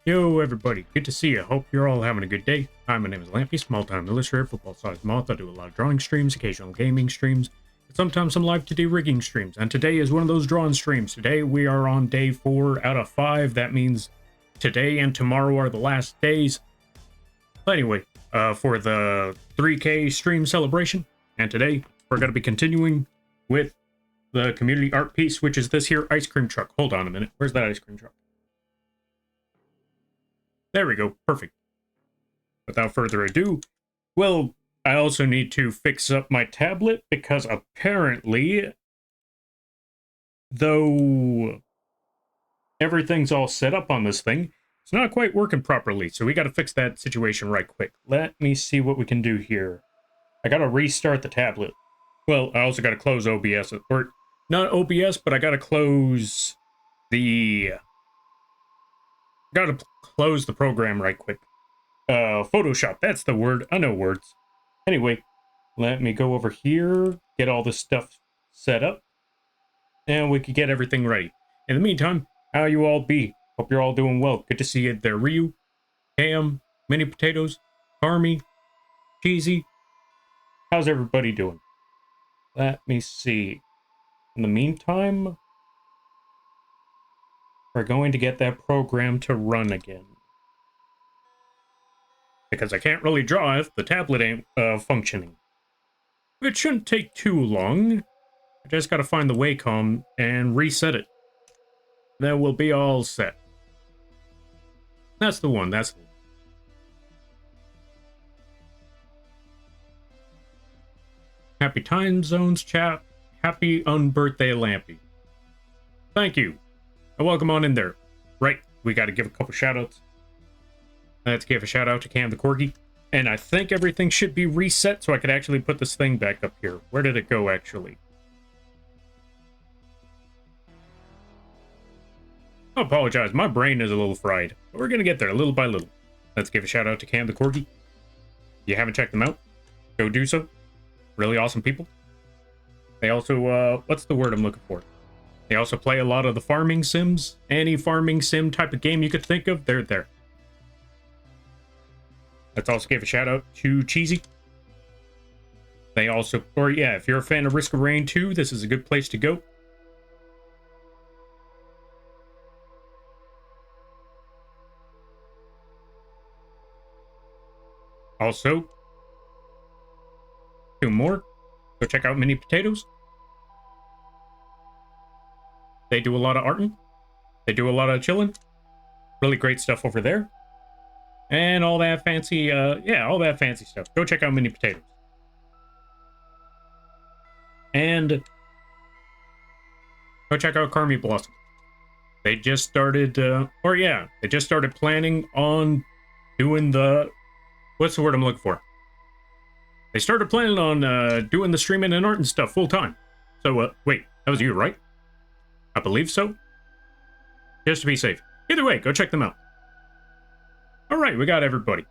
Yo, everybody. Good to see you. Hope you're all having a good day. Hi, my name is Lampy, small-time illustrator, football-sized moth. I do a lot of drawing streams, occasional gaming streams, and sometimes some live-to-do rigging streams. And today is one of those drawing streams. Today we are on day 4 out of 5. That means today and tomorrow are the last days. But anyway, for the 3K stream celebration, and today we're going to be continuing with the community art piece, which is this here ice cream truck. Hold on a minute. Where's that ice cream truck? There we go. Perfect. Without further ado, well, I also need to fix up my tablet because apparently, though everything's all set up on this thing, it's not quite working properly. So we got to fix that situation right quick. Let me see what we can do here. I got to restart the tablet. Well, I also got to close OBS, or not OBS, but I got to close the... Gotta close the program right quick. Photoshop, that's the word. I know words. Anyway, let me go over here, get all this stuff set up, and we can get everything ready. In the meantime, how you all be? Hope you're all doing well. Good to see you there, Ryu, Cam, Mini Potatoes, Carmy, Cheesy. How's everybody doing? Let me see. In the meantime, we're going to get that program to run again. Because I can't really draw if the tablet ain't functioning. It shouldn't take too long. I just gotta find the Wacom and reset it. Then we'll be all set. That's the one, that's the one. Happy time zones, chat. Happy unbirthday, Lampy. Thank you. And welcome on in there. Right, we got to give a couple shout-outs. Let's give a shout-out to Cam the Corgi. And I think everything should be reset so I could actually put this thing back up here. Where did it go, actually? I apologize, my brain is a little fried. But we're going to get there little by little. Let's give a shout-out to Cam the Corgi. If you haven't checked them out, go do so. Really awesome people. They also, what's the word I'm looking for? They also play a lot of the farming sims. Any farming sim type of game you could think of, they're there. Let's also give a shout out to Cheesy. They also, or yeah, if you're a fan of Risk of Rain 2, this is a good place to go. Also, 2 more. Go check out Mini Potatoes. They do a lot of arting. They do a lot of chilling. Really great stuff over there. And all that fancy, yeah, all that fancy stuff. Go check out Mini Potatoes. And go check out Carmy Blossom. They just started, they just started planning on doing the, what's the word I'm looking for? They started planning on doing the streaming and art and stuff full time. So, wait, that was you, right? I believe so. Just to be safe. Either way, go check them out. Alright, we got everybody.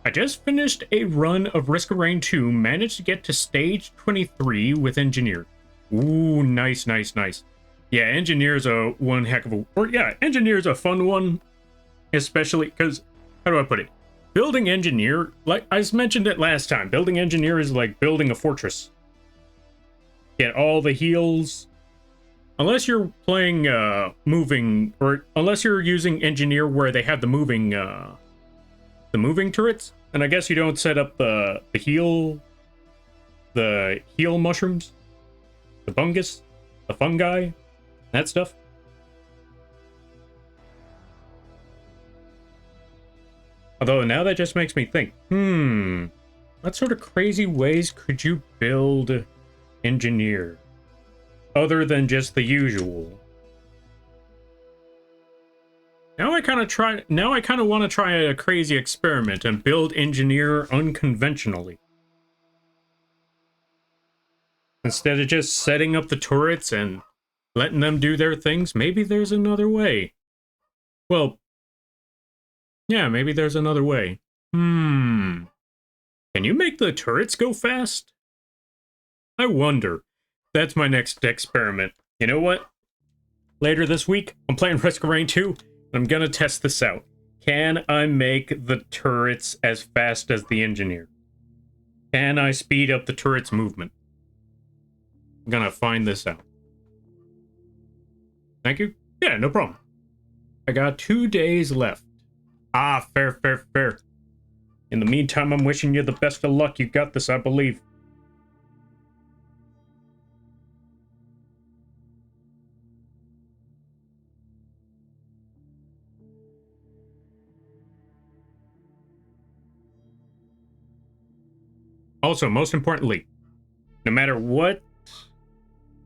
I just finished a run of Risk of Rain 2, managed to get to stage 23 with Engineer. Ooh, nice, nice, nice. Yeah, Engineer's a one heck of a... Or yeah, Engineer's a fun one. Especially because, how do I put it? Building Engineer, like I mentioned it last time, building Engineer is like building a fortress. Get all the heals... Unless you're playing moving, or unless you're using Engineer where they have the moving turrets, and I guess you don't set up the heal mushrooms, the fungus, the fungi, that stuff. Although now that just makes me think, what sort of crazy ways could you build Engineer? Other than just the usual. Now I kind of want to try a crazy experiment and build Engineer unconventionally. Instead of just setting up the turrets and letting them do their things, maybe there's another way. Well, yeah, maybe there's another way. Can you make the turrets go fast? I wonder. That's my next experiment. You know what? Later this week, I'm playing Risk of Rain 2, and I'm gonna test this out. Can I make the turrets as fast as the engineer? Can I speed up the turret's movement? I'm gonna find this out. Thank you. Yeah, no problem. I got 2 days left. Ah, fair, fair, fair. In the meantime, I'm wishing you the best of luck. You got this, I believe. Also, most importantly, no matter what,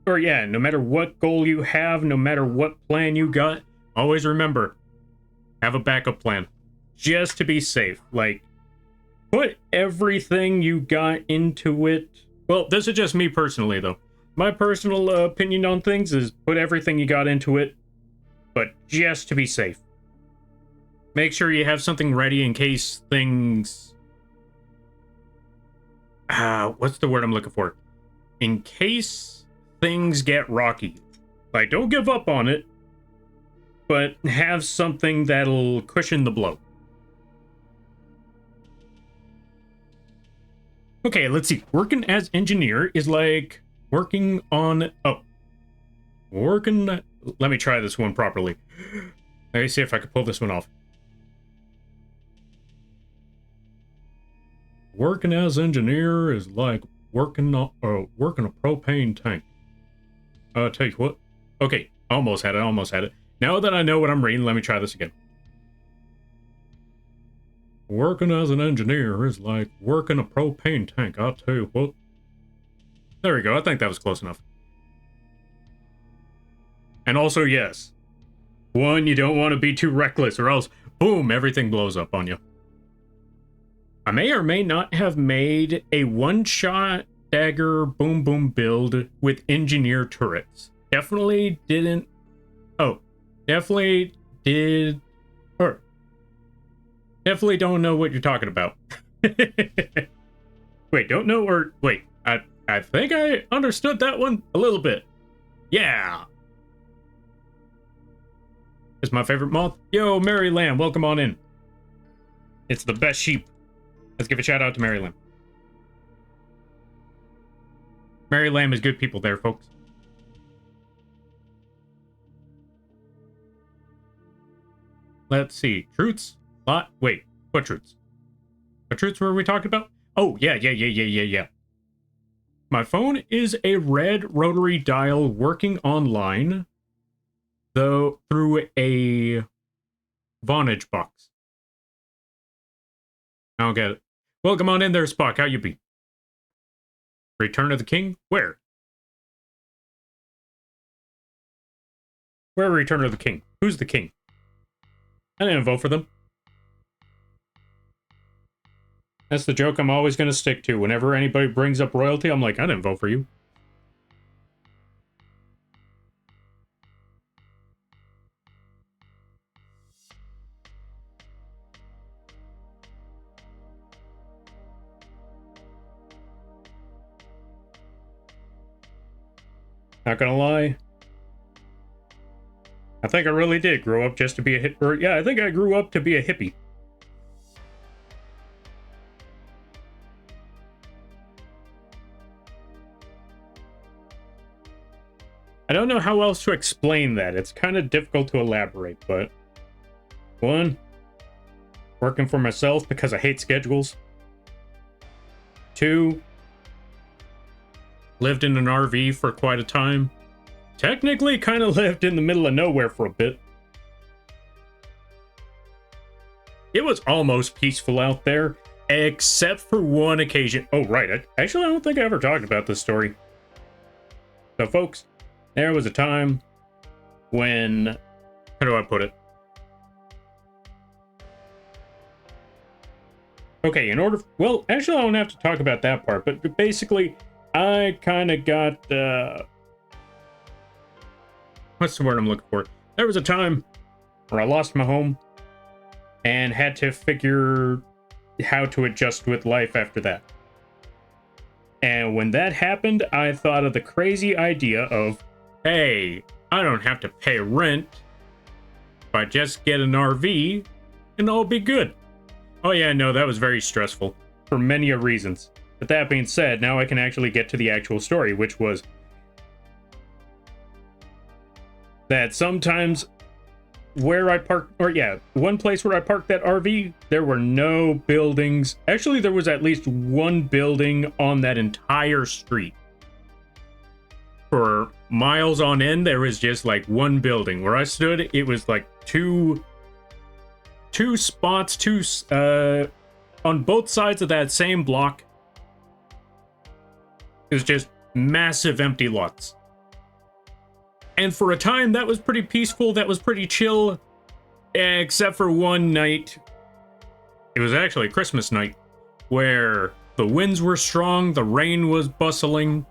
no matter what goal you have, no matter what plan you got, always remember, have a backup plan. Just to be safe. Like, put everything you got into it. Well, this is just me personally, though. My personal opinion on things is put everything you got into it, but just to be safe. Make sure you have something ready in case things... what's the word I'm looking for? In case things get rocky. Like, don't give up on it, but have something that'll cushion the blow. Okay, let's see. Working as engineer is like working on... Oh. Working... Let me try this one properly. Let me see if I can pull this one off. Working as engineer is like working a propane tank. I'll tell you what. Okay, almost had it. Now that I know what I'm reading, let me try this again. Working as an engineer is like working a propane tank. I'll tell you what. There we go. I think that was close enough. And also, yes. One, you don't want to be too reckless or else, boom, everything blows up on you. I may or may not have made a one-shot dagger boom boom build with engineer turrets. Definitely didn't... Oh. Definitely did... Or... Definitely don't know what you're talking about. Wait, don't know or... Wait, I think I understood that one a little bit. Yeah. It's my favorite moth. Yo, Mary Lamb, welcome on in. It's the best sheep. Let's give a shout out to Mary Lamb. Mary Lamb is good people there, folks. Let's see. Truths? Wait, what truths? What truths were we talking about? Oh, yeah. My phone is a red rotary dial working online, though through a Vonage box. I don't get it. Welcome on in there, Spock. How you be? Return of the King? Where? Where Return of the King? Who's the king? I didn't vote for them. That's the joke I'm always going to stick to. Whenever anybody brings up royalty, I'm like, I didn't vote for you. Not gonna lie. I think I really did grow up just to be a hippie. Yeah, I think I grew up to be a hippie. I don't know how else to explain that. It's kind of difficult to elaborate, but... One, working for myself because I hate schedules. Two, lived in an RV for quite a time. Technically, kind of lived in the middle of nowhere for a bit. It was almost peaceful out there, except for one occasion. Oh, right. Actually, I don't think I ever talked about this story. So, folks, there was a time when... How do I put it? Okay, in order... Well, actually, I don't have to talk about that part, but basically, I kind of got... What's the word I'm looking for? There was a time where I lost my home and had to figure how to adjust with life after that. And when that happened, I thought of the crazy idea of, hey, I don't have to pay rent. If I just get an RV, and all be good. Oh yeah, no, that was very stressful for many reasons. But that being said, now I can actually get to the actual story, which was that sometimes where I parked, or yeah, one place where I parked that RV, there were no buildings. Actually, there was at least one building on that entire street. For miles on end, there was just like one building. Where I stood, it was like two spots, on both sides of that same block. It was just massive empty lots. And for a time, that was pretty peaceful, that was pretty chill, except for one night. It was actually Christmas night, where the winds were strong, the rain was bustling,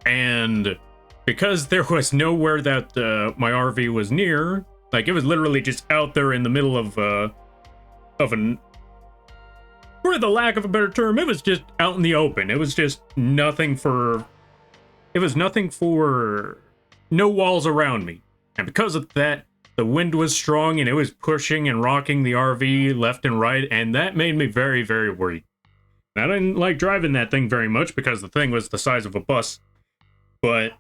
and because there was nowhere that my RV was near, like it was literally just out there in the middle of an, for the lack of a better term, it was just out in the open. It was just nothing for, no walls around me. And because of that, the wind was strong and it was pushing and rocking the RV left and right, and that made me very, very worried. I didn't like driving that thing very much because the thing was the size of a bus, but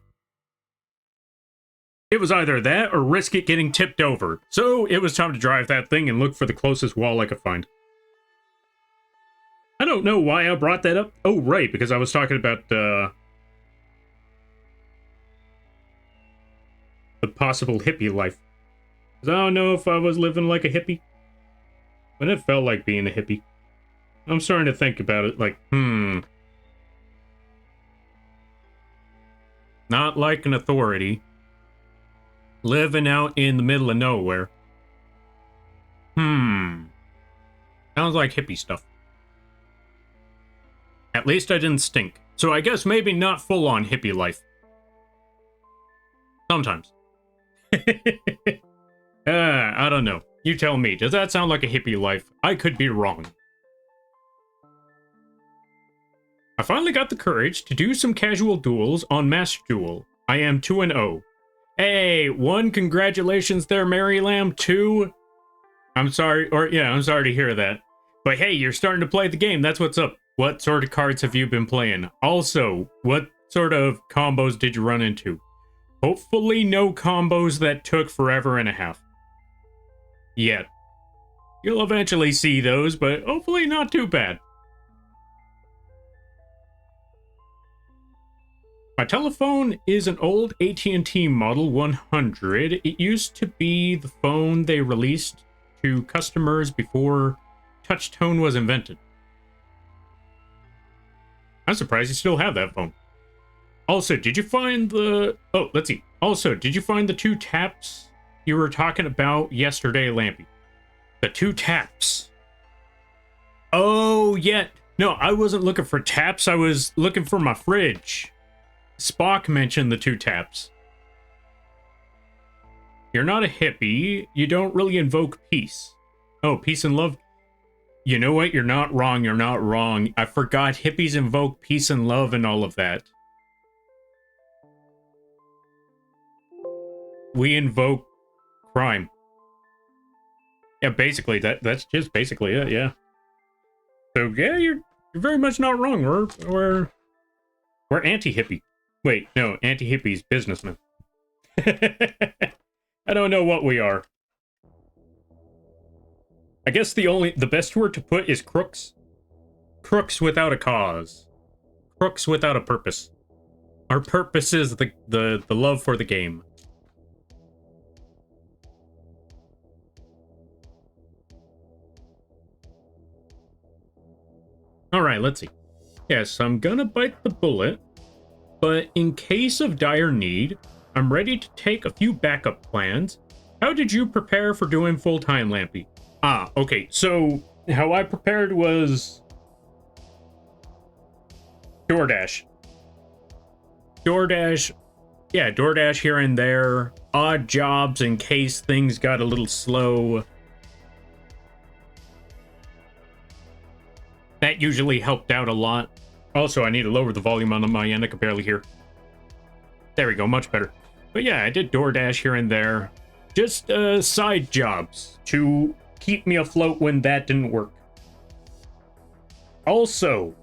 it was either that or risk it getting tipped over. So it was time to drive that thing and look for the closest wall I could find. I don't know why I brought that up. Oh, right, because I was talking about the possible hippie life. Because I don't know if I was living like a hippie, but it felt like being a hippie. I'm starting to think about it like, not like an authority. Living out in the middle of nowhere. Sounds like hippie stuff. At least I didn't stink. So I guess maybe not full-on hippie life. Sometimes. I don't know. You tell me. Does that sound like a hippie life? I could be wrong. I finally got the courage to do some casual duels on Master Duel. I am 2-0. Hey, 1, congratulations there, Mary Lamb. 2, I'm sorry, I'm sorry to hear that. But hey, you're starting to play the game. That's what's up. What sort of cards have you been playing? Also, what sort of combos did you run into? Hopefully no combos that took forever and a half. Yet. You'll eventually see those, but hopefully not too bad. My telephone is an old AT&T Model 100. It used to be the phone they released to customers before touch tone was invented. I'm surprised you still have that phone. Also, did you find the... Oh, let's see. Also, did you find the 2 taps you were talking about yesterday, Lampy? The 2 taps. Oh, yeah. No, I wasn't looking for taps. I was looking for my fridge. Spock mentioned the 2 taps. You're not a hippie. You don't really invoke peace. Oh, peace and love? You know what? You're not wrong. You're not wrong. I forgot hippies invoke peace and love and all of that. We invoke crime. Yeah, basically, that's just basically it, yeah. So, yeah, you're very much not wrong. We're anti-hippie. Wait, no, anti-hippies, businessmen. I don't know what we are. I guess the best word to put is crooks. Crooks without a cause. Crooks without a purpose. Our purpose is the love for the game. Alright, let's see. Yes, I'm gonna bite the bullet. But in case of dire need, I'm ready to take a few backup plans. How did you prepare for doing full-time, Lampy? Ah, okay, so how I prepared was DoorDash. Yeah, DoorDash here and there. Odd jobs in case things got a little slow. That usually helped out a lot. Also, I need to lower the volume on my end. I can barely hear. There we go, much better. But yeah, I did DoorDash here and there. just side jobs to keep me afloat when that didn't work. Also,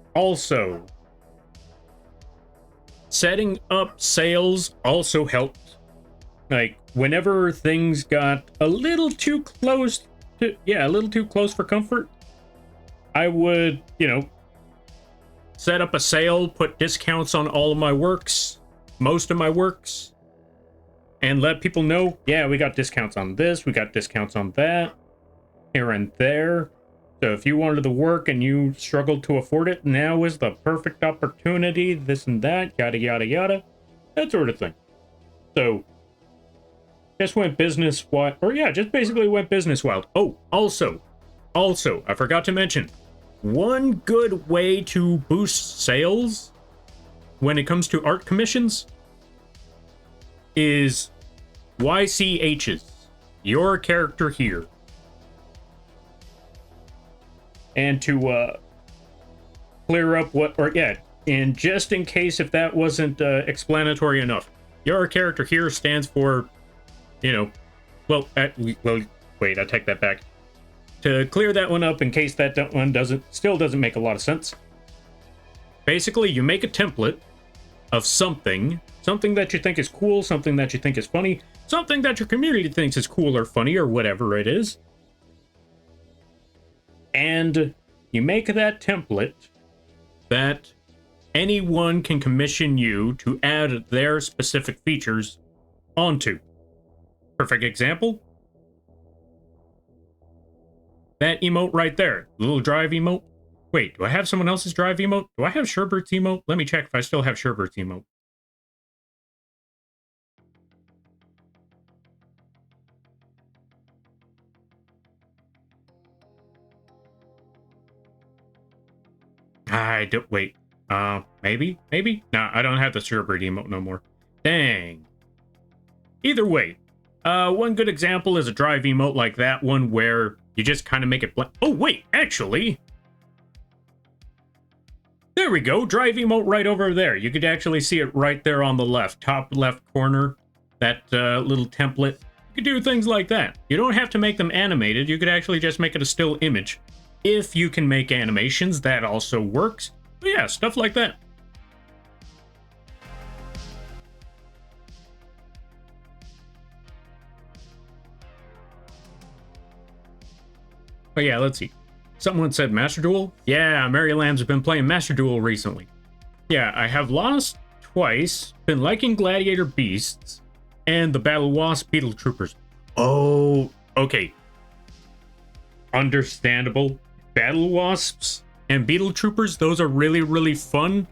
setting up sales also helped. Like, whenever things got a little too close to, a little too close for comfort, I would, set up a sale, put discounts on all of my works, most of my works, and let people know, yeah, we got discounts on this, we got discounts on that, here and there. So if you wanted the work and you struggled to afford it, now is the perfect opportunity, this and that, yada, yada, yada, that sort of thing. So, just went business wild, or yeah, just basically went business wild. Oh, also, I forgot to mention, one good way to boost sales when it comes to art commissions is YCHs, your character here. And to clear up and just in case if that wasn't explanatory enough, your character here stands for, wait, I take that back. To clear that one up in case that one still doesn't make a lot of sense. Basically, you make a template of something that you think is cool, something that you think is funny, something that your community thinks is cool or funny or whatever it is. And you make that template that anyone can commission you to add their specific features onto. Perfect example. That emote right there. The little drive emote. Wait, do I have someone else's drive emote? Do I have Sherbert's emote? Let me check if I still have Sherbert's emote. I don't, wait, maybe? Nah, I don't have the Sherbert emote no more. Dang. Either way, one good example is a drive emote like that one where you just kind of make it oh, wait, actually. There we go, drive emote right over there. You could actually see it right there on the left, top left corner, that little template. You could do things like that. You don't have to make them animated. You could actually just make it a still image. If you can make animations, that also works. But yeah, stuff like that. But yeah, let's see. Someone said Master Duel? Yeah, Mary Lamb's been playing Master Duel recently. Yeah, I have lost twice, been liking Gladiator Beasts, and the Battle Wasp Beetle Troopers. Oh, okay. Understandable. Battle Wasps and Beetle Troopers, those are really, really fun.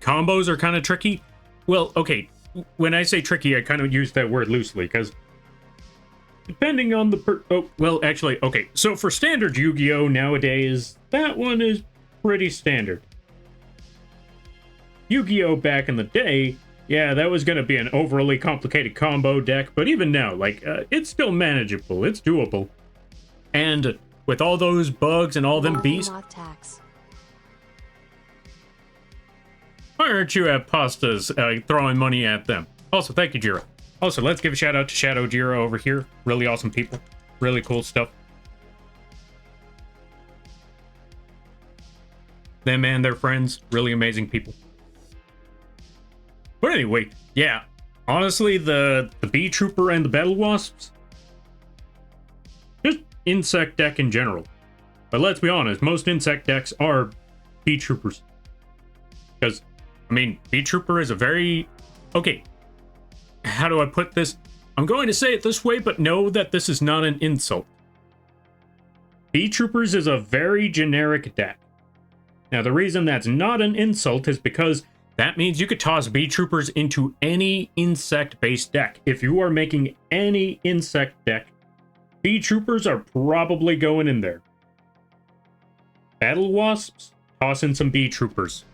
Combos are kind of tricky. Well, okay, when I say tricky, I kind of use that word loosely, because depending on the okay, so for standard Yu-Gi-Oh! Nowadays, that one is pretty standard. Yu-Gi-Oh! Back in the day, yeah, that was going to be an overly complicated combo deck, but even now, it's still manageable, it's doable. And with all those bugs and all them beasts, why aren't you at Pastas throwing money at them? Also, thank you, Jiro. Also, let's give a shout out to Shadow Jiro over here. Really awesome people. Really cool stuff. Them and their friends, really amazing people. But anyway, yeah. Honestly, the Bee Trooper and the Battle Wasps, just insect deck in general. But let's be honest, most insect decks are Bee Troopers. Because, I mean, Bee Trooper is a very... Okay, how do I put this? I'm going to say it this way, but know that this is not an insult. Bee Troopers is a very generic deck. Now, the reason that's not an insult is because that means you could toss Bee Troopers into any insect-based deck. If you are making any insect deck, Bee Troopers are probably going in there. Battle Wasps, toss in some Bee Troopers.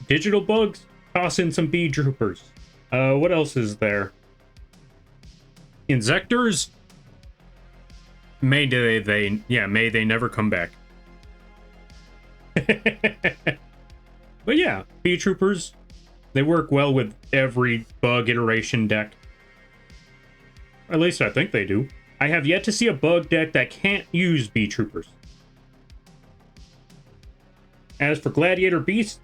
Digital Bugs, toss in some Bee Troopers. What else is there? Insectors? May they never come back. But yeah, Bee Troopers, they work well with every bug iteration deck. At least I think they do. I have yet to see a bug deck that can't use bee troopers. As for gladiator beasts,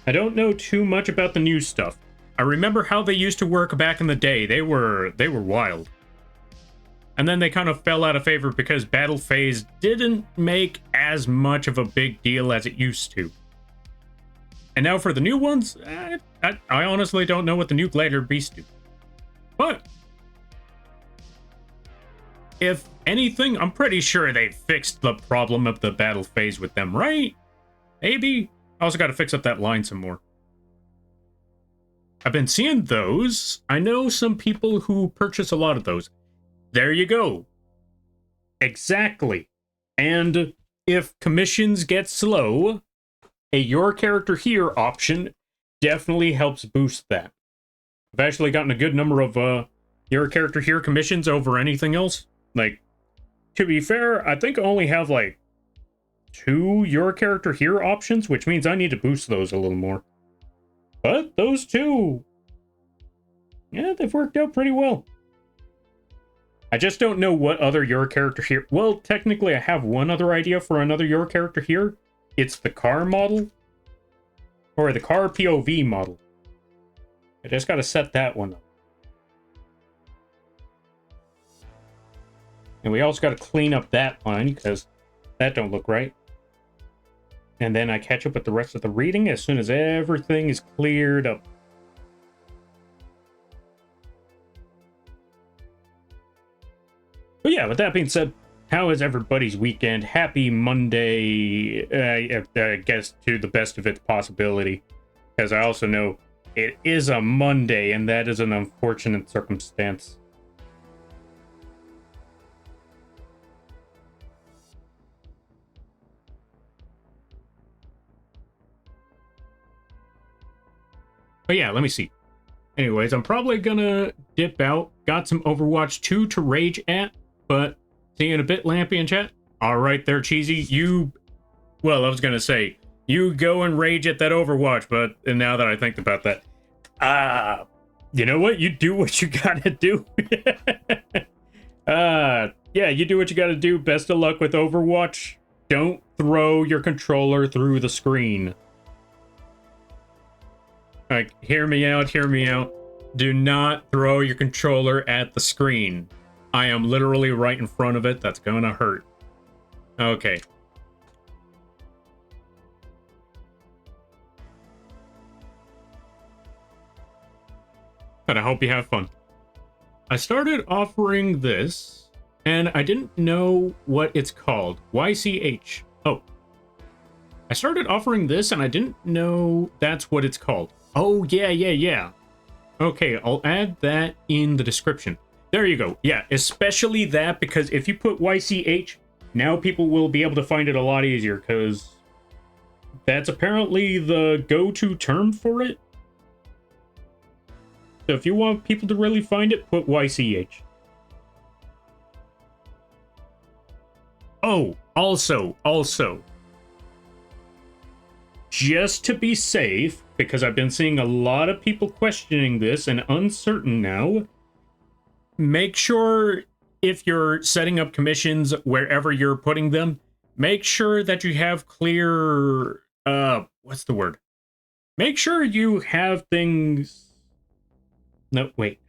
I don't know too much about the new stuff. I remember how they used to work back in the day. They were wild. And then they kind of fell out of favor because battle phase didn't make as much of a big deal as it used to. And now for the new ones, I honestly don't know what the new gladiator beasts do. But if anything, I'm pretty sure they fixed the problem of the battle phase with them, right? Maybe. I also got to fix up that line some more. I've been seeing those. I know some people who purchase a lot of those. There you go. Exactly. And if commissions get slow, a Your Character Here option definitely helps boost that. I've actually gotten a good number of Your Character Here commissions over anything else. Like, to be fair, I think I only have like 2 Your Character Here options, which means I need to boost those a little more. But those two, yeah, they've worked out pretty well. I just don't know what other Your Character Here... Well, technically I have one other idea for another Your Character Here. It's the car model. Or the car POV model. I just gotta set that one up. And we also gotta clean up that line, because that don't look right. And then I catch up with the rest of the reading as soon as everything is cleared up. But yeah, with that being said, how is everybody's weekend? Happy Monday, I guess, to the best of its possibility. Because I also know it is a Monday, and that is an unfortunate circumstance. But yeah, let me see. Anyways, I'm probably gonna dip out. Got some Overwatch 2 to rage at, but see you in a bit, Lampy in chat. Alright there, Cheesy. Well, I was gonna say, you go and rage at that Overwatch, but now that I think about that, you know what? You do what you gotta do. Yeah, you do what you gotta do. Best of luck with Overwatch. Don't throw your controller through the screen. Like, hear me out, hear me out. Do not throw your controller at the screen. I am literally right in front of it. That's gonna hurt. Okay. But I hope you have fun. I started offering this, and I didn't know what it's called. YCH. Oh. I started offering this, and I didn't know that's what it's called. Oh, yeah. Okay, I'll add that in the description. There you go. Yeah, especially that, because if you put YCH, now people will be able to find it a lot easier, because that's apparently the go-to term for it. So if you want people to really find it, put YCH. Oh, also, just to be safe, because I've been seeing a lot of people questioning this and uncertain now, make sure if you're setting up commissions wherever you're putting them, make sure that you have clear, what's the word? Make sure you have things... No, wait.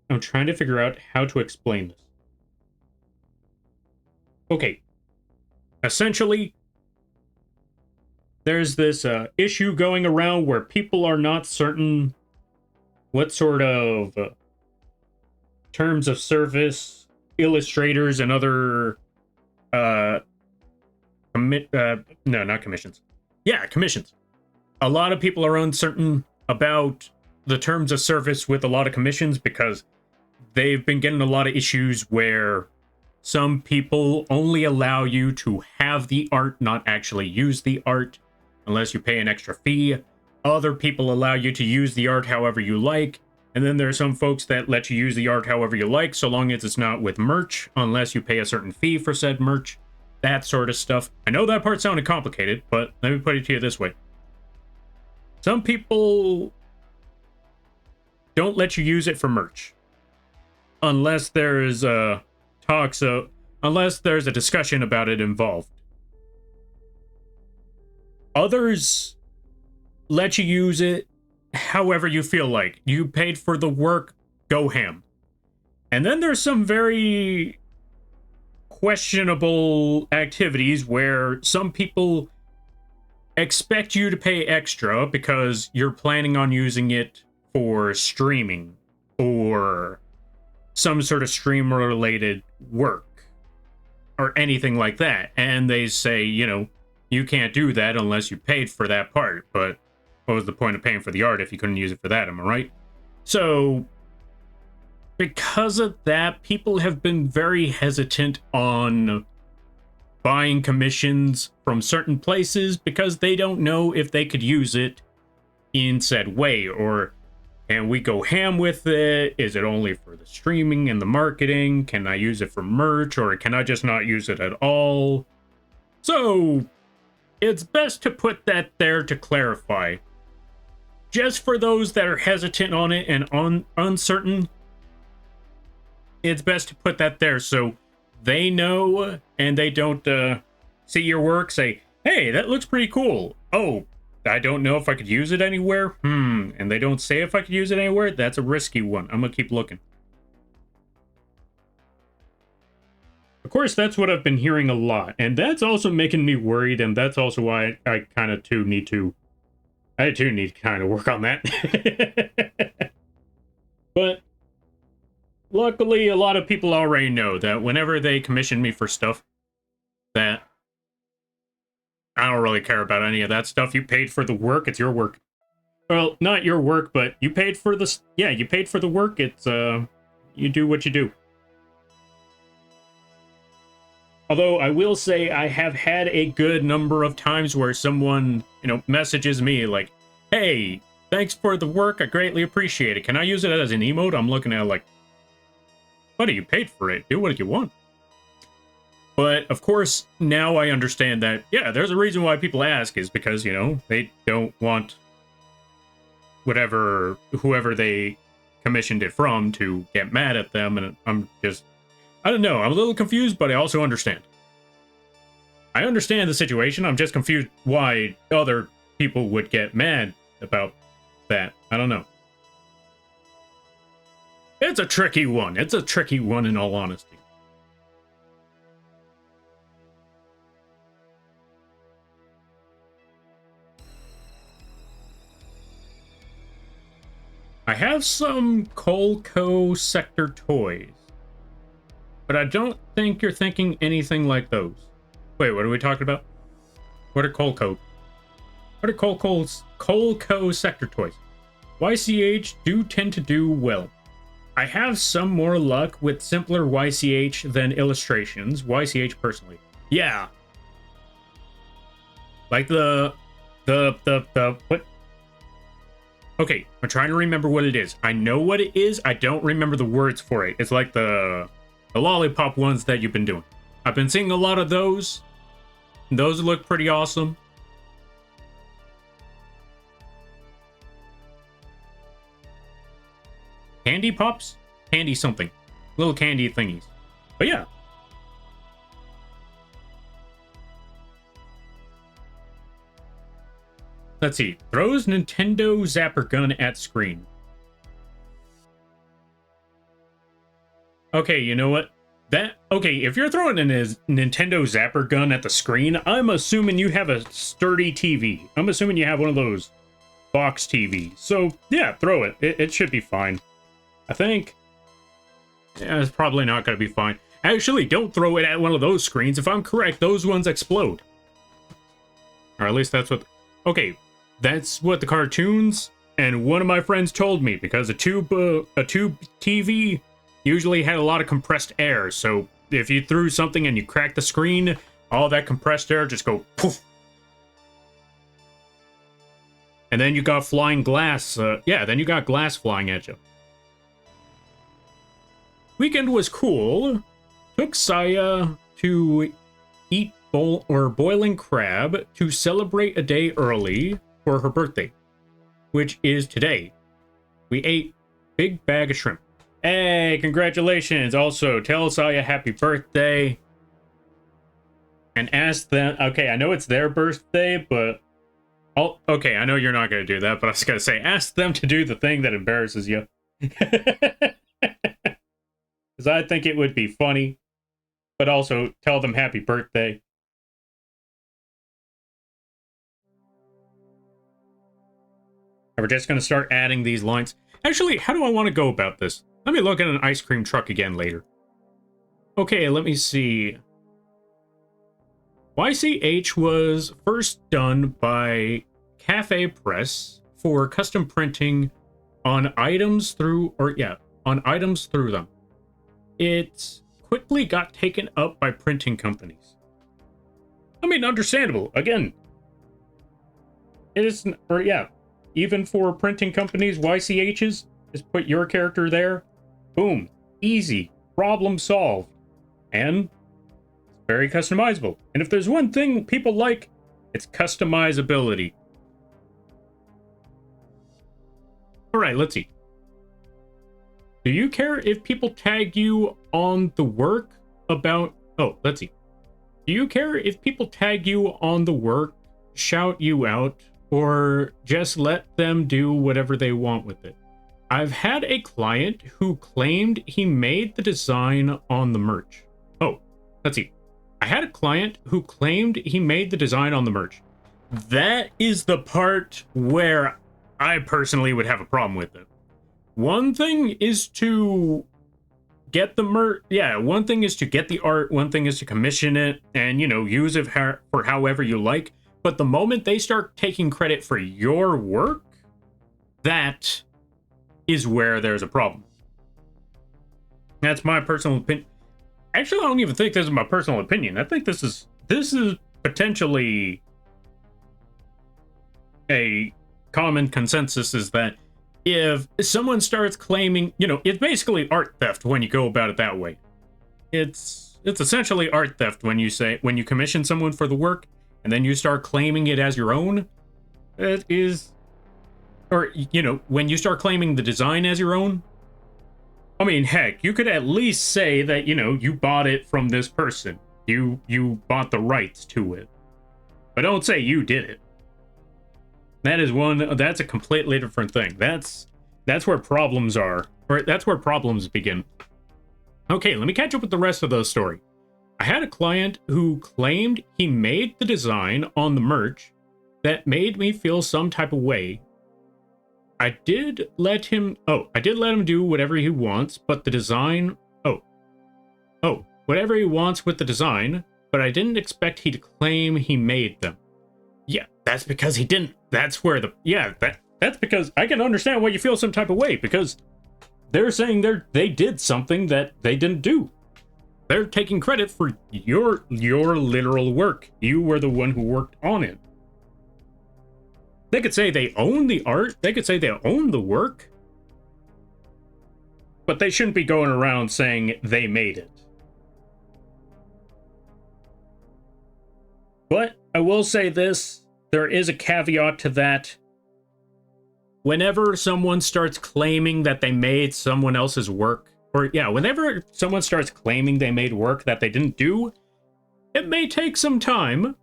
I'm trying to figure out how to explain this. Okay. Essentially, there's this issue going around where people are not certain what sort of terms of service illustrators and other no, not commissions. Yeah, commissions. A lot of people are uncertain about the terms of service with a lot of commissions because they've been getting a lot of issues where some people only allow you to have the art, not actually use the art, unless you pay an extra fee. Other people allow you to use the art however you like. And then there are some folks that let you use the art however you like, so long as it's not with merch, unless you pay a certain fee for said merch. That sort of stuff. I know that part sounded complicated, but let me put it to you this way. Some people don't let you use it for merch. Unless there's unless there's a discussion about it involved. Others let you use it however you feel like. You paid for the work, go ham. And then there's some very questionable activities where some people expect you to pay extra because you're planning on using it for streaming or some sort of streamer related work or anything like that. And they say, you know, you can't do that unless you paid for that part. But what was the point of paying for the art if you couldn't use it for that? Am I right? So because of that, people have been very hesitant on buying commissions from certain places because they don't know if they could use it in said way, or can we go ham with it? Is it only for the streaming and the marketing? Can I use it for merch, or can I just not use it at all? So it's best to put that there to clarify. Just for those that are hesitant on it and uncertain, it's best to put that there so they know and they don't see your work, say, hey, that looks pretty cool. Oh, I don't know if I could use it anywhere. And they don't say if I could use it anywhere. That's a risky one. I'm gonna keep looking. Of course, that's what I've been hearing a lot. And that's also making me worried. And that's also why I kind of need to kind of work on that. But luckily, a lot of people already know that whenever they commission me for stuff, that I don't really care about any of that stuff. You paid for the work, it's your work. Well, not your work, but you paid for this. Yeah, you paid for the work. It's, you do what you do. Although I will say I have had a good number of times where someone, you know, messages me like, hey, thanks for the work. I greatly appreciate it. Can I use it as an emote? I'm looking at it like, buddy, you paid for it. Do what you want. But, of course, now I understand that, yeah, there's a reason why people ask is because, you know, they don't want whoever they commissioned it from to get mad at them. And I'm just, I don't know. I'm a little confused, but I also understand. I understand the situation. I'm just confused why other people would get mad about that. I don't know. It's a tricky one. It's a tricky one in all honesty. I have some Colco sector toys, but I don't think you're thinking anything like those. Wait, what are we talking about? What are Colco? What are Colco sector toys? YCH do tend to do well. I have some more luck with simpler YCH than illustrations. YCH personally. Yeah. Like the what? Okay, I'm trying to remember what it is. I know what it is. I don't remember the words for it. It's like the lollipop ones that you've been doing. I've been seeing a lot of those. Those look pretty awesome. Candy pops? Candy something. Little candy thingies. But yeah. Let's see. Throws Nintendo Zapper gun at screen. Okay, you know what? Okay, if you're throwing a Nintendo Zapper gun at the screen, I'm assuming you have a sturdy TV. I'm assuming you have one of those box TVs. So, yeah, throw it. It should be fine. I think. Yeah, it's probably not going to be fine. Actually, don't throw it at one of those screens. If I'm correct, those ones explode. Or at least that's what... Okay, that's what the cartoons and one of my friends told me, because a tube TV usually had a lot of compressed air. So if you threw something and you cracked the screen, all that compressed air just go poof. And then you got flying glass. Yeah, then you got glass flying at you. Weekend was cool. Took Saya to eat boiling crab to celebrate a day early for her birthday, which is today. We ate Big bag of shrimp. Hey, congratulations. Also, tell Saya happy birthday. And ask them... Okay, I know it's their birthday, but... Oh, okay, I know you're not going to do that, but I was going to say, ask them to do the thing that embarrasses you. Because I think it would be funny. But also, tell them happy birthday. And we're just going to start adding these lines. Actually, how do I want to go about this? Let me look at an ice cream truck again later. Okay, let me see. YCH was first done by Cafe Press for custom printing on items through, on items through them. It quickly got taken up by printing companies. I mean, understandable. Again, it is, even for printing companies, YCHs, just put your character there. Boom. Easy. Problem solved. And very customizable. And if there's one thing people like, it's customizability. Alright, let's see. Do you care if people tag you on the work about... Oh, let's see. Do you care if people tag you on the work, shout you out, or just let them do whatever they want with it? I've had a client who claimed he made the design on the merch. Oh, let's see. I had a client who claimed he made the design on the merch. That is the part where I personally would have a problem with it. One thing is to get the merch. Yeah, one thing is to get the art. One thing is to commission it and, use it for however you like. But the moment they start taking credit for your work, that is where there's a problem. That's my personal opinion. Actually, I don't even think this is my personal opinion. I think this is potentially a common consensus, is that if someone starts claiming, it's basically art theft when you go about it that way. It's essentially art theft when you commission someone for the work and then you start claiming it as your own. It is, or when you start claiming the design as your own. I mean, heck, you could at least say that, you bought it from this person. You bought the rights to it. But don't say you did it. That's a completely different thing. That's where problems are. Or that's where problems begin. Okay, let me catch up with the rest of the story. I had a client who claimed he made the design on the merch that made me feel some type of way. I did let him do whatever he wants, but the design, whatever he wants with the design, but I didn't expect he to claim he made them. Yeah, that's because he didn't. That's because I can understand why you feel some type of way, because they're saying they did something that they didn't do. They're taking credit for your literal work. You were the one who worked on it. They could say they own the art. They could say they own the work. But they shouldn't be going around saying they made it. But I will say this. There is a caveat to that. Whenever someone starts claiming that they made someone else's work, whenever someone starts claiming they made work that they didn't do, it may take some time,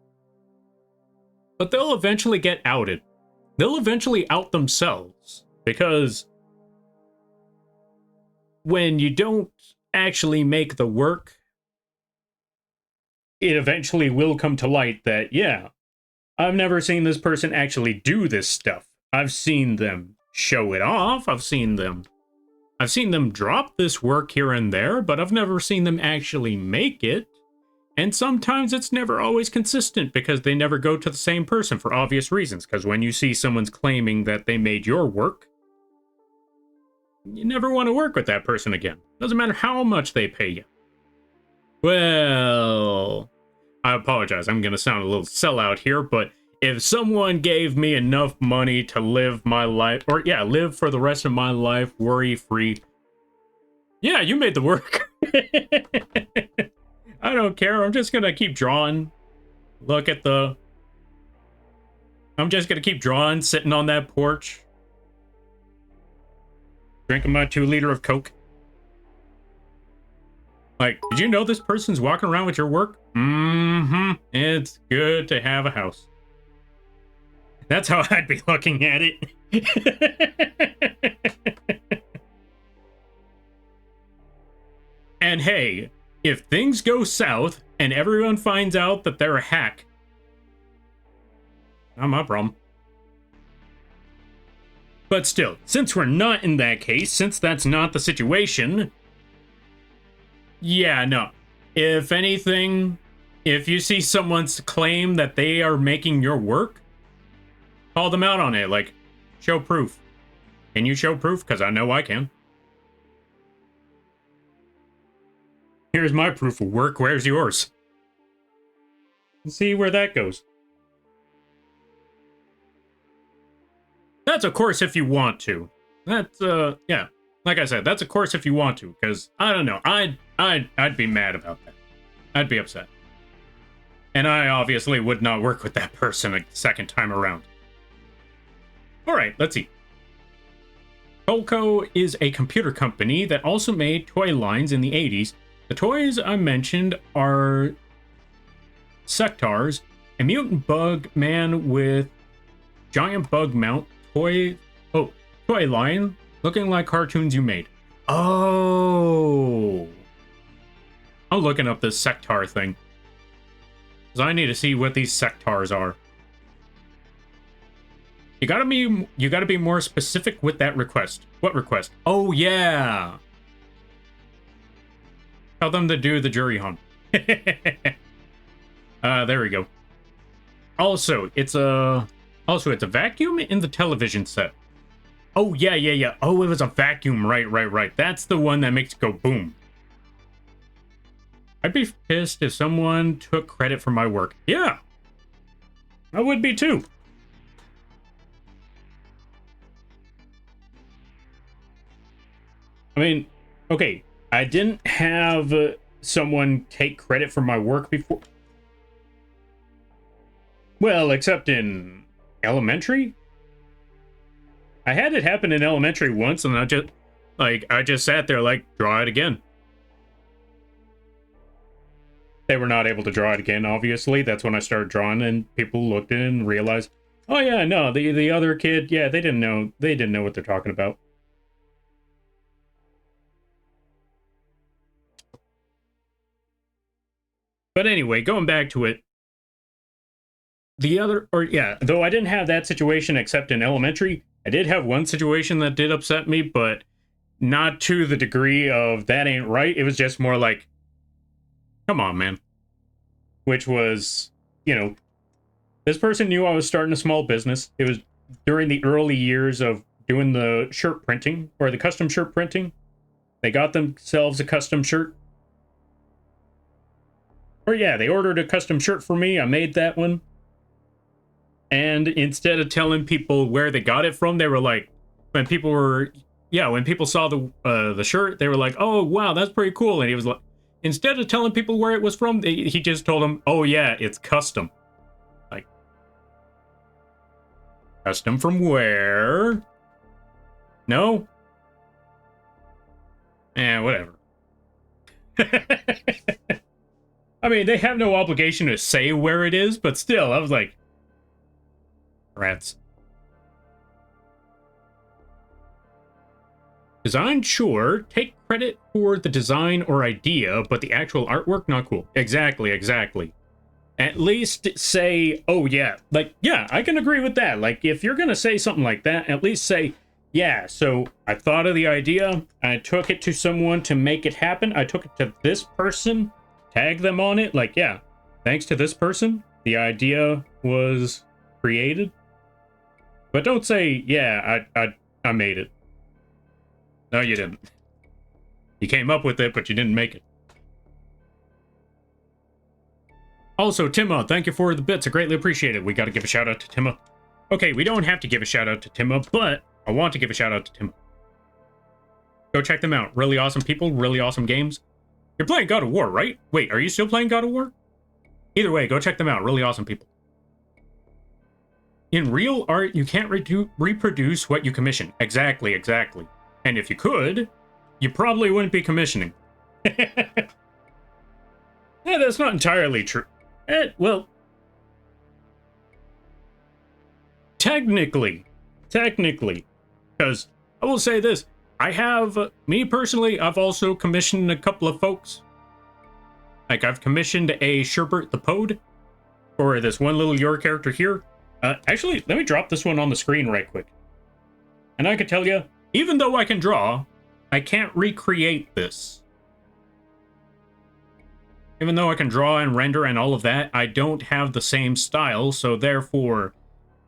but they'll eventually get outed. They'll eventually out themselves, because when you don't actually make the work, it eventually will come to light that, I've never seen this person actually do this stuff. I've seen them show it off. I've seen them drop this work here and there, but I've never seen them actually make it. And sometimes it's never always consistent because they never go to the same person for obvious reasons. Because when you see someone's claiming that they made your work, you never want to work with that person again. Doesn't matter how much they pay you. Well, I apologize. I'm going to sound a little sellout here, but if someone gave me enough money to live my life, live for the rest of my life worry-free, you made the work. I don't care. I'm just going to keep drawing. I'm just going to keep drawing, sitting on that porch. drinking my 2-liter of Coke. Like, did you know this person's walking around with your work? Mm-hmm. It's good to have a house. That's how I'd be looking at it. And hey, if things go south and everyone finds out that they're a hack, not my problem. But still, since we're not in that case, since that's not the situation, yeah, no. If anything, if you see someone's claim that they are making your work, call them out on it, like, show proof. Can you show proof? Because I know I can. Here's my proof of work, where's yours? Let's see where that goes. That's of course if you want to. That's, yeah. Like I said, that's of course if you want to, because, I don't know, I'd be mad about that. I'd be upset. And I obviously would not work with that person a second time around. Alright, let's see. Colco is a computer company that also made toy lines in the 80s. The toys I mentioned are Sectars, a mutant bug man with giant bug mount, toy line, looking like cartoons you made. Oh! I'm looking up this Sectar thing. Because I need to see what these Sectars are. You gotta be more specific with that request. What request? Oh, yeah! Tell them to do the jury hunt. There we go. Also, it's a vacuum in the television set. Oh, yeah. Oh, it was a vacuum. Right. That's the one that makes it go boom. I'd be pissed if someone took credit for my work. Yeah. I would be too. I mean, okay, I didn't have someone take credit for my work before. Well, except in elementary. I had it happen in elementary once, and I just sat there like, draw it again. They were not able to draw it again, obviously. That's when I started drawing, and people looked in and realized, oh yeah, no, the other kid, yeah, they didn't know what they're talking about. But anyway, going back to it, though I didn't have that situation except in elementary, I did have one situation that did upset me, but not to the degree of that ain't right. It was just more like, come on, man. Which was, you know, this person knew I was starting a small business. It was during the early years of doing the shirt printing, or the custom shirt printing. They got themselves a custom shirt. Or yeah, they ordered a custom shirt for me. I made that one. And instead of telling people where they got it from, they were like, when people saw the shirt, they were like, oh, wow, that's pretty cool. And he was like, instead of telling people where it was from, he just told them, oh, yeah, it's custom. Like, custom from where? No? Whatever. I mean, they have no obligation to say where it is, but still, I was like, rats. Design, sure. Take credit for the design or idea, but the actual artwork, not cool. Exactly. At least say, oh yeah. Like, yeah, I can agree with that. Like, if you're gonna say something like that, at least say, yeah, so I thought of the idea, I took it to someone to make it happen, I took it to this person, tag them on it, like, yeah, thanks to this person, the idea was created. But don't say, yeah, I made it. No, you didn't. You came up with it, but you didn't make it. Also, Timma, thank you for the bits. I greatly appreciate it. We got to give a shout out to Timma. Okay, we don't have to give a shout out to Timma, but I want to give a shout out to Timma. Go check them out. Really awesome people, really awesome games. You're playing God of War, right? Wait, are you still playing God of War? Either way, go check them out. Really awesome people. In real art, you can't reproduce what you commission. Exactly. And if you could, you probably wouldn't be commissioning. Yeah, that's not entirely true. Well, technically, because I will say this, I have, me personally, I've also commissioned a couple of folks. Like, I've commissioned a Sherbert the Pode for this one little your character here. Actually, let me drop this one on the screen right quick. And I can tell you, even though I can draw, I can't recreate this. Even though I can draw and render and all of that, I don't have the same style, so therefore,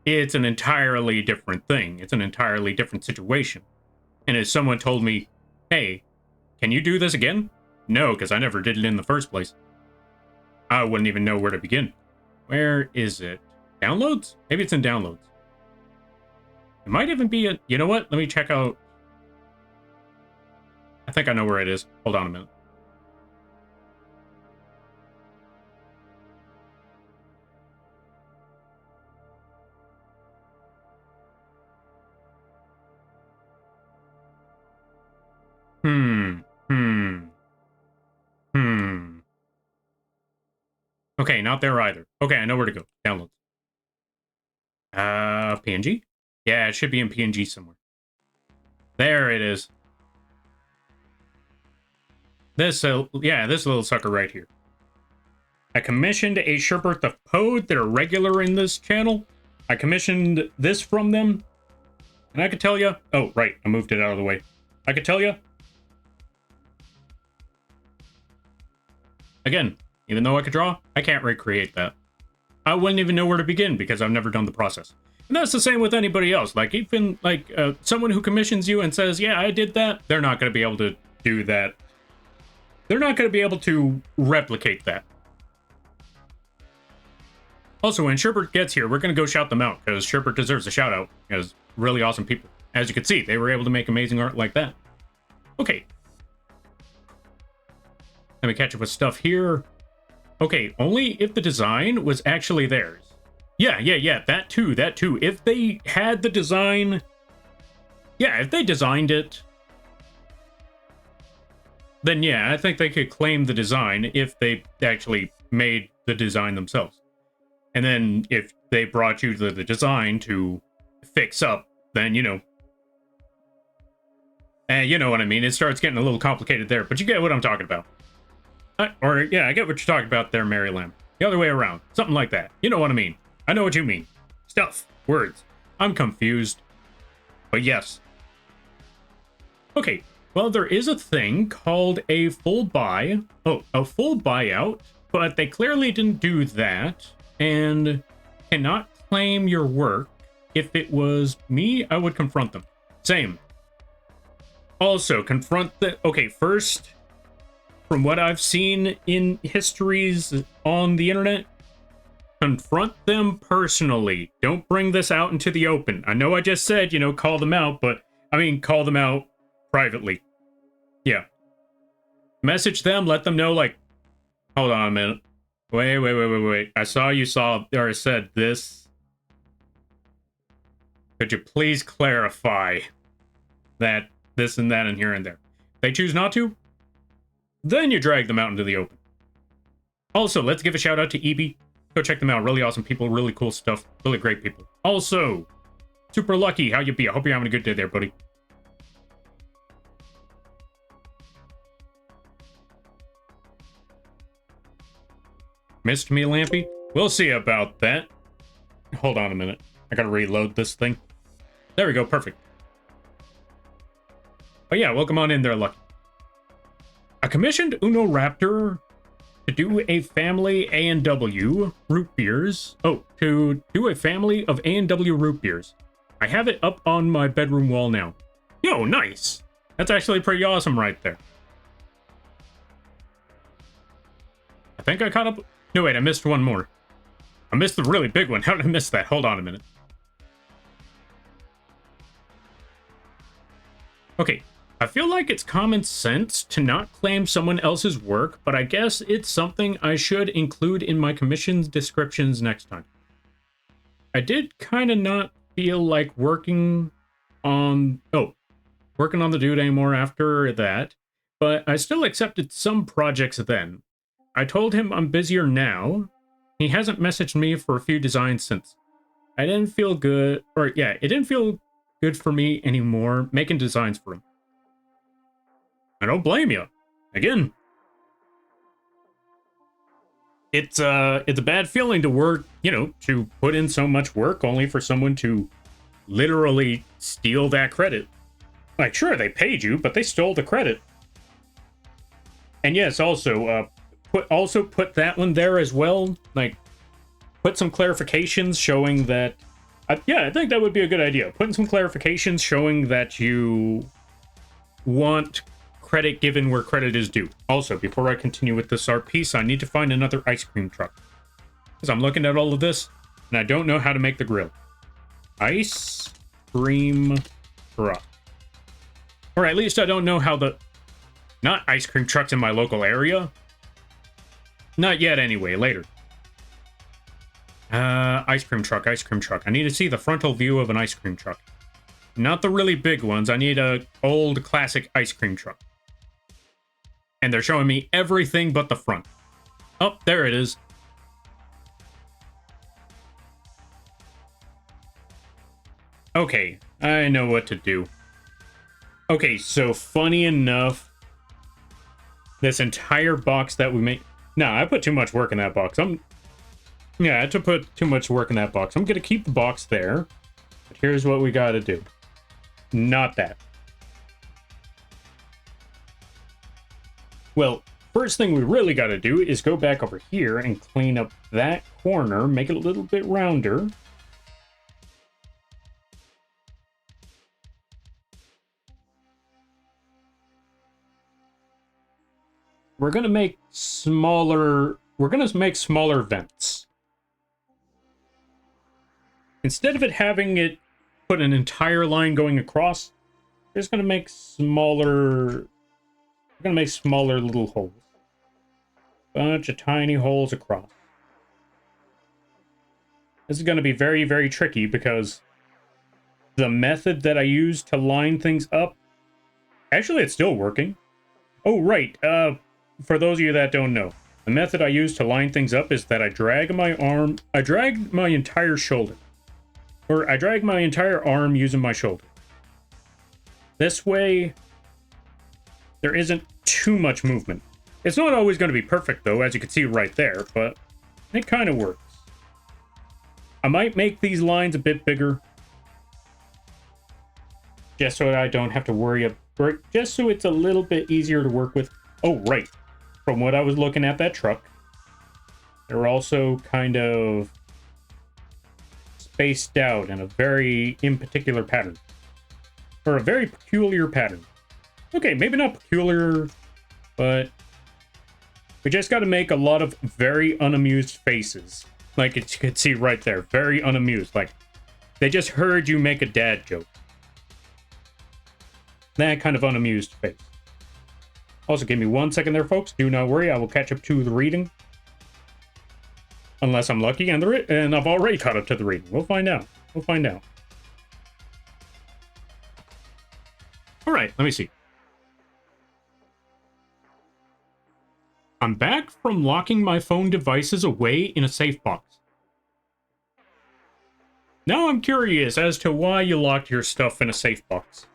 it's an entirely different thing. It's an entirely different situation. And if someone told me, hey, can you do this again? No, because I never did it in the first place. I wouldn't even know where to begin. Where is it? Downloads? Maybe it's in downloads. It might even be a... You know what? Let me check out... I think I know where it is. Hold on a minute. Okay, not there either. Okay, I know where to go. Downloads. PNG? Yeah, it should be in PNG somewhere. There it is. This, yeah, this little sucker right here. I commissioned a Sherbert the Pode. They're regular in this channel. I commissioned this from them. And I could tell you... Oh, right. I moved it out of the way. I could tell you... Again, even though I could draw, I can't recreate that. I wouldn't even know where to begin because I've never done the process. And that's the same with anybody else. Like, even, like, someone who commissions you and says, yeah, I did that, they're not going to be able to do that. They're not going to be able to replicate that. Also, when Sherbert gets here, we're going to go shout them out, because Sherbert deserves a shout-out, because really awesome people. As you can see, they were able to make amazing art like that. Okay. Let me catch up with stuff here. Okay, only if the design was actually theirs. Yeah, that too. If they had the design... Yeah, if they designed it... Then yeah, I think they could claim the design if they actually made the design themselves. And then if they brought you the design to fix up, then, you know... you know what I mean. It starts getting a little complicated there, but you get what I'm talking about. Yeah, I get what you're talking about there, Mary Lamb. The other way around. Something like that. You know what I mean. I know what you mean. Stuff. Words. I'm confused. But yes. Okay. Well, there is a thing called a full buy. Oh, a full buyout. But they clearly didn't do that. And cannot claim your work. If it was me, I would confront them. Same. Also, confront the... Okay, first... From what I've seen in histories on the internet, confront them personally. Don't bring this out into the open. I know I just said, you know, call them out, but I mean, call them out privately. Yeah. Message them, let them know, like, hold on a minute. Wait. I saw you said this. Could you please clarify that this and that and here and there? If they choose not to, then you drag them out into the open. Also, let's give a shout out to EB. Go check them out. Really awesome people. Really cool stuff. Really great people. Also, Super Lucky. How you be? I hope you're having a good day there, buddy. Missed me, Lampy? We'll see about that. Hold on a minute. I gotta reload this thing. There we go. Perfect. But yeah, welcome on in there, Lucky. I commissioned Uno Raptor to do a family A&W root beers. Oh, to do a family of A&W root beers. I have it up on my bedroom wall now. Yo, nice. That's actually pretty awesome right there. I think I caught up... No, wait, I missed one more. I missed the really big one. How did I miss that? Hold on a minute. Okay. I feel like it's common sense to not claim someone else's work, but I guess it's something I should include in my commission's descriptions next time. I did kind of not feel like working on... Oh, working on the dude anymore after that, but I still accepted some projects then. I told him I'm busier now. He hasn't messaged me for a few designs since. I didn't feel good, or yeah, it didn't feel good for me anymore making designs for him. I don't blame you. Again, it's a bad feeling to work, to put in so much work only for someone to literally steal that credit. Like, sure, they paid you, but they stole the credit. And yes, also, put that one there as well. Like, put some clarifications showing that... I think that would be a good idea. Putting some clarifications showing that you want credit given where credit is due. Also, before I continue with this art piece, I need to find another ice cream truck. Because I'm looking at all of this, and I don't know how to make the grill. Ice cream truck. Or at least I don't know how the... Not ice cream trucks in my local area. Not yet, anyway. Later. Ice cream truck, ice cream truck. I need to see the frontal view of an ice cream truck. Not the really big ones. I need a old classic ice cream truck. And they're showing me everything but the front. Oh, there it is. Okay, I know what to do. Okay, so funny enough, this entire box that we made... Nah, I put too much work in that box. Yeah, I had to put too much work in that box. I'm gonna keep the box there. But here's what we gotta do. Not that. Well, first thing we really gotta do is go back over here and clean up that corner, make it a little bit rounder. We're gonna make smaller vents. Instead of having it put an entire line going across, we're just gonna make smaller little holes. Bunch of tiny holes across. This is gonna be very, very tricky because the method that I use to line things up, actually it's still working. Oh, right, for those of you that don't know, the method I use to line things up is that I drag my entire shoulder. Or I drag my entire arm using my shoulder. This way, there isn't too much movement. It's not always going to be perfect, though, as you can see right there, but it kind of works. I might make these lines a bit bigger. Just so I don't have to worry about... Just so it's a little bit easier to work with. Oh, right. From what I was looking at that truck, they're also kind of spaced out in a very particular pattern. Or a very peculiar pattern. Okay, maybe not peculiar, but we just got to make a lot of very unamused faces. Like you could see right there, very unamused. Like they just heard you make a dad joke. That kind of unamused face. Also, give me 1 second there, folks. Do not worry, I will catch up to the reading. Unless I'm lucky and I've already caught up to the reading. We'll find out. We'll find out. All right, let me see. I'm back from locking my phone devices away in a safe box. Now I'm curious as to why you locked your stuff in a safe box.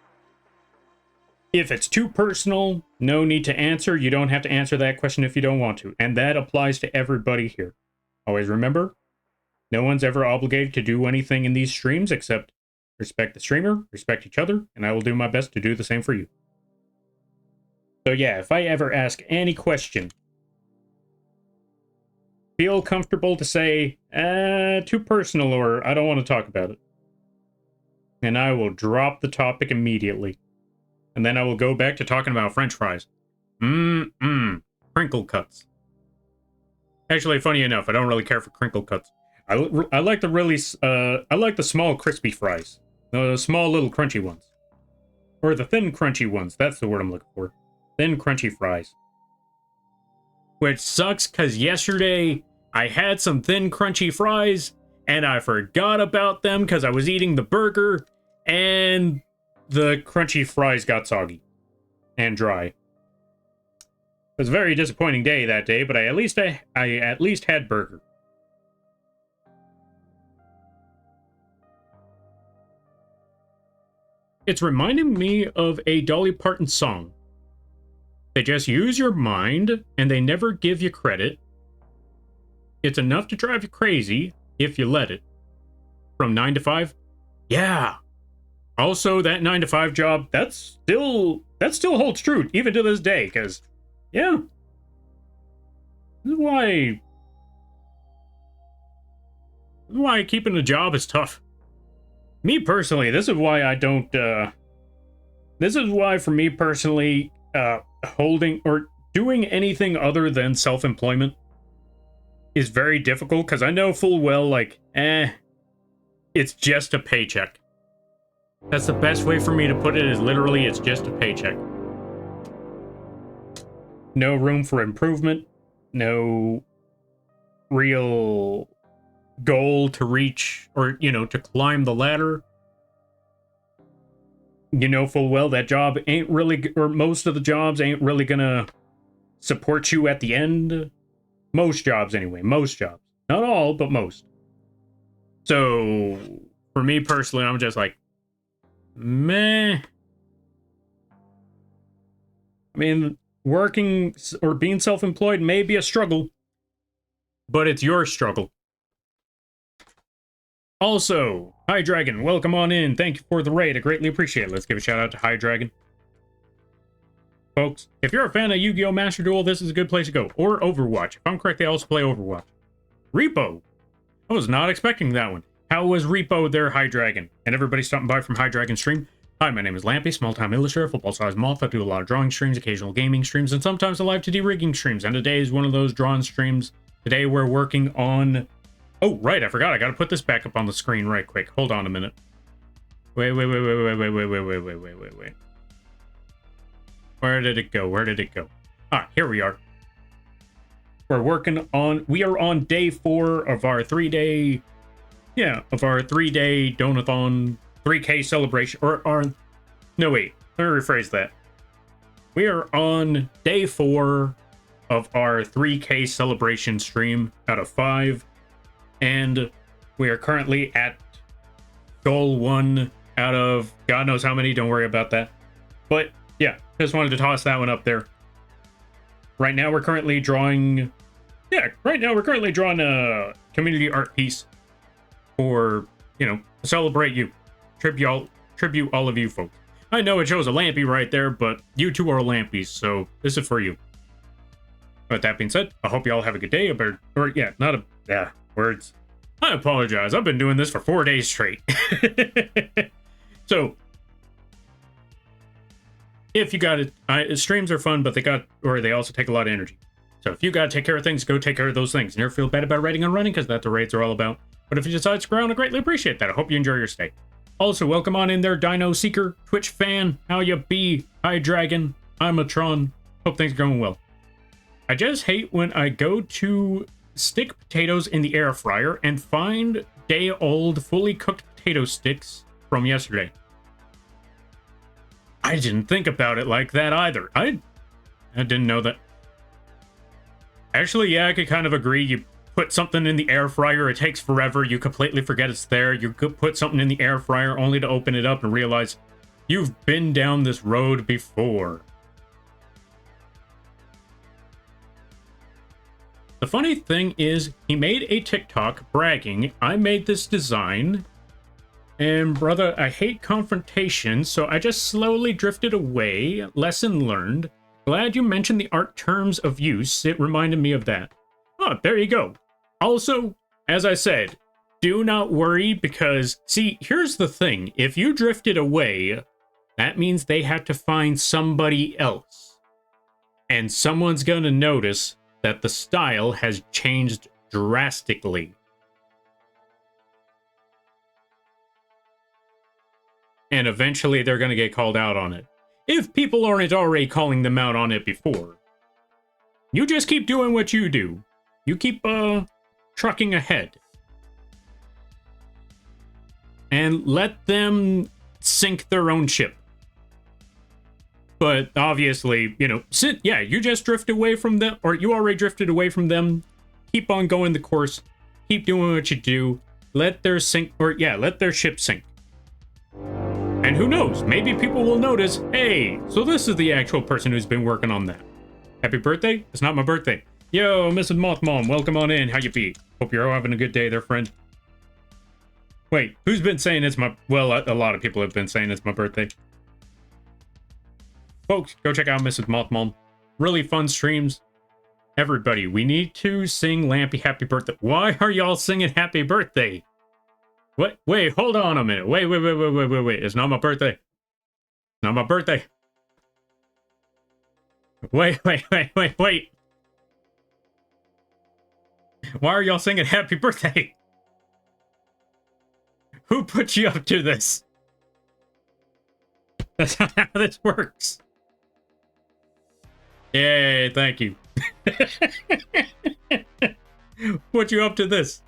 If it's too personal, no need to answer. You don't have to answer that question if you don't want to. And that applies to everybody here. Always remember, no one's ever obligated to do anything in these streams except respect the streamer, respect each other, and I will do my best to do the same for you. So yeah, if I ever ask any question, feel comfortable to say, too personal, or I don't want to talk about it. And I will drop the topic immediately. And then I will go back to talking about French fries. Crinkle cuts. Actually, funny enough, I don't really care for crinkle cuts. I like the small crispy fries. The small little crunchy ones. Or the thin crunchy ones. That's the word I'm looking for. Thin crunchy fries. Which sucks because yesterday I had some thin crunchy fries and I forgot about them because I was eating the burger and the crunchy fries got soggy and dry. It was a very disappointing day that day, but I at least had burger. It's reminding me of a Dolly Parton song. They just use your mind, and they never give you credit. It's enough to drive you crazy if you let it. From 9 to 5? Yeah. Also, that 9 to 5 job, that still holds true, even to this day, because, yeah. This is why keeping a job is tough. Me personally, this is why I don't, this is why, for me personally, holding or doing anything other than self-employment is very difficult, because I know full well, like, it's just a paycheck. That's the best way for me to put it, is literally, it's just a paycheck. No room for improvement, no real goal to reach, or, you know, to climb the ladder. You know full well that job ain't really, or most of the jobs ain't really gonna support you at the end. Most jobs, anyway. Most jobs. Not all, but most. So, for me personally, I'm just like, meh. I mean, working or being self-employed may be a struggle, but it's your struggle. Also, Hi Dragon, welcome on in. Thank you for the raid. I greatly appreciate it. Let's give a shout out to Hi Dragon. Folks, if you're a fan of Yu-Gi-Oh! Master Duel, this is a good place to go. Or Overwatch. If I'm correct, they also play Overwatch. Repo. I was not expecting that one. How was Repo there, Hi Dragon? And everybody stopping by from Hi Dragon stream. Hi, my name is Lampy, small-time illustrator, football-sized moth. I do a lot of drawing streams, occasional gaming streams, and sometimes a live 2D rigging streams. And today is one of those drawn streams. Today we're working on... Oh, right, I forgot. I gotta put this back up on the screen right quick. Hold on a minute. Wait. Where did it go? Where did it go? Ah, here we are. We are on day 4 of our 3-day... Yeah, of our 3-day Donathon 3K celebration. No, wait. Let me rephrase that. We are on day 4 of our 3K celebration stream out of 5. And we are currently at goal 1 out of God knows how many. Don't worry about that. But yeah, just wanted to toss that one up there. Right now we're currently drawing... Yeah, right now we're currently drawing a community art piece for, you know, celebrate you. Tribute all of you folks. I know it shows a Lampy right there, but you two are Lampies, so this is for you. With that being said, I hope you all have a good day. Words. I apologize. I've been doing this for 4 days straight. So, if you got it, streams are fun, but they also take a lot of energy. So if you got to take care of things, go take care of those things. Never feel bad about raiding and running, because that's what raids are all about. But if you decide to screw around, I greatly appreciate that. I hope you enjoy your stay. Also, welcome on in there, Dino Seeker, Twitch fan, how you be? Hi Dragon, I'm a Tron. Hope things are going well. I just hate when I go to stick potatoes in the air fryer and find day-old, fully cooked potato sticks from yesterday. I didn't think about it like that either. I didn't know that. Actually, yeah, I could kind of agree. You put something in the air fryer, it takes forever, you completely forget it's there. You could put something in the air fryer only to open it up and realize you've been down this road before. The funny thing is, he made a TikTok bragging, I made this design, and brother, I hate confrontation, so I just slowly drifted away. Lesson learned. Glad you mentioned the art terms of use, it reminded me of that. Oh, there you go. Also, as I said, do not worry, because, see, here's the thing. If you drifted away, that means they had to find somebody else. And someone's gonna notice that the style has changed drastically. And eventually they're going to get called out on it. If people aren't already calling them out on it before. You just keep doing what you do. You keep, trucking ahead. And let them sink their own ship. But obviously, you know, yeah, you just drift away from them, or you already drifted away from them. Keep on going the course. Keep doing what you do. Let their let their ship sink. And who knows? Maybe people will notice, hey, so this is the actual person who's been working on that. Happy birthday? It's not my birthday. Yo, Mrs. Moth Mom, welcome on in. How you be? Hope you're all having a good day there, friend. Wait, who's been saying it's my... Well, a lot of people have been saying it's my birthday. Folks, go check out Mrs. Moth Mom. Really fun streams. Everybody, we need to sing Lampy happy birthday. Why are y'all singing happy birthday? What? Wait, hold on a minute. Wait. It's not my birthday. It's not my birthday. Wait. Why are y'all singing happy birthday? Who put you up to this? That's not how this works. Yay, thank you. Put you up to this.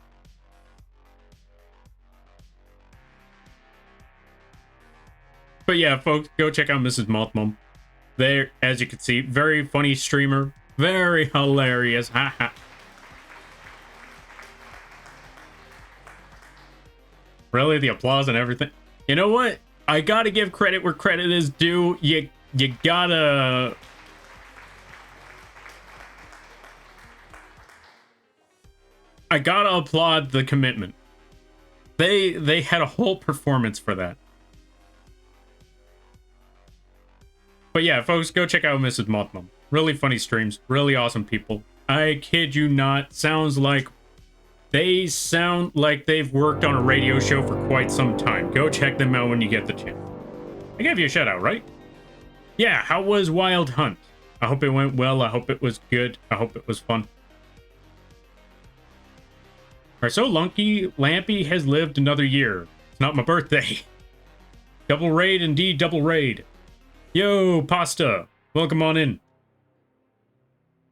But yeah, folks, go check out Mrs. Moth Mom. There, as you can see, very funny streamer. Very hilarious. Haha. Really, the applause and everything. You know what? I gotta give credit where credit is due. You gotta... I gotta applaud the commitment. They had a whole performance for that. But yeah, folks, go check out Mrs. Moth Mom. Really funny streams, really awesome people. I kid you not, they sound like they've worked on a radio show for quite some time. Go check them out when you get the chance. I gave you a shout out, right? Yeah, how was Wild Hunt? I hope it went well. I hope it was good. I hope it was fun. Alright, so Lampy has lived another year. It's not my birthday. Double raid, indeed, double raid. Yo, Pasta, welcome on in.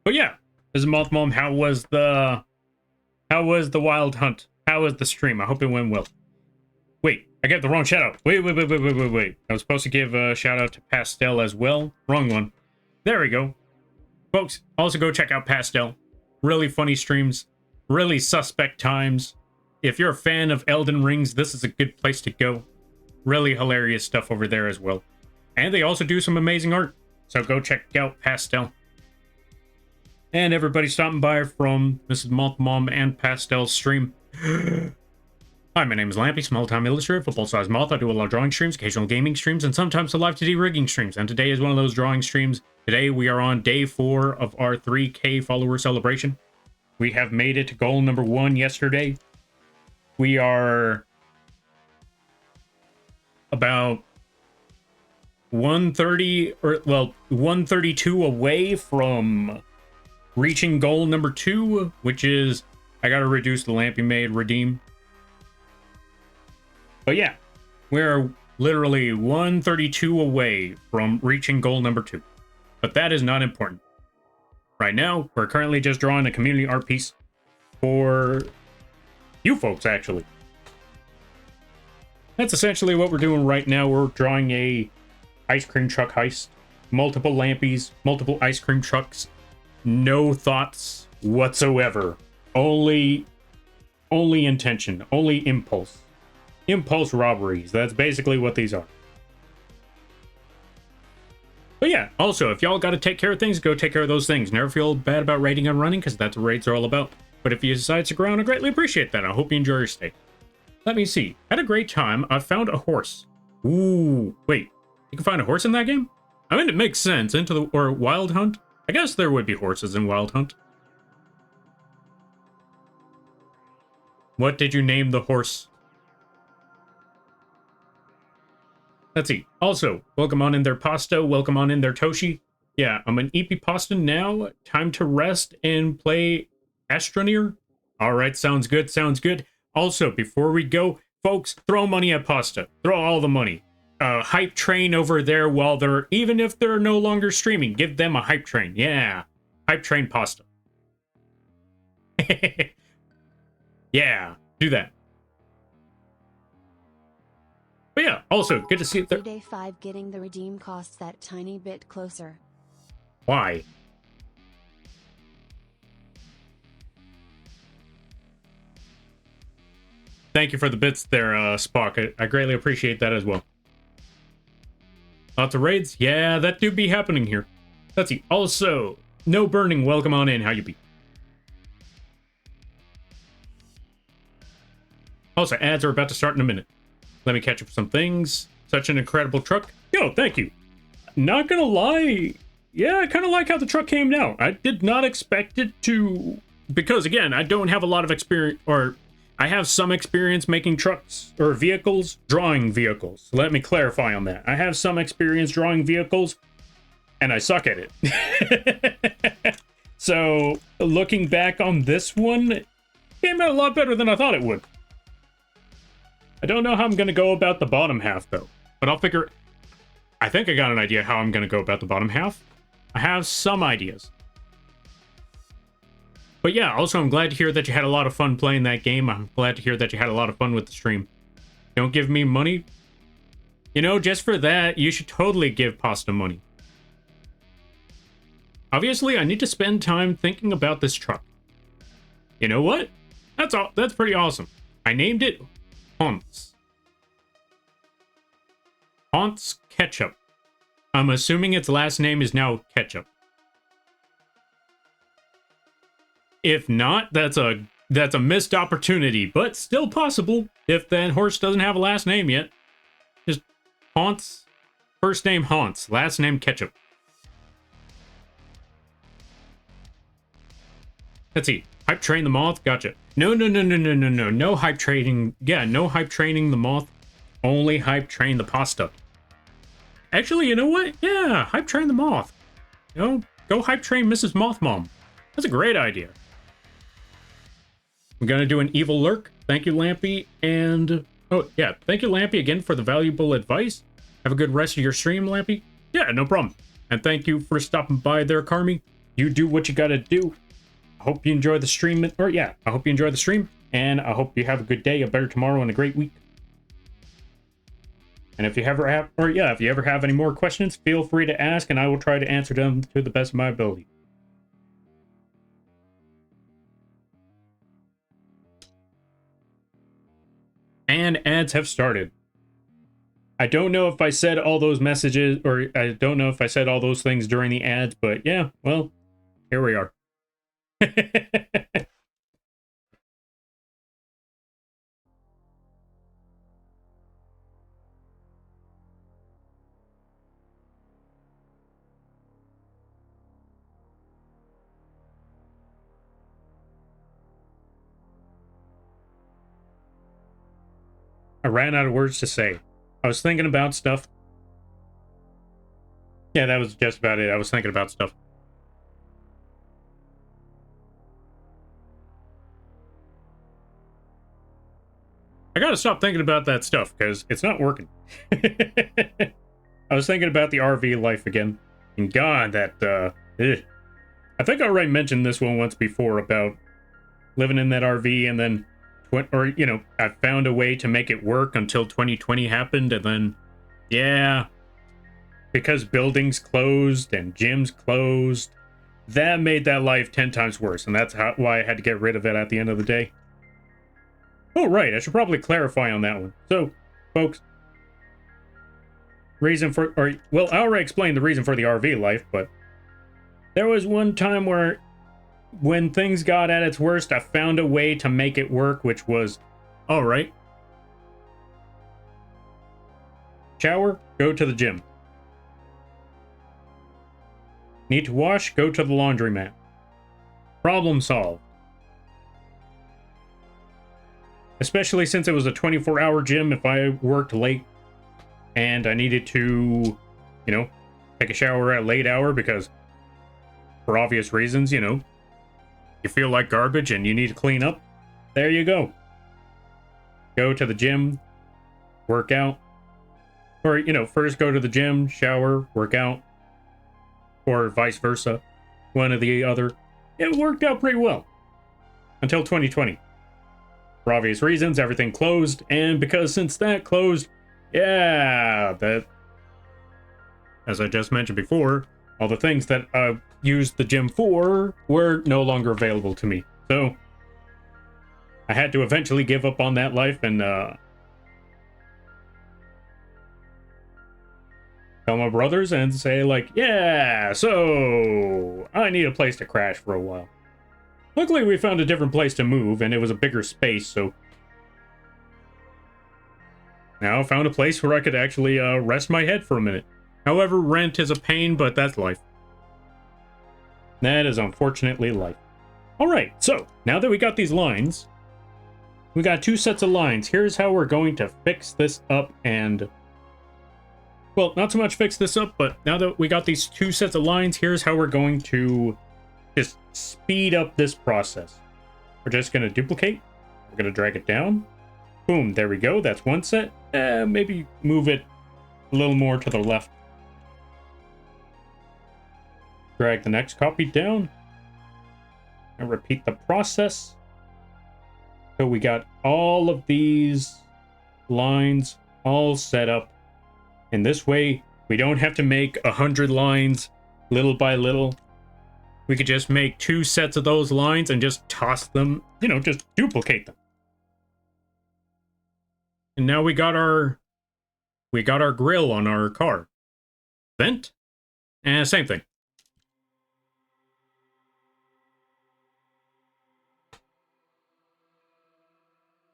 But yeah, this is Moth Mom. How was the Wild Hunt? How was the stream? I hope it went well. Wait, I got the wrong shout out. Wait. I was supposed to give a shout out to Pastel as well. Wrong one. There we go. Folks, also go check out Pastel. Really funny streams. Really suspect times. If you're a fan of Elden Rings, this is a good place to go. Really hilarious stuff over there as well. And they also do some amazing art. So go check out Pastel. And everybody stopping by from Mrs. Moth Mom and Pastel's stream. Hi, my name is Lampy, small-time illustrator, football-sized moth. I do a lot of drawing streams, occasional gaming streams, and sometimes the live 2D rigging streams. And today is one of those drawing streams. Today we are on day 4 of our 3K follower celebration. We have made it to goal number 1 yesterday. We are about 132 away from reaching goal number 2, which is I gotta reduce the Lampy Made redeem. But yeah, we're literally 132 away from reaching goal number 2. But that is not important. Right now, we're currently just drawing a community art piece for you folks, actually. That's essentially what we're doing right now. We're drawing a ice cream truck heist. Multiple Lampies, multiple ice cream trucks. No thoughts whatsoever. Only intention, only impulse. Impulse robberies. That's basically what these are. But yeah, also, if y'all got to take care of things, go take care of those things. Never feel bad about raiding and running, because that's what raids are all about. But if you decide to stick around, I greatly appreciate that. I hope you enjoy your stay. Let me see. Had a great time. I found a horse. Ooh, wait. You can find a horse in that game? I mean, it makes sense. Or Wild Hunt? I guess there would be horses in Wild Hunt. What did you name the horse? Let's see. Also, welcome on in there, Pasta. Welcome on in there, Toshi. Yeah, I'm an EP Pasta now. Time to rest and play Astroneer. All right, sounds good, sounds good. Also, before we go, folks, throw money at Pasta. Throw all the money. Hype train over there while they're, even if they're no longer streaming, give them a hype train. Yeah, hype train Pasta. Yeah, do that. But yeah, also, good to see it there. Day 5 getting the redeem costs that tiny bit closer. Why? Thank you for the bits there, Spock. I greatly appreciate that as well. Lots of raids? Yeah, that do be happening here. Let's see. Also, no burning. Welcome on in. How you be? Also, ads are about to start in a minute. Let me catch up some things. Such an incredible truck. Yo, thank you. Not gonna lie. Yeah, I kind of like how the truck came out. I did not expect it to... Because, again, I don't have a lot of experience... Or, I have some experience making trucks or vehicles. Drawing vehicles. Let me clarify on that. I have some experience drawing vehicles. And I suck at it. So, looking back on this one, it came out a lot better than I thought it would. I don't know how I'm going to go about the bottom half, though. But I'll figure... I think I got an idea how I'm going to go about the bottom half. I have some ideas. But yeah, also I'm glad to hear that you had a lot of fun playing that game. I'm glad to hear that you had a lot of fun with the stream. Don't give me money. You know, just for that, you should totally give Pasta money. Obviously, I need to spend time thinking about this truck. You know what? That's pretty awesome. I named it Haunts. Haunts Ketchup. I'm assuming its last name is now Ketchup. If not, that's a missed opportunity, but still possible if that horse doesn't have a last name yet. Just Haunts. First name Haunts, last name Ketchup. Let's see. Hype train the moth? Gotcha. No. No hype training. Yeah, no hype training the moth. Only hype train the pasta. Actually, you know what? Yeah, hype train the moth. You know, go hype train Mrs. Moth Mom. That's a great idea. I'm gonna do an evil lurk. Thank you, Lampy. And, oh, yeah, thank you, Lampy, again for the valuable advice. Have a good rest of your stream, Lampy. Yeah, no problem. And thank you for stopping by there, Carmi. You do what you gotta do. I hope you enjoy the stream. Or, yeah, I hope you enjoy the stream. And I hope you have a good day, a better tomorrow, and a great week. And if you ever have any more questions, feel free to ask, and I will try to answer them to the best of my ability. And ads have started. I don't know if I said all those messages, or I don't know if I said all those things during the ads, but yeah, well, here we are. I ran out of words to say. I was thinking about stuff. Yeah, that was just about it. I was thinking about stuff. I gotta stop thinking about that stuff, because it's not working. I was thinking about the RV life again. And God, that, I think I already mentioned this one once before about living in that RV and then, you know, I found a way to make it work until 2020 happened, and then, yeah, because buildings closed and gyms closed, that made that life 10 times worse, and that's why I had to get rid of it at the end of the day. Oh, right, I should probably clarify on that one. So, folks, well, I already explained the reason for the RV life, but there was one time where when things got at its worst, I found a way to make it work, which was, all right, shower, go to the gym. Need to wash, go to the laundromat. Problem solved. Especially since it was a 24-hour gym. If I worked late and I needed to, you know, take a shower at a late hour because, for obvious reasons, you know, you feel like garbage and you need to clean up, there you go. Go to the gym, work out. Or, you know, first go to the gym, shower, work out. Or vice versa. One or the other. It worked out pretty well. Until 2020. For obvious reasons, everything closed. And because since that closed, Yeah, that, as I just mentioned before, all the things that I used the gym for were no longer available to me. So I had to eventually give up on that life and tell my brothers and say like, yeah, so I need a place to crash for a while. Luckily, we found a different place to move, and it was a bigger space, so now I found a place where I could actually rest my head for a minute. However, rent is a pain, but that's life. That is unfortunately life. Alright, so now that we got these lines, we got two sets of lines. Here's how we're going to fix this up and... Well, not so much fix this up, but now that we got these two sets of lines, here's how we're going to just speed up this process. We're just going to duplicate. We're going to drag it down. Boom, there we go. That's one set. Maybe move it a little more to the left. Drag the next copy down. And repeat the process. So we got all of these lines all set up. And this way, we don't have to make 100 lines little by little. We could just make two sets of those lines and just toss them, you know, just duplicate them. And now we got our grill on our car. Vent? Same thing.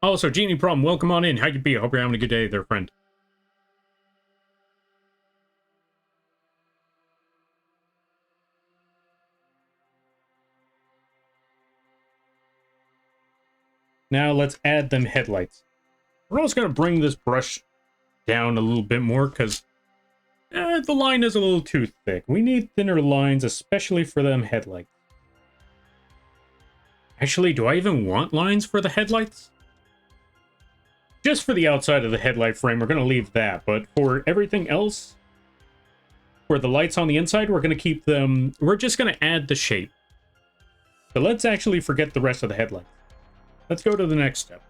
Also, Genie Problem, welcome on in. How you be? I hope you're having a good day there, friend. Now let's add them headlights. We're also going to bring this brush down a little bit more because the line is a little too thick. We need thinner lines, especially for them headlights. Actually, do I even want lines for the headlights? Just for the outside of the headlight frame, we're going to leave that. But for everything else, for the lights on the inside, we're going to keep them... We're just going to add the shape. So let's actually forget the rest of the headlights. Let's go to the next step.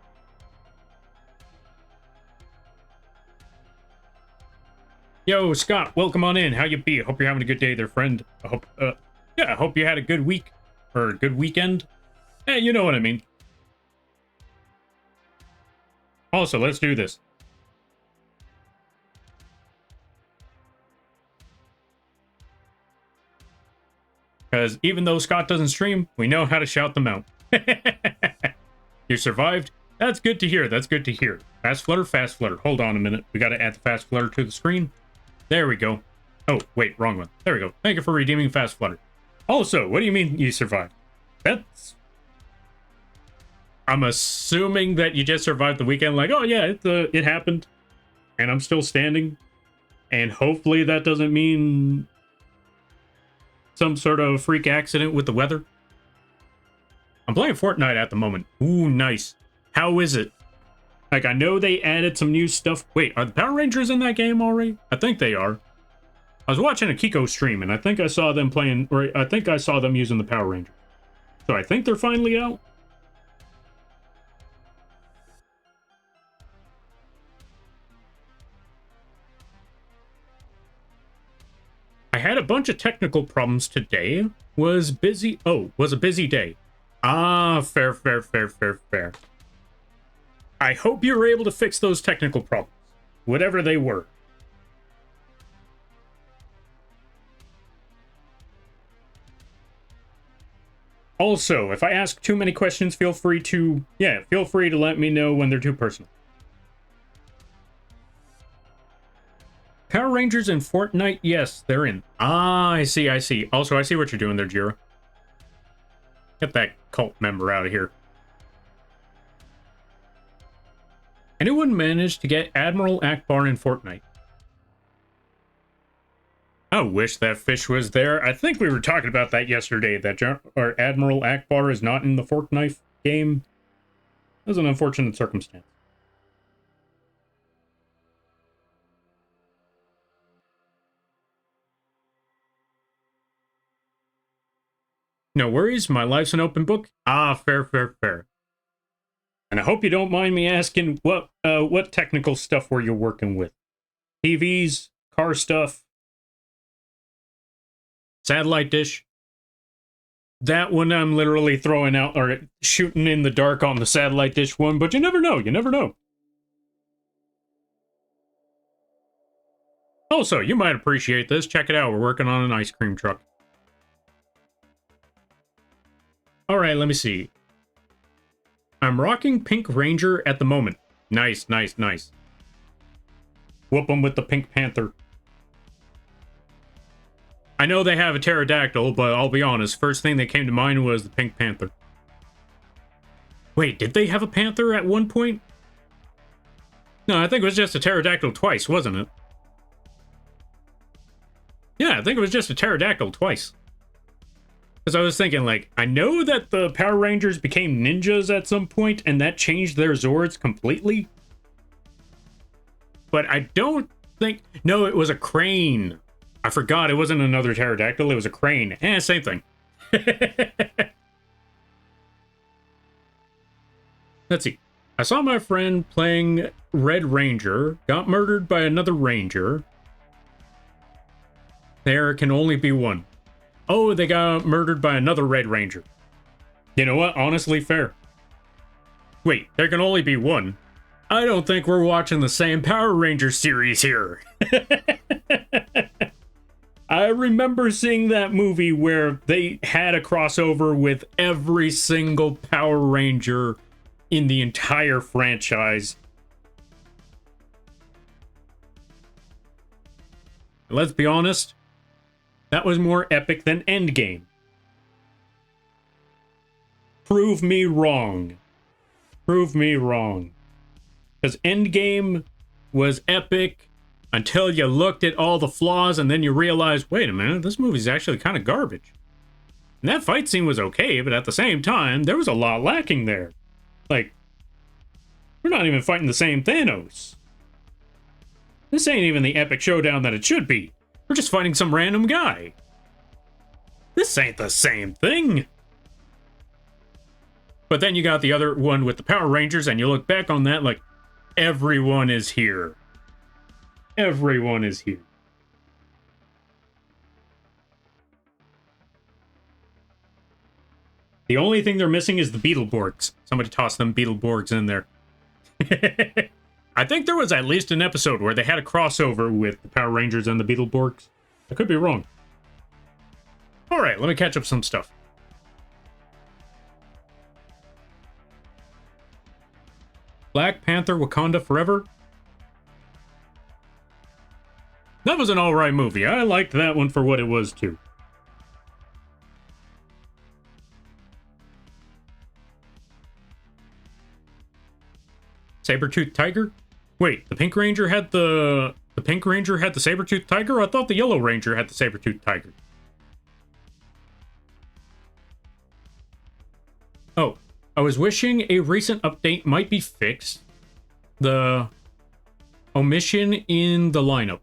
Yo, Scott, welcome on in. How you be? Hope you're having a good day there, friend. I hope, yeah, I hope you had a good week. Or a good weekend. You know what I mean. Also, let's do this. Because even though Scott doesn't stream, we know how to shout them out. You survived? That's good to hear. That's good to hear. Fast flutter, fast flutter. Hold on a minute. We got to add the fast flutter to the screen. There we go. Oh, wait, wrong one. There we go. Thank you for redeeming fast flutter. Also, what do you mean you survived? That's... I'm assuming that you just survived the weekend. Like, oh yeah, it happened. And I'm still standing. And hopefully that doesn't mean some sort of freak accident with the weather. I'm playing Fortnite at the moment. Ooh, nice. How is it? Like, I know they added some new stuff. Wait, are the Power Rangers in that game already? I think they are. I was watching a Kiko stream, and I think I saw them playing, or I think I saw them using the Power Rangers. So I think they're finally out. I had a bunch of technical problems today. Was a busy day. Ah, fair, fair, fair, fair, fair. I hope you were able to fix those technical problems, whatever they were. Also, if I ask too many questions, feel free to let me know when they're too personal. Power Rangers in Fortnite? Yes, they're in. Ah, I see, I see. Also, I see what you're doing there, Jira. Get that cult member out of here. Anyone managed to get Admiral Akbar in Fortnite? I wish that fish was there. I think we were talking about that yesterday, that Admiral Akbar is not in the Fortnite game. That was an unfortunate circumstance. No worries, my life's an open book. Ah, fair, fair, fair. And I hope you don't mind me asking what technical stuff were you working with? TVs, car stuff, satellite dish? That one I'm literally throwing out or shooting in the dark on the satellite dish one, but you never know, you never know. Also, you might appreciate this. Check it out, we're working on an ice cream truck. Alright, let me see. I'm rocking Pink Ranger at the moment. Nice, nice, nice. Whoop 'em with the Pink Panther. I know they have a pterodactyl, but I'll be honest, first thing that came to mind was the Pink Panther. Wait, did they have a panther at one point? No, I think it was just a pterodactyl twice, wasn't it? Yeah, I think it was just a pterodactyl twice. Because I was thinking, like, I know that the Power Rangers became ninjas at some point, and that changed their Zords completely. But I don't think... No, it was a crane. I forgot it wasn't another pterodactyl, it was a crane. Same thing. Let's see. I saw my friend playing Red Ranger, got murdered by another Ranger. There can only be one. Oh, they got murdered by another Red Ranger. You know what? Honestly, fair. Wait, there can only be one. I don't think we're watching the same Power Ranger series here. I remember seeing that movie where they had a crossover with every single Power Ranger in the entire franchise. Let's be honest, that was more epic than Endgame. Prove me wrong. Prove me wrong. Because Endgame was epic until you looked at all the flaws and then you realized, wait a minute, this movie's actually kind of garbage. And that fight scene was okay, but at the same time, there was a lot lacking there. Like, we're not even fighting the same Thanos. This ain't even the epic showdown that it should be. We're just fighting some random guy. This ain't the same thing. But then you got the other one with the Power Rangers, and you look back on that like, everyone is here. Everyone is here. The only thing they're missing is the Beetleborgs. Somebody tossed them Beetleborgs in there. I think there was at least an episode where they had a crossover with the Power Rangers and the Beetleborgs. I could be wrong. Alright, let me catch up some stuff. Black Panther Wakanda Forever. That was an alright movie. I liked that one for what it was, too. Saber-toothed tiger? Wait, the Pink Ranger had the Pink Ranger had the saber-toothed tiger? I thought the Yellow Ranger had the saber-toothed tiger. Oh, I was wishing a recent update might be fixed. The omission in the lineup.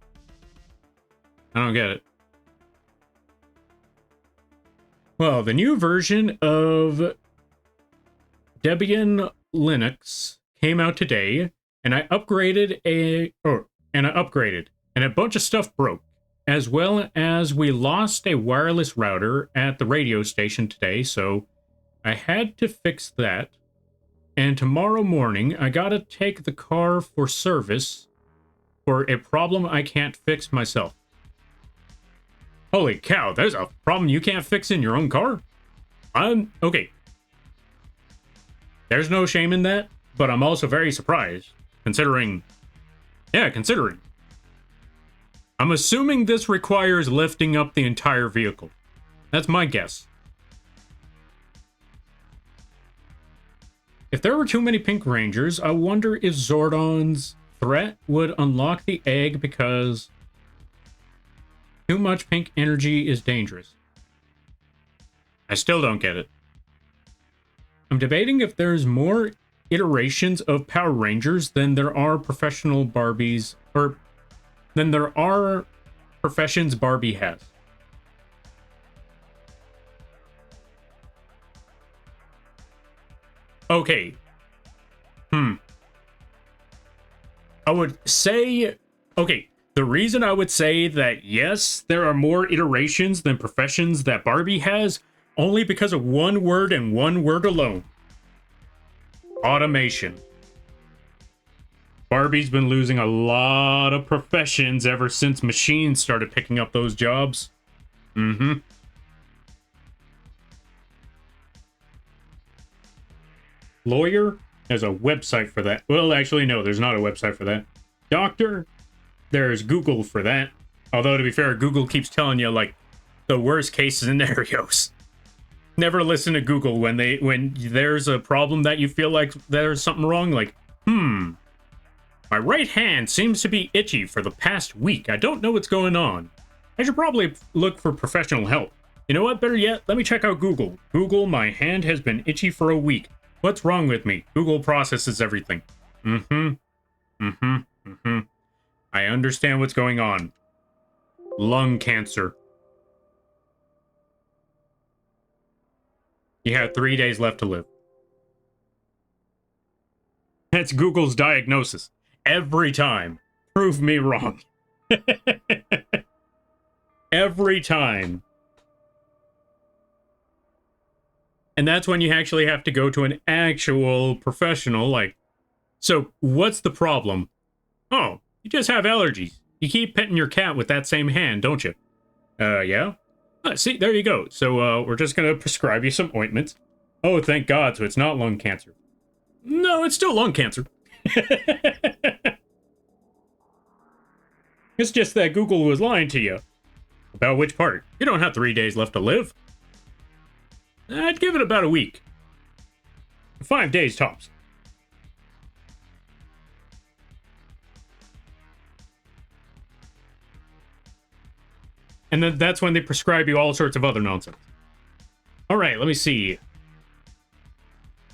I don't get it. Well, the new version of Debian Linux came out today, and I upgraded and a bunch of stuff broke, as well as we lost a wireless router at the radio station today, so I had to fix that. And tomorrow morning, I gotta take the car for service for a problem I can't fix myself. Holy cow, there's a problem you can't fix in your own car? Okay. There's no shame in that, but I'm also very surprised, considering. I'm assuming this requires lifting up the entire vehicle. That's my guess. If there were too many Pink Rangers, I wonder if Zordon's threat would unlock the egg because too much pink energy is dangerous. I still don't get it. I'm debating if there's more iterations of Power Rangers than there are professional Barbies, or than there are professions Barbie has. Okay. I would say, okay, the reason I would say that yes, there are more iterations than professions that Barbie has, only because of one word and one word alone. Automation. Barbie's been losing a lot of professions ever since machines started picking up those jobs. Mm-hmm. Lawyer? There's a website for that. Well, actually, no, there's not a website for that. Doctor? There's Google for that. Although, to be fair, Google keeps telling you, like, the worst case scenarios. Never listen to Google when there's a problem that you feel like there's something wrong. Like, my right hand seems to be itchy for the past week. I don't know what's going on. I should probably look for professional help. You know what? Better yet, let me check out Google. Google, my hand has been itchy for a week. What's wrong with me? Google processes everything. I understand what's going on. Lung cancer. You have 3 days left to live. That's Google's diagnosis. Every time. Prove me wrong. Every time. And that's when you actually have to go to an actual professional, like, so what's the problem? Oh, you just have allergies. You keep petting your cat with that same hand, don't you? Yeah? See, there you go. So, we're just gonna prescribe you some ointments. Oh, thank God, so it's not lung cancer. No, it's still lung cancer. It's just that Google was lying to you. About which part? You don't have 3 days left to live. I'd give it about a week. 5 days tops. And then that's when they prescribe you all sorts of other nonsense. Alright, let me see.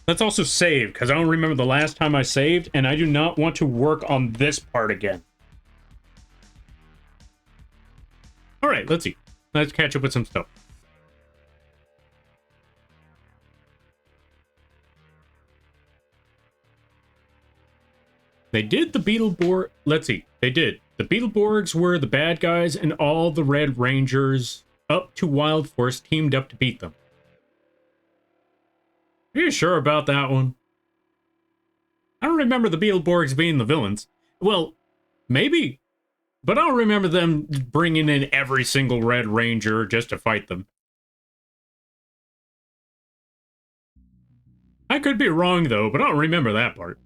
Let's also save, because I don't remember the last time I saved, and I do not want to work on this part again. Alright, let's see. Let's catch up with some stuff. They did the Beetleborg... Let's see. They did. The Beetleborgs were the bad guys, and all the Red Rangers up to Wild Force teamed up to beat them. Are you sure about that one? I don't remember the Beetleborgs being the villains. Well, maybe. But I don't remember them bringing in every single Red Ranger just to fight them. I could be wrong, though, but I don't remember that part.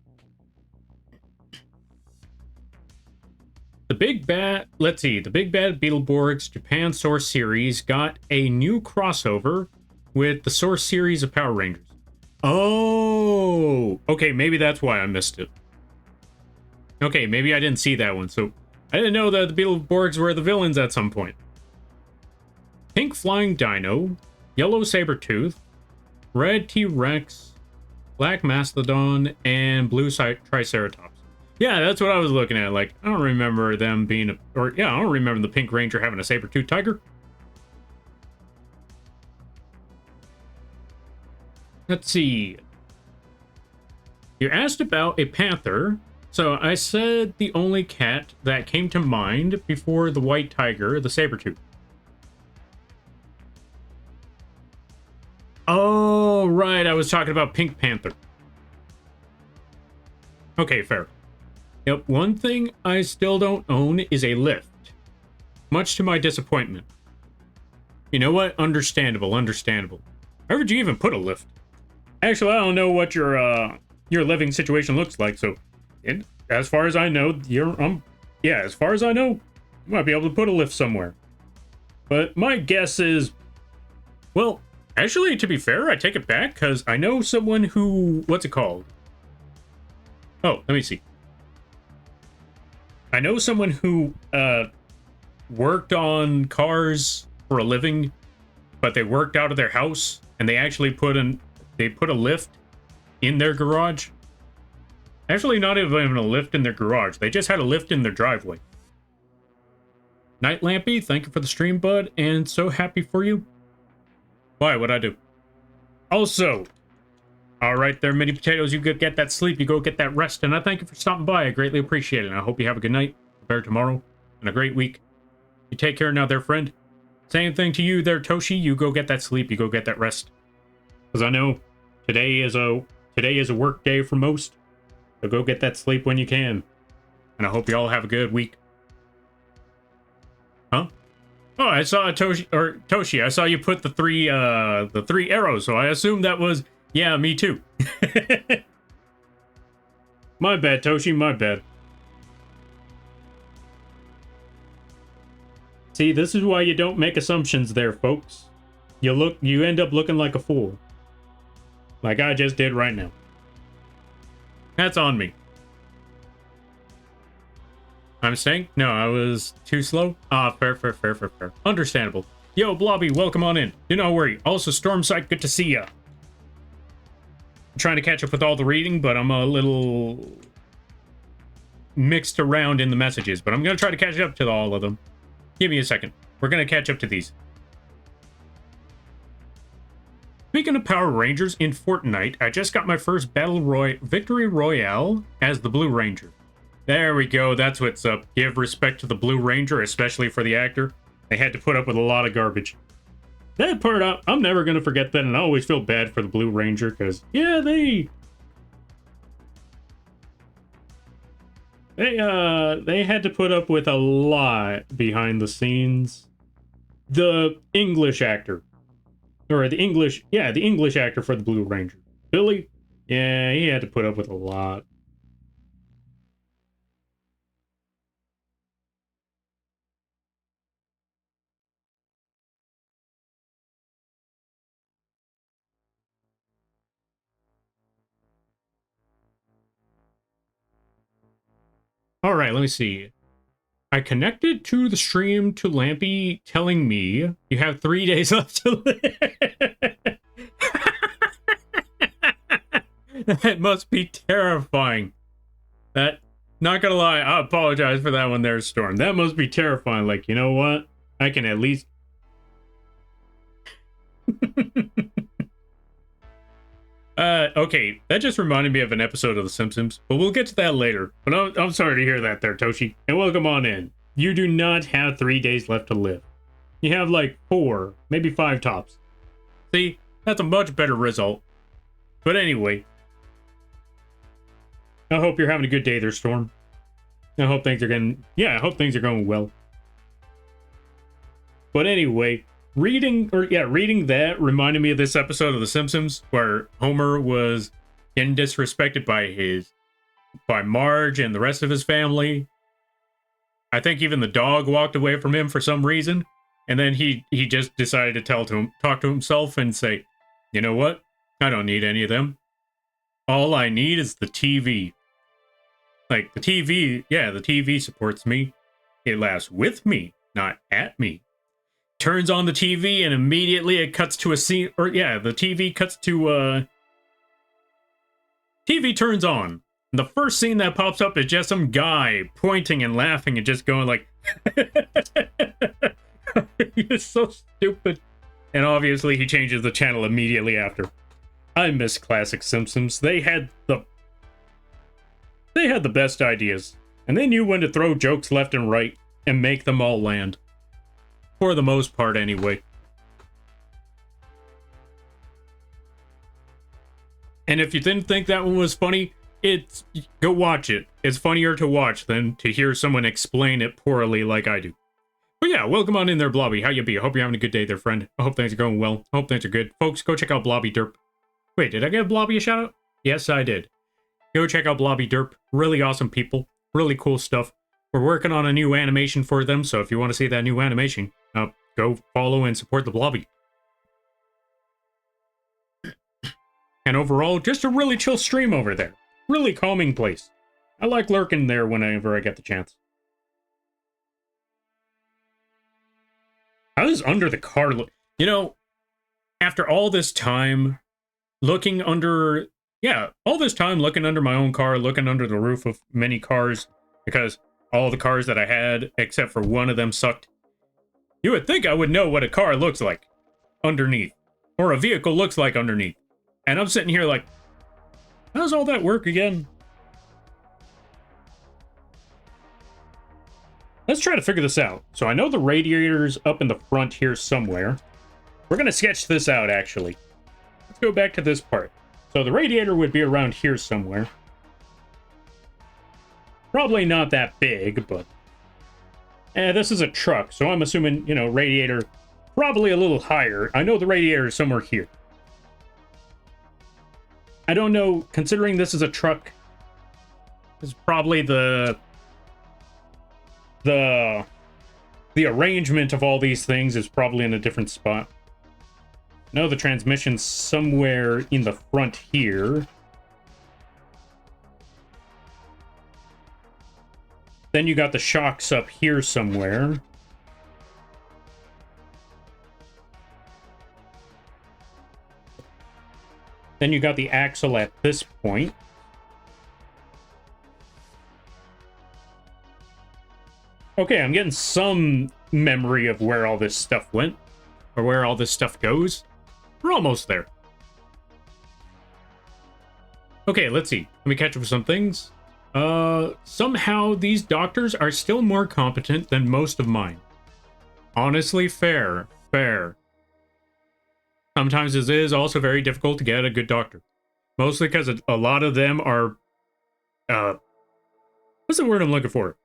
The Big Bad... Let's see. The Big Bad Beetleborgs Japan Source Series got a new crossover with the Source Series of Power Rangers. Oh! Okay, maybe that's why I missed it. Okay, maybe I didn't see that one, so... I didn't know that the Beetleborgs were the villains at some point. Pink Flying Dino, Yellow Sabretooth, Red T-Rex, Black Mastodon, and Blue Triceratops. Yeah, that's what I was looking at. Like, I don't remember them being I don't remember the Pink Ranger having a saber-tooth tiger. Let's see. You asked about a panther. So I said the only cat that came to mind before the white tiger, the saber-tooth. Oh, right. I was talking about Pink Panther. Okay, fair. Yep, one thing I still don't own is a lift. Much to my disappointment. You know what? Understandable, understandable. Where would you even put a lift? Actually, I don't know what your living situation looks like, so... And as far as I know, as far as I know, you might be able to put a lift somewhere. But my guess is, well, actually, to be fair, I take it back, because I know someone who, what's it called? Oh, let me see. I know someone who, worked on cars for a living, but they worked out of their house, and they actually put a lift in their garage. Actually, not even a lift in their garage. They just had a lift in their driveway. Night Lampy, thank you for the stream, bud, and so happy for you. Why? What'd I do? Also, All right there, mini potatoes. You go get that sleep. You go get that rest. And I thank you for stopping by. I greatly appreciate it. And I hope you have a good night, a better tomorrow, and a great week. You take care now there, friend. Same thing to you there, Toshi. You go get that sleep. You go get that rest. Because I know today is a work day for most. So go get that sleep when you can. And I hope you all have a good week. Huh? Oh, I saw Toshi. I saw you put the three arrows. So I assumed that was, yeah, me too. My bad, Toshi. My bad. See, this is why you don't make assumptions there, folks. You end up looking like a fool. Like I just did right now. That's on me. I'm saying? No, I was too slow? Ah, fair. Understandable. Yo, Blobby, welcome on in. Do not worry. Also, Stormsight, good to see ya. I'm trying to catch up with all the reading, but I'm a little mixed around in the messages. But I'm going to try to catch up to all of them. Give me a second. We're going to catch up to these. Speaking of Power Rangers in Fortnite, I just got my first Victory Royale as the Blue Ranger. There we go, that's what's up. Give respect to the Blue Ranger, especially for the actor. They had to put up with a lot of garbage. That part, I'm never going to forget that, and I always feel bad for the Blue Ranger, because, yeah, they had to put up with a lot behind the scenes. The English actor. Or the English actor for the Blue Ranger. Billy? Yeah, he had to put up with a lot. All right, let me see. I connected to the stream to Lampy telling me you have 3 days left to live. That must be terrifying. Not gonna lie, I apologize for that one there, Storm. That must be terrifying. Like, you know what? I can at least... okay, that just reminded me of an episode of The Simpsons, but we'll get to that later. But I'm sorry to hear that there, Toshi. And welcome on in. You do not have 3 days left to live. You have like 4, maybe 5 tops. See, that's a much better result. But anyway, I hope you're having a good day there, Storm. I hope things are going well. But anyway, reading that reminded me of this episode of The Simpsons where Homer was getting disrespected by Marge and the rest of his family. I think even the dog walked away from him for some reason, and then he just decided to talk to himself and say, "You know what? I don't need any of them. All I need is the TV." Like, the TV supports me. It laughs with me, not at me. Turns on the TV and immediately it cuts to a scene, the TV cuts to, TV turns on. And the first scene that pops up is just some guy pointing and laughing and just going like, he's so stupid. And obviously he changes the channel immediately after. I miss classic Simpsons. They had the best ideas, and they knew when to throw jokes left and right and make them all land. For the most part, anyway. And if you didn't think that one was funny, go watch it. It's funnier to watch than to hear someone explain it poorly like I do. But yeah, welcome on in there, Blobby. How you be? I hope you're having a good day there, friend. I hope things are going well. I hope things are good. Folks, go check out Blobby Derp. Wait, did I give Blobby a shout out? Yes, I did. Go check out Blobby Derp. Really awesome people. Really cool stuff. We're working on a new animation for them, so if you want to see that new animation, go follow and support the Blobby. And overall, just a really chill stream over there. Really calming place. I like lurking there whenever I get the chance. I was under the car. You know, after all this time looking under... Yeah, all this time looking under my own car, looking under the roof of many cars, because all the cars that I had, except for one of them, sucked. You would think I would know what a car looks like underneath, or a vehicle looks like underneath. And I'm sitting here like, How's all that work again? Let's try to figure this out. So I know the radiator's up in the front here somewhere. We're going to sketch this out, actually. Let's go back to this part. So the radiator would be around here somewhere. Probably not that big, but... this is a truck, so I'm assuming, you know, radiator probably a little higher. I know the radiator is somewhere here. I don't know, considering this is a truck, this is probably the arrangement of all these things is probably in a different spot. No, the transmission's somewhere in the front here. Then you got the shocks up here somewhere. Then you got the axle at this point. Okay, I'm getting some memory of where all this stuff went, or where all this stuff goes. We're almost there. Okay, let's see. Let me catch up with some things. Somehow these doctors are still more competent than most of mine. Honestly, fair. Sometimes it is also very difficult to get a good doctor. Mostly because a lot of them are... what's the word I'm looking for?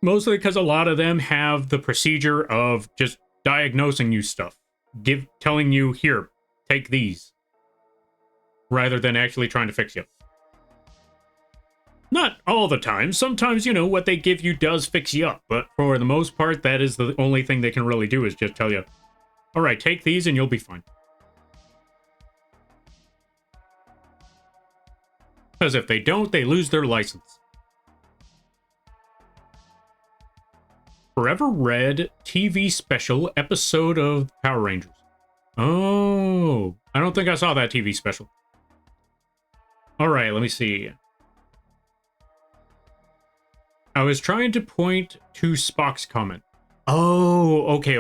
Mostly because a lot of them have the procedure of just diagnosing you stuff. Telling you, here, take these. Rather than actually trying to fix you. Not all the time. Sometimes, you know, what they give you does fix you up. But for the most part, that is the only thing they can really do is just tell you, all right, take these and you'll be fine. Because if they don't, they lose their license. Forever Red TV special episode of Power Rangers. Oh, I don't think I saw that TV special. All right, let me see. I was trying to point to Spock's comment. Oh, okay.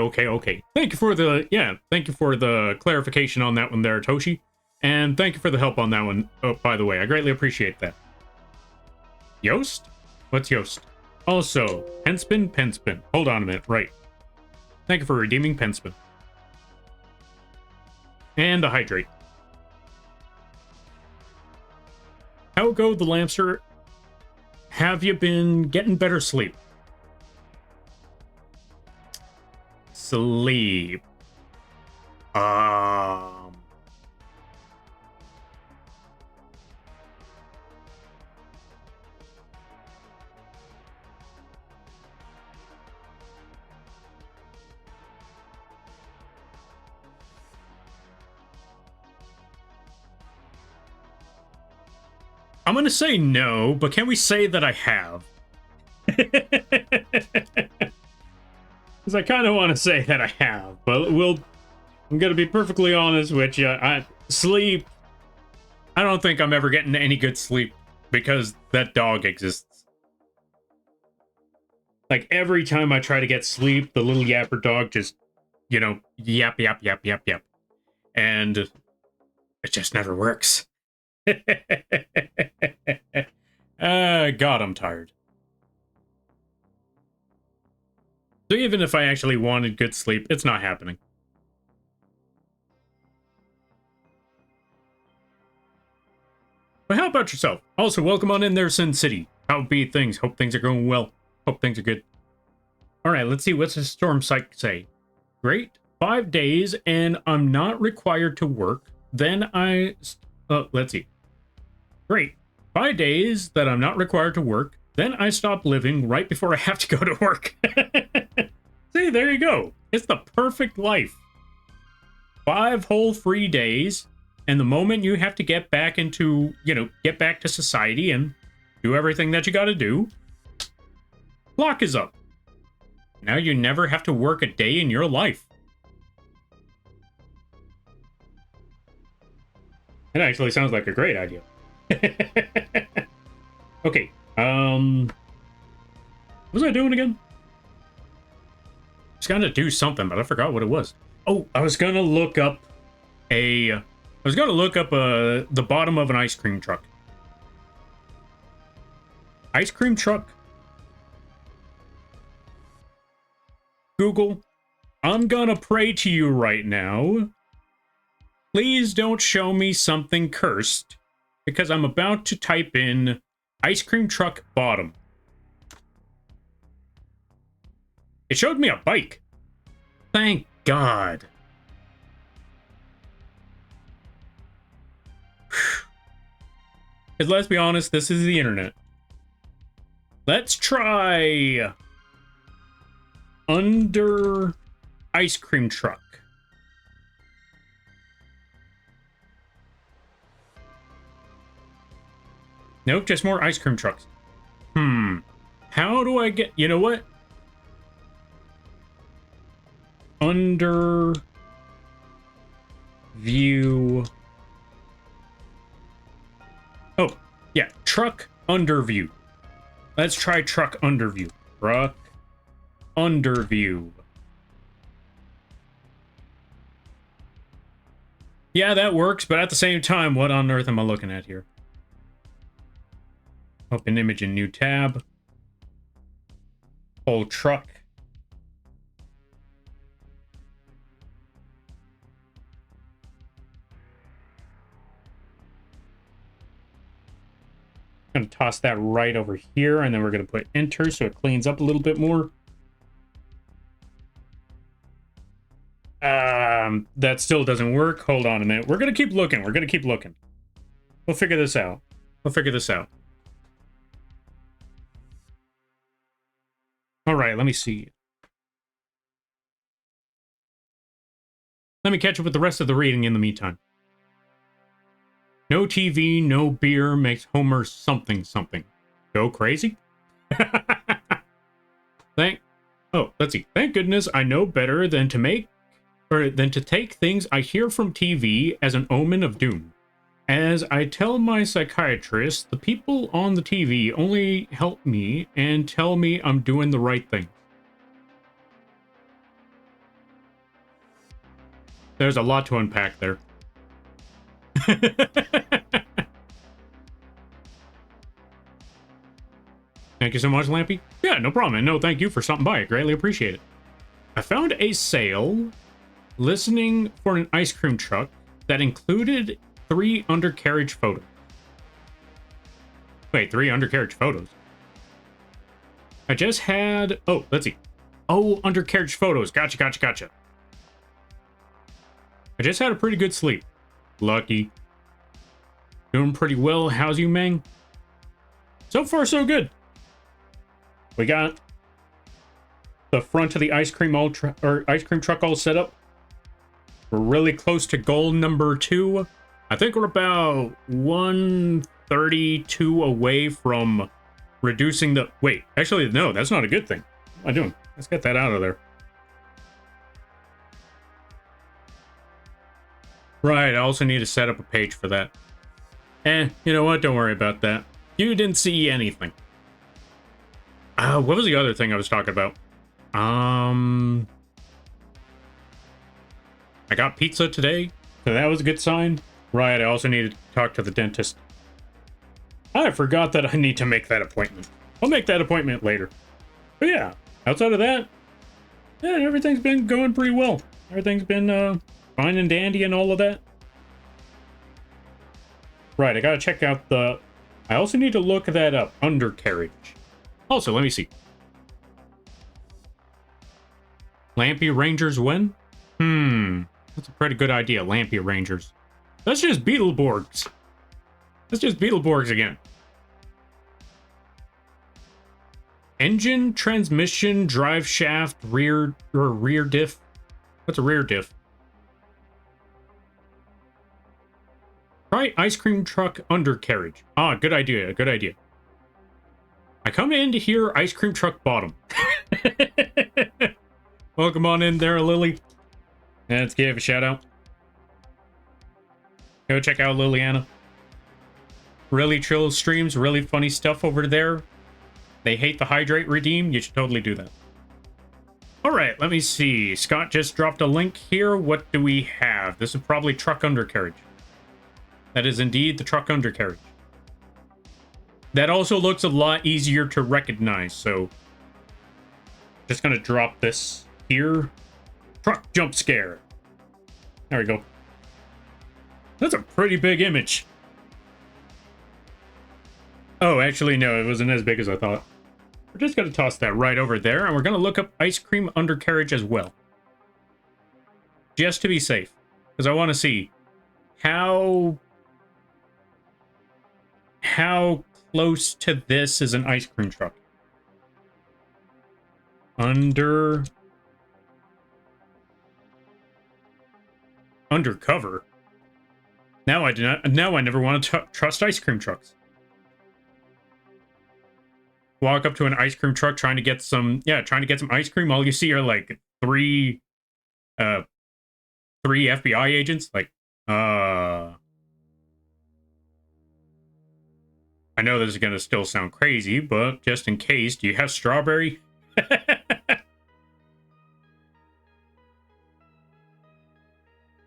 Thank you for the clarification on that one there, Toshi. And thank you for the help on that one, oh, by the way. I greatly appreciate that. Yost? What's Yost? Also, Penspin. Hold on a minute, right. Thank you for redeeming Penspin. And the hydrate. How go the Lampster? Have you been getting better sleep? Sleep. I'm gonna say no, but can we say that I have? Because I kind of want to say that I have, but I'm gonna be perfectly honest with you. Sleep. I don't think I'm ever getting any good sleep because that dog exists. Like every time I try to get sleep, the little yapper dog just, you know, yap. And it just never works. God, I'm tired. So even if I actually wanted good sleep, it's not happening. But how about yourself? Also, welcome on in there, Sin City. How be things? Hope things are going well. Hope things are good. Alright, let's see. What's the Storm Psych say? Great. 5 days, and I'm not required to work. Then let's see. Great. 5 days that I'm not required to work. Then I stop living right before I have to go to work. See, there you go. It's the perfect life. 5 whole free days. And the moment you have to get back into, get back to society and do everything that you got to do, clock is up. Now you never have to work a day in your life. It actually sounds like a great idea. Okay, what was I doing again? I was gonna do something, but I forgot what it was. Oh, I was gonna look up a I was gonna look up the bottom of an ice cream truck. Ice cream truck? Google, I'm gonna pray to you right now. Please don't show me something cursed, because I'm about to type in ice cream truck bottom. It showed me a bike. Thank God. Because let's be honest, this is the internet. Let's try under ice cream truck. Nope, just more ice cream trucks. How do I get... You know what? Under view. Oh, yeah. Truck under view. Let's try truck under view. Truck under view. Yeah, that works, but at the same time, what on earth am I looking at here? Open image in new tab. Whole truck. Gonna toss that right over here, and then we're gonna put enter so it cleans up a little bit more. That still doesn't work. Hold on a minute. We're gonna keep looking. We're gonna keep looking. We'll figure this out. We'll figure this out. All right, let me see. Let me catch up with the rest of the reading in the meantime. No TV, no beer makes Homer something something. Go crazy? Let's see. Thank goodness I know better than to take things I hear from TV as an omen of doom. As I tell my psychiatrist, the people on the TV only help me and tell me I'm doing the right thing. There's a lot to unpack there. Thank you so much, Lampy. Yeah, no problem. And no, thank you for stopping by. I greatly appreciate it. I found a sale listening for an ice cream truck that included 3 undercarriage photos. Wait, 3 undercarriage photos? I just had... Oh, let's see. Oh, undercarriage photos. Gotcha. I just had a pretty good sleep. Lucky. Doing pretty well. How's you, Meng? So far, so good. We got the front of the ice cream truck all set up. We're really close to goal number 2. I think we're about 132 away from reducing the... Wait, actually, no, that's not a good thing. What am I doing? Let's get that out of there. Right, I also need to set up a page for that. You know what? Don't worry about that. You didn't see anything. What was the other thing I was talking about? I got pizza today, so that was a good sign. Right, I also needed to talk to the dentist. I forgot that I need to make that appointment. I'll make that appointment later. But yeah, outside of that, yeah, everything's been going pretty well. Everything's been fine and dandy and all of that. Right, I gotta check out the... I also need to look that up. Undercarriage. Also, let me see. Lampy Rangers when? That's a pretty good idea, Lampy Rangers. That's just Beetleborgs. That's just Beetleborgs again. Engine, transmission, drive shaft, rear diff. What's a rear diff? Try ice cream truck undercarriage. Ah, good idea, good idea. I come in to hear ice cream truck bottom. Welcome on in there, Lily. Let's give a shout out. Go check out Liliana. Really chill streams, really funny stuff over there. They hate the hydrate redeem. You should totally do that. All right, let me see. Scott just dropped a link here. What do we have? This is probably truck undercarriage. That is indeed the truck undercarriage. That also looks a lot easier to recognize, so just gonna drop this here. Truck jump scare. There we go. That's a pretty big image. Oh, actually, no, it wasn't as big as I thought. We're just gonna toss that right over there, and we're gonna look up ice cream undercarriage as well. Just to be safe. Because I want to see how close to this is an ice cream truck. Undercover. Now I never want to trust ice cream trucks. Walk up to an ice cream truck trying to get some ice cream. All you see are like three FBI agents. Like, I know this is gonna still sound crazy, but just in case, do you have strawberry?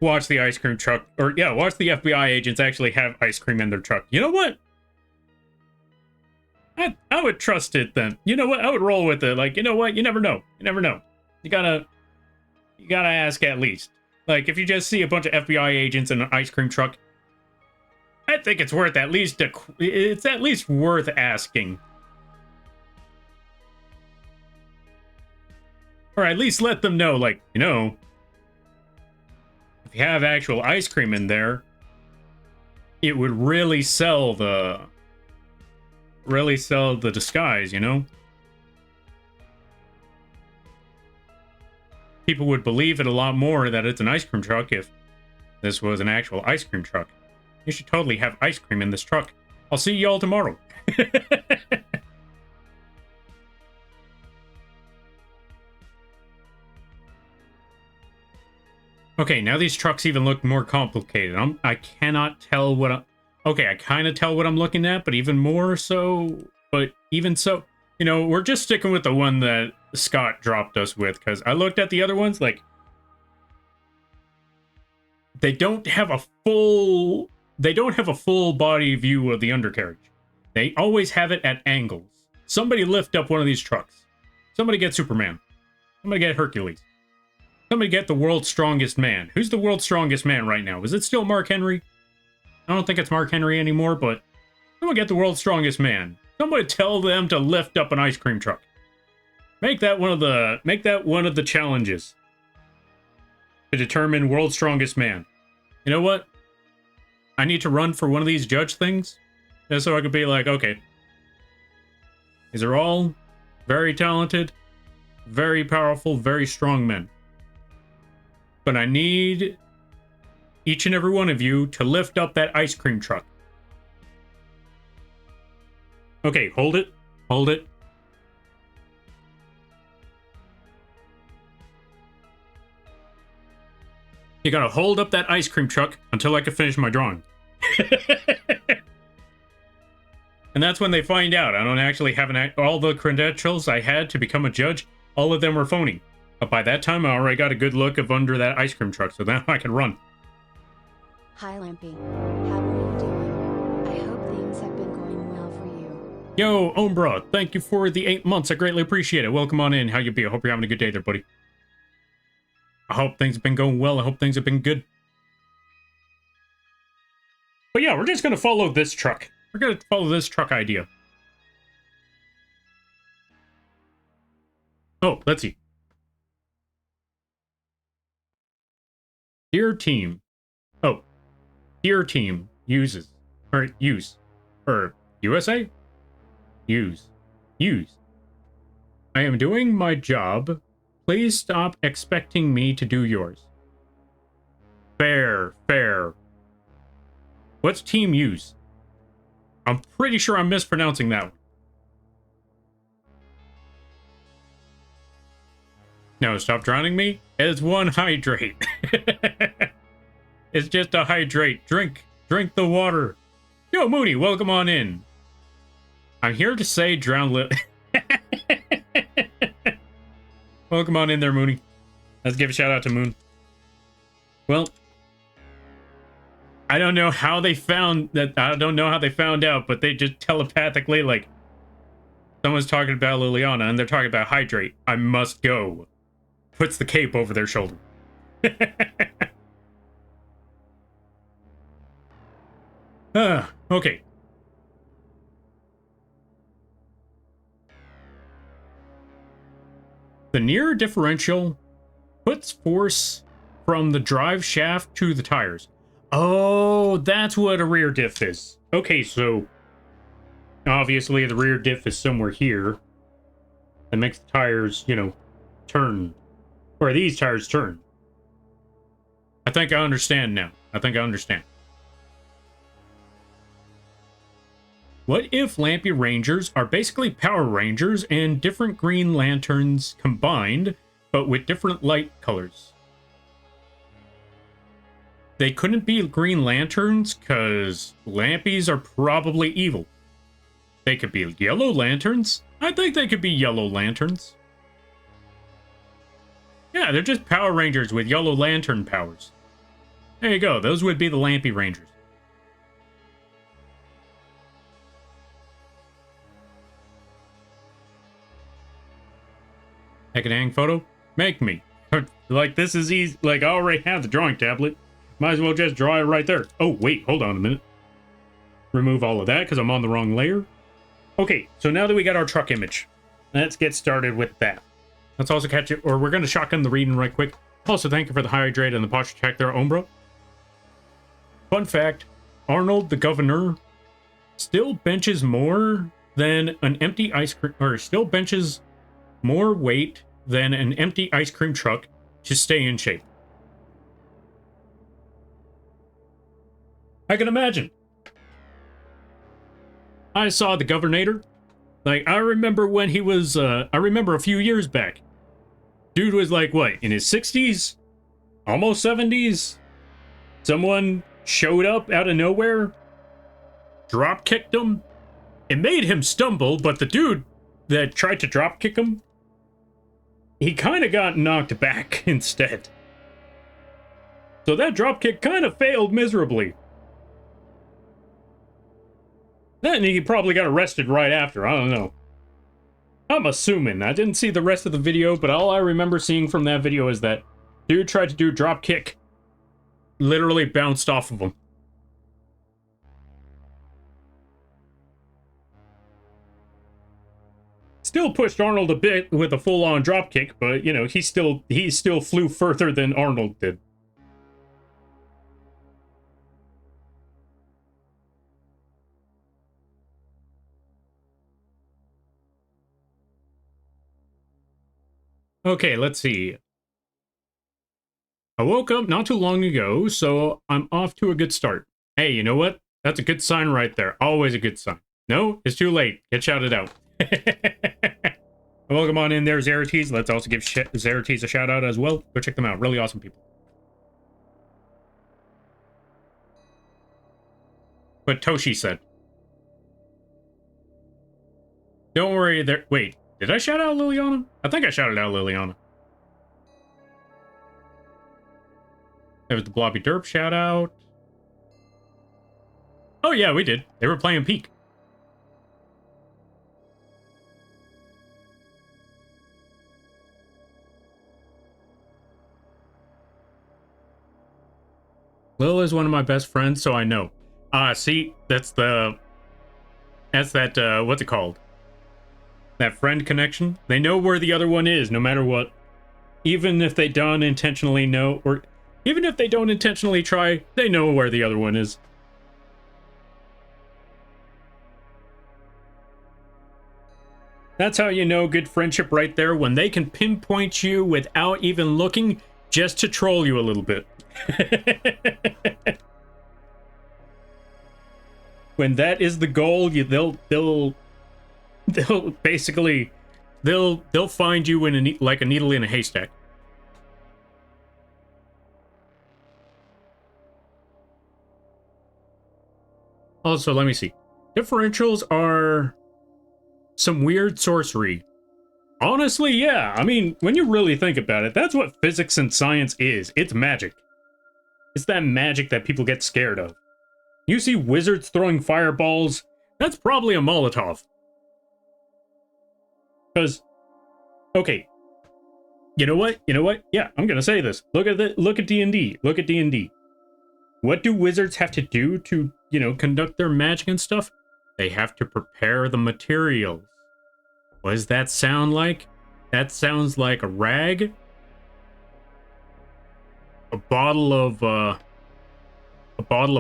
Watch the ice cream truck, watch the FBI agents actually have ice cream in their truck. You know what? I would trust it then. You know what? I would roll with it. Like, you know what? You never know. You never know. You gotta ask at least. Like, if you just see a bunch of FBI agents in an ice cream truck, I think it's worth it's at least worth asking. Or at least let them know, like, you know, if you have actual ice cream in there, it would really sell the disguise, you know? People would believe it a lot more that it's an ice cream truck if this was an actual ice cream truck. You should totally have ice cream in this truck. I'll see y'all tomorrow. Okay, now these trucks even look more complicated. I cannot tell what I'm... Okay, I kind of tell what I'm looking at, but even more so... But even so... You know, we're just sticking with the one that Scott dropped us with, because I looked at the other ones, like... They don't have a full body view of the undercarriage. They always have it at angles. Somebody lift up one of these trucks. Somebody get Superman. Somebody get Hercules. Somebody get the world's strongest man. Who's the world's strongest man right now? Is it still Mark Henry? I don't think it's Mark Henry anymore, but someone get the world's strongest man. Somebody tell them to lift up an ice cream truck. Make that one of the challenges to determine world's strongest man. You know what? I need to run for one of these judge things, just so I could be like, okay, these are all very talented, very powerful, very strong men. But I need each and every one of you to lift up that ice cream truck. Okay, hold it. Hold it. You gotta hold up that ice cream truck until I can finish my drawing. And that's when they find out I don't actually have all the credentials I had to become a judge. All of them were phony. But by that time, I already got a good look of under that ice cream truck, so now I can run. Hi, Lampy. How are you doing? I hope things have been going well for you. Yo, Ombra, thank you for the 8 months. I greatly appreciate it. Welcome on in. How you be? I hope you're having a good day there, buddy. I hope things have been going well. I hope things have been good. But yeah, we're just going to follow this truck. We're going to follow this truck idea. Oh, let's see. Dear team. Oh. Dear team uses. Or use. Or USA? Use. Use. I am doing my job. Please stop expecting me to do yours. Fair. Fair. What's team use? I'm pretty sure I'm mispronouncing that one. No, stop drowning me. It's one hydrate. It's just a hydrate. Drink the water. Yo, Mooney, welcome on in. I'm here to say drown Welcome on in there, Mooney. Let's give a shout out to Moon. Well, I don't know how they found that. I don't know how they found out, but they just telepathically, like, someone's talking about Liliana and they're talking about hydrate. I must go. Puts the cape over their shoulder. Okay. The near differential puts force from the drive shaft to the tires. Oh, that's what a rear diff is. Okay, so obviously the rear diff is somewhere here. That makes the tires, you know, turn. Or these tires turn. I think I understand now. I think I understand. What if Lampy Rangers are basically Power Rangers and different Green Lanterns combined, but with different light colors? They couldn't be Green Lanterns because Lampies are probably evil. They could be Yellow Lanterns. I think they could be Yellow Lanterns. Yeah, they're just Power Rangers with Yellow Lantern powers. There you go. Those would be the Lampy Rangers. Take a dang photo? Make me. Like, this is easy. Like, I already have the drawing tablet. Might as well just draw it right there. Oh, wait. Hold on a minute. Remove all of that because I'm on the wrong layer. Okay, so now that we got our truck image, let's get started with that. Let's also catch it, or we're going to shotgun the reading right quick. Also, thank you for the hydrate and the posture check there, Umbra. Fun fact, Arnold, the governor, still benches more than an empty ice cream, or still benches more weight than an empty ice cream truck to stay in shape. I can imagine. I saw the governor. Like, I remember when he was, I remember a few years back. Dude was like, what, in his 60s? Almost 70s? Someone showed up out of nowhere, drop kicked him. It made him stumble, but the dude that tried to drop kick him, he kind of got knocked back instead. So that drop kick kind of failed miserably. Then he probably got arrested right after. I don't know. I'm assuming. I didn't see the rest of the video, but all I remember seeing from that video is that dude tried to do a drop kick. Literally bounced off of him. Still pushed Arnold a bit with a full-on drop kick, but you know, he still flew further than Arnold did. Okay, let's see. I woke up not too long ago, so I'm off to a good start. Hey, you know what? That's a good sign right there. Always a good sign. No, it's too late. Get shouted out. Welcome on in there, Zerates. Let's also give Zerates a shout out as well. Go check them out. Really awesome people. But Toshi said. Don't worry there. Wait, did I shout out Liliana? I think I shouted out Liliana. There was the Blobby Derp shout out. Oh yeah, we did. They were playing Peak. Lil is one of my best friends, so I know. See, that's that, what's it called? That friend connection. They know where the other one is, no matter what. Even if they don't intentionally know, or even if they don't intentionally try, they know where the other one is. That's how you know good friendship right there, when they can pinpoint you without even looking, just to troll you a little bit. When that is the goal, they'll basically they'll find you in like a needle in a haystack. Also, let me see. Differentials are some weird sorcery. Honestly, yeah. I mean, when you really think about it, that's what physics and science is. It's magic. It's that magic that people get scared of. You see wizards throwing fireballs, that's probably a Molotov. Because, okay, you know what? You know what? Yeah, I'm gonna say this. Look at D&D. Look at D&D. What do wizards have to do to, you know, conduct their magic and stuff? They have to prepare the materials. What does that sound like? That sounds like a rag, a bottle of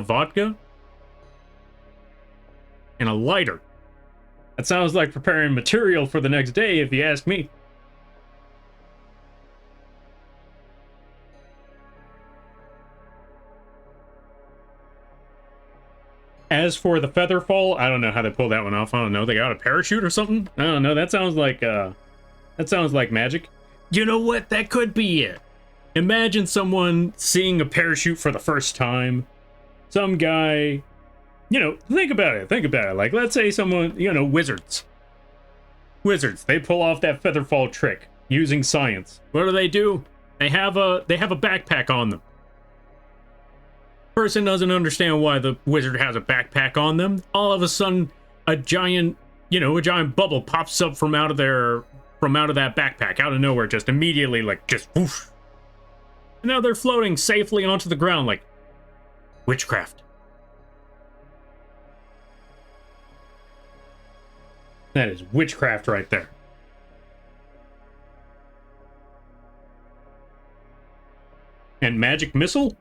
vodka, and a lighter. That sounds like preparing material for the next day, if you ask me. As for the feather fall, I don't know how they pulled that one off. I don't know. They got a parachute or something? I don't know. That sounds like magic. You know what? That could be it. Imagine someone seeing a parachute for the first time. Some guy, you know, think about it. Think about it. Like, let's say someone, you know, wizards. Wizards, they pull off that feather fall trick using science. What do? They have a backpack on them. Person doesn't understand why the wizard has a backpack on them. All of a sudden, a giant bubble pops up from out of that backpack, out of nowhere, just immediately, like, just whoosh. And now they're floating safely onto the ground, like witchcraft. That is witchcraft right there. And magic missile?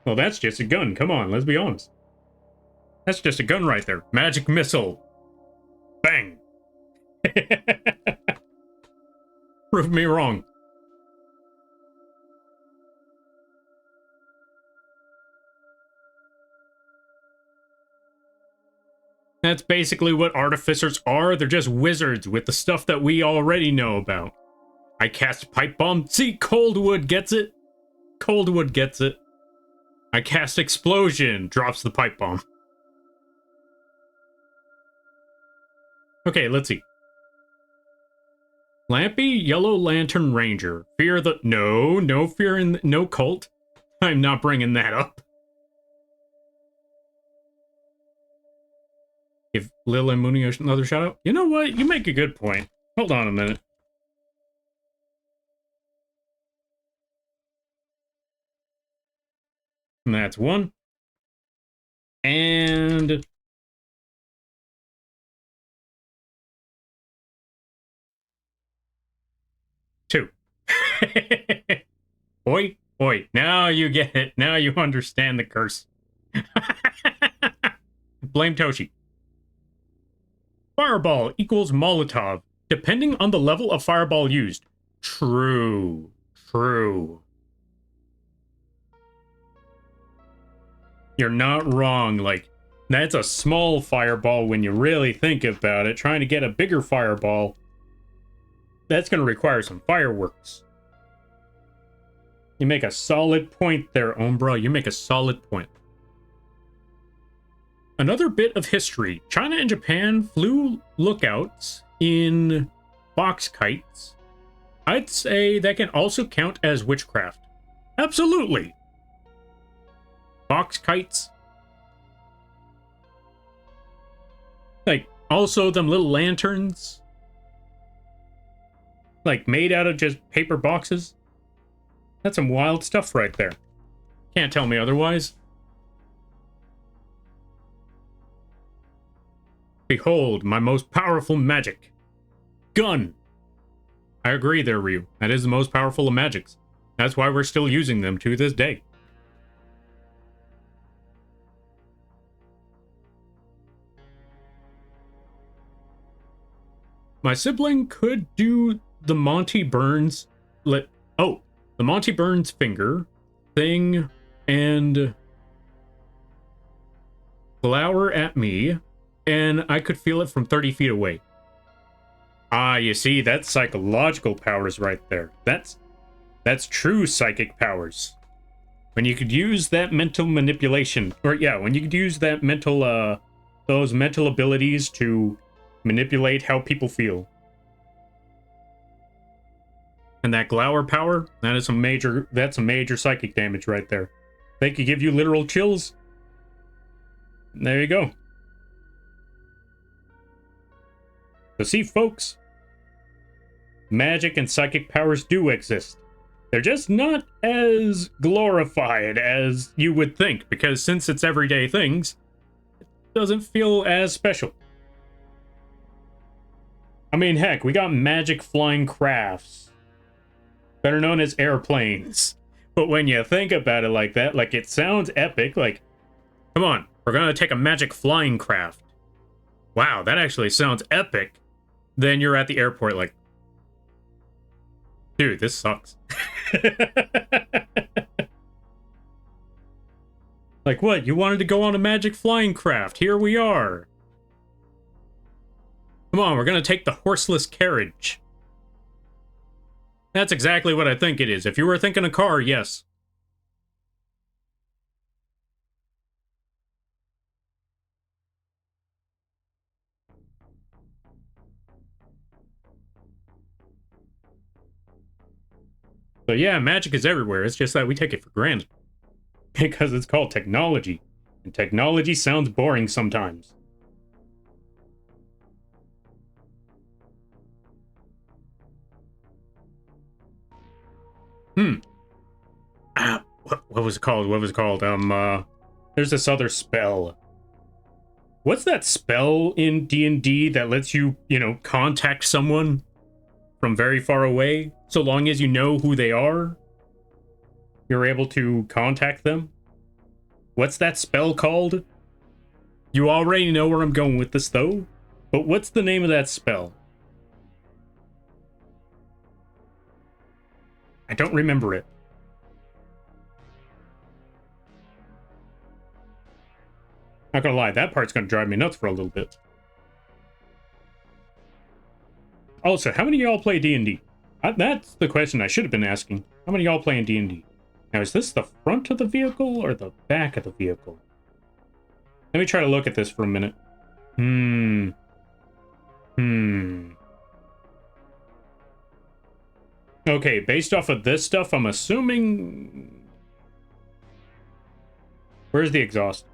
Well, that's just a gun. Come on, let's be honest. That's just a gun right there. Magic missile. Bang. Prove me wrong. That's basically what artificers are. They're just wizards with the stuff that we already know about. I cast pipe bomb. See, Coldwood gets it. Coldwood gets it. I cast explosion. Drops the pipe bomb. Okay, let's see. Lampy, Yellow Lantern Ranger. Fear the... No fear in... No cult. I'm not bringing that up. Give Lil and Mooney another shout out. You know what? You make a good point. Hold on a minute. And that's one. And... two. Oi, oi. Now you get it. Now you understand the curse. Blame Toshi. Fireball equals Molotov, depending on the level of fireball used. True. True. You're not wrong. Like, that's a small fireball when you really think about it. Trying to get a bigger fireball, that's going to require some fireworks. You make a solid point there, Umbra. You make a solid point. Another bit of history. China and Japan flew lookouts in box kites. I'd say that can also count as witchcraft. Absolutely. Box kites. Like, also them little lanterns. Like, made out of just paper boxes. That's some wild stuff right there. Can't tell me otherwise. Behold, my most powerful magic. Gun. I agree there, Ryu. That is the most powerful of magics. That's why we're still using them to this day. My sibling could do the Monty Burns... the Monty Burns finger thing and glower at me, and I could feel it from 30 feet away. Ah, you see, that's psychological powers right there. That's true psychic powers. When you could use that mental manipulation, or yeah, when you could use that mental, those mental abilities to manipulate how people feel. And that glower power, that's some major psychic damage right there. They could give you literal chills. There you go. So see, folks, magic and psychic powers do exist. They're just not as glorified as you would think, because since it's everyday things, it doesn't feel as special. I mean, heck, we got magic flying crafts, better known as airplanes. But when you think about it like that, like, it sounds epic, like, come on, we're gonna take a magic flying craft. Wow, that actually sounds epic. Then you're at the airport like, dude, this sucks. Like, what? You wanted to go on a magic flying craft. Here we are. Come on, we're gonna take the horseless carriage. That's exactly what I think it is. If you were thinking a car, yes. So yeah, magic is everywhere. It's just that we take it for granted. Because it's called technology. And technology sounds boring sometimes. What was it called? What was it called? There's this other spell. What's that spell in D&D that lets you, contact someone from very far away? So long as you know who they are, you're able to contact them. What's that spell called? You already know where I'm going with this, though. But what's the name of that spell? I don't remember it. Not gonna lie, that part's gonna drive me nuts for a little bit. Also, how many of y'all play D&D? That's the question I should have been asking. How many of y'all play in D&D? Now, is this the front of the vehicle or the back of the vehicle? Let me try to look at this for a minute. Okay, based off of this stuff, I'm assuming... Where's the exhaust?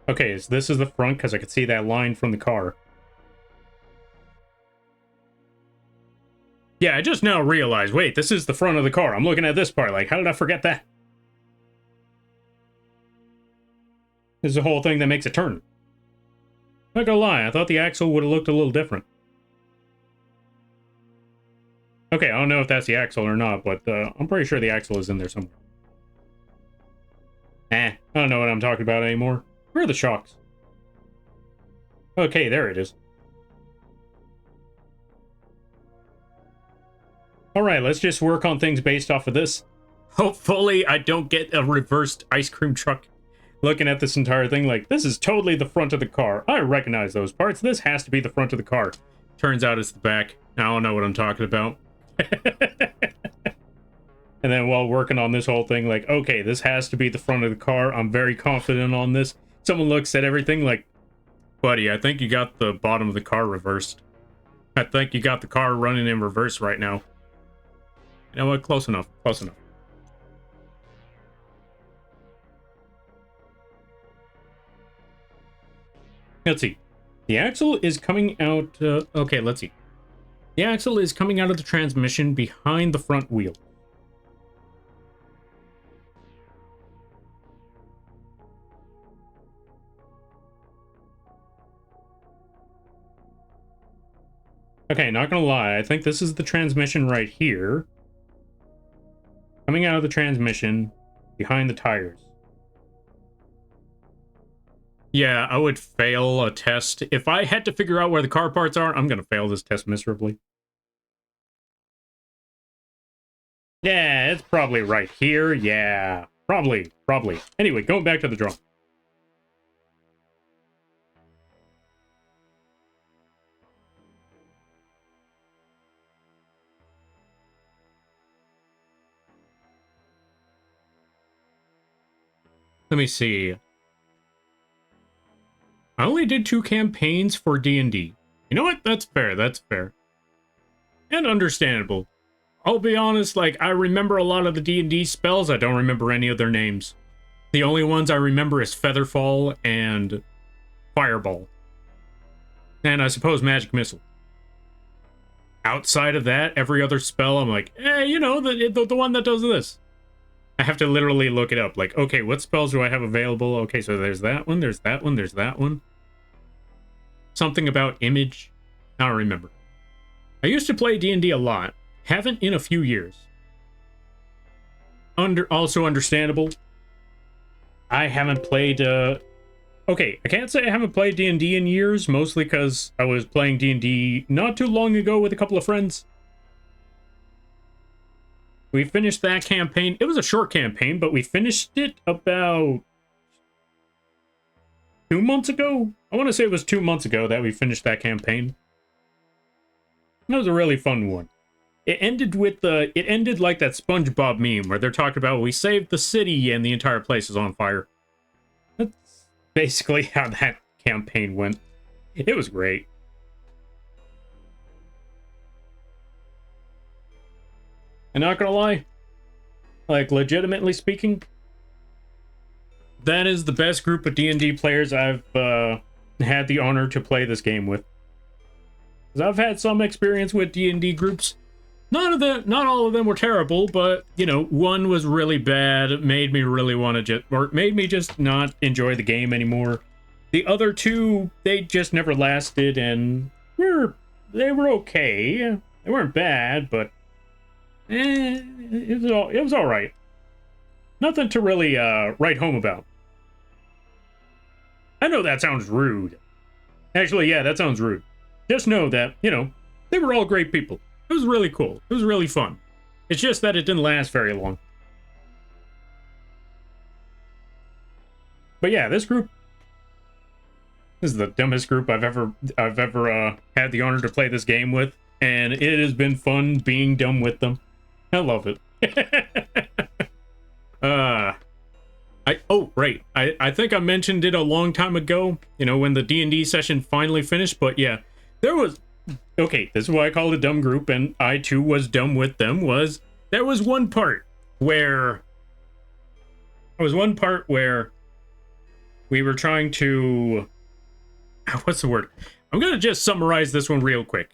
Okay, this is the front, because I could see that line from the car. Yeah, I just now realized, wait, this is the front of the car. I'm looking at this part, like, how did I forget that? This is the whole thing that makes it turn. Not gonna lie, I thought the axle would have looked a little different. Okay, I don't know if that's the axle or not, but I'm pretty sure the axle is in there somewhere. I don't know what I'm talking about anymore. Where are the shocks? Okay, there it is. Alright, let's just work on things based off of this. Hopefully I don't get a reversed ice cream truck. Looking at this entire thing like, this is totally the front of the car. I recognize those parts. This has to be the front of the car. Turns out it's the back. I don't know what I'm talking about. And then while working on this whole thing, like, okay, this has to be the front of the car. I'm very confident on this. Someone looks at everything like, buddy, I think you got the bottom of the car reversed. I think you got the car running in reverse right now. You know what? Close enough. Close enough. Let's see. The axle is coming out... okay, let's see. The axle is coming out of the transmission behind the front wheel. Okay, not gonna lie. I think this is the transmission right here. Coming out of the transmission behind the tires. Yeah, I would fail a test. If I had to figure out where the car parts are, I'm gonna fail this test miserably. Yeah, it's probably right here. Yeah, probably. Anyway, going back to the drawing. Let me see. I only did 2 campaigns for D&D. You know what? That's fair. That's fair. And understandable. I'll be honest, like, I remember a lot of the D&D spells. I don't remember any of their names. The only ones I remember is Featherfall and Fireball. And I suppose Magic Missile. Outside of that, every other spell, I'm like, you know, the one that does this. I have to literally look it up. Like, okay, what spells do I have available? Okay, so there's that one, there's that one, there's that one. Something about image. I don't remember. I used to play D&D a lot. Haven't in a few years. Also understandable. I haven't played, okay, I can't say I haven't played D&D in years, mostly because I was playing D&D not too long ago with a couple of friends. We finished that campaign. It was a short campaign, but we finished it about 2 months ago. I want to say it was 2 months ago that we finished that campaign. That was a really fun one. It ended with it ended like that SpongeBob meme where they're talking about we saved the city and the entire place is on fire. That's basically how that campaign went. It was great. I'm not gonna lie, like, legitimately speaking, that is the best group of D&D players I've had the honor to play this game with. 'Cause I've had some experience with D&D groups. Not all of them were terrible, but, you know, one was really bad. It made me really want to made me just not enjoy the game anymore. The other 2, they just never lasted, and they were okay. They weren't bad, but it was all right. Nothing to really write home about. I know that sounds rude. Actually, yeah, that sounds rude. Just know that, you know, they were all great people. It was really cool. It was really fun. It's just that it didn't last very long. But yeah, this is the dumbest group I've ever had the honor to play this game with, and it has been fun being dumb with them. I love it. I think I mentioned it a long time ago, you know, when the D&D session finally finished, but yeah, okay, this is why I call it a dumb group, and I too was dumb with them, there was one part where we were trying to, what's the word? I'm gonna just summarize this one real quick.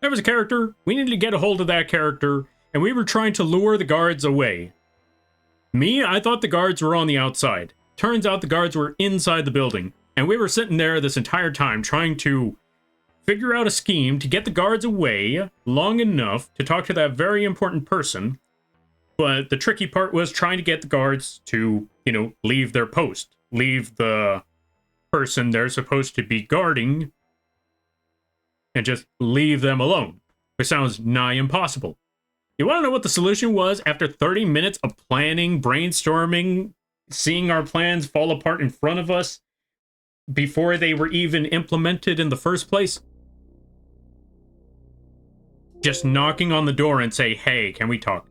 There was a character, we needed to get a hold of that character, and we were trying to lure the guards away. I thought the guards were on the outside. Turns out the guards were inside the building, and we were sitting there this entire time trying to figure out a scheme to get the guards away long enough to talk to that very important person. But the tricky part was trying to get the guards to, you know, leave their post. Leave the person they're supposed to be guarding and just leave them alone. Which sounds nigh impossible. You want to know what the solution was after 30 minutes of planning, brainstorming, seeing our plans fall apart in front of us before they were even implemented in the first place? Just knocking on the door and say, hey, can we talk?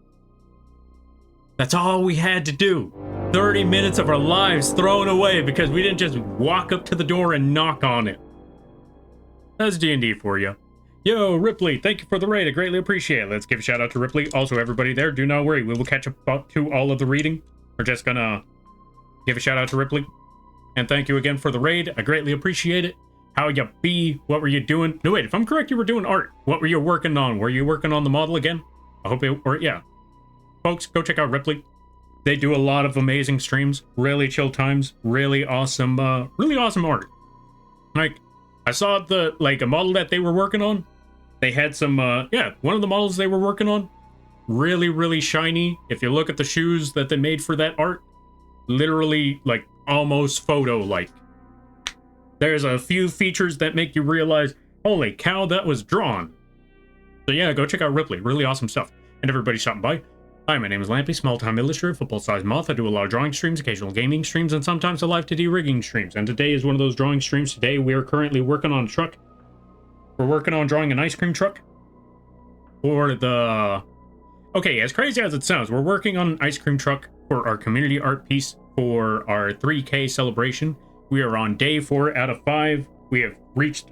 That's all we had to do. 30 minutes of our lives thrown away because we didn't just walk up to the door and knock on it. That's D&D for you. Yo, Ripley, thank you for the raid. I greatly appreciate it. Let's give a shout out to Ripley. Also, everybody there, do not worry. We will catch up to all of the reading. We're just gonna give a shout out to Ripley. And thank you again for the raid. I greatly appreciate it. How you be? What were you doing? No, wait, if I'm correct, you were doing art. What were you working on? Were you working on the model again? I hope it, or yeah. Folks, go check out Ripley. They do a lot of amazing streams. Really chill times. Really awesome art. Like, I saw a model that they were working on. They had some, one of the models they were working on. Really, really shiny. If you look at the shoes that they made for that art, literally, like, almost photo-like. There's a few features that make you realize, holy cow, that was drawn. So yeah, go check out Ripley. Really awesome stuff. And everybody stopping by. Hi, my name is Lampy, small-time illustrator, football-sized moth. I do a lot of drawing streams, occasional gaming streams, and sometimes a live 2D rigging streams. And today is one of those drawing streams. Today we are currently working on a truck. We're working on drawing an ice cream truck. For the... Okay, as crazy as it sounds, we're working on an ice cream truck for our community art piece for our 3K celebration. We are on day 4 out of 5. We have reached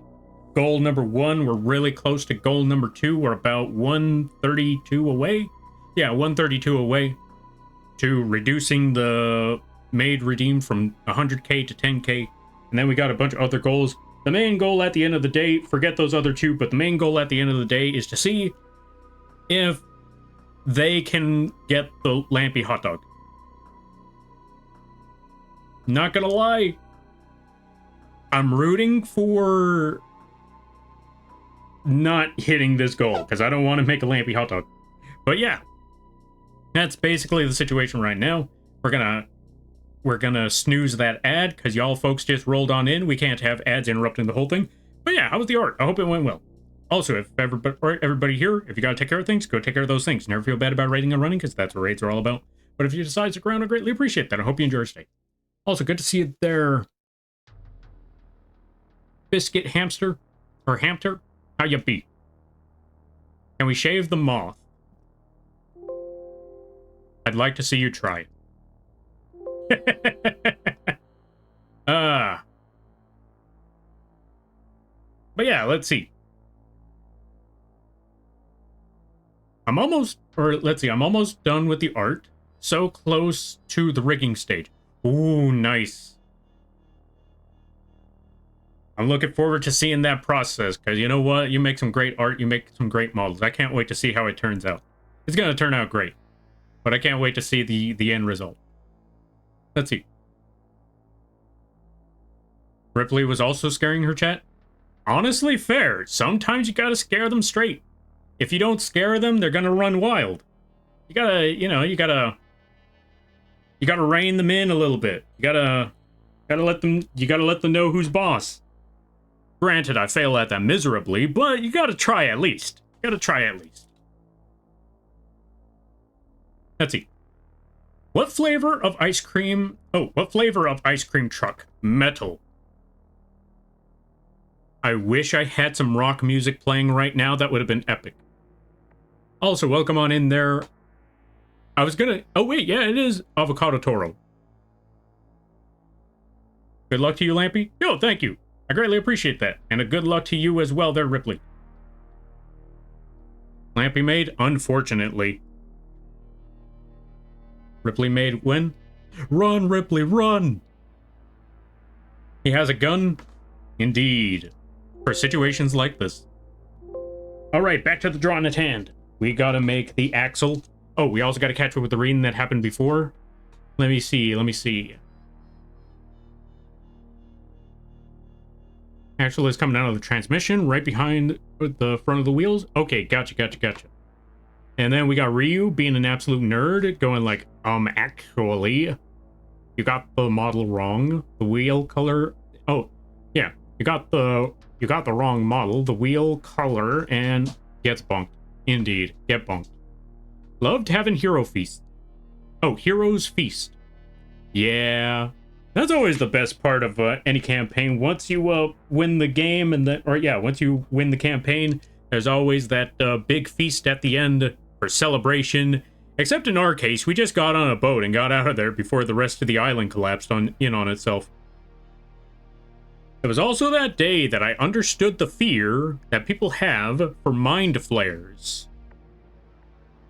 goal number 1. We're really close to goal number 2. We're about 132 away. Yeah, 132 away to reducing the made redeem from 100K to 10K. And then we got a bunch of other goals. The main goal at the end of the day, forget those other 2, but the main goal at the end of the day is to see if they can get the Lampy hot dog. Not gonna lie, I'm rooting for not hitting this goal because I don't want to make a Lampy hot dog. But yeah, that's basically the situation right now. We're gonna snooze that ad because y'all folks just rolled on in. We can't have ads interrupting the whole thing. But yeah, how was the art? I hope it went well. Also, if everybody here, if you gotta take care of things, go take care of those things. Never feel bad about raiding and running because that's what raids are all about. But if you decide to stick around, I greatly appreciate that. I hope you enjoy your stay. Also, good to see you there, Biscuit Hamster or Hamster. How you be? Can we shave the moth? I'd like to see you try it. But yeah, let's see. I'm almost done with the art. So close to the rigging stage. Ooh, nice. I'm looking forward to seeing that process, because you know what? You make some great art, you make some great models. I can't wait to see how it turns out. It's going to turn out great. But I can't wait to see the end result. Let's see. Ripley was also scaring her chat. Honestly, fair. Sometimes you gotta scare them straight. If you don't scare them, they're gonna run wild. You gotta, you gotta rein them in a little bit. You gotta let them know who's boss. Granted, I fail at that miserably, but you gotta try at least. Let's see. What flavor of ice cream? Oh, what flavor of ice cream truck? Metal. I wish I had some rock music playing right now. That would have been epic. Also, welcome on in there. I was gonna... Oh, wait, yeah, it is Avocado Toro. Good luck to you, Lampy. Yo, thank you. I greatly appreciate that. And a good luck to you as well there, Ripley. Lampy made, unfortunately. Ripley made when? Run, Ripley, run! He has a gun? Indeed. For situations like this. Alright, back to the drawing at hand. We gotta make the axle. Oh, we also gotta catch up with the reading that happened before. Let me see. Axle is coming out of the transmission, right behind the front of the wheels. Okay, gotcha. And then we got Ryu being an absolute nerd, going like, actually, you got the model wrong. The wheel color. Oh, yeah, you got the wrong model. The wheel color and gets bunked. Indeed, get bunked. Loved having Hero Feast. Oh, Heroes Feast. Yeah, that's always the best part of any campaign. Once you win the game once you win the campaign, there's always that big feast at the end for celebration. Except in our case, we just got on a boat and got out of there before the rest of the island collapsed in on itself. It was also that day that I understood the fear that people have for mind flayers.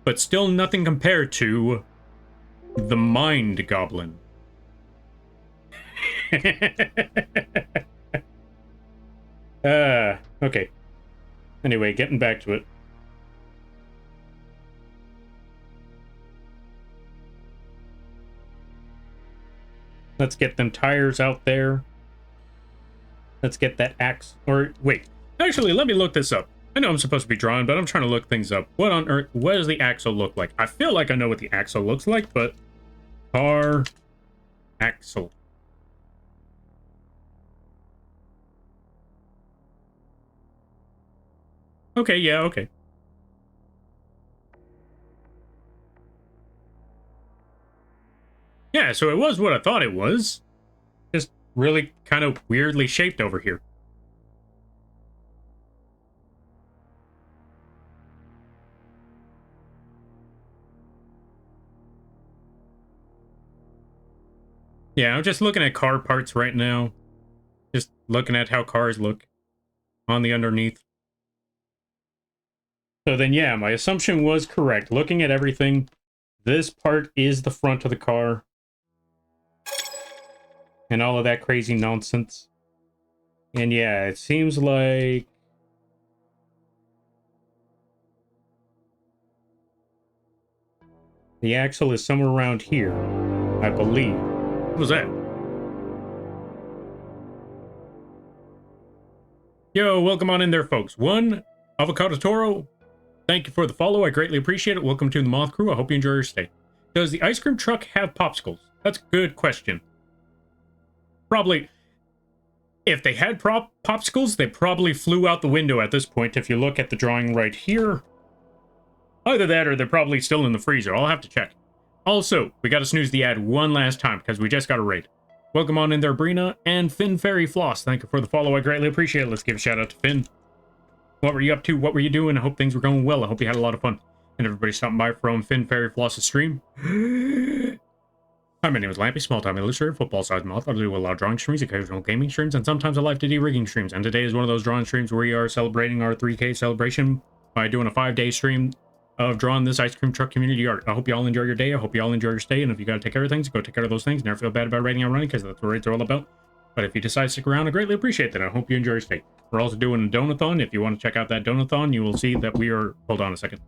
But still nothing compared to the Mind Goblin. Okay. Anyway, getting back to it. Let's get them tires out there. Let's get that axe. Or, wait. Actually, let me look this up. I know I'm supposed to be drawing, but I'm trying to look things up. What on earth? What does the axle look like? I feel like I know what the axle looks like, but... Car... Axle. Okay, yeah, okay. Yeah, so it was what I thought it was. Just really kind of weirdly shaped over here. Yeah, I'm just looking at car parts right now. Just looking at how cars look on the underneath. So then, yeah, my assumption was correct. Looking at everything, this part is the front of the car. And all of that crazy nonsense. And yeah, it seems like... the axle is somewhere around here, I believe. What was that? Yo, welcome on in there, folks. One, Avocado Toro, thank you for the follow. I greatly appreciate it. Welcome to the Moth Crew. I hope you enjoy your stay. Does the ice cream truck have popsicles? That's a good question. Probably. If they had popsicles, they probably flew out the window at this point. If you look at the drawing right here, either that or they're probably still in the freezer. I'll have to check. Also, we got to snooze the ad one last time because we just got a raid. Welcome on in there, Brina and Finn Fairy Floss. Thank you for the follow. I greatly appreciate it. Let's give a shout out to Finn. What were you up to? What were you doing? I hope things were going well. I hope you had a lot of fun. And everybody stopping by from Finn Fairy Floss's stream. Hi, my name is Lampy, small-time illustrator, football-sized mouth. I do a lot of drawing streams, occasional gaming streams, and sometimes I like to do rigging streams. And today is one of those drawing streams where we are celebrating our 3K celebration by doing a 5-day stream of drawing this ice cream truck community art. I hope you all enjoy your day. I hope you all enjoy your stay. And if you got to take care of things, go take care of those things. Never feel bad about raiding and running because that's what raids are all about. But if you decide to stick around, I greatly appreciate that. I hope you enjoy your stay. We're also doing a donathon. If you want to check out that donathon, you will see that we are... Hold on a second.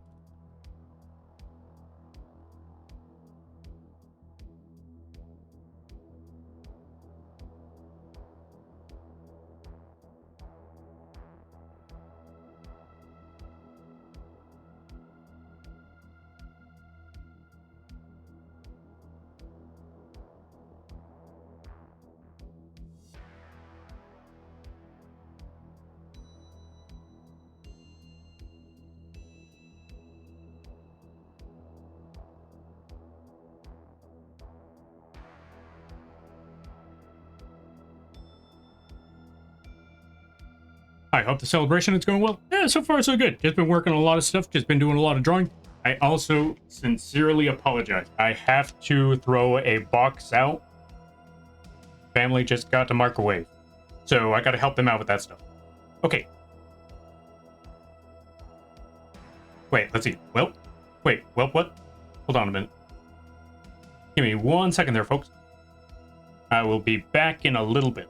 I hope the celebration is going well. Yeah, so far so good. Just been working on a lot of stuff. Just been doing a lot of drawing. I also sincerely apologize. I have to throw a box out. Family just got to microwave. So I got to help them out with that stuff. Okay. Wait, let's see. Well, wait, well, what? Hold on a minute. Give me 1 second there, folks. I will be back in a little bit.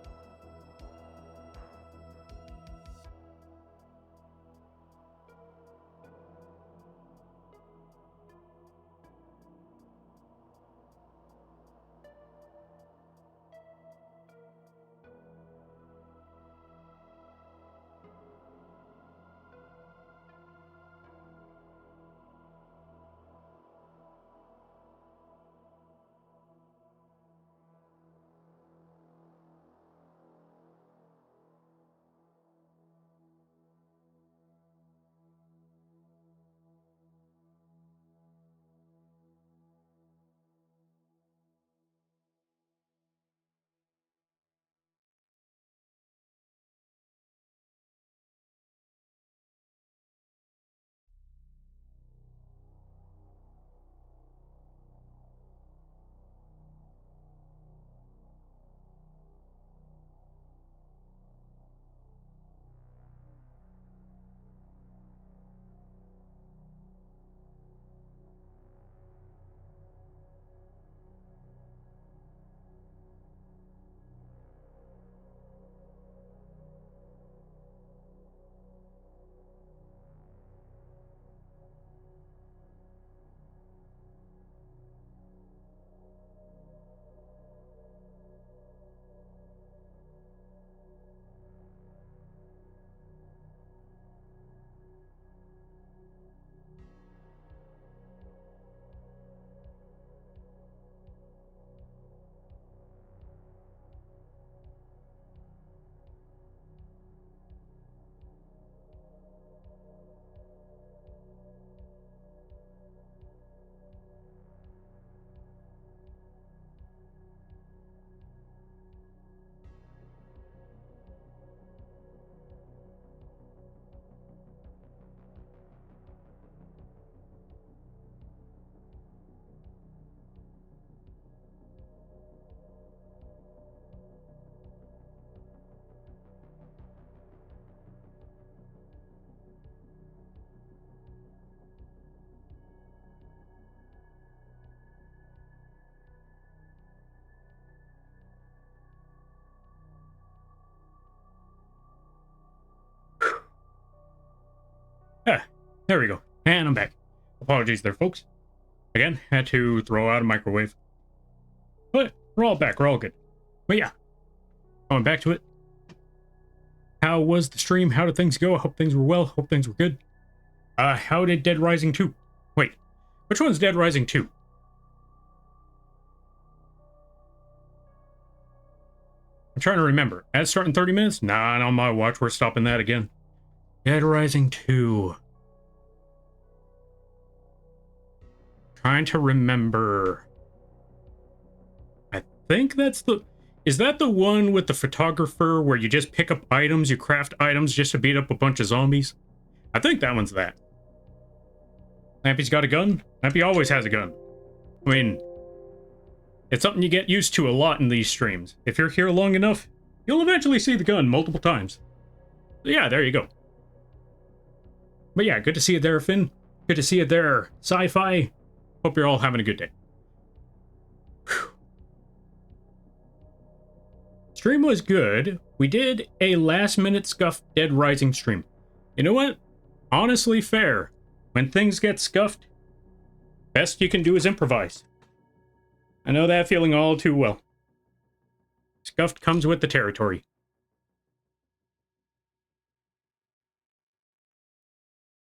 There we go. And I'm back. Apologies there, folks. Again, had to throw out a microwave. But we're all back. We're all good. But yeah, going back to it. How was the stream? How did things go? I hope things were well. Hope things were good. How did Dead Rising 2? Wait, which one's Dead Rising 2? I'm trying to remember. Ads start in 30 minutes? Nah, not on my watch. We're stopping that again. Dead Rising 2. Trying to remember. I think that's the... Is that the one with the photographer where you just pick up items, you craft items just to beat up a bunch of zombies? I think that one's that. Lampy's got a gun? Lampy always has a gun. I mean, it's something you get used to a lot in these streams. If you're here long enough, you'll eventually see the gun multiple times. So yeah, there you go. But yeah, good to see you there, Finn. Good to see you there, Sci-Fi. Hope you're all having a good day. Whew. Stream was good. We did a last-minute scuffed Dead Rising stream. You know what? Honestly fair. When things get scuffed, best you can do is improvise. I know that feeling all too well. Scuffed comes with the territory.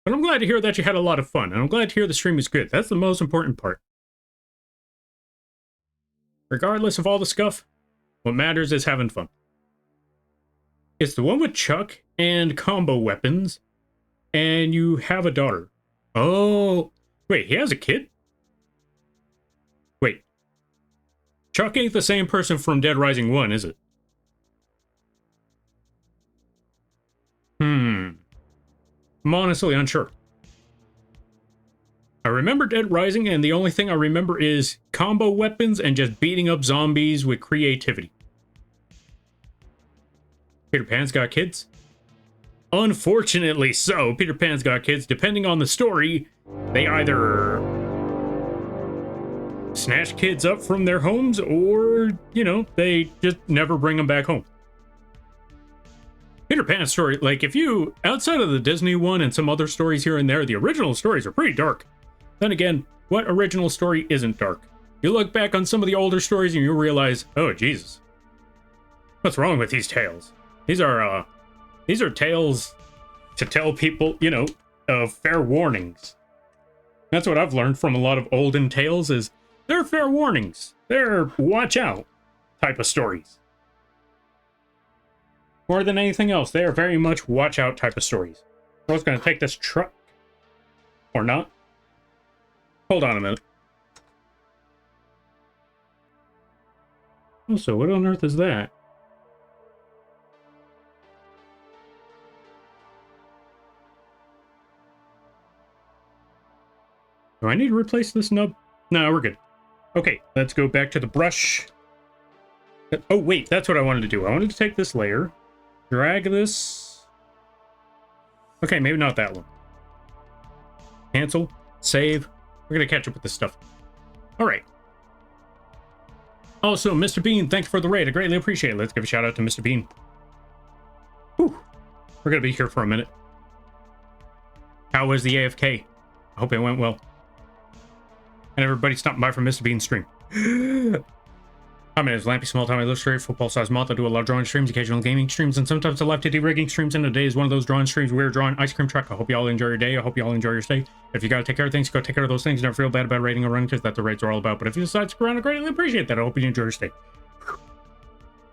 But I'm glad to hear that you had a lot of fun, and I'm glad to hear the stream was good. That's the most important part. Regardless of all the scuff, what matters is having fun. It's the one with Chuck and combo weapons, and you have a daughter. Oh, wait, he has a kid? Wait. Chuck ain't the same person from Dead Rising 1, is it? I'm honestly unsure. I remember Dead Rising, and the only thing I remember is combo weapons and just beating up zombies with creativity. Peter Pan's got kids? Unfortunately so. Peter Pan's got kids. Depending on the story, they either snatch kids up from their homes or, you know, they just never bring them back home. Peter Pan's story, like, if you, outside of the Disney one and some other stories here and there, the original stories are pretty dark. Then again, what original story isn't dark? You look back on some of the older stories and you realize, oh, Jesus. What's wrong with these tales? These are tales to tell people, you know, of fair warnings. That's what I've learned from a lot of olden tales is they're fair warnings. They're watch out type of stories. More than anything else, they are very much watch out type of stories. I was going to take this truck. Or not. Hold on a minute. Also, what on earth is that? Do I need to replace this nub? No, we're good. Okay, let's go back to the brush. Oh, wait, that's what I wanted to do. I wanted to take this layer, drag this. Okay, maybe not that one. Cancel, save. We're going to catch up with this stuff. All right. Also, Mr. Bean, thank you for the raid. I greatly appreciate it. Let's give a shout out to Mr. Bean. Whew. We're going to be here for a minute. How was the AFK? I hope it went well. And everybody stopping by from Mr. Bean's stream. Hi, my name is Lampy, small-time illustrator, football-sized moth. I do a lot of drawing streams, occasional gaming streams, and sometimes I live to rigging streams. And today is one of those drawing streams. We're drawing ice cream truck. I hope you all enjoy your day. I hope you all enjoy your stay. If you gotta take care of things, go take care of those things. Never feel bad about raiding or running, because that's what raids are all about. But if you decide to stick around, I greatly appreciate that. I hope you enjoy your stay.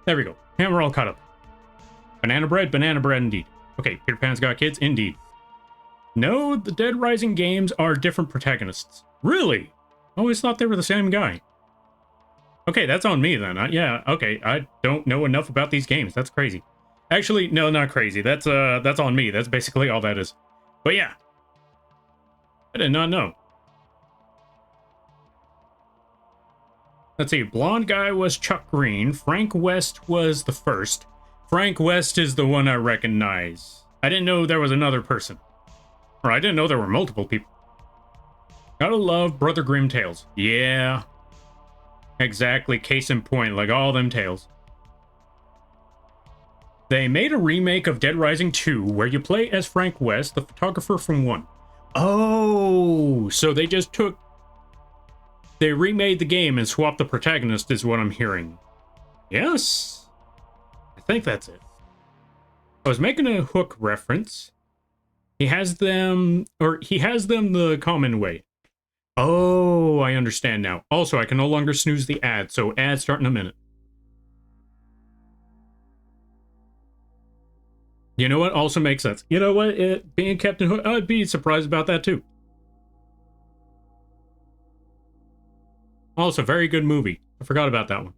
There we go. And we're all caught up. Banana bread indeed. Okay, Peter Pan's got kids, indeed. No, the Dead Rising games are different protagonists. Really? I always thought they were the same guy. Okay, that's on me then. Yeah, okay. I don't know enough about these games. That's crazy. Actually, no, not crazy. That's on me. That's basically all that is. But yeah. I did not know. Let's see. Blonde guy was Chuck Green. Frank West was the first. Frank West is the one I recognize. I didn't know there was another person. Or I didn't know there were multiple people. Gotta love Brother Grimm tales. Yeah. Exactly. Case in point. Like all them tales. They made a remake of Dead Rising 2 where you play as Frank West, the photographer from 1. Oh, so they just they remade the game and swapped the protagonist is what I'm hearing. Yes, I think that's it. I was making a Hook reference. He has them the common way. Oh, I understand now. Also, I can no longer snooze the ad, so ad start in a minute. You know what? Also makes sense. You know what? Being Captain Hook, I'd be surprised about that too. Also, very good movie. I forgot about that one.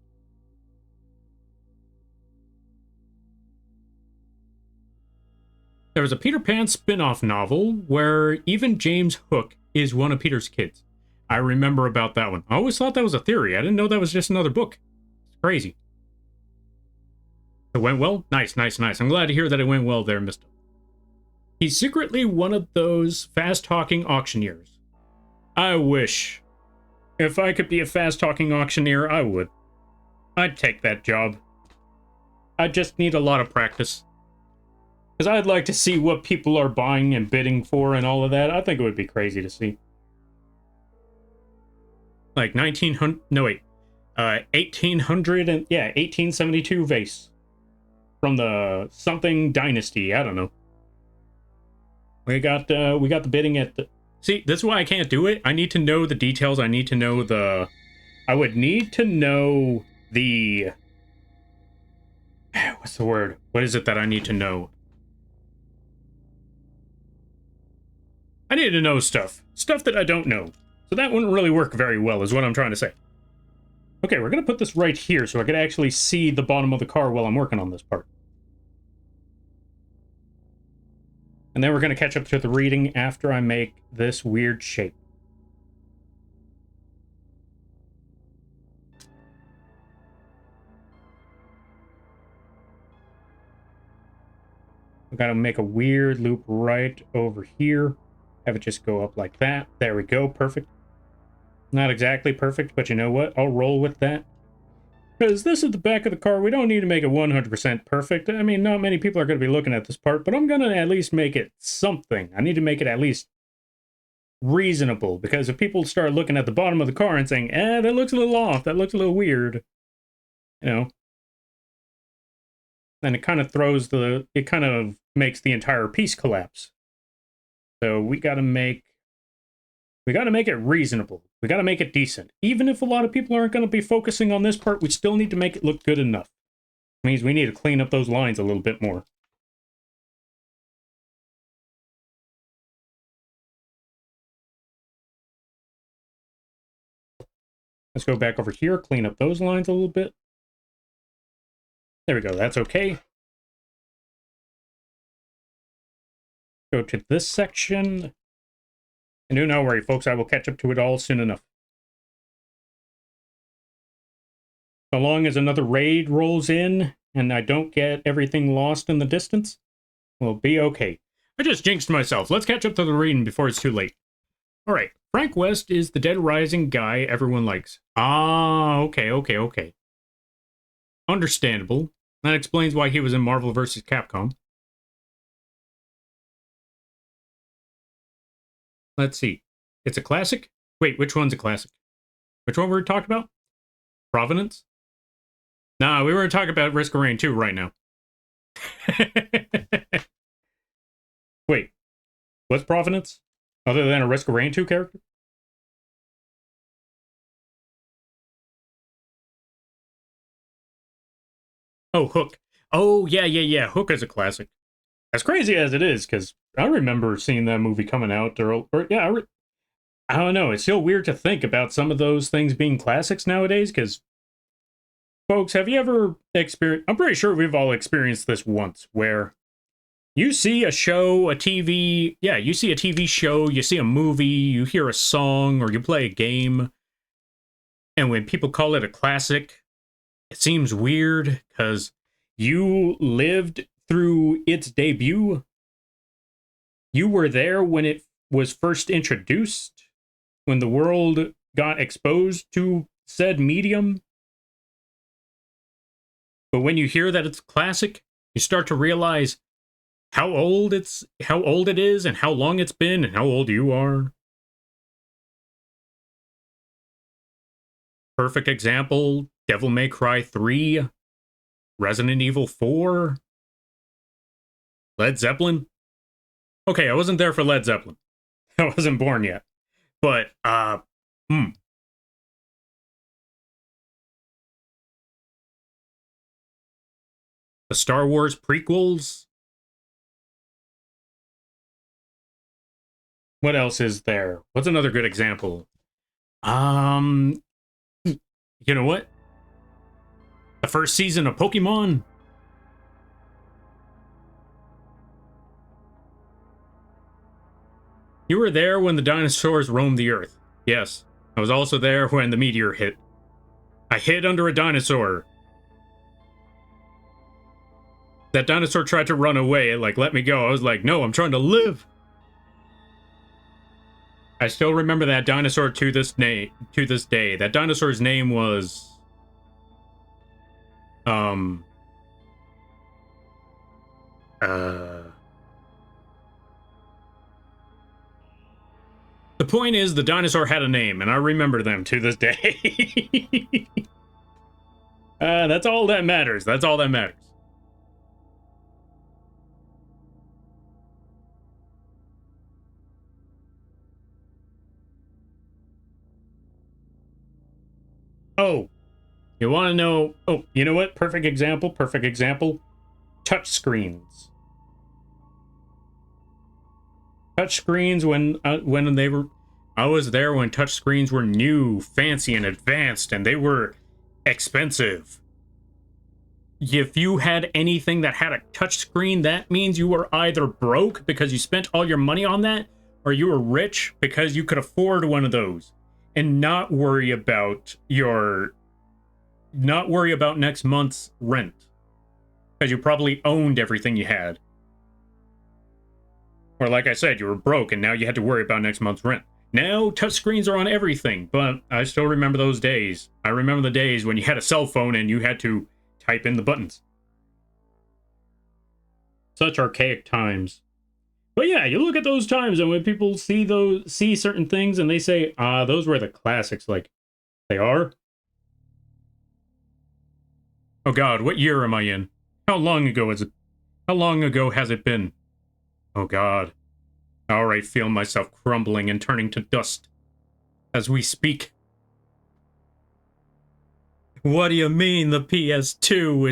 There was a Peter Pan spin-off novel where even James Hook is one of Peter's kids. I remember about that one. I always thought that was a theory. I didn't know that was just another book. It's crazy. It went well? Nice, nice, nice. I'm glad to hear that it went well there, Mr. He's secretly one of those fast-talking auctioneers. I wish. If I could be a fast-talking auctioneer, I would. I'd take that job. I just need a lot of practice. Because I'd like to see what people are buying and bidding for and all of that. I think it would be crazy to see. Like 1900... No, wait. 1800 and... Yeah, 1872 vase. From the something dynasty. I don't know. We got the bidding at the... See, this is why I can't do it. I need to know the details. I need to know the... I would need to know the... What's the word? What is it that I need to know? I need to know stuff. Stuff that I don't know. So that wouldn't really work very well, is what I'm trying to say. Okay, we're going to put this right here so I can actually see the bottom of the car while I'm working on this part. And then we're going to catch up to the reading after I make this weird shape. I've got to make a weird loop right over here. Have it just go up like that. There we go. Perfect. Not exactly perfect, but you know what? I'll roll with that. Because this is the back of the car. We don't need to make it 100% perfect. I mean, not many people are going to be looking at this part, but I'm going to at least make it something. I need to make it at least reasonable. Because if people start looking at the bottom of the car and saying, that looks a little off, that looks a little weird, you know, then it kind of makes the entire piece collapse. So we got to make it reasonable. We got to make it decent. Even if a lot of people aren't going to be focusing on this part, we still need to make it look good enough. It means we need to clean up those lines a little bit more. Let's go back over here, clean up those lines a little bit. There we go, that's okay. Go to this section. And do not worry, folks, I will catch up to it all soon enough. So long as another raid rolls in and I don't get everything lost in the distance, we'll be okay. I just jinxed myself. Let's catch up to the reading before it's too late. All right. Frank West is the Dead Rising guy everyone likes. Ah, okay. Understandable. That explains why he was in Marvel vs. Capcom. Let's see. It's a classic? Wait, which one's a classic? Which one were we talking about? Provenance? Nah, we were talking about Risk of Rain 2 right now. Wait, what's Provenance? Other than a Risk of Rain 2 character? Oh, Hook. Oh, yeah. Hook is a classic. As crazy as it is, because I remember seeing that movie coming out. I don't know. It's still weird to think about some of those things being classics nowadays, because, folks, have you ever experienced... I'm pretty sure we've all experienced this once, where you see a show, a TV... Yeah, you see a TV show, you see a movie, you hear a song, or you play a game, and when people call it a classic, it seems weird, because you lived through its debut. You were there when it was first introduced, when the world got exposed to said medium. But when you hear that it's classic, you start to realize how old it is, and how long it's been, and how old you are. Perfect example, Devil May Cry 3, Resident Evil 4, Led Zeppelin. Okay, I wasn't there for Led Zeppelin. I wasn't born yet. But, The Star Wars prequels. What else is there? What's another good example? You know what? The first season of Pokemon. You were there when the dinosaurs roamed the earth. Yes. I was also there when the meteor hit. I hid under a dinosaur. That dinosaur tried to run away, like, let me go. I was like, no, I'm trying to live. I still remember that dinosaur to this day. That dinosaur's name was... The point is, the dinosaur had a name, and I remember them to this day. That's all that matters. That's all that matters. Oh, you want to know? Oh, you know what? Perfect example. Perfect example. Touch screens. Touch screens when they were... I was there when touch screens were new, fancy, and advanced, and they were expensive. If you had anything that had a touch screen, that means you were either broke because you spent all your money on that, or you were rich because you could afford one of those and not worry about next month's rent because you probably owned everything you had. Or like I said, you were broke and now you had to worry about next month's rent. Now, touchscreens are on everything, but I still remember those days. I remember the days when you had a cell phone and you had to type in the buttons. Such archaic times. But yeah, you look at those times and when people see certain things and they say, those were the classics, like, they are? Oh god, what year am I in? How long ago has it been? Oh god. I already feel myself crumbling and turning to dust as we speak. What do you mean the PS2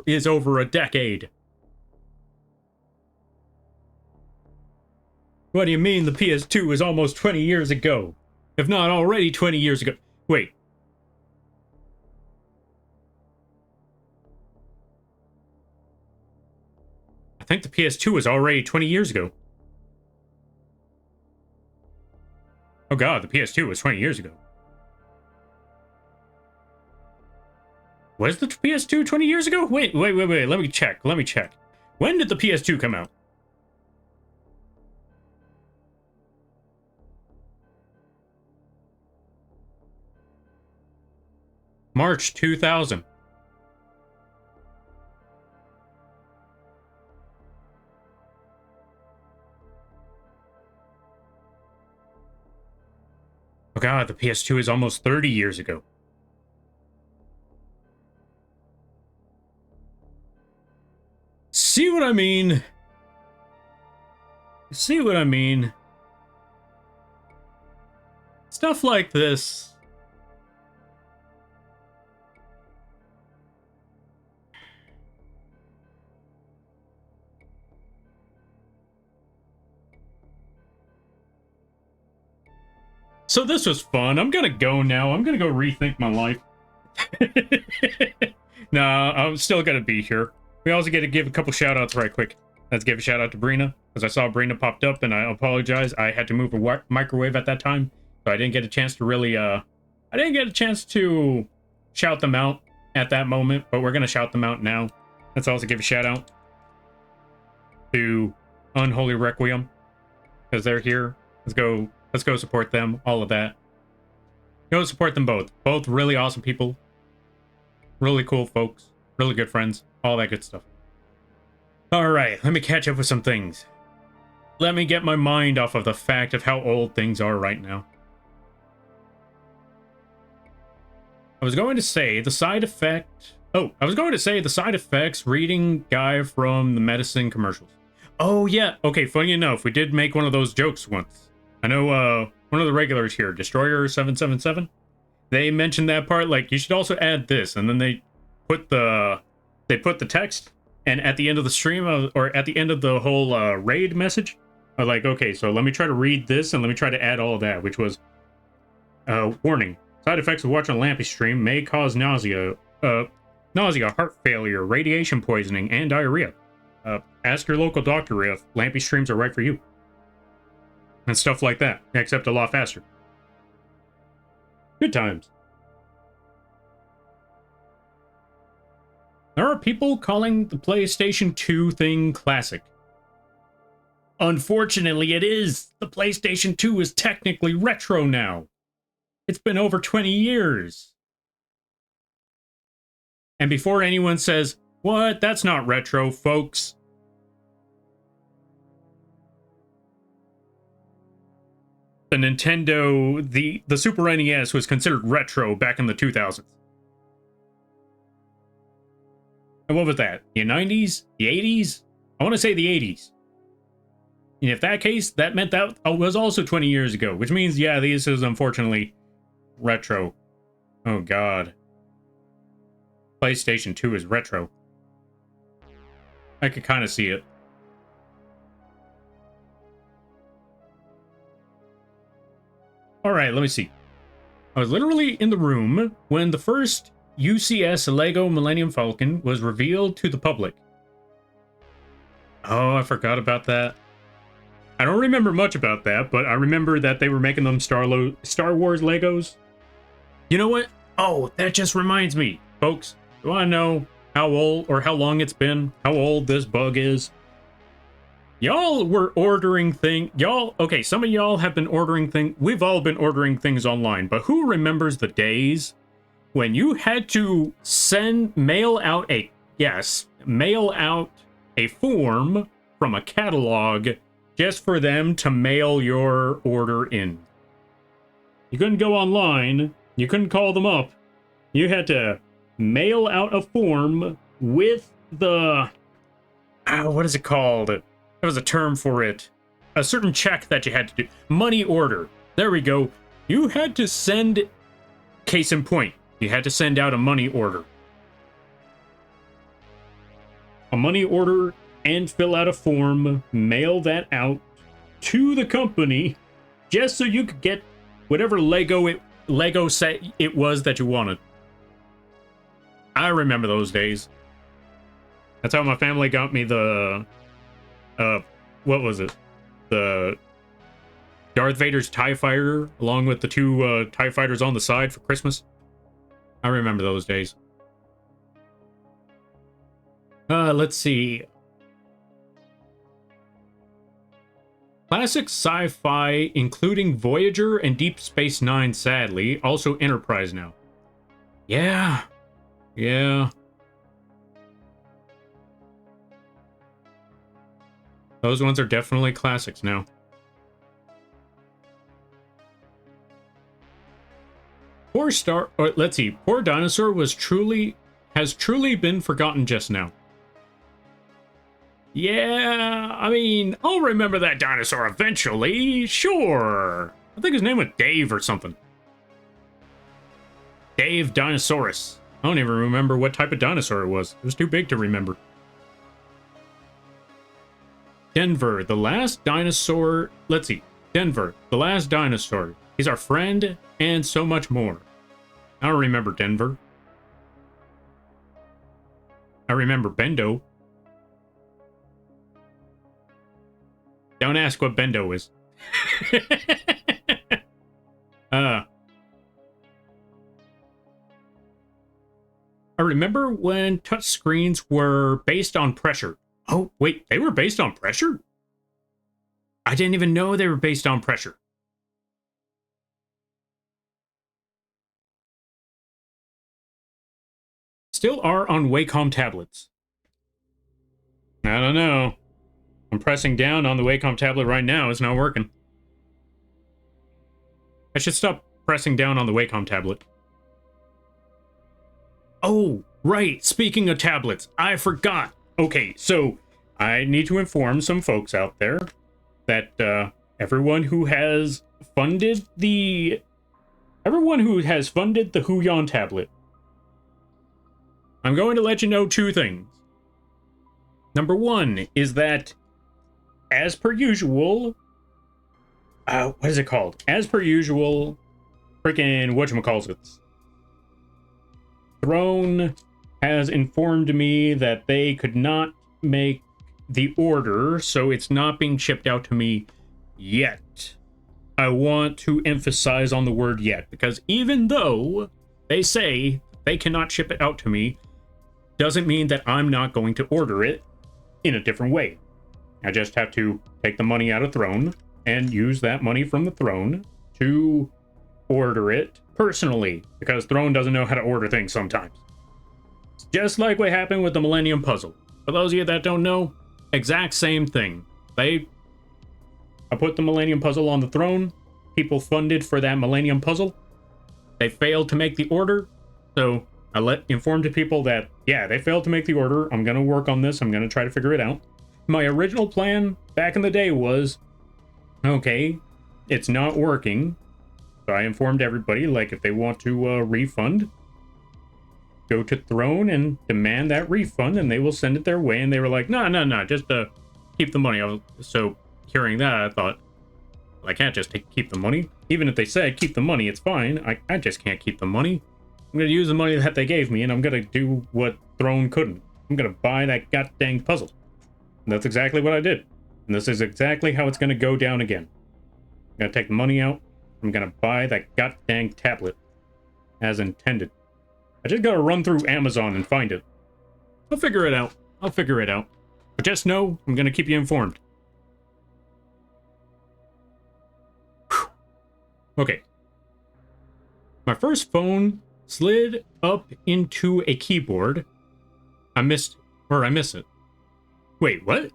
is over a decade? What do you mean the PS2 is almost 20 years ago? If not already 20 years ago. Wait. I think the PS2 was already 20 years ago. Oh god, the PS2 was 20 years ago. Was the PS2 20 years ago? Wait, let me check. When did the PS2 come out? March 2000. Oh god, the PS2 is almost 30 years ago. See what I mean? See what I mean? Stuff like this. So this was fun. I'm gonna go now. I'm gonna go rethink my life. Nah, I'm still gonna be here. We also get to give a couple shout outs right quick. Let's give a shout out to Brina, because I saw Brina popped up and I apologize. I had to move a microwave at that time, so I didn't get a chance to really, I didn't get a chance to shout them out at that moment, but we're gonna shout them out now. Let's also give a shout out to Unholy Requiem, because they're here. Let's go support them, all of that. Go support them both. Both really awesome people. Really cool folks. Really good friends. All that good stuff. Alright, let me catch up with some things. Let me get my mind off of the fact of how old things are right now. I was going to say the side effect... Oh, I was going to say the side effects reading guy from the medicine commercials. Oh, yeah. Okay, funny enough, we did make one of those jokes once. I know one of the regulars here, Destroyer777, they mentioned that part, like, you should also add this, and then they put the text, and at the end of the stream, or at the end of the whole raid message, I was like, okay, so let me try to read this, and let me try to add all of that, which was, warning, side effects of watching a Lampy stream may cause nausea, heart failure, radiation poisoning, and diarrhea. Ask your local doctor if Lampy streams are right for you. And stuff like that, except a lot faster. Good times. There are people calling the PlayStation 2 thing classic. Unfortunately, it is. The PlayStation 2 is technically retro now. It's been over 20 years. And before anyone says, what? That's not retro, folks. The Nintendo, the Super NES was considered retro back in the 2000s. And what was that? The 90s? The 80s? I want to say the 80s. And if that case, that meant that was also 20 years ago, which means, yeah, this is unfortunately retro. Oh, God. PlayStation 2 is retro. I could kind of see it. Alright, let me see. I was literally in the room when the first UCS Lego Millennium Falcon was revealed to the public. Oh, I forgot about that. I don't remember much about that, but I remember that they were making them Star Wars Legos. You know what? Oh, that just reminds me, folks. Do you want to know how old or how long it's been? How old this bug is? Y'all were ordering things. Okay, some of y'all have been ordering things. We've all been ordering things online, but who remembers the days when you had to mail out a form from a catalog just for them to mail your order in? You couldn't go online. You couldn't call them up. You had to mail out a form with the... what is it called? There was a term for it. A certain check that you had to do. Money order. There we go. You had to send... Case in point. You had to send out a money order. A money order and fill out a form. Mail that out to the company just so you could get whatever Lego set it was that you wanted. I remember those days. That's how my family got me the... what was it? The Darth Vader's TIE Fighter, along with the two TIE Fighters on the side for Christmas. I remember those days. Let's see. Classic sci-fi, including Voyager and Deep Space Nine, sadly. Also Enterprise now. Yeah. Yeah. Those ones are definitely classics now. Poor Dinosaur has truly been forgotten just now. Yeah, I mean, I'll remember that dinosaur eventually, sure. I think his name was Dave or something. Dave Dinosaurus. I don't even remember what type of dinosaur it was. It was too big to remember. Denver, the last dinosaur. Let's see. Denver, the last dinosaur. He's our friend, and so much more. I don't remember Denver. I remember Bendo. Don't ask what Bendo is. I remember when touchscreens were based on pressure. Oh, wait, they were based on pressure? I didn't even know they were based on pressure. Still are on Wacom tablets. I don't know. I'm pressing down on the Wacom tablet right now. It's not working. I should stop pressing down on the Wacom tablet. Oh, right. Speaking of tablets, I forgot. Okay, so I need to inform some folks out there that everyone who has funded the Huion tablet, I'm going to let you know two things. Number one is that, as per usual, what is it called? As per usual, freaking whatchamacallits. Throne has informed me that they could not make the order, so it's not being shipped out to me yet. I want to emphasize on the word yet, because even though they say they cannot ship it out to me, doesn't mean that I'm not going to order it in a different way. I just have to take the money out of Throne and use that money from the Throne to order it personally, because Throne doesn't know how to order things sometimes. It's just like what happened with the Millennium Puzzle. For those of you that don't know, exact same thing. I put the Millennium Puzzle on the Throne. People funded for that Millennium Puzzle. They failed to make the order, so I informed the people that, yeah, they failed to make the order. I'm going to work on this. I'm going to try to figure it out. My original plan back in the day was, okay, it's not working. So I informed everybody, like, if they want to refund, go to Throne and demand that refund, and they will send it their way. And they were like, no, just keep the money. So hearing that, I thought, well, I can't just keep the money. Even if they said keep the money, it's fine. I just can't keep the money. I'm going to use the money that they gave me, and I'm going to do what Throne couldn't. I'm going to buy that goddamn puzzle. And that's exactly what I did. And this is exactly how it's going to go down again. I'm going to take the money out. I'm going to buy that goddamn tablet as intended. I just got to run through Amazon and find it. I'll figure it out. But just know, I'm going to keep you informed. Whew. Okay. My first phone slid up into a keyboard. I missed it. Wait, what?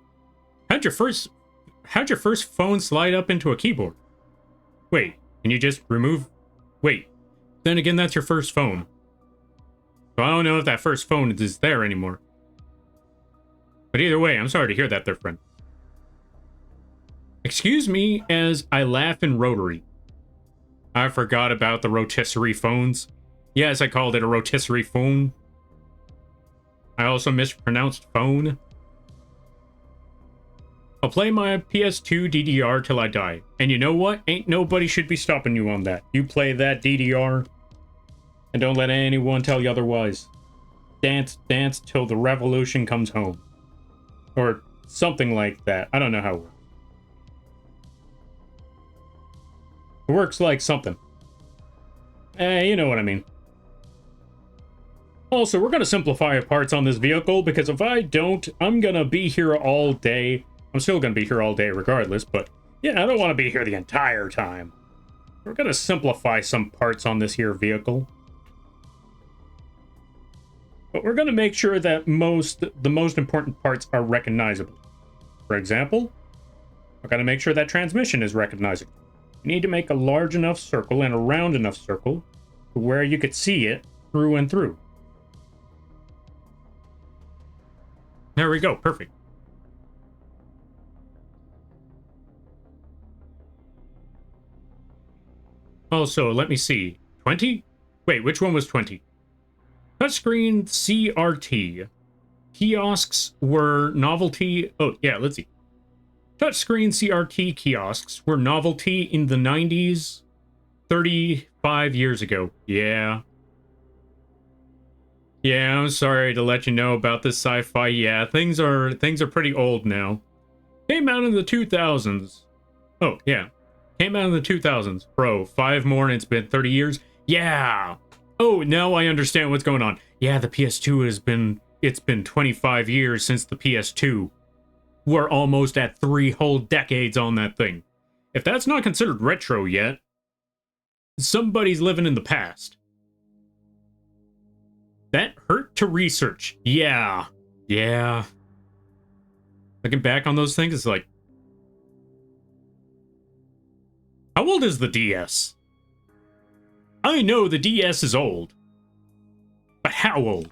How'd your first phone slide up into a keyboard? Wait, can you just remove... Wait, then again, that's your first phone. So I don't know if that first phone is there anymore. But either way, I'm sorry to hear that there, friend. Excuse me as I laugh in rotary. I forgot about the rotisserie phones. Yes, I called it a rotisserie phone. I also mispronounced phone. I'll play my PS2 DDR till I die. And you know what? Ain't nobody should be stopping you on that. You play that DDR, and don't let anyone tell you otherwise. Dance, dance till the revolution comes home. Or something like that. I don't know how it works. It works like something. You know what I mean. Also, we're going to simplify parts on this vehicle, because if I don't, I'm going to be here all day. I'm still going to be here all day regardless, but yeah, I don't want to be here the entire time. We're going to simplify some parts on this here vehicle. But we're going to make sure that the most important parts are recognizable. For example, I've got to make sure that transmission is recognizable. You need to make a large enough circle and a round enough circle to where you could see it through and through. There we go, perfect. Also, let me see. 20? Wait, which one was 20? Touchscreen CRT. Kiosks were novelty. Oh, yeah, let's see. Touchscreen CRT kiosks were novelty in the 90s, 35 years ago. Yeah. Yeah, I'm sorry to let you know about this sci-fi. Yeah, things are pretty old now. Came out in the 2000s. Oh, yeah. Came out in the 2000s. Bro, 5 more and it's been 30 years? Yeah! Oh, now I understand what's going on. Yeah, the PS2 it's been 25 years since the PS2. We're almost at 3 whole decades on that thing. If that's not considered retro yet, somebody's living in the past. That hurt to research. Yeah. Yeah. Looking back on those things, it's like, how old is the DS? I know the DS is old, but how old?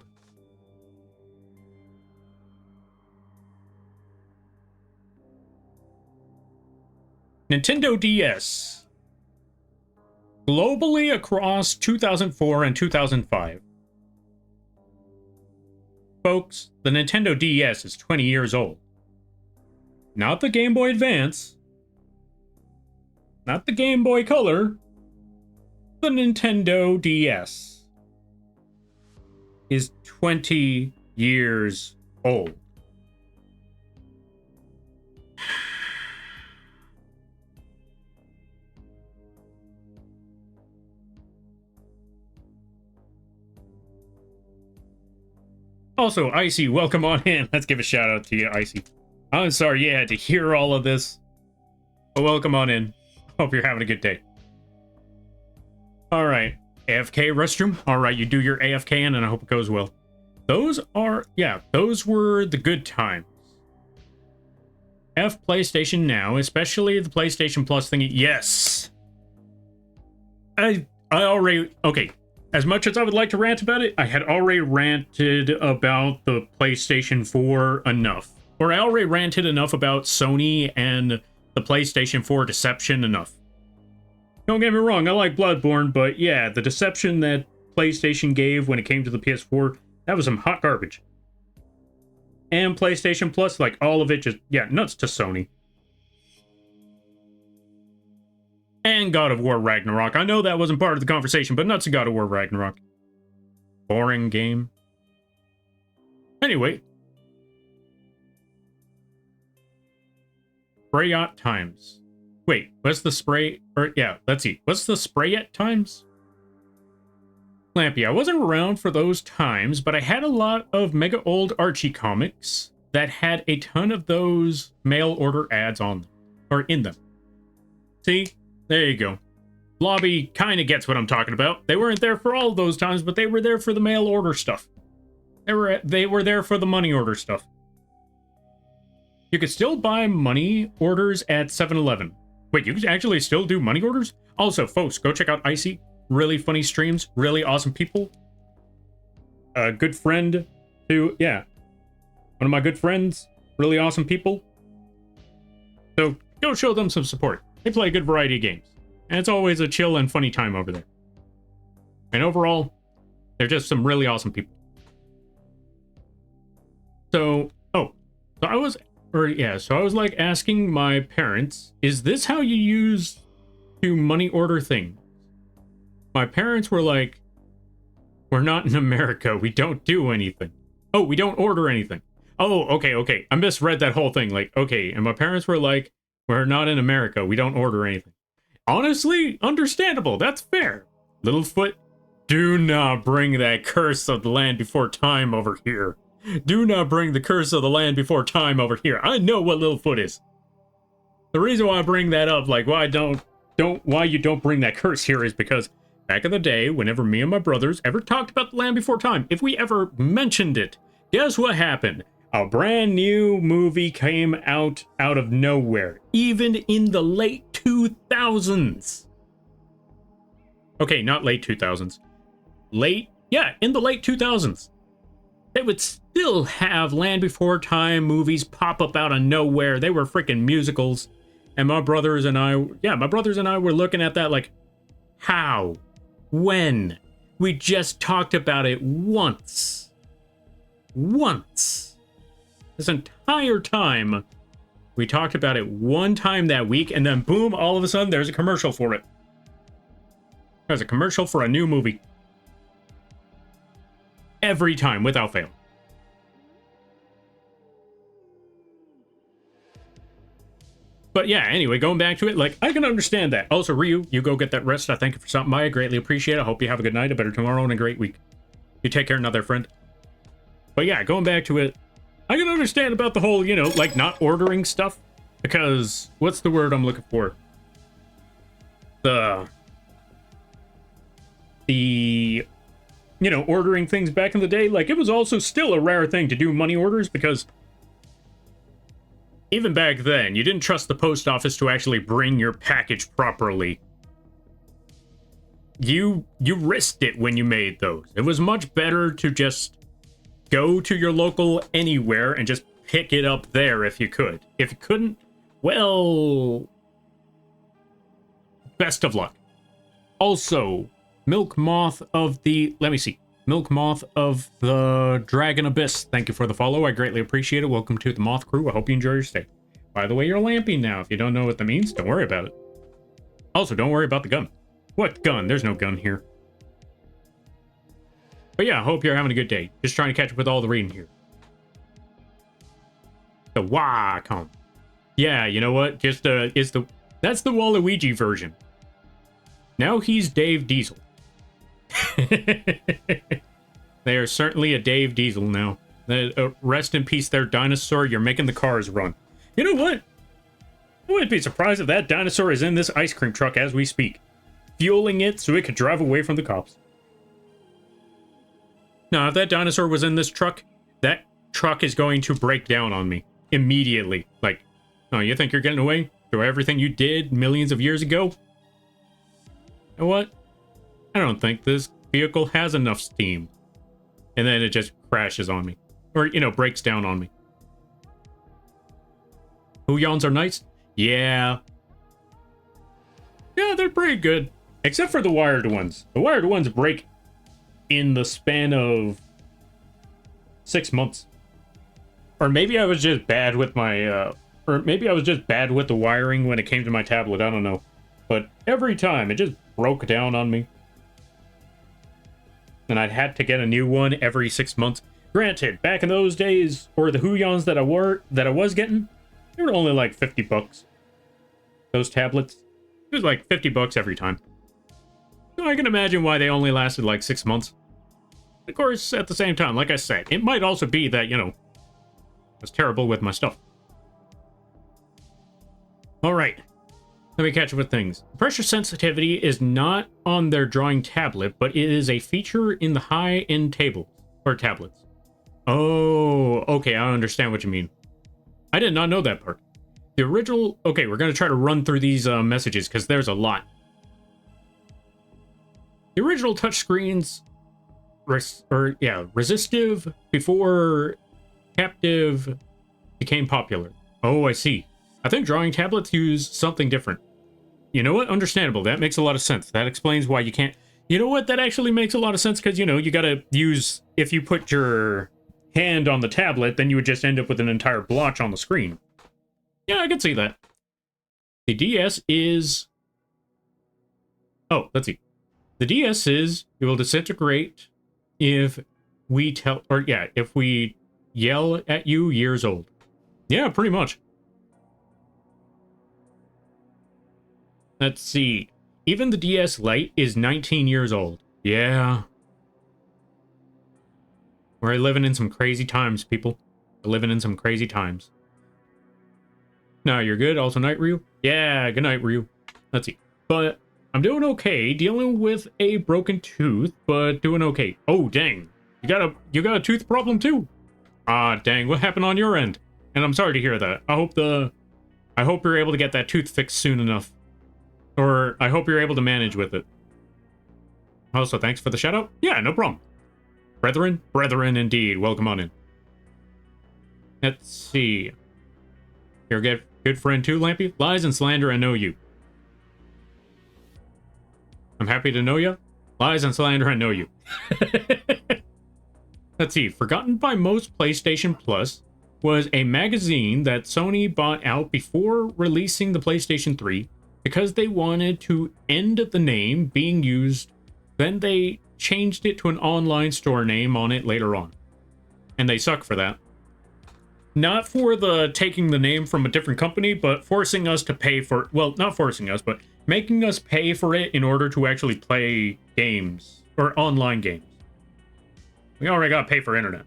Nintendo DS. Globally across 2004 and 2005. Folks, the Nintendo DS is 20 years old. Not the Game Boy Advance. Not the Game Boy Color. The Nintendo DS is 20 years old. Also, Icy, welcome on in. Let's give a shout out to you, Icy. I'm sorry you had to hear all of this, but welcome on in. Hope you're having a good day. All right, AFK restroom. All right, you do your AFK in, and I hope it goes well. Those were the good times. F PlayStation Now, especially the PlayStation Plus thingy. Yes. I already, okay. As much as I would like to rant about it, I had already ranted about the PlayStation 4 enough. Or I already ranted enough about Sony and the PlayStation 4 deception enough. Don't get me wrong, I like Bloodborne, but yeah, the deception that PlayStation gave when it came to the PS4, that was some hot garbage. And PlayStation Plus, like all of it just, yeah, nuts to Sony. And God of War Ragnarok. I know that wasn't part of the conversation, but nuts to God of War Ragnarok. Boring game. Anyway. Sprayot times. Wait, what's the spray? Or yeah, let's see. What's the Sprayot times? Lampy, I wasn't around for those times, but I had a lot of mega old Archie comics that had a ton of those mail order ads on them. Or in them. See? There you go. Lobby kind of gets what I'm talking about. They weren't there for all of those times, but they were there for the mail order stuff. They were there for the money order stuff. You could still buy money orders at 7-Eleven. Wait, you can actually still do money orders? Also, folks, go check out Icy. Really funny streams. Really awesome people. A good friend to, yeah. One of my good friends. Really awesome people. So, go show them some support. They play a good variety of games. And it's always a chill and funny time over there. And overall, they're just some really awesome people. So, so I was like asking my parents, is this how you use to money order things? My parents were like, we're not in America. We don't do anything. Oh, we don't order anything. Oh, okay. I misread that whole thing. Like, okay. And my parents were like, we're not in America. We don't order anything. Honestly, understandable. That's fair. Littlefoot, do not bring that curse of the land before time over here. Do not bring the curse of the land before time over here. I know what Littlefoot is. The reason why I bring that up, like why you don't bring that curse here is because back in the day, whenever me and my brothers ever talked about the land before time, if we ever mentioned it, guess what happened? A brand new movie came out of nowhere, even in the late 2000s. Okay, not late 2000s. In the late 2000s. They would still have Land Before Time movies pop up out of nowhere. They were freaking musicals. And my brothers and I were looking at that like, how? When? We just talked about it once. This entire time, we talked about it one time that week, and then boom, all of a sudden, there's a commercial for it. There's a commercial for a new movie. Every time, without fail. But yeah, anyway, going back to it, like, I can understand that. Also, Ryu, you go get that rest. I thank you for stopping by. I greatly appreciate it. I hope you have a good night, a better tomorrow, and a great week. You take care, another friend. But yeah, going back to it, I can understand about the whole, like, not ordering stuff. Because, what's the word I'm looking for? Ordering things back in the day. Like, it was also still a rare thing to do money orders because even back then, you didn't trust the post office to actually bring your package properly. You risked it when you made those. It was much better to just go to your local anywhere and just pick it up there if you could. If you couldn't, well, best of luck. Also, Milk Moth of the, let me see, Milk Moth of the Dragon Abyss. Thank you for the follow. I greatly appreciate it. Welcome to the Moth crew. I hope you enjoy your stay. By the way, you're lamping now. If you don't know what that means, don't worry about it. Also, don't worry about the gun. What gun? There's no gun here. But yeah, I hope you're having a good day. Just trying to catch up with all the reading here. The Wacom. Yeah, you know what? Just that's the Waluigi version. Now he's Dave Diesel. They are certainly a Dave Diesel now. Rest in peace there, dinosaur. You're making the cars run. You know what? I wouldn't be surprised if that dinosaur is in this ice cream truck as we speak. Fueling it so it could drive away from the cops. Now, if that dinosaur was in this truck, that truck is going to break down on me immediately. Like, oh, you think you're getting away through everything you did millions of years ago? You know what? I don't think this vehicle has enough steam. And then it just crashes on me. Or, you know, breaks down on me. Huyons are nice? Yeah. Yeah, they're pretty good. Except for the wired ones. The wired ones break in the span of 6 months. Or maybe I was just bad with my, or maybe I was just bad with the wiring when it came to my tablet. I don't know. But every time, it just broke down on me. And I'd had to get a new one every 6 months. Granted, back in those days, or the Huyons that I was getting, they were only like 50 bucks. Those tablets. It was like 50 bucks every time. So I can imagine why they only lasted like 6 months. Of course, at the same time, like I said, it might also be that, you know, I was terrible with my stuff. Alright. Let me catch up with things. Pressure sensitivity is not on their drawing tablet, but it is a feature in the high-end tables, or tablets. Oh, okay, I understand what you mean. I did not know that part. The original... Okay, we're going to try to run through these messages, because there's a lot. The original touchscreens... resistive before captive became popular. Oh, I see. I think drawing tablets use something different. You know what? Understandable. That makes a lot of sense. That explains why you can't... You know what? That actually makes a lot of sense because, you know, you gotta use... If you put your hand on the tablet, then you would just end up with an entire blotch on the screen. Yeah, I can see that. The DS is... Oh, let's see. The DS is... It will disintegrate if we tell... Or, yeah, if we yell at you years old. Yeah, pretty much. Let's see. Even the DS Lite is 19 years old. Yeah. We're living in some crazy times, people. We're living in some crazy times. No, you're good. Also, night, Ryu? Yeah, good night, Ryu. Let's see. But I'm doing okay. Dealing with a broken tooth, but doing okay. Oh, dang. You got a tooth problem, too? Ah, dang. What happened on your end? And I'm sorry to hear that. I hope you're able to get that tooth fixed soon enough. Or I hope you're able to manage with it. Also, thanks for the shout out. Yeah, no problem. Brethren? Brethren indeed. Welcome on in. Let's see. You're a good friend too, Lampy? Lies and slander, I know you. I'm happy to know you. Lies and slander, I know you. Let's see. Forgotten by most PlayStation Plus was a magazine that Sony bought out before releasing the PlayStation 3 because they wanted to end the name being used. Then they changed it to an online store name on it later on. And they suck for that. Not for the taking the name from a different company, but forcing us to pay for... Well, not forcing us, but making us pay for it in order to actually play games. Or online games. We already gotta pay for internet.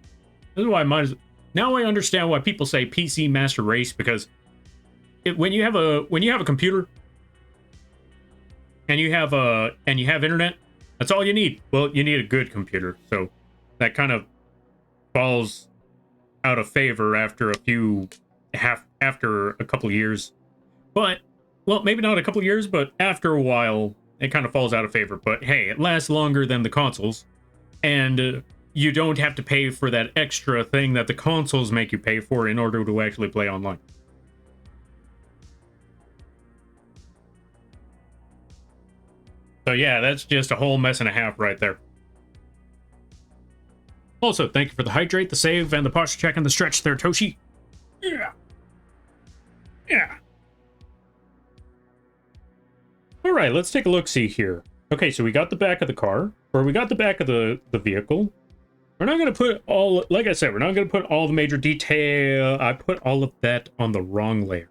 This is why I might as... Now I understand why people say PC Master Race, because when you have a computer and you have internet, that's all you need. Well, you need a good computer, so that kind of falls out of favor after a few after a couple years. But, well, maybe not a couple years, but after a while, it kind of falls out of favor. But hey, it lasts longer than the consoles. And you don't have to pay for that extra thing that the consoles make you pay for in order to actually play online. So yeah, that's just a whole mess and a half right there. Also, thank you for the hydrate, the save, and the posture check and the stretch there, Toshi. Yeah. Yeah. All right, let's take a look-see here. Okay, so we got the back of the car, or we got the back of the vehicle. We're not going to put all, like I said, we're not going to put all the major detail. I put all of that on the wrong layer.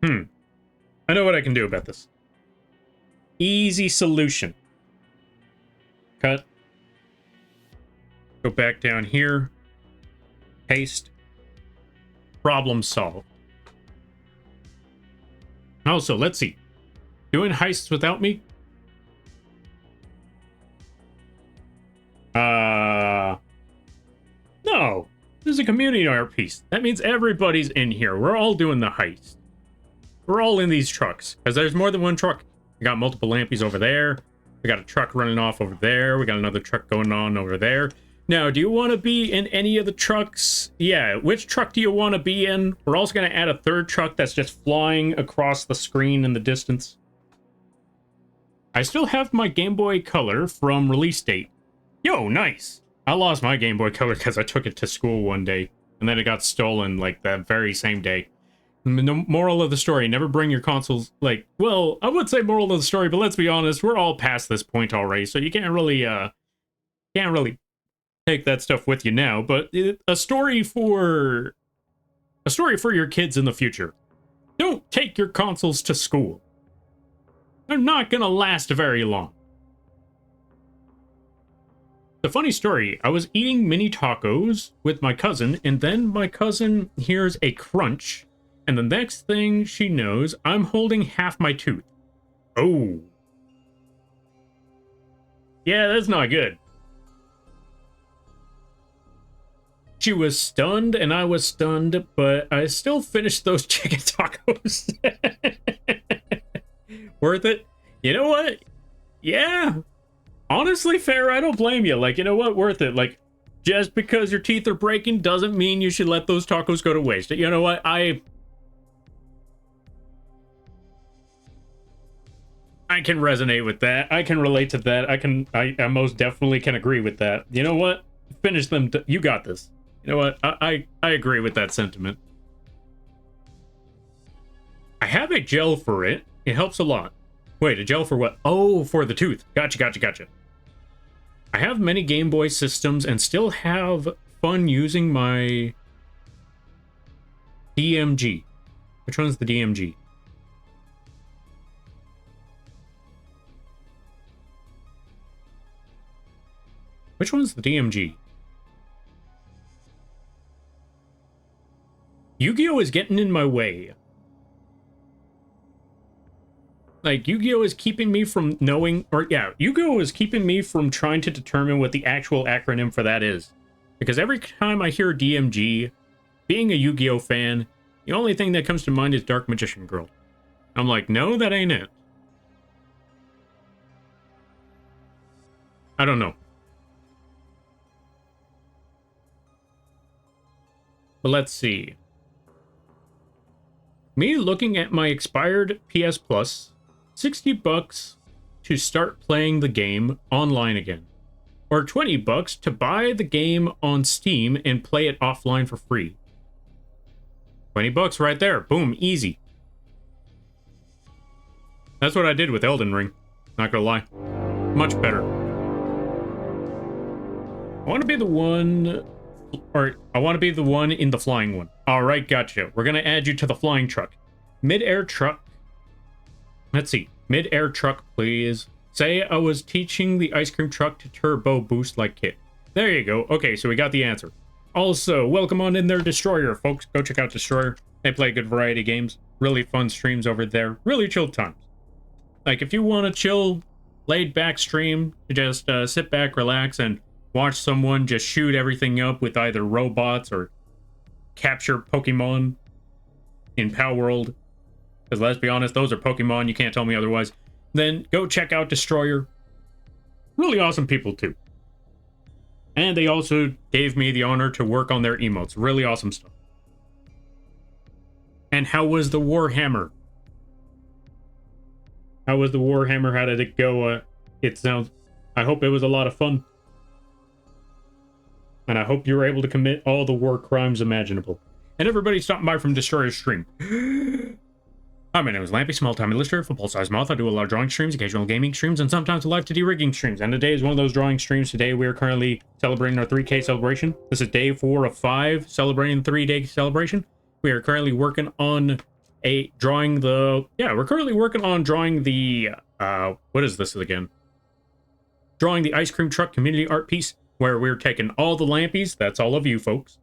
I know what I can do about this. Easy solution. Cut. Go back down here. Paste. Problem solved. Also, let's see. Doing heists without me? No. This is a community art piece. That means everybody's in here. We're all doing the heist. We're all in these trucks. Because there's more than one truck. We got multiple lampies over there. We got a truck running off over there. We got another truck going on over there. Now, do you want to be in any of the trucks? Yeah, which truck do you want to be in? We're also going to add a third truck that's just flying across the screen in the distance. I still have my Game Boy Color from release date. Yo, nice! I lost my Game Boy Color because I took it to school one day, and then it got stolen, like, that very same day. The moral of the story, never bring your consoles, like, well, I would say moral of the story, but let's be honest, we're all past this point already, so you can't really take that stuff with you now, but a story for your kids in the future. Don't take your consoles to school. They're not gonna last very long. The funny story, I was eating mini tacos with my cousin, and then my cousin hears a crunch, and the next thing she knows, I'm holding half my tooth. Oh. Yeah, that's not good. She was stunned, and I was stunned, but I still finished those chicken tacos. Worth it? You know what? Yeah. Honestly, fair, I don't blame you. Like, you know what? Worth it. Like, just because your teeth are breaking doesn't mean you should let those tacos go to waste. You know what? I can resonate with that. I can relate to that. I most definitely can agree with that. You know what? Finish them. You got this. You know what? I agree with that sentiment. I have a gel for it. It helps a lot. Wait, a gel for what? Oh, for the tooth. Gotcha. I have many Game Boy systems and still have fun using my DMG. Which one's the DMG? Which one's the DMG? Yu-Gi-Oh! Is getting in my way. Like, Yu-Gi-Oh! Is keeping me from knowing, or yeah, Yu-Gi-Oh! Is keeping me from trying to determine what the actual acronym for that is. Because every time I hear DMG, being a Yu-Gi-Oh! Fan, the only thing that comes to mind is Dark Magician Girl. I'm like, no, that ain't it. I don't know. But let's see. Me looking at my expired PS Plus, $60 to start playing the game online again. Or $20 to buy the game on Steam and play it offline for free. $20 right there. Boom, easy. That's what I did with Elden Ring. Not gonna lie. Much better. I want to be the one... Or, I want to be the one in the flying one. Alright, gotcha. We're going to add you to the flying truck. Mid-air truck. Let's see. Mid-air truck, please. Say I was teaching the ice cream truck to turbo boost like Kit. There you go. Okay, so we got the answer. Also, welcome on in there, Destroyer, folks. Go check out Destroyer. They play a good variety of games. Really fun streams over there. Really chill times. Like, if you want a chill, laid-back stream, just sit back, relax, and watch someone just shoot everything up with either robots or capture Pokemon in Power World, because let's be honest, those are Pokemon, you can't tell me otherwise, then go check out Destroyer. Really awesome people too. And they also gave me the honor to work on their emotes. Really awesome stuff. And how was the Warhammer? How was the Warhammer? How did it go? It sounds... I hope it was a lot of fun. And I hope you were able to commit all the war crimes imaginable. And everybody stopping by from Destroyer's stream. Hi, my name is Lampy, small-time illustrator for Full Size Moth. I do a lot of drawing streams, occasional gaming streams, and sometimes live 2D rigging streams. And today is one of those drawing streams. Today we are currently celebrating our 3K celebration. This is day 4 of 5, celebrating the 3-day celebration. We are currently working on drawing the what is this again? Drawing the ice cream truck community art piece, where we're taking all the lampies, that's all of you folks,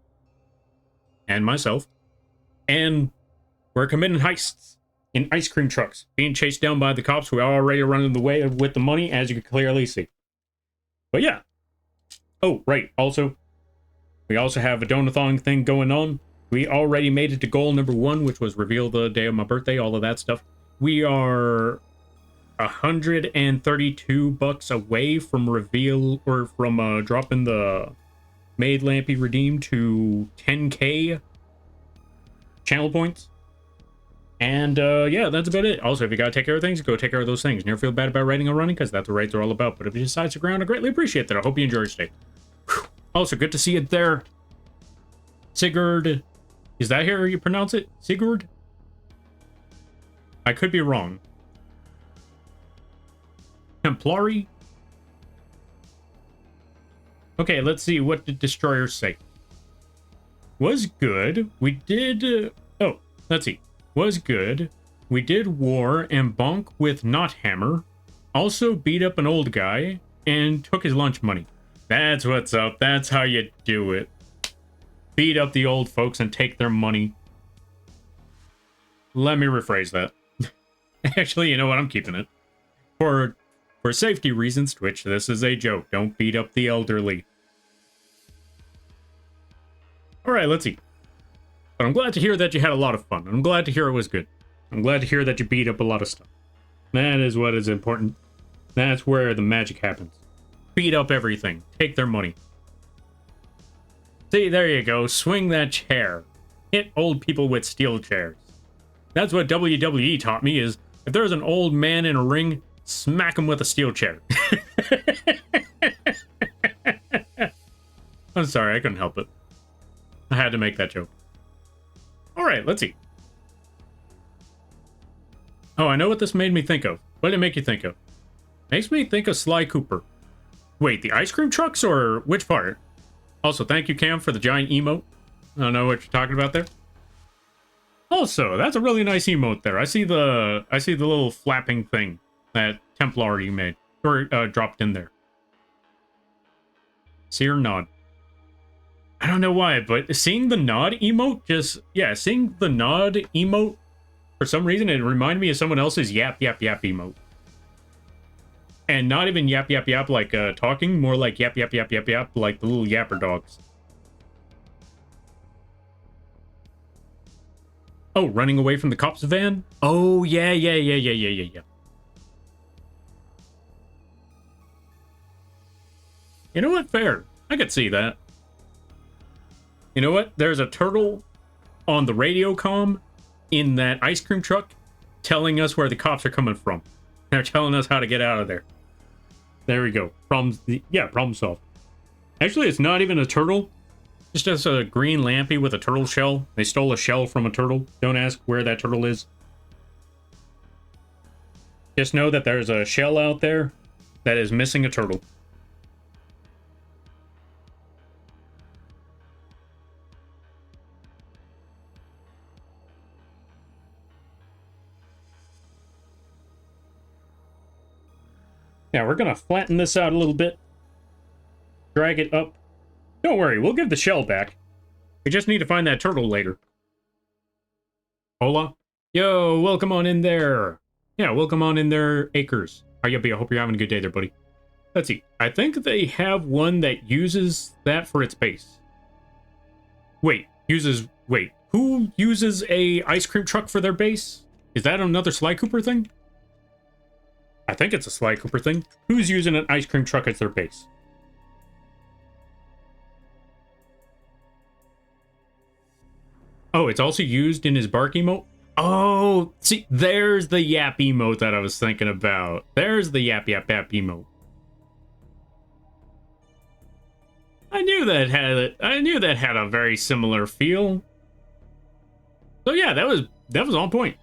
and myself, and we're committing heists in ice cream trucks, being chased down by the cops who are already running the way with the money, as you can clearly see. But yeah. Oh, right. Also, we also have a donathon thing going on. We already made it to goal number 1, which was reveal the day of my birthday, all of that stuff. We are $132 away from reveal, or from dropping the Made Lampy Redeem to 10K channel points. And yeah, that's about it. Also, if you gotta take care of things, go take care of those things. Never feel bad about writing or running, because that's what raids are all about. But if you decide to stick around, I greatly appreciate that. I hope you enjoy your stay. Whew. Also, good to see it there. Sigurd. Is that how you pronounce it? Sigurd? I could be wrong. Templari? Okay, let's see. What did Destroyer say? Was good. We did... oh, let's see. Was good. We did war and bonk with Not Hammer. Also beat up an old guy and took his lunch money. That's what's up. That's how you do it. Beat up the old folks and take their money. Let me rephrase that. Actually, you know what? I'm keeping it. For safety reasons, Twitch, this is a joke. Don't beat up the elderly. Alright, let's see. But I'm glad to hear that you had a lot of fun. I'm glad to hear it was good. I'm glad to hear that you beat up a lot of stuff. That is what is important. That's where the magic happens. Beat up everything. Take their money. See, there you go. Swing that chair. Hit old people with steel chairs. That's what WWE taught me, is if there's an old man in a ring, smack him with a steel chair. I'm sorry, I couldn't help it. I had to make that joke. Alright, let's see. Oh, I know what this made me think of. What did it make you think of? Makes me think of Sly Cooper. Wait, the ice cream trucks, or which part? Also, thank you, Cam, for the giant emote. I don't know what you're talking about there. Also, that's a really nice emote there. I see the little flapping thing that Templar you made, or dropped in there. See her nod. I don't know why, but seeing the nod emote seeing the nod emote, for some reason, it reminded me of someone else's yap yap yap emote. And not even yap yap yap like talking, more like yap yap yap yap yap like the little yapper dogs. Oh, running away from the cops van? Oh, yeah. You know what? Fair. I could see that. You know what? There's a turtle on the radio comm in that ice cream truck telling us where the cops are coming from. They're telling us how to get out of there. There we go. Problem solved. Actually, it's not even a turtle. It's just a green lampy with a turtle shell. They stole a shell from a turtle. Don't ask where that turtle is. Just know that there's a shell out there that is missing a turtle. Now we're gonna flatten this out a little bit. Drag it up. Don't worry, we'll give the shell back. We just need to find that turtle later. Hola? Yo, welcome on in there. Yeah, welcome on in there, Acres. How you be? I hope you're having a good day there, buddy. Let's see. I think they have one that uses that for its base. Wait, uses... Wait, who uses a ice cream truck for their base? Is that another Sly Cooper thing? I think it's a Sly Cooper thing. Who's using an ice cream truck as their base? Oh, it's also used in his bark emote? Oh, see, there's the yap emote that I was thinking about. There's the yap yap yap emote. I knew that had a very similar feel. So yeah, that was on point.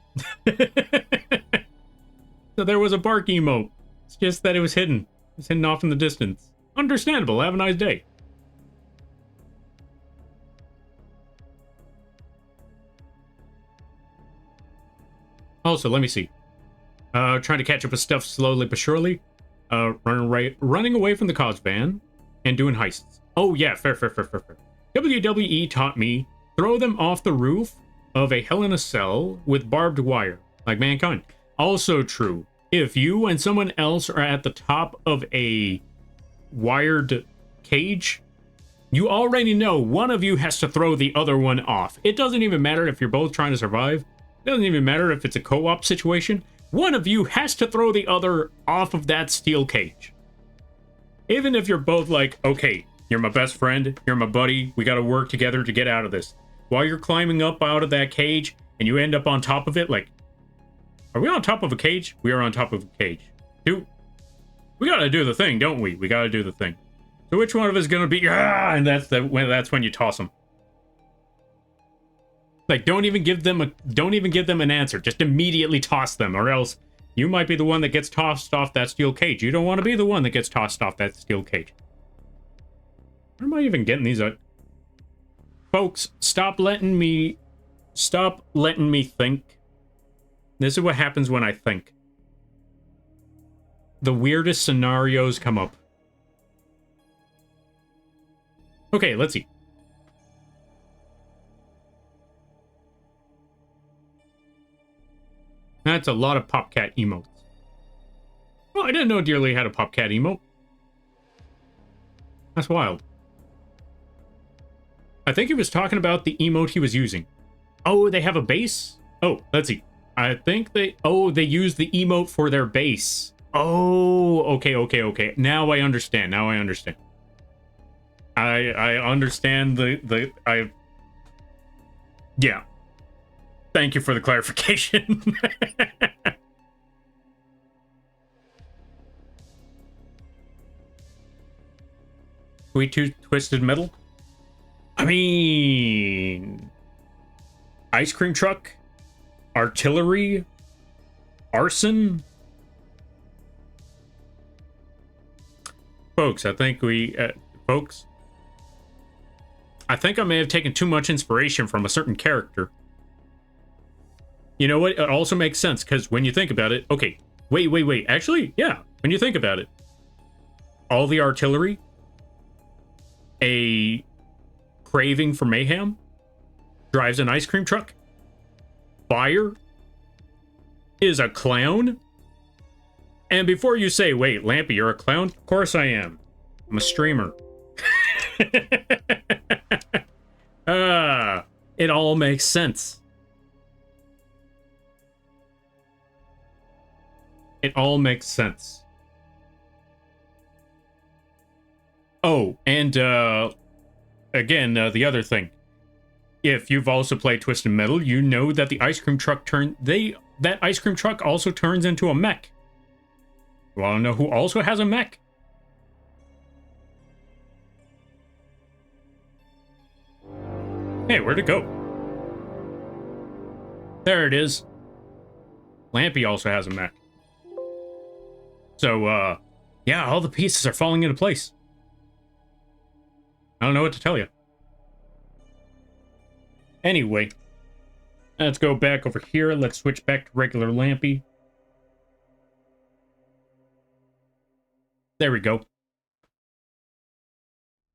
So there was a bark emote. It's just that it was hidden. It was hidden off in the distance. Understandable. Have a nice day. Also, let me see. Trying to catch up with stuff slowly but surely. Running away from the cause van and doing heists. Oh yeah, fair. WWE taught me throw them off the roof of a Hell in a Cell with barbed wire, like Mankind. Also true. If you and someone else are at the top of a wired cage, you already know one of you has to throw the other one off. It doesn't even matter if you're both trying to survive. It doesn't even matter if it's a co-op situation. One of you has to throw the other off of that steel cage. Even if you're both like, okay, you're my best friend, you're my buddy, we gotta work together to get out of this. While you're climbing up out of that cage and you end up on top of it, like, are we on top of a cage? We are on top of a cage. Dude, we gotta do the thing, don't we? We gotta do the thing. So which one of us is gonna be, and that's when you toss them. Like, don't even give them an answer. Just immediately toss them, or else you might be the one that gets tossed off that steel cage. You don't want to be the one that gets tossed off that steel cage. Where am I even getting these out? Folks, stop letting me think. This is what happens when I think. The weirdest scenarios come up. Okay, let's see. That's a lot of PopCat emotes. Well, I didn't know Dearly had a PopCat emote. That's wild. I think he was talking about the emote he was using. Oh, they have a base? Oh, let's see. I think they use the emote for their base. Oh, okay. Now I understand. I understand yeah. Thank you for the clarification. Sweet Tooth Twisted Metal? I mean... Ice cream truck? Artillery? Arson? Folks, I think I think I may have taken too much inspiration from a certain character. You know what? It also makes sense, because when you think about it... Okay, wait. Actually, yeah. When you think about it. All the artillery... A craving for mayhem... Drives an ice cream truck... Fire... Is a clown... And before you say, wait, Lampy, you're a clown? Of course I am. I'm a streamer. It all makes sense. It all makes sense. Oh, and again, the other thing. If you've also played Twisted Metal, you know that the ice cream truck that ice cream truck also turns into a mech. You wanna know who also has a mech? Hey, where'd it go? There it is. Lampy also has a mech. So, yeah, all the pieces are falling into place. I don't know what to tell you. Anyway, let's go back over here. Let's switch back to regular Lampy. There we go.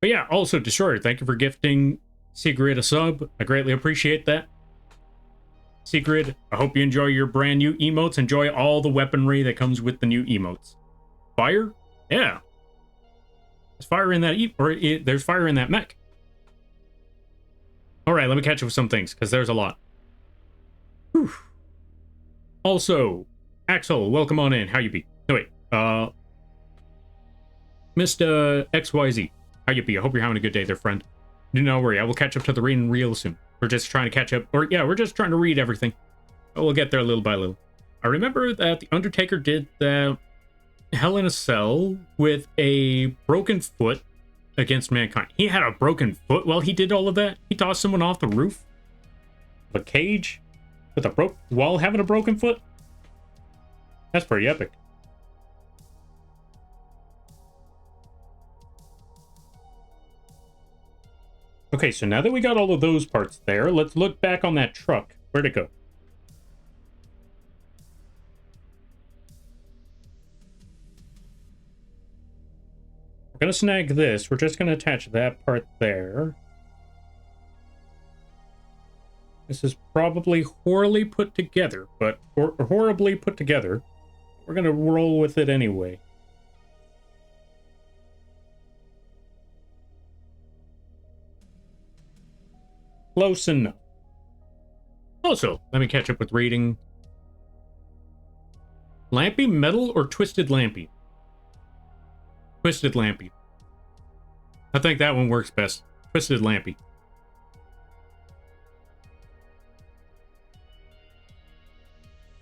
But yeah, also, Destroyer, thank you for gifting Sigrid a sub. I greatly appreciate that. Sigrid, I hope you enjoy your brand new emotes. Enjoy all the weaponry that comes with the new emotes. Fire? Yeah. There's fire in that there's fire in that mech. All right, let me catch up with some things, because there's a lot. Whew. Also, Axel, welcome on in. How you be? No, wait. Mr. XYZ. How you be? I hope you're having a good day there, friend. Do not worry, I will catch up to the reading real soon. We're just trying to catch up. Or, yeah, we're just trying to read everything. We'll get there little by little. I remember that The Undertaker did the Hell in a Cell with a broken foot against Mankind. He had a broken foot while he did all of that? He tossed someone off the roof of a cage with while having a broken foot? That's pretty epic. Okay, so now that we got all of those parts there, let's look back on that truck. Where'd it go? We're gonna snag this. We're just gonna attach that part there. This is probably horribly put together, but or horribly put together. We're gonna roll with it anyway. Close enough. Also, let me catch up with reading. Lampy Metal or Twisted Lampy? Twisted Lampy. I think that one works best. Twisted Lampy.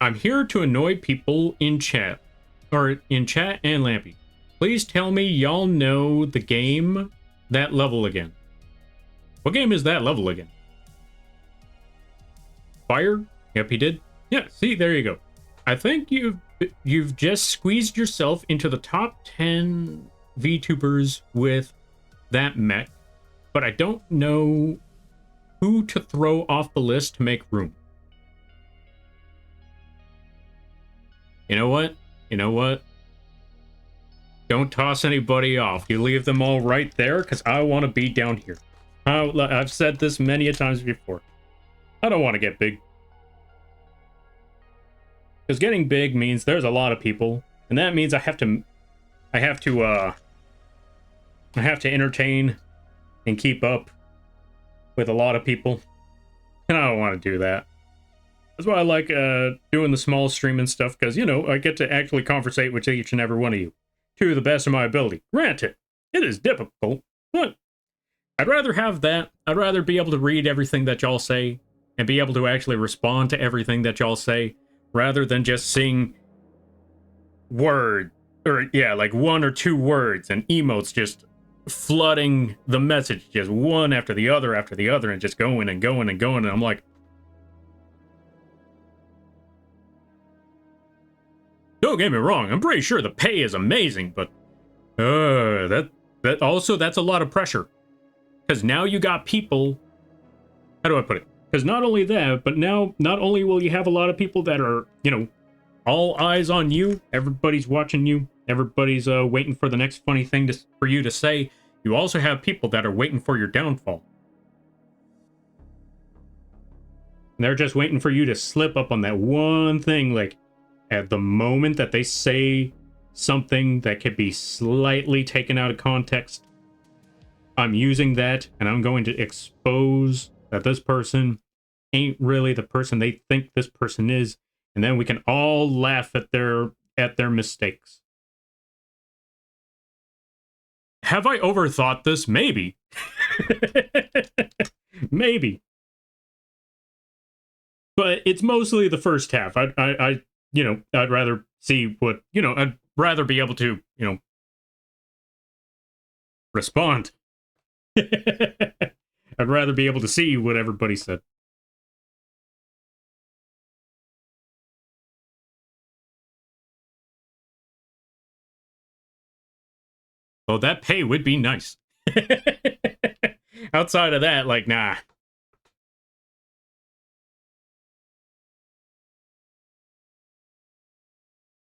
I'm here to annoy people in chat. Or in chat and Lampy. Please tell me y'all know the game That Level Again. What game is That Level Again? Fire? Yep, he did. Yeah, see, there you go. I think you've just squeezed yourself into the top 10 VTubers with that mech, but I don't know who to throw off the list to make room. You know what? You know what? Don't toss anybody off. You leave them all right there, because I want to be down here. I've said this many a times before. I don't want to get big. Because getting big means there's a lot of people, and that means I have to entertain and keep up with a lot of people, and I don't want to do that. That's why I like doing the small stream and stuff, because, you know, I get to actually conversate with each and every one of you to the best of my ability. Granted, it is difficult, but I'd rather have that. I'd rather be able to read everything that y'all say and be able to actually respond to everything that y'all say, rather than just seeing word, or yeah, like 1 or 2 words and emotes just flooding the message, just one after the other, and just going and going and going, and I'm like, don't get me wrong, I'm pretty sure the pay is amazing, but that's a lot of pressure. Because now you got people, how do I put it? Because not only that, but now not only will you have a lot of people that are, you know, all eyes on you, everybody's watching you, everybody's waiting for the next funny thing for you to say, you also have people that are waiting for your downfall. And they're just waiting for you to slip up on that one thing, like, at the moment that they say something that could be slightly taken out of context, I'm using that, and I'm going to expose that this person ain't really the person they think this person is, and then we can all laugh at their mistakes. Have I overthought this? Maybe. Maybe. But it's mostly the first half. I you know, I'd rather see what, you know, I'd rather be able to, you know, respond. I'd rather be able to see what everybody said. Well, that pay would be nice. Outside of that, like, nah.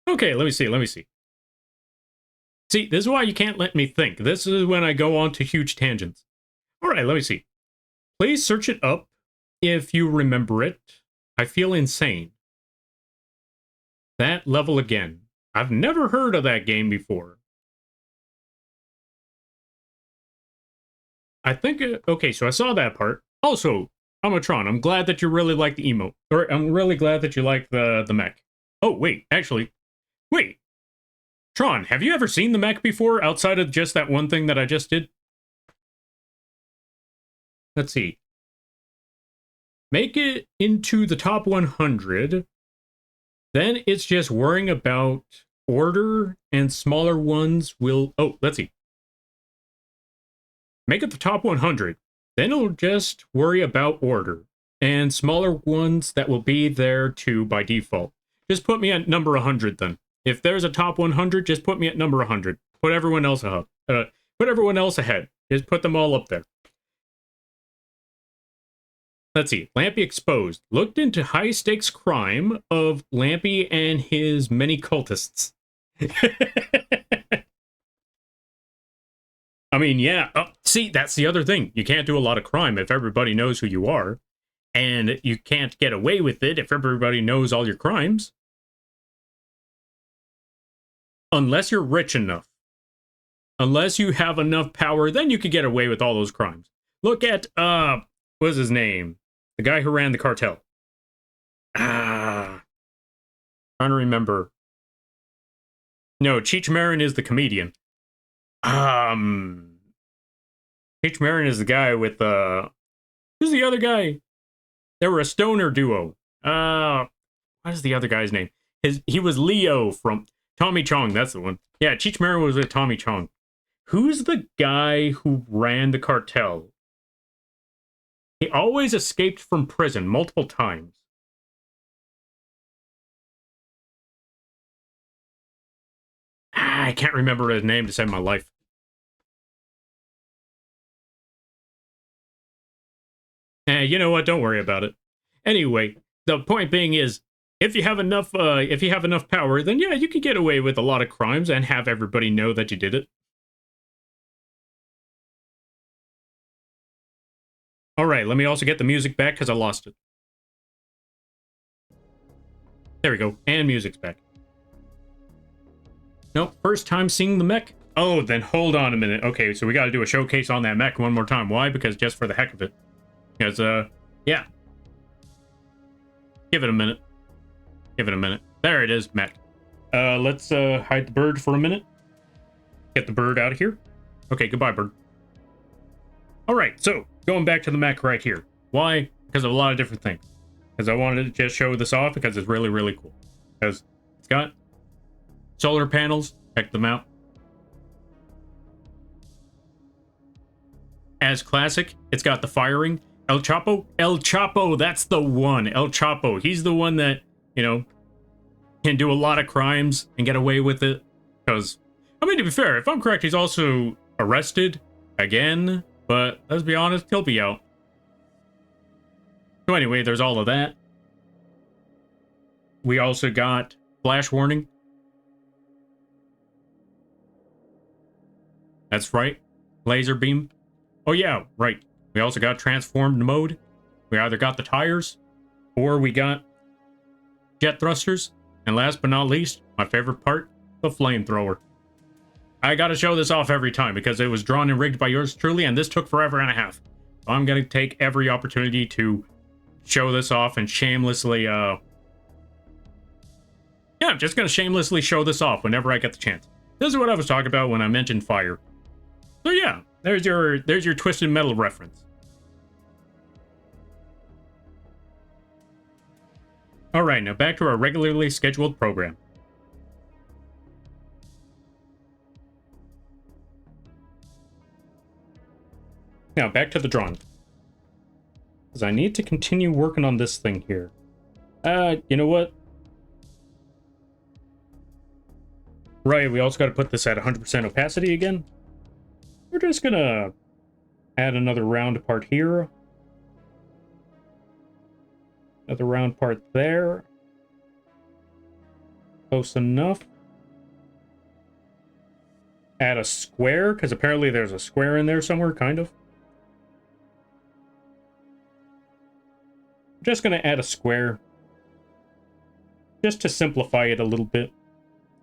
Okay, let me see. See, this is why you can't let me think. This is when I go on to huge tangents. All right, let me see. Please search it up if you remember it. I feel insane. That Level Again. I've never heard of that game before. I think, okay, so I saw that part. Also, Amatron, I'm glad that you really like the emote. Or I'm really glad that you like the mech. Oh, wait, actually, wait. Tron, have you ever seen the mech before outside of just that one thing that I just did? Let's see. Make it into the top 100. Then it's just worrying about order, and smaller ones will... Oh, let's see. Make it the top 100. Then it'll just worry about order, and smaller ones that will be there too by default. Just put me at number 100 then. If there's a top 100, just put me at number 100. Put everyone else up. Put everyone else ahead. Just put them all up there. Let's see. Lampy exposed. Looked into high-stakes crime of Lampy and his many cultists. I mean, yeah. See, that's the other thing. You can't do a lot of crime if everybody knows who you are. And you can't get away with it if everybody knows all your crimes. Unless you're rich enough. Unless you have enough power, then you could get away with all those crimes. Look at, what's his name? The guy who ran the cartel. Trying to remember. No, Cheech Marin is the comedian. Cheech Marin is the guy with, who's the other guy? They were a stoner duo. What is the other guy's name? He was Leo from Tommy Chong, that's the one. Yeah, Cheech Marin was with Tommy Chong. Who's the guy who ran the cartel? He always escaped from prison multiple times. I can't remember his name to save my life. You know what? Don't worry about it. Anyway, the point being is, if you have enough power, then yeah, you can get away with a lot of crimes and have everybody know that you did it. All right, let me also get the music back because I lost it. There we go, and music's back. Nope, first time seeing the mech. Oh, then hold on a minute. Okay, so we got to do a showcase on that mech one more time. Why? Because just for the heck of it. Because, yeah. Give it a minute. Give it a minute. There it is, mech. Let's hide the bird for a minute. Get the bird out of here. Okay, goodbye, bird. All right, so going back to the mech right here. Why? Because of a lot of different things. Because I wanted to just show this off because it's really, really cool. Because it's got solar panels. Check them out. As classic, it's got the firing. El Chapo? El Chapo, that's the one. El Chapo. He's the one that, you know, can do a lot of crimes and get away with it. Because, I mean, to be fair, if I'm correct, he's also arrested again. But let's be honest, he'll be out. So anyway, there's all of that. We also got flash warning. That's right. Laser beam. Oh yeah, right. We also got transformed mode. We either got the tires or we got jet thrusters. And last but not least, my favorite part, the flamethrower. I gotta show this off every time because it was drawn and rigged by yours truly, and this took forever and a half. So I'm gonna take every opportunity to show this off and shamelessly, yeah, I'm just gonna shamelessly show this off whenever I get the chance. This is what I was talking about when I mentioned fire. So yeah, there's your Twisted Metal reference. Alright, now back to our regularly scheduled program. Now, back to the drawing. Because I need to continue working on this thing here. You know what? Right, we also got to put this at 100% opacity again. We're just gonna add another round part here. Another round part there. Close enough. Add a square, because apparently there's a square in there somewhere, kind of. I'm just going to add a square. Just to simplify it a little bit.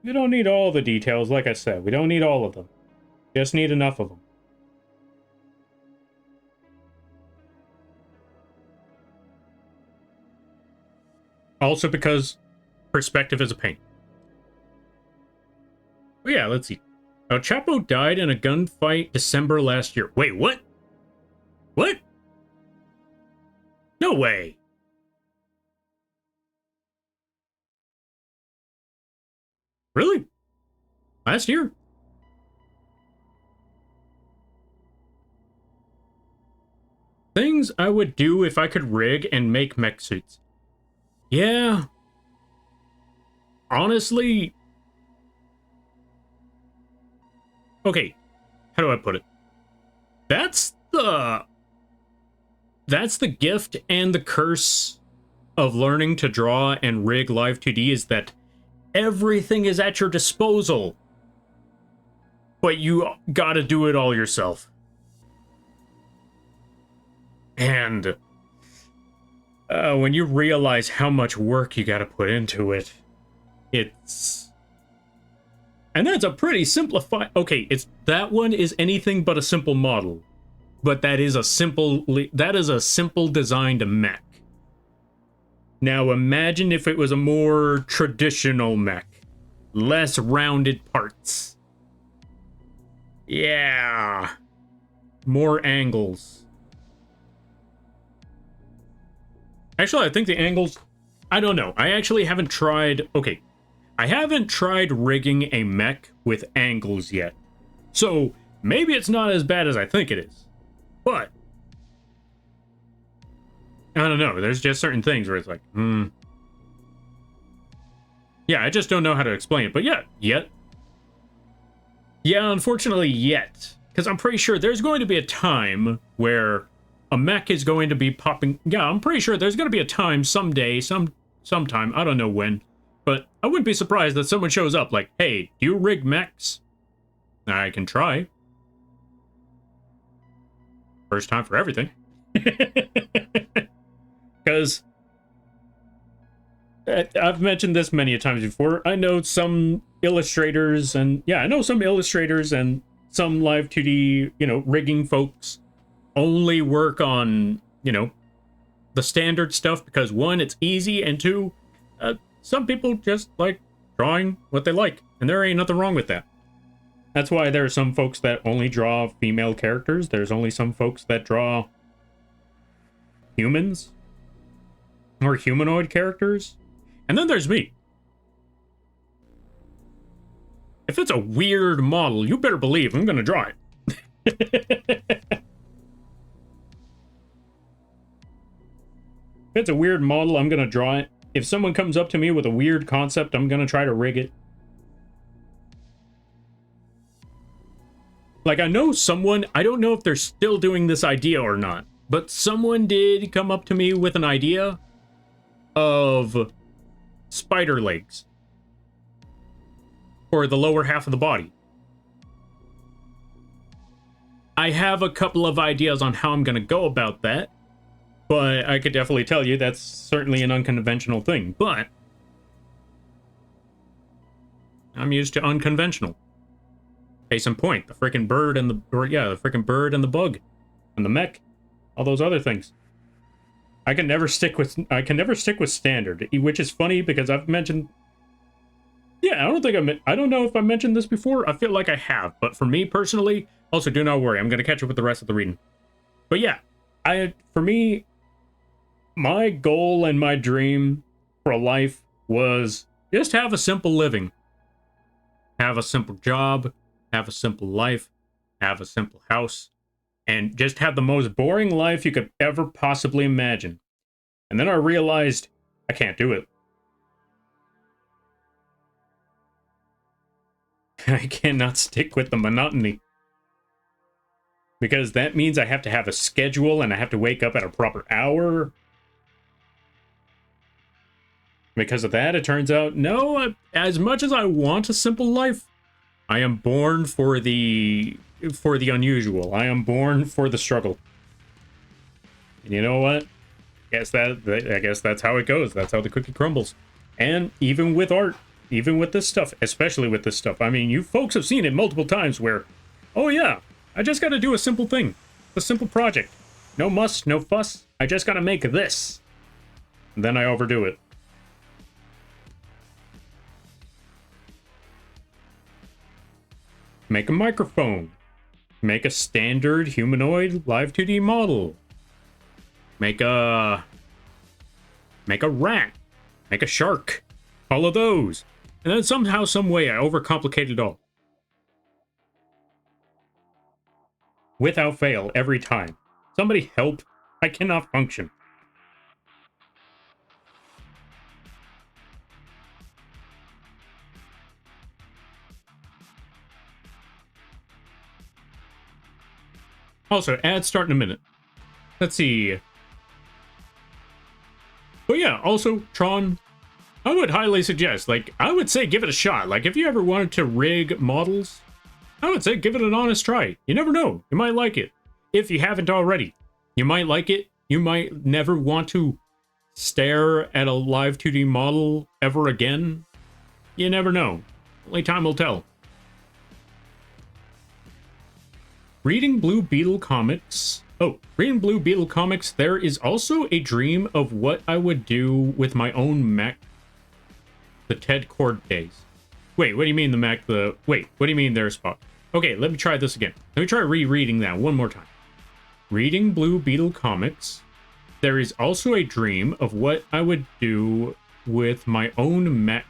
We don't need all the details, like I said. We don't need all of them. Just need enough of them. Also because perspective is a pain. Oh yeah, let's see. El Chapo died in a gunfight December last year. Wait, what? What? No way. Really? Last year? Things I would do if I could rig and make mech suits. Yeah. Honestly. Okay. How do I put it? That's the gift and the curse of learning to draw and rig Live 2D is that everything is at your disposal. But you gotta do it all yourself. And when you realize how much work you gotta put into it, it's... And that's a pretty simplified... Okay, that one is anything but a simple model. But that is a simple designed mech. Now imagine if it was a more traditional mech. Less rounded parts. Yeah. More angles. Actually, I think the angles... I don't know. I actually haven't tried... Okay. I haven't tried rigging a mech with angles yet. So, maybe it's not as bad as I think it is. But... I don't know. There's just certain things where it's like, Yeah, I just don't know how to explain it. But yeah, yet. Yeah, unfortunately, yet. Because I'm pretty sure there's going to be a time where a mech is going to be popping... Yeah, I'm pretty sure there's going to be a time someday, sometime, I don't know when. But I wouldn't be surprised that someone shows up like, hey, do you rig mechs? I can try. First time for everything. Because I've mentioned this many times before. I know some illustrators and... Yeah, I know some illustrators and some Live 2D, rigging folks only work on, the standard stuff because, one, it's easy, and two, some people just like drawing what they like, and there ain't nothing wrong with that. That's why there are some folks that only draw female characters. There's only some folks that draw humans or humanoid characters. And then there's me. If it's a weird model, you better believe I'm gonna draw it. If it's a weird model, I'm gonna draw it. If someone comes up to me with a weird concept, I'm gonna try to rig it. Like, I know someone, I don't know if they're still doing this idea or not, but someone did come up to me with an idea of spider legs for the lower half of the body. I have a couple of ideas on how I'm gonna go about that. But I could definitely tell you that's certainly an unconventional thing. But I'm used to unconventional. Case in point, the freaking bird and the freaking bird and the bug and the mech, all those other things. I can never stick with standard, which is funny because I've mentioned. Yeah, I don't know if I mentioned this before. I feel like I have, but for me personally, also do not worry, I'm gonna catch up with the rest of the reading. But yeah, for me. My goal and my dream for life was just have a simple living. Have a simple job, have a simple life, have a simple house, and just have the most boring life you could ever possibly imagine. And then I realized I can't do it. I cannot stick with the monotony. Because that means I have to have a schedule and I have to wake up at a proper hour. Because of that, it turns out, no, as much as I want a simple life, I am born for the unusual. I am born for the struggle. And you know what? I guess that's how it goes. That's how the cookie crumbles. And even with art, even with this stuff, especially with this stuff, I mean, you folks have seen it multiple times where, oh yeah, I just got to do a simple thing, a simple project. No muss, no fuss. I just got to make this. And then I overdo it. Make a microphone. Make a standard humanoid live 2D model. Make a rat. Make a shark. All of those. And then somehow, some way, I overcomplicated it all. Without fail, every time. Somebody help. I cannot function. Also, ads start in a minute. Let's see. But yeah, also, Tron, I would highly suggest, like, I would say give it a shot. Like, if you ever wanted to rig models, I would say give it an honest try. You never know. You might like it. If you haven't already, you might like it. You might never want to stare at a live 2D model ever again. You never know. Only time will tell. Reading Blue Beetle comics. Oh, reading Blue Beetle comics, there is also a dream of what I would do with my own mech. The Ted Cord days. Wait, what do you mean the mech? Wait, what do you mean their spot? Okay, let me try this again. Let me try rereading that one more time. Reading Blue Beetle comics, there is also a dream of what I would do with my own mech.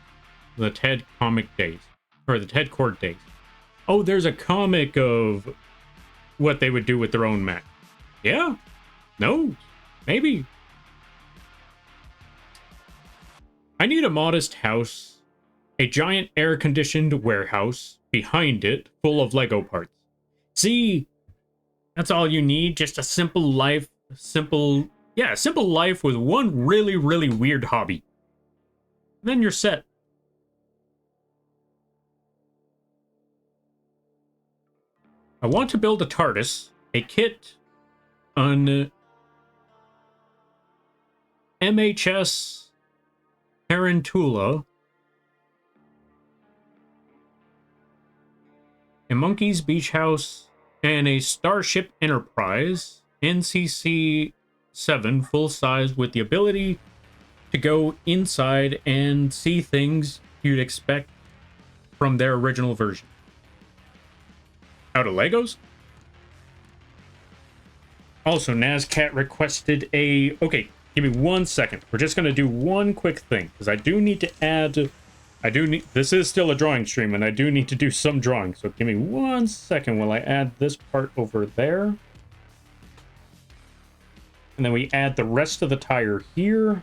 The Ted comic days. Or the Ted Cord days. Oh, there's a comic of what they would do with their own mech. Yeah? No? Maybe. I need a modest house. A giant air-conditioned warehouse. Behind it, full of Lego parts. See? That's all you need. Just a simple life. Simple life with one really, really weird hobby. Then you're set. I want to build a TARDIS, a kit, an MHS Tarantula, a Monkey's Beach House, and a Starship Enterprise NCC-7 full size with the ability to go inside and see things you'd expect from their original version. Out of Legos? Also, Nazcat requested a... Okay, give me 1 second. We're just going to do one quick thing, because I do need to add... This is still a drawing stream, and I do need to do some drawing. So give me 1 second while I add this part over there. And then we add the rest of the tire here.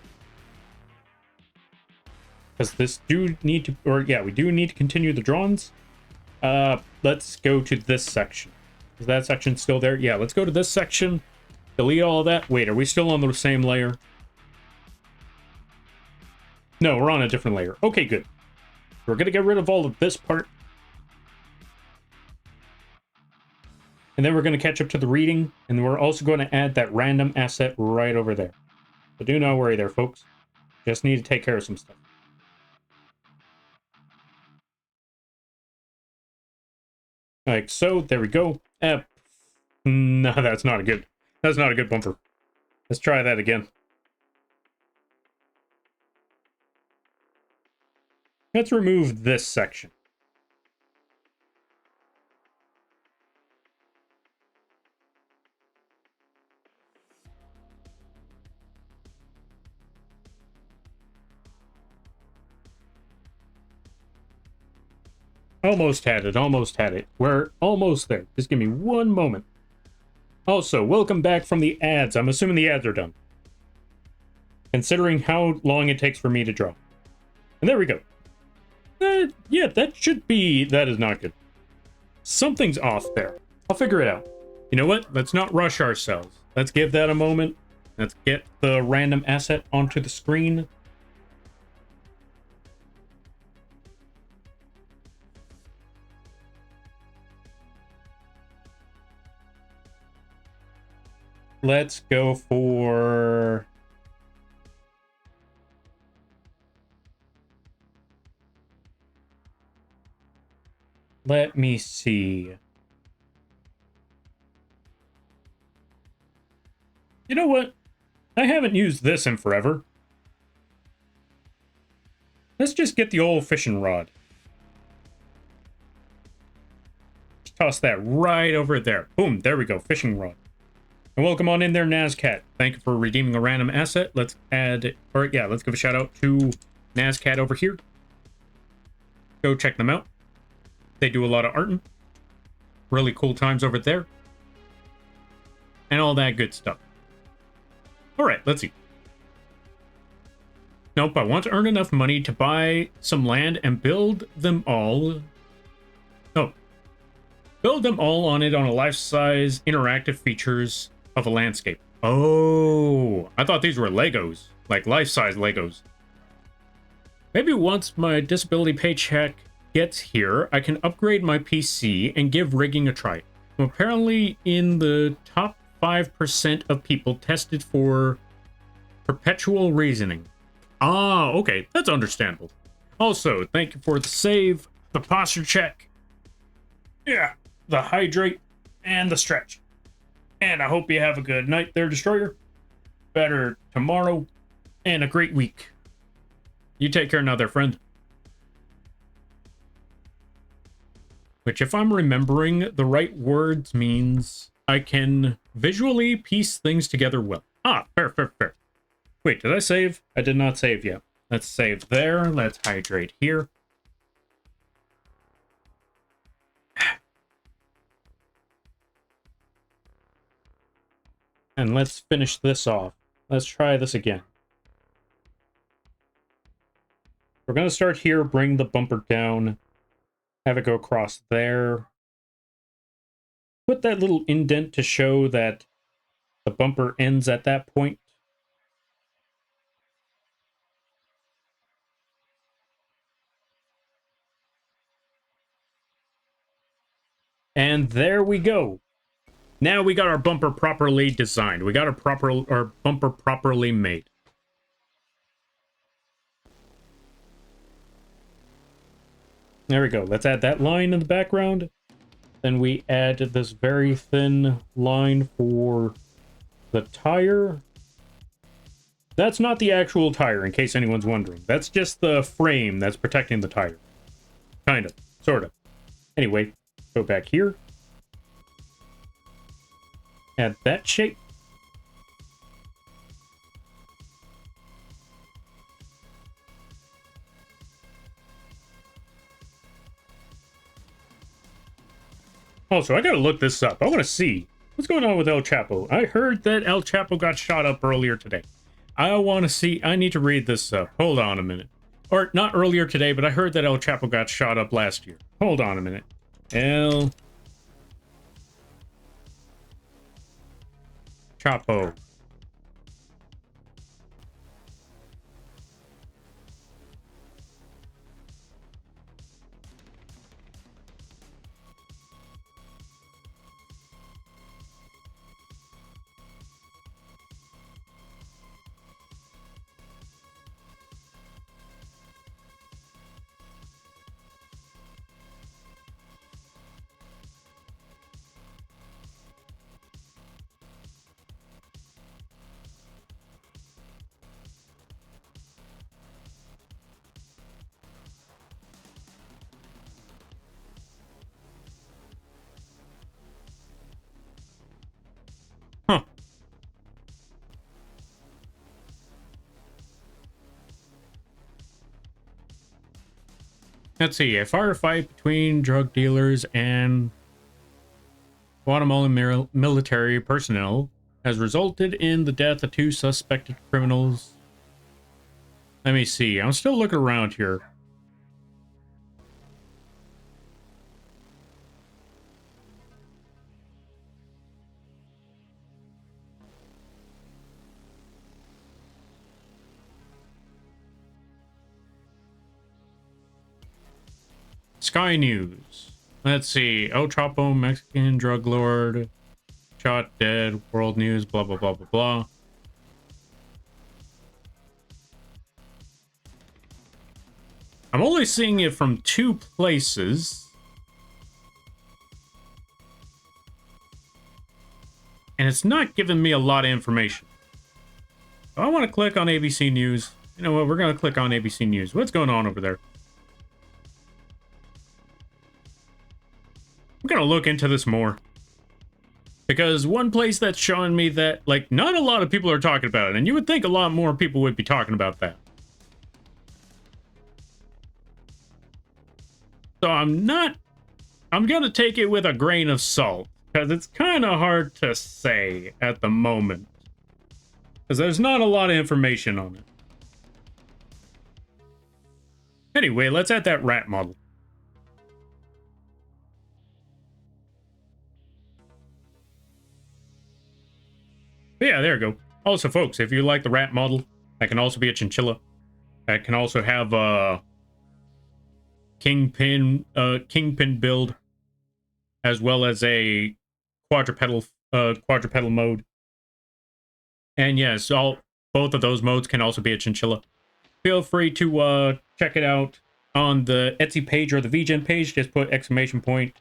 Because we do need to continue the drawings. Let's go to this section. Is that section still there? Yeah, let's go to this section. Delete all of that. Wait, are we still on the same layer? No, we're on a different layer. Okay, good. We're going to get rid of all of this part. And then we're going to catch up to the reading. And then we're also going to add that random asset right over there. So do not worry there, folks. Just need to take care of some stuff. Like so, there we go. No, that's not a good bumper. Let's try that again. Let's remove this section. Almost had it. We're almost there. Just give me one moment. Also, welcome back from the ads. I'm assuming the ads are done. Considering how long it takes for me to draw. And there we go. Yeah, that is not good. Something's off there. I'll figure it out. You know what? Let's not rush ourselves. Let's give that a moment. Let's get the random asset onto the screen. Let's go for... Let me see. You know what? I haven't used this in forever. Let's just get the old fishing rod. just toss that right over there. Boom, there we go, fishing rod. And welcome on in there, Nazcat. Thank you for redeeming a random asset. Let's add, or yeah, let's give a shout out to Nazcat over here. Go check them out. They do a lot of arting. Really cool times over there. And all that good stuff. All right, let's see. Nope, I want to earn enough money to buy some land and build them all. Oh. Build them all on it on a life-size interactive features of a landscape. Oh, I thought these were Legos, like life-size Legos. Maybe once my disability paycheck gets here, I can upgrade my PC and give rigging a try. I'm apparently in the top 5% of people tested for perpetual reasoning. Ah, okay, that's understandable. Also, thank you for the save, the posture check, yeah, the hydrate, and the stretch. And I hope you have a good night there, Destroyer. Better tomorrow, and a great week. You take care now there, friend. Which, if I'm remembering the right words, means I can visually piece things together well. Ah, fair. Wait, did I save? I did not save yet. Let's save there. Let's hydrate here. And let's finish this off. Let's try this again. We're going to start here, bring the bumper down, have it go across there. Put that little indent to show that the bumper ends at that point. And there we go. Now we got our bumper properly designed. We got our bumper properly made. There we go. Let's add that line in the background. Then we add this very thin line for the tire. That's not the actual tire, in case anyone's wondering. That's just the frame that's protecting the tire. Kind of. Sort of. Anyway. Go back here. Add that shape. Also, I gotta look this up. I want to see what's going on with El Chapo. I heard that El Chapo got shot up earlier today. I want to see. I need to read this up. Hold on a minute. Or not earlier today, but I heard that El Chapo got shot up last year. Hold on a minute. El Chapo. Huh. Let's see. A firefight between drug dealers and Guatemalan military personnel has resulted in the death of 2 suspected criminals. Let me see. I'm still looking around here. Sky News. Let's see. El Chapo, Mexican drug lord, shot dead. World News, blah, blah, blah, blah, blah. I'm only seeing it from 2 places. And it's not giving me a lot of information. So I want to click on ABC News. You know what? We're going to click on ABC News. What's going on over there? I'm going to look into this more. Because one place that's showing me that, like, not a lot of people are talking about it. And you would think a lot more people would be talking about that. So I'm going to take it with a grain of salt. Because it's kind of hard to say at the moment. Because there's not a lot of information on it. Anyway, let's add that rat model. But yeah, there we go. Also, folks, if you like the rat model, that can also be a chinchilla. That can also have a kingpin build, as well as a quadrupedal mode. And yes, both of those modes can also be a chinchilla. Feel free to check it out on the Etsy page or the vgen page. Just put exclamation point.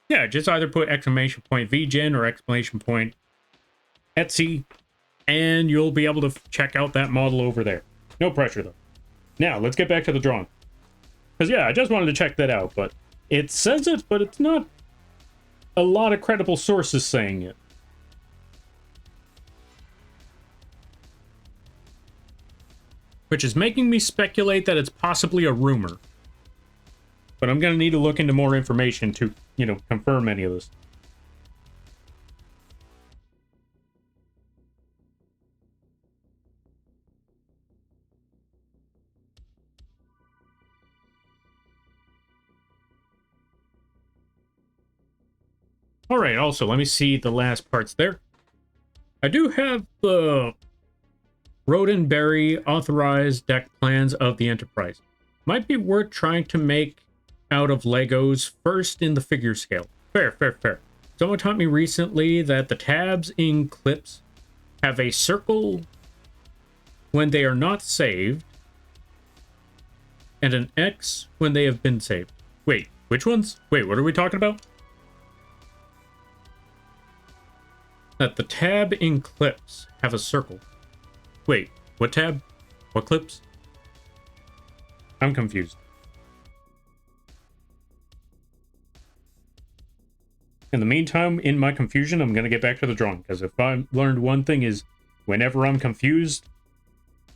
Yeah, just either put exclamation point vgen or exclamation point Etsy, and you'll be able to check out that model over there. No pressure, though. Now, let's get back to the drawing. Because, yeah, I just wanted to check that out, but it says it, but it's not a lot of credible sources saying it. Which is making me speculate that it's possibly a rumor. But I'm going to need to look into more information to, confirm any of this. Alright, also, let me see the last parts there. I do have the Roddenberry authorized deck plans of the Enterprise. Might be worth trying to make out of Legos first in the figure scale. Fair. Someone taught me recently that the tabs in clips have a circle when they are not saved, and an X when they have been saved. Wait, which ones? Wait, what are we talking about? That the tab in clips have a circle. Wait, what tab? What clips? I'm confused. In the meantime, in my confusion, I'm going to get back to the drawing. Because if I learned one thing is, whenever I'm confused,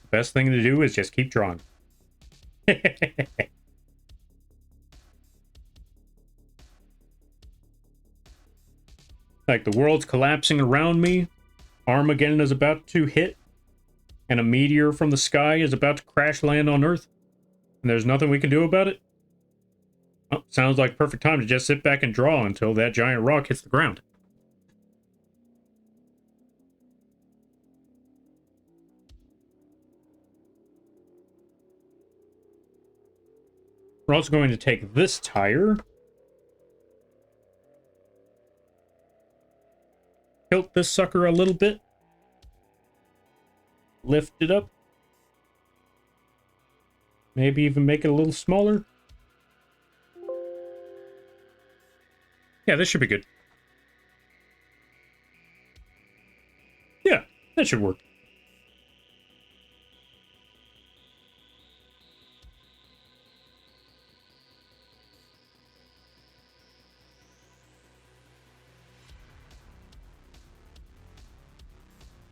the best thing to do is just keep drawing. Like the world's collapsing around me, Armageddon is about to hit, and a meteor from the sky is about to crash land on Earth, and there's nothing we can do about it? Oh, sounds like perfect time to just sit back and draw until that giant rock hits the ground. We're also going to take this tire, tilt this sucker a little bit, lift it up, maybe even make it a little smaller. Yeah, this should be good. Yeah, that should work.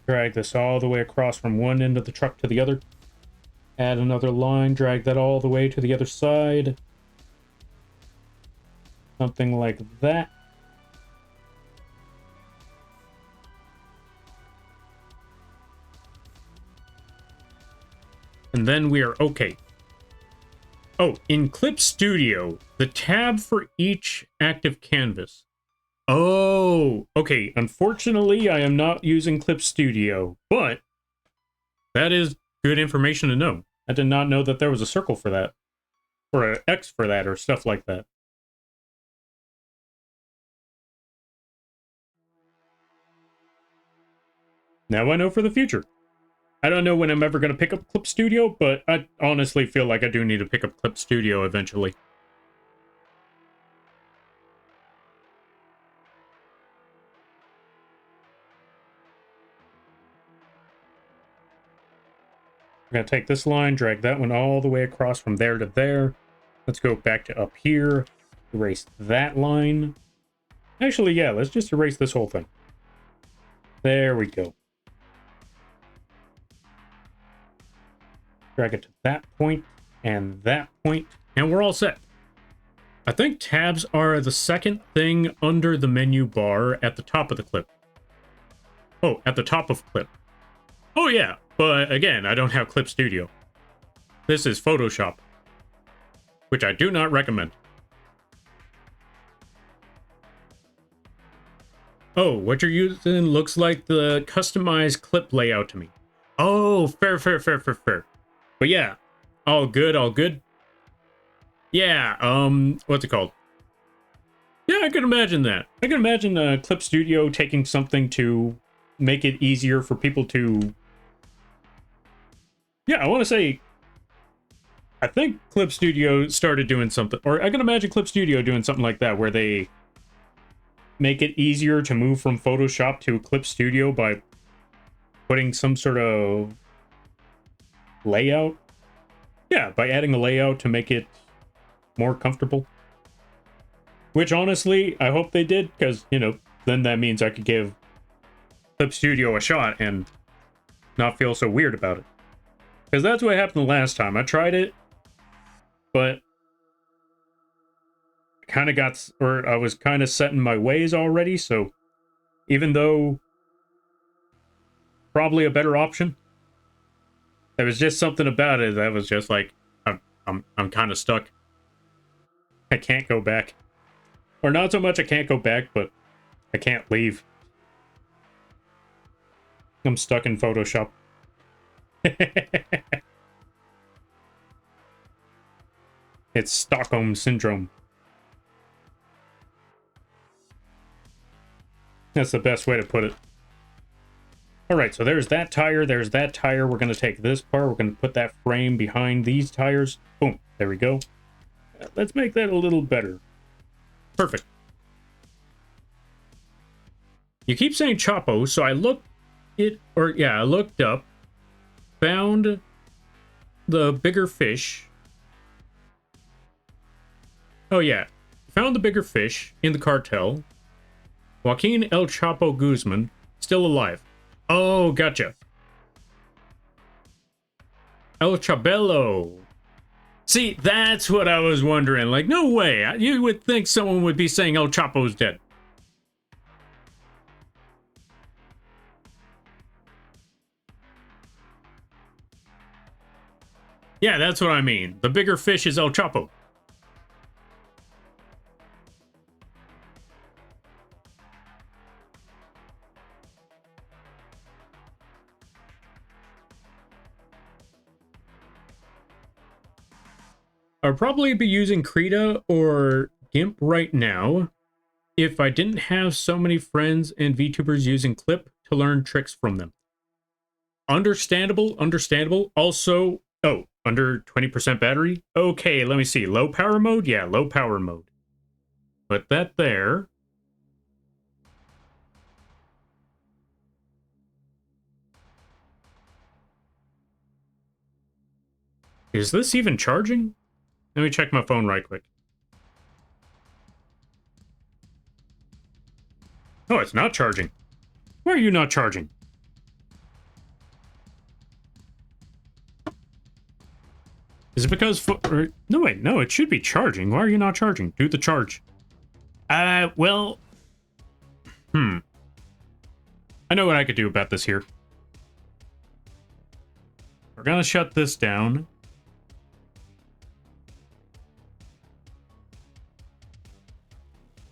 Drag this all the way across from one end of the truck to the other. Add another line, drag that all the way to the other side. Something like that. And then we are okay. Oh, in Clip Studio, the tab for each active canvas. Oh, okay. Unfortunately, I am not using Clip Studio, but that is good information to know. I did not know that there was a circle for that, or an X for that, or stuff like that. Now I know for the future. I don't know when I'm ever going to pick up Clip Studio, but I honestly feel like I do need to pick up Clip Studio eventually. We're going to take this line, drag that one all the way across from there to there. Let's go back to up here, erase that line. Actually, yeah, let's just erase this whole thing. There we go. Drag it to that point, and we're all set. I think tabs are the second thing under the menu bar at the top of the clip. Oh, at the top of clip. Oh yeah, but again, I don't have Clip Studio. This is Photoshop, which I do not recommend. Oh, what you're using looks like the customized clip layout to me. Oh, fair. But yeah, all good, all good. Yeah, what's it called? Yeah, I can imagine that. I can imagine Clip Studio taking something to make it easier for people to... Yeah, I want to say... I think Clip Studio started doing something, or I can imagine Clip Studio doing something like that, where they make it easier to move from Photoshop to Clip Studio by putting some sort of layout. Yeah, by adding a layout to make it more comfortable. Which, honestly, I hope they did, because, you know, then that means I could give Clip Studio a shot and not feel so weird about it. Because that's what happened the last time. I tried it, but kind of got, or I was kind of set in my ways already, so even though probably a better option, there was just something about it that was just like, I'm kind of stuck. I can't go back. Or not so much I can't go back, but I can't leave. I'm stuck in Photoshop. It's Stockholm Syndrome. That's the best way to put it. Alright, so there's that tire, there's that tire. We're going to take this part, we're going to put that frame behind these tires. Boom, there we go. Let's make that a little better. Perfect. You keep saying Chapo, so I looked I looked up, found the bigger fish. Oh yeah, found the bigger fish in the cartel. Joaquin El Chapo Guzman, still alive. Oh, gotcha. El Chabelo. See, that's what I was wondering. Like, no way. You would think someone would be saying El Chapo's dead. Yeah, that's what I mean. The bigger fish is El Chapo. I'd probably be using Krita or GIMP right now if I didn't have so many friends and VTubers using Clip to learn tricks from them. Understandable, understandable. Also, oh, under 20% battery? Okay, let me see. Low power mode? Yeah, low power mode. Put that there. Is this even charging? Let me check my phone right quick. Oh, it's not charging. Why are you not charging? Is it because... no, wait. No, it should be charging. Why are you not charging? Do the charge. Well... I know what I could do about this here. We're gonna shut this down.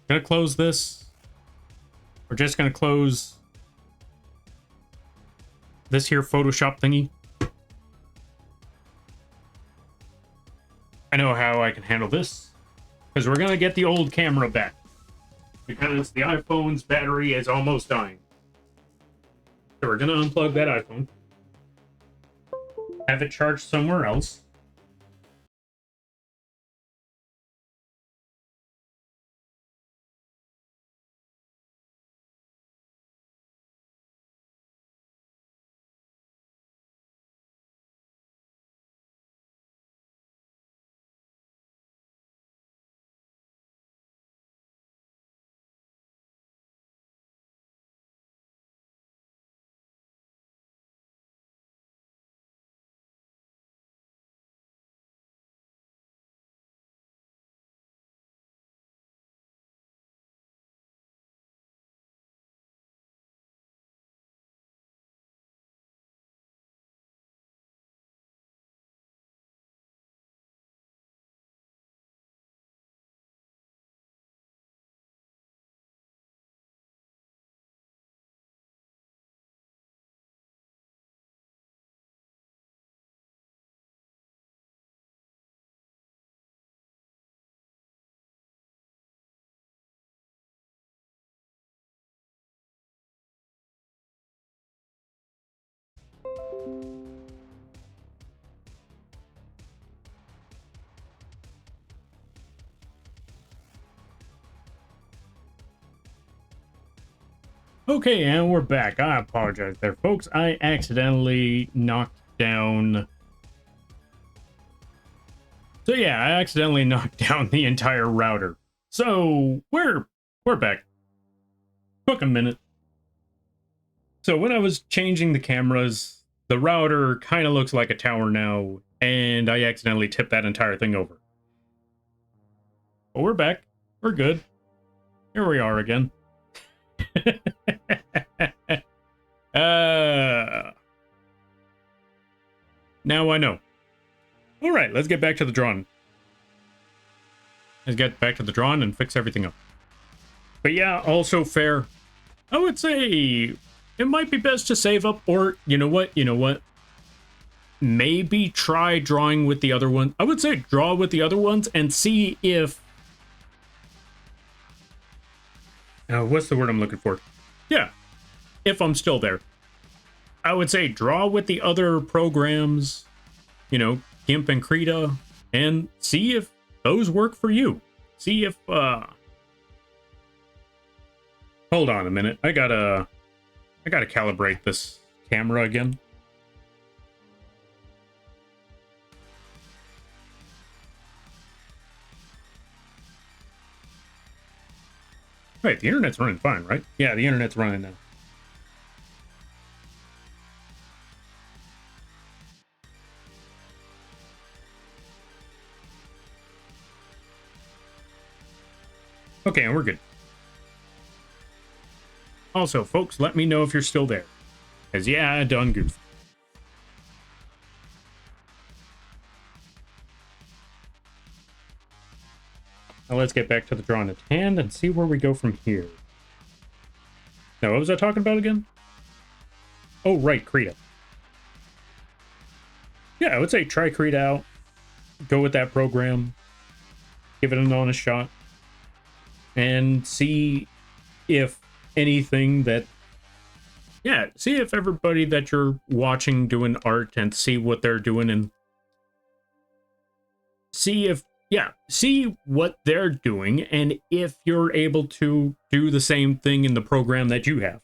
Gonna close this. We're just gonna close this here Photoshop thingy. I know how I can handle this. Because we're gonna get the old camera back. Because the iPhone's battery is almost dying. So we're gonna unplug that iPhone. Have it charged somewhere else. Okay, and we're back. I apologize there, folks. I accidentally knocked down... So yeah, I accidentally knocked down the entire router. So we're back. Took a minute. So when I was changing the cameras, the router kind of looks like a tower now, and I accidentally tipped that entire thing over. But we're back. We're good. Here we are again. Now I know. All right, let's get back to the drawing. Let's get back to the drawing and fix everything up. But yeah, also fair. I would say it might be best to save up, or you know what? Maybe try drawing with the other one. I would say draw with the other ones and see if... what's the word I'm looking for? Yeah, if I'm still there. I would say draw with the other programs, you know, GIMP and Krita, and see if those work for you. See if, hold on a minute. I gotta calibrate this camera again. Wait, the internet's running fine, right? Yeah, the internet's running now. Okay, and we're good. Also, folks, let me know if you're still there. Because, yeah, I done goofed. Now let's get back to the drawing at hand and see where we go from here. Now, what was I talking about again? Oh, right, Krita. Yeah, I would say try Krita out. Go with that program. Give it an honest shot. And see if anything that... Yeah, see if everybody that you're watching doing art and see what they're doing and... See if... Yeah, see what they're doing and if you're able to do the same thing in the program that you have.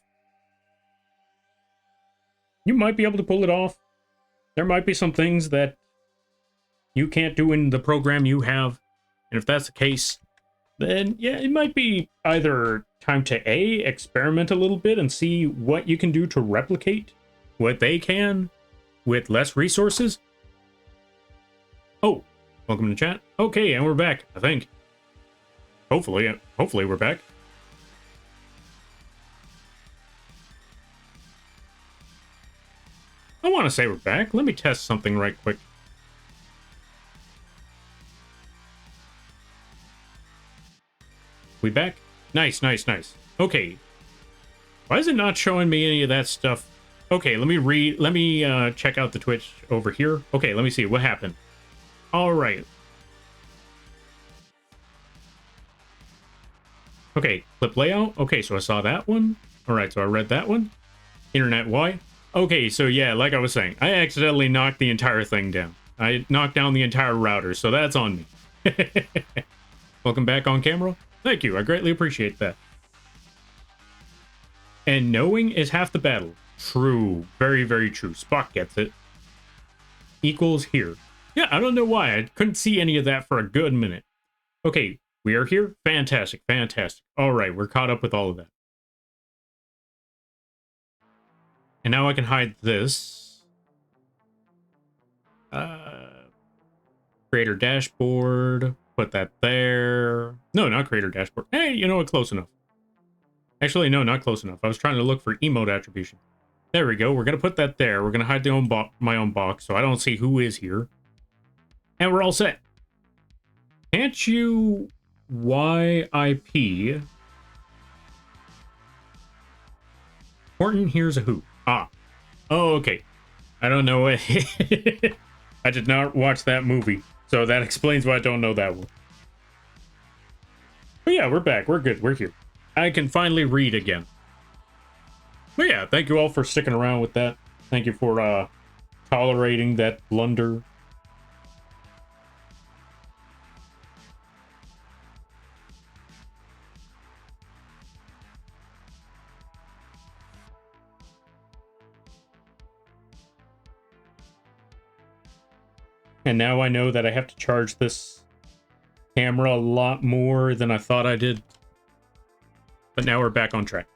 You might be able to pull it off. There might be some things that you can't do in the program you have. And if that's the case, then yeah, it might be either time to A, experiment a little bit and see what you can do to replicate what they can with less resources. Oh, welcome to chat. Okay, and we're back, I think. Hopefully we're back. I want to say we're back. Let me test something right quick. We back? Nice, nice, nice. Okay. Why is it not showing me any of that stuff? Okay, let me check out the Twitch over here. Okay, let me see what happened. All right. Okay, clip layout. Okay, so I saw that one. All right, so I read that one. Internet why? Okay, so yeah, like I was saying, I accidentally knocked the entire thing down. I knocked down the entire router, so that's on me. Welcome back on camera. Thank you, I greatly appreciate that. And knowing is half the battle. True, very, very true. Spock gets it. Equals here. Yeah, I don't know why. I couldn't see any of that for a good minute. Okay, we are here. Fantastic, fantastic. All right, we're caught up with all of that. And now I can hide this. Creator dashboard. Put that there. No, not creator dashboard. Hey, you know what? Close enough. Actually, no, not close enough. I was trying to look for emote attribution. There we go. We're going to put that there. We're going to hide my own box so I don't see who is here. And we're all set. Can't you YIP? Horton here's a who. Ah. Oh, okay. I don't know. I did not watch that movie. So that explains why I don't know that one. But yeah, we're back. We're good. We're here. I can finally read again. But yeah, thank you all for sticking around with that. Thank you for tolerating that blunder. And now I know that I have to charge this camera a lot more than I thought I did. But now we're back on track.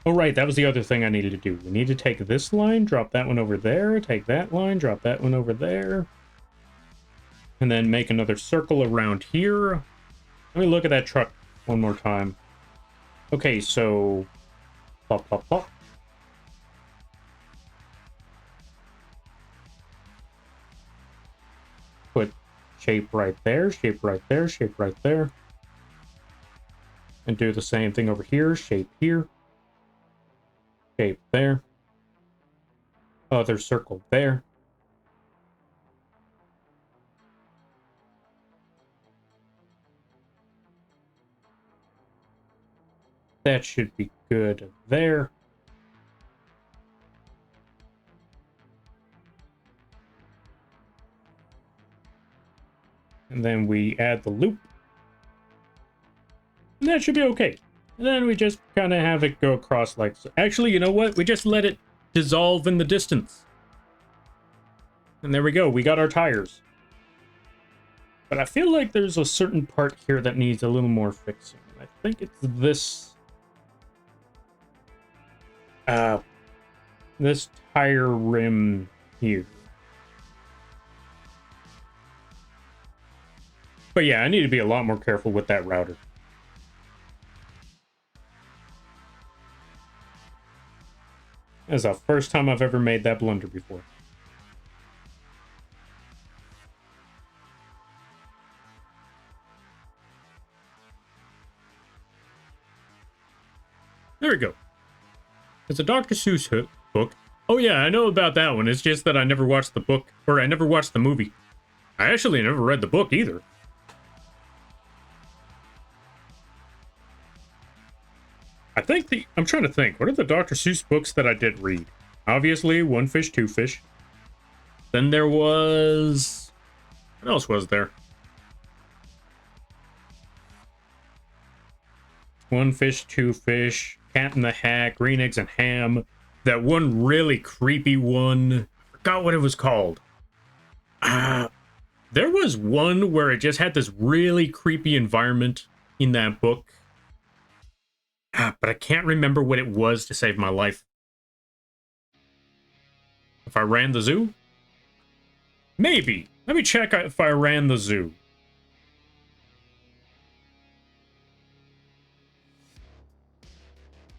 Oh, right, that was the other thing I needed to do. We need to take this line, drop that one over there, take that line, drop that one over there. And then make another circle around here. Let me look at that truck one more time. Okay, so... Plop, plop, plop. Put shape right there, shape right there, shape right there. And do the same thing over here, shape here. Shape there. Other circle there. That should be good there. And then we add the loop. And that should be okay. And then we just kind of have it go across like so. Actually, you know what? We just let it dissolve in the distance. And there we go. We got our tires. But I feel like there's a certain part here that needs a little more fixing. I think it's this... this tire rim here. But yeah, I need to be a lot more careful with that router. That's the first time I've ever made that blunder before. There we go. It's a Dr. Seuss book. Oh yeah, I know about that one. It's just that I never watched the book, or I never watched the movie. I actually never read the book either. I think I'm trying to think. What are the Dr. Seuss books that I did read? Obviously, One Fish, Two Fish. Then there was... What else was there? One Fish, Two Fish, Cat in the Hat, Green Eggs and Ham. That one really creepy one. I forgot what it was called. There was one where it just had this really creepy environment in that book. But I can't remember what it was to save my life. If I ran the zoo? Maybe. Let me check if I ran the zoo.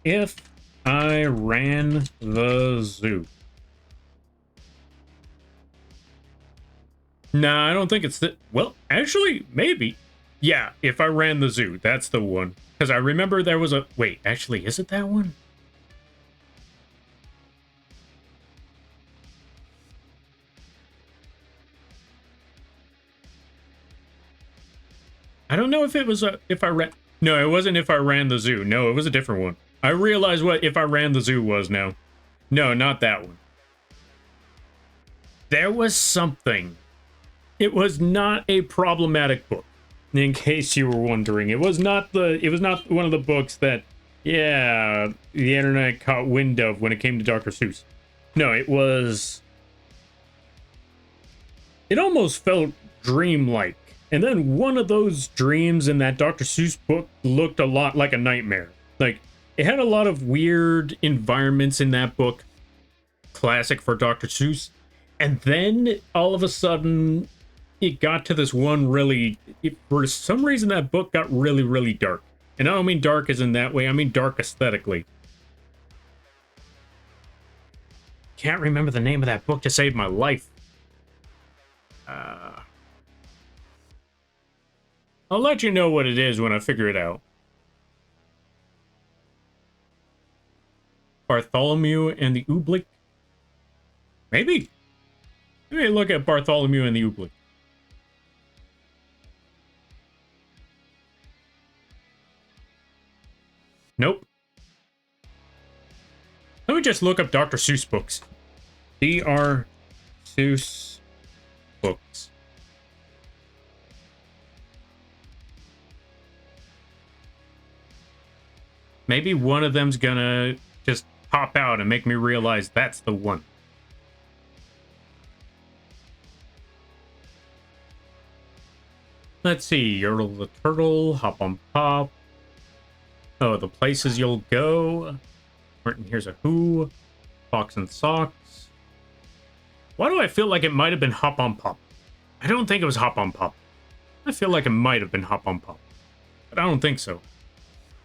If I ran the zoo. Nah, I don't think it's the... Well, actually, maybe. Yeah, if I ran the zoo, that's the one. Because I remember there was a... Wait, actually, is it that one? I don't know if it was a... If I ran... No, it wasn't If I Ran the Zoo. No, it was a different one. I realize what If I Ran the Zoo was now. No, not that one. There was something. It was not a problematic book. In case you were wondering, it was not one of the books that, yeah, the internet caught wind of when it came to Dr. Seuss. No, it was... It almost felt dreamlike. And then one of those dreams in that Dr. Seuss book looked a lot like a nightmare. Like, it had a lot of weird environments in that book. Classic for Dr. Seuss. And then, all of a sudden, it got to this one really... for some reason, that book got really, really dark. And I don't mean dark as in that way. I mean dark aesthetically. Can't remember the name of that book to save my life. I'll let you know what it is when I figure it out. Bartholomew and the Oobleck? Maybe. Maybe look at Bartholomew and the Oobleck. Nope. Let me just look up Dr. Seuss books. Dr. Seuss books. Maybe one of them's gonna just pop out and make me realize that's the one. Let's see. Yertle the Turtle, Hop on Pop. Oh, the places you'll go. Here's a Who. Fox and Socks. Why do I feel like it might have been Hop on Pop? I don't think it was Hop on Pop. I feel like it might have been Hop on Pop, but I don't think so.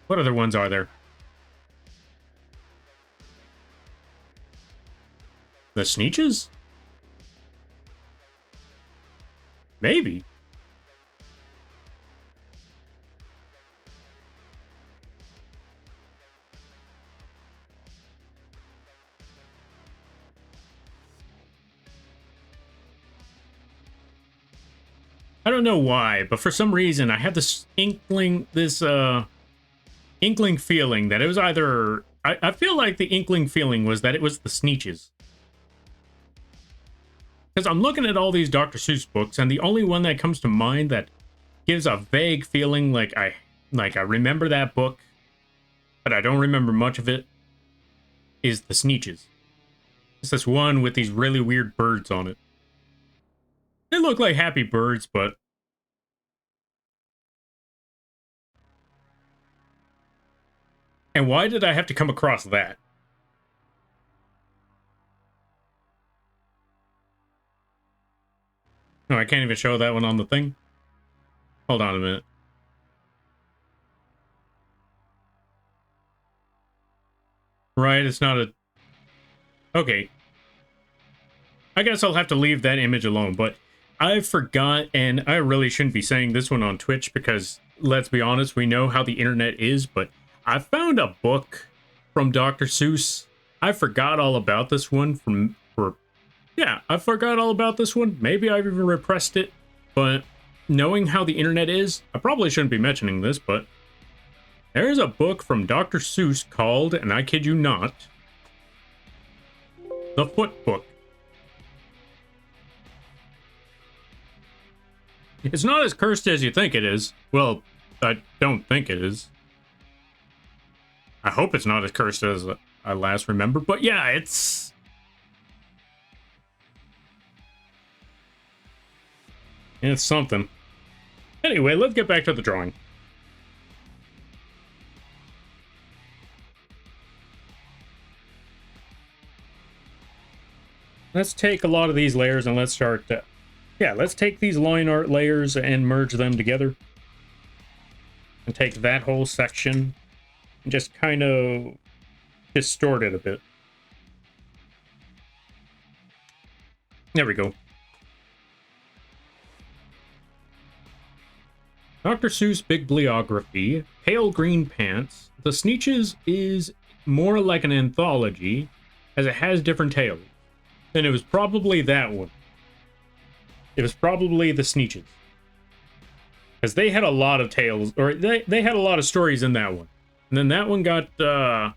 What other ones are there? The Sneetches? Maybe. I don't know why, but for some reason I had this inkling feeling that it was either... I feel like the inkling feeling was that it was the Sneetches. Because I'm looking at all these Dr. Seuss books, and the only one that comes to mind that gives a vague feeling like I remember that book, but I don't remember much of it, is the Sneetches. It's this one with these really weird birds on it. They look like happy birds, but... And why did I have to come across that? No, I can't even show that one on the thing. Hold on a minute. Right, it's not a... Okay. I guess I'll have to leave that image alone, but I forgot, and I really shouldn't be saying this one on Twitch because, let's be honest, we know how the internet is, but I found a book from Dr. Seuss. I forgot all about this one yeah, I forgot all about this one. Maybe I've even repressed it, but knowing how the internet is, I probably shouldn't be mentioning this, but there's a book from Dr. Seuss called, and I kid you not, The Foot Book. It's not as cursed as you think it is. Well, I don't think it is. I hope it's not as cursed as I last remember, but yeah, it's something. Anyway, let's get back to the drawing. Let's take a lot of these layers and let's start... yeah, let's take these line art layers and merge them together. And take that whole section and just kind of distort it a bit. There we go. Dr. Seuss Bibliography, Pale Green Pants. The Sneetches is more like an anthology, as it has different tales. And it was probably that one. It was probably the Sneetches. Because they had a lot of tales, or they had a lot of stories in that one. And then that one got, I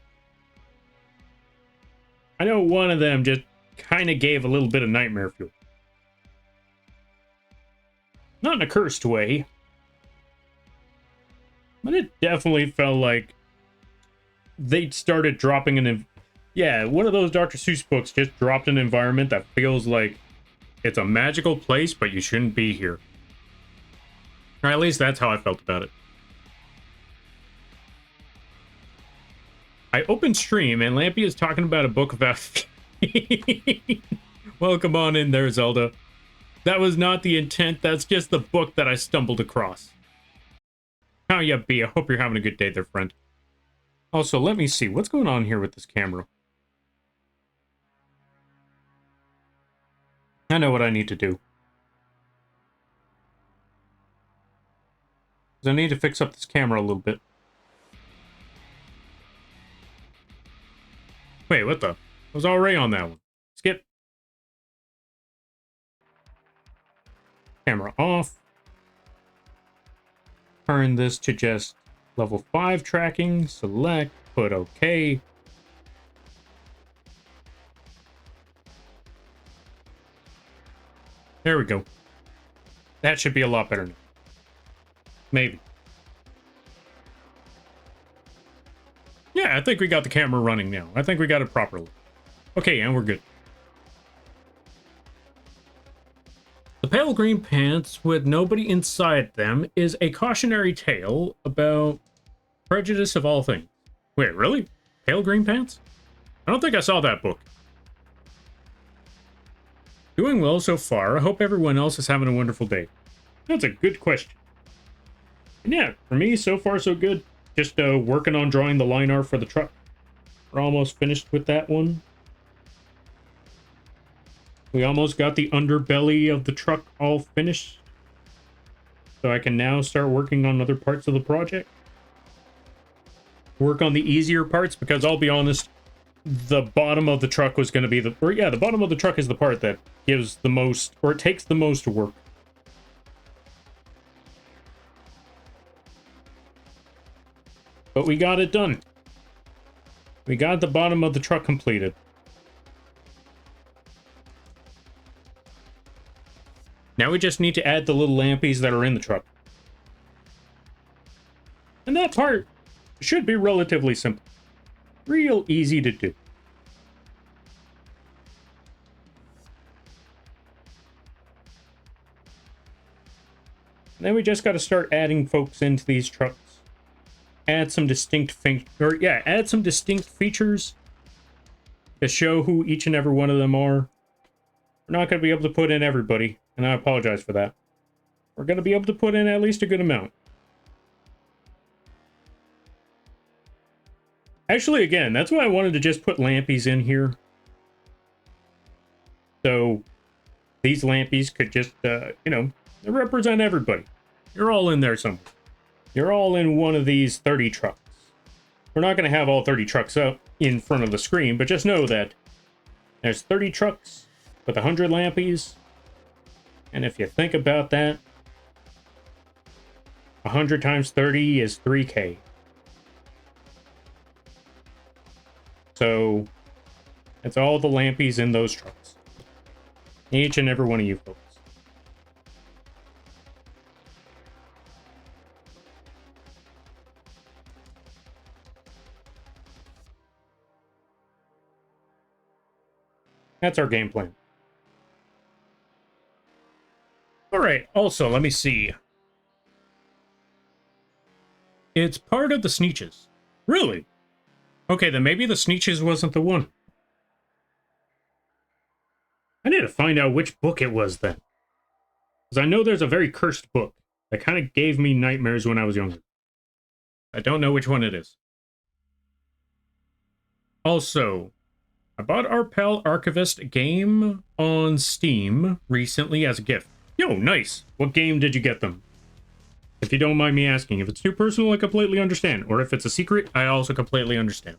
know one of them just kind of gave a little bit of nightmare fuel. Not in a cursed way. But it definitely felt like they started dropping yeah, one of those Dr. Seuss books just dropped an environment that feels like it's a magical place, but you shouldn't be here. Or at least that's how I felt about it. I opened stream and Lampy is talking about a book about... Welcome on in there, Zelda. That was not the intent, that's just the book that I stumbled across. How ya be? I hope you're having a good day there, friend. Also, let me see. What's going on here with this camera? I know what I need to do. I need to fix up this camera a little bit. Wait, what the? I was already on that one. Skip. Camera off. Turn this to just Level 5 tracking, select, put OK. There we go. That should be a lot better now. Maybe. Yeah, I think we got the camera running now. I think we got it properly. Okay, and we're good. The pale green pants with nobody inside them is a cautionary tale about prejudice of all things. Wait, really? Pale green pants? I don't think I saw that book. Doing well so far. I hope everyone else is having a wonderful day. That's a good question. And yeah, for me, so far so good. Just working on drawing the line art for the truck. We're almost finished with that one. We almost got the underbelly of the truck all finished. So I can now start working on other parts of the project. Work on the easier parts, because I'll be honest, the bottom of the truck was going to be the bottom of the truck is the part that gives the most, or it takes the most work. But we got it done. We got the bottom of the truck completed. Now we just need to add the little lampies that are in the truck. And that part should be relatively simple. Real easy to do. And then we just got to start adding folks into these trucks. Add some distinct features to show who each and every one of them are. We're not going to be able to put in everybody, and I apologize for that. We're going to be able to put in at least a good amount. Actually, again, that's why I wanted to just put lampies in here. So these lampies could just, represent everybody. You're all in there somewhere. You're all in one of these 30 trucks. We're not going to have all 30 trucks up in front of the screen, but just know that there's 30 trucks with 100 lampies. And if you think about that, 100 times 30 is 3K. So that's all the lampies in those trucks. Each and every one of you folks. That's our game plan. All right, also, let me see. It's part of the Sneeches. Really? Okay, then maybe the Sneeches wasn't the one. I need to find out which book it was then. Because I know there's a very cursed book that kind of gave me nightmares when I was younger. I don't know which one it is. Also, I bought our pal Archivist game on Steam recently as a gift. Yo, nice. What game did you get them? If you don't mind me asking. If it's too personal, I completely understand. Or if it's a secret, I also completely understand.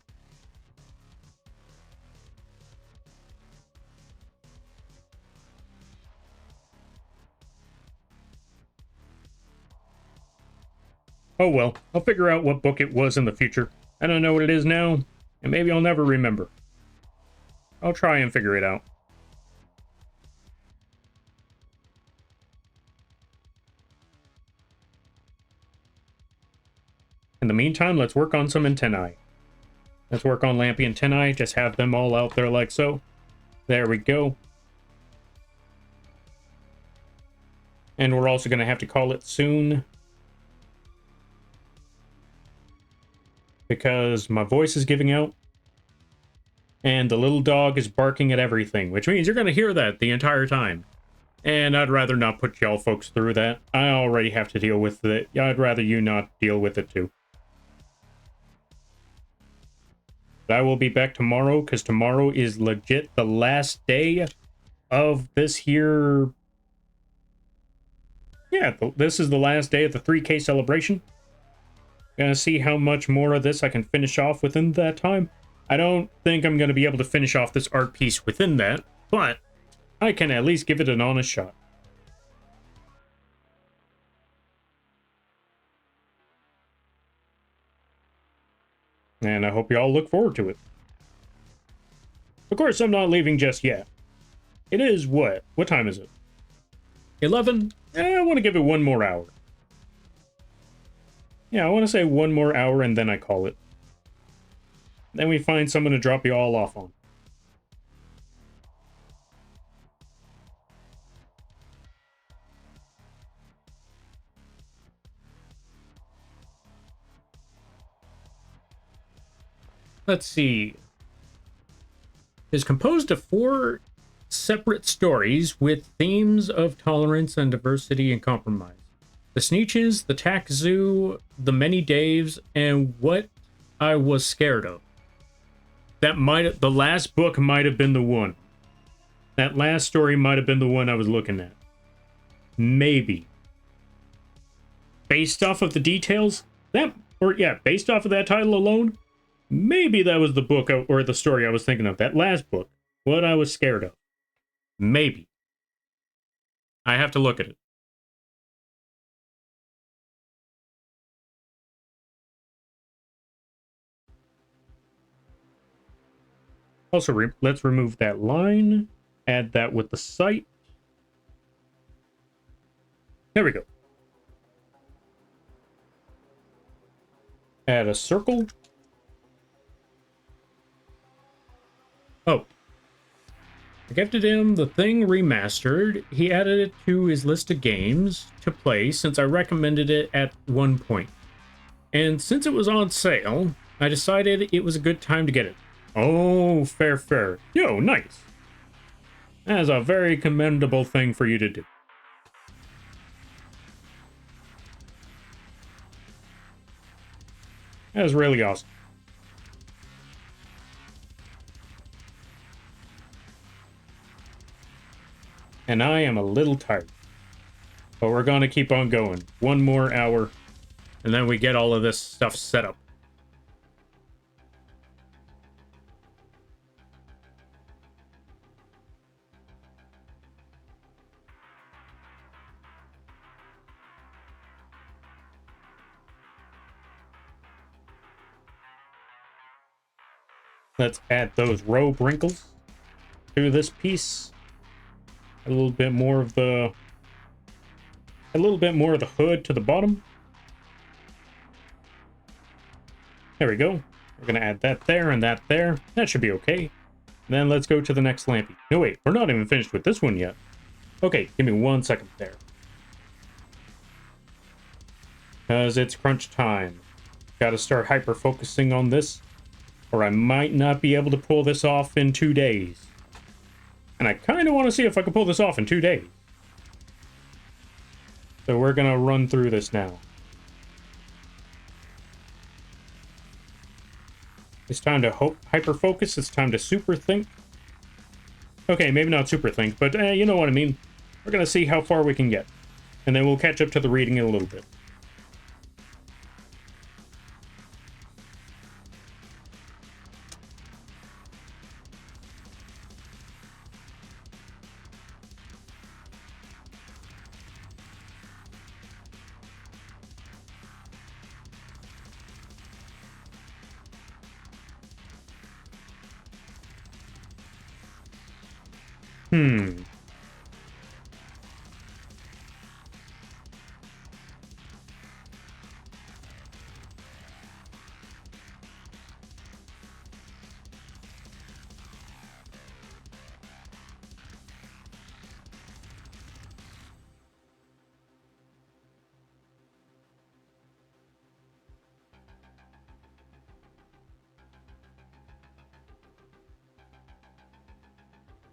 Oh well, I'll figure out what book it was in the future. I don't know what it is now, and maybe I'll never remember. I'll try and figure it out. In the meantime, let's work on some antennae. Let's work on lampy antennae, just have them all out there like so. There we go. And we're also going to have to call it soon. Because my voice is giving out. And the little dog is barking at everything, which means you're going to hear that the entire time. And I'd rather not put y'all folks through that. I already have to deal with it. I'd rather you not deal with it too. But I will be back tomorrow, because tomorrow is legit the last day of this here. Yeah, this is the last day of the 3K celebration. Gonna see how much more of this I can finish off within that time. I don't think I'm gonna be able to finish off this art piece within that, but I can at least give it an honest shot. And I hope you all look forward to it. Of course, I'm not leaving just yet. It is what? What time is it? 11? I want to give it one more hour. Yeah, I want to say one more hour and then I call it. Then we find someone to drop you all off on. Let's see. Is composed of 4 separate stories with themes of tolerance and diversity and compromise. The Sneeches, the Tack Zoo, the Many Daves, and What I Was Scared of. The last book might have been the one. That last story might have been the one I was looking at. Maybe. Based off of the details, based off of that title alone, maybe that was the book or the story I was thinking of. That last book, What I Was Scared of. Maybe. I have to look at it. Also, let's remove that line. Add that with the site. There we go. Add a circle. Oh. I gifted him The Thing Remastered. He added it to his list of games to play since I recommended it at one point. And since it was on sale, I decided it was a good time to get it. Oh, fair. Yo, nice. That is a very commendable thing for you to do. That is really awesome. And I am a little tired. But we're going to keep on going. One more hour. And then we get all of this stuff set up. Let's add those robe wrinkles to this piece. A little bit more of the hood to the bottom. There we go. We're gonna add that there and that there. That should be okay. Then let's go to the next lampy. No, wait, we're not even finished with this one yet. Okay, give me 1 second there. Because it's crunch time. Gotta start hyper-focusing on this, or I might not be able to pull this off in 2 days. And I kind of want to see if I can pull this off in 2 days. So we're gonna run through this now. It's time to hyper-focus. It's time to super think. Okay, maybe not super think, but you know what I mean. We're gonna see how far we can get. And then we'll catch up to the reading in a little bit.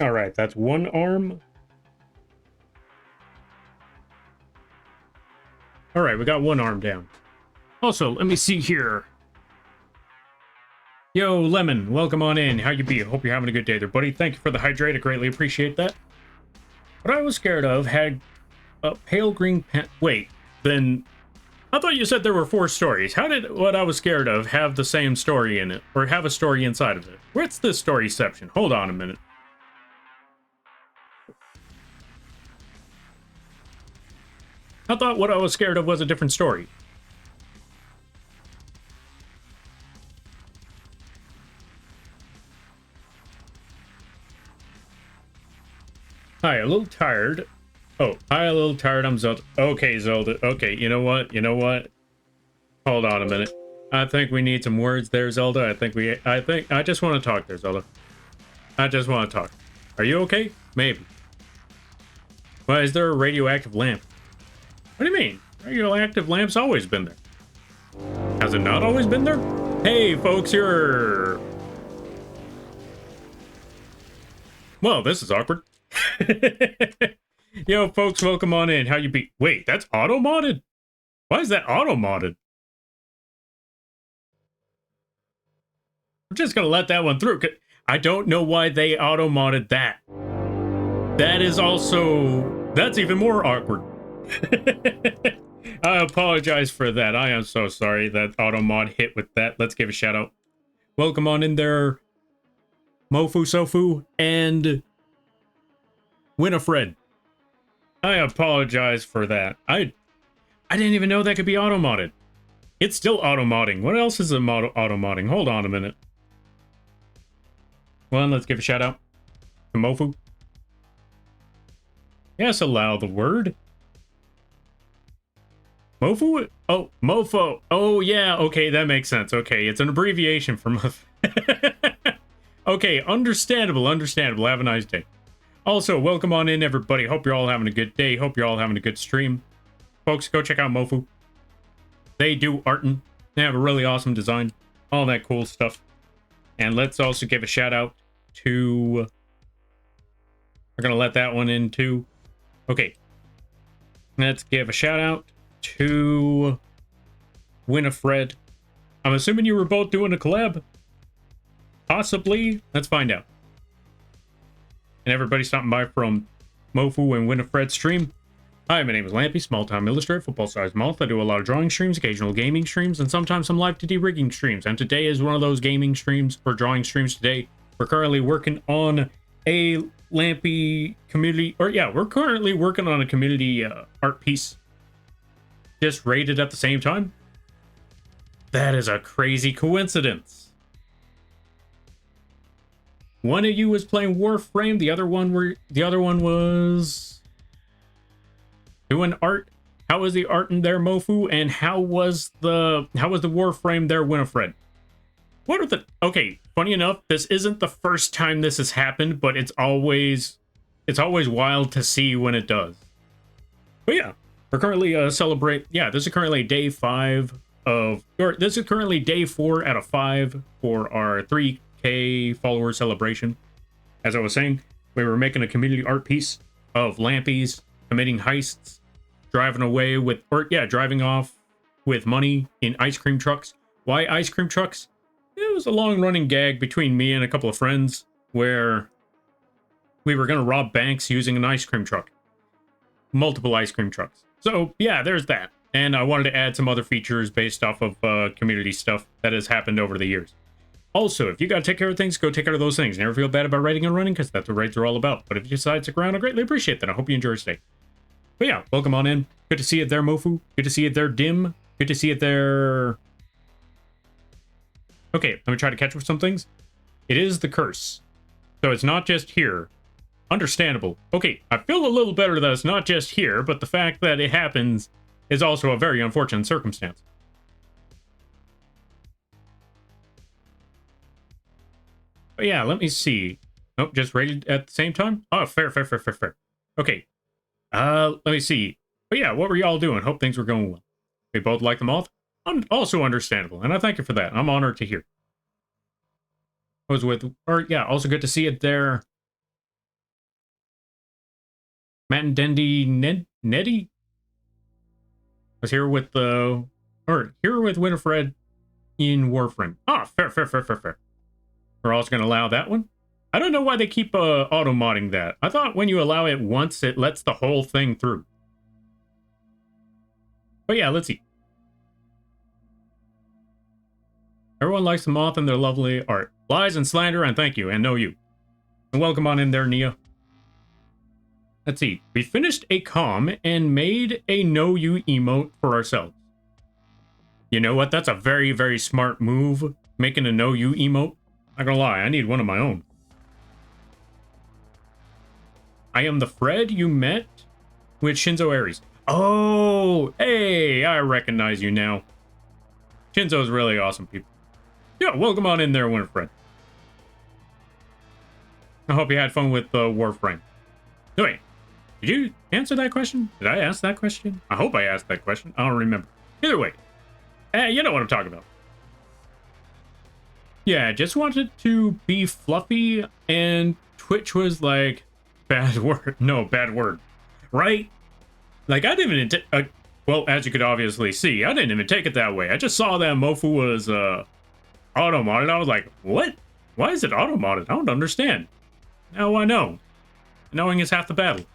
All right, that's one arm. All right, we got one arm down. Also, let me see here. Yo, Lemon, welcome on in. How you be? Hope you're having a good day there, buddy. Thank you for the hydrate. I greatly appreciate that. What I was scared of had a pale green pen. Wait, then I thought you said there were 4 stories. How did What I Was Scared Of have the same story in it, or have a story inside of it? What's this storyception? Hold on a minute. I thought What I Was Scared Of was a different story. Hi, a little tired. Oh, hi, a little tired. I'm Zelda. Okay, Zelda. Okay, you know what? You know what? Hold on a minute. I think we need some words there, Zelda. I just want to talk there, Zelda. I just want to talk. Are you okay? Maybe. Why is there a radioactive lamp? What do you mean? Radioactive lamp's always been there. Has it not always been there? Hey, folks, here. Well, this is awkward. Yo, folks, welcome on in. How you be? Wait, that's auto-modded? Why is that auto-modded? I'm just gonna let that one through. I don't know why they auto-modded that. That is also... That's even more awkward. I apologize for that. I am so sorry that auto-mod hit with that. Let's give a shout-out. Welcome on in there, Mofu Sofu and Winifred. I apologize for that. I didn't even know that could be auto-modded. It's still auto-modding. What else is auto-modding? Hold on a minute. Well, let's give a shout out to Mofu. Yes, allow the word. Mofu? Oh, Mofo. Oh, yeah. Okay, that makes sense. Okay, it's an abbreviation for Mof. Okay, understandable, understandable. Have a nice day. Also, welcome on in, everybody. Hope you're all having a good day. Hope you're all having a good stream. Folks, go check out Mofu. They do artin'. They have a really awesome design. All that cool stuff. And let's also give a shout out to... We're going to let that one in too. Okay. Let's give a shout out to Winifred. I'm assuming you were both doing a collab. Possibly. Let's find out. And everybody stopping by from Mofu and Winifred's stream. Hi, my name is Lampy, small-time illustrator, football-sized moth. I do a lot of drawing streams, occasional gaming streams, and sometimes some live 2D rigging streams. And today is one of those gaming streams, or drawing streams today. We're currently working on a Lampy community, we're currently working on a community art piece. Just rated at the same time. That is a crazy coincidence. One of you was playing Warframe, the other one was doing art. How was the art in there, Mofu? And how was the Warframe there, Winifred? What are the... Okay, funny enough, this isn't the first time this has happened, but it's always wild to see when it does. But yeah, we're currently this is currently day 5 of... Or this is currently day 4 out of 5 for our 3K follower celebration. As I was saying, we were making a community art piece of Lampies committing heists, driving off with money in ice cream trucks. Why ice cream trucks? It was a long-running gag between me and a couple of friends where we were going to rob banks using an ice cream truck. Multiple ice cream trucks. So, yeah, there's that. And I wanted to add some other features based off of community stuff that has happened over the years. Also, if you got to take care of things, go take care of those things. Never feel bad about writing and running, because that's what raids are all about. But if you decide to stick around, I greatly appreciate that. I hope you enjoy your stay. But yeah, welcome on in. Good to see it there, Mofu. Good to see it there, Dim. Good to see it there... Okay, let me try to catch up with some things. It is the curse. So it's not just here. Understandable. Okay, I feel a little better that it's not just here, but the fact that it happens is also a very unfortunate circumstance. But yeah, let me see. Nope, just rated at the same time? Oh, fair. Okay. Let me see. But yeah, what were y'all doing? Hope things were going well. We both like the Moth? Also understandable, and I thank you for that. I'm honored to hear. Also good to see it there. Matt and Dendy Neddy? Was here with Winifred in Warframe. Ah, fair. We're also gonna allow that one. I don't know why they keep auto-modding that. I thought when you allow it once, it lets the whole thing through. But yeah, let's see. Everyone likes the Moth and their lovely art. Lies and slander, and thank you, and no you. And welcome on in there, Nia. Let's see. We finished a comm and made a no you emote for ourselves. You know what? That's a very, very smart move. Making a no you emote. Not gonna lie, I need one of my own. I am the Fred you met with Shinzo Aries. Oh, hey, I recognize you now. Shinzo's really awesome, people. Yeah, welcome on in there, Winifred. I hope you had fun with Warframe. No, wait, did you answer that question? Did I ask that question? I hope I asked that question. I don't remember. Either way, you know what I'm talking about. Yeah, just wanted to be fluffy, and Twitch was like, bad word. No, bad word. Right? Like, I didn't even... well, as you could obviously see, I didn't even take it that way. I just saw that Mofu was auto-modded. I was like, what? Why is it auto-modded? I don't understand. Now I know. Knowing is half the battle.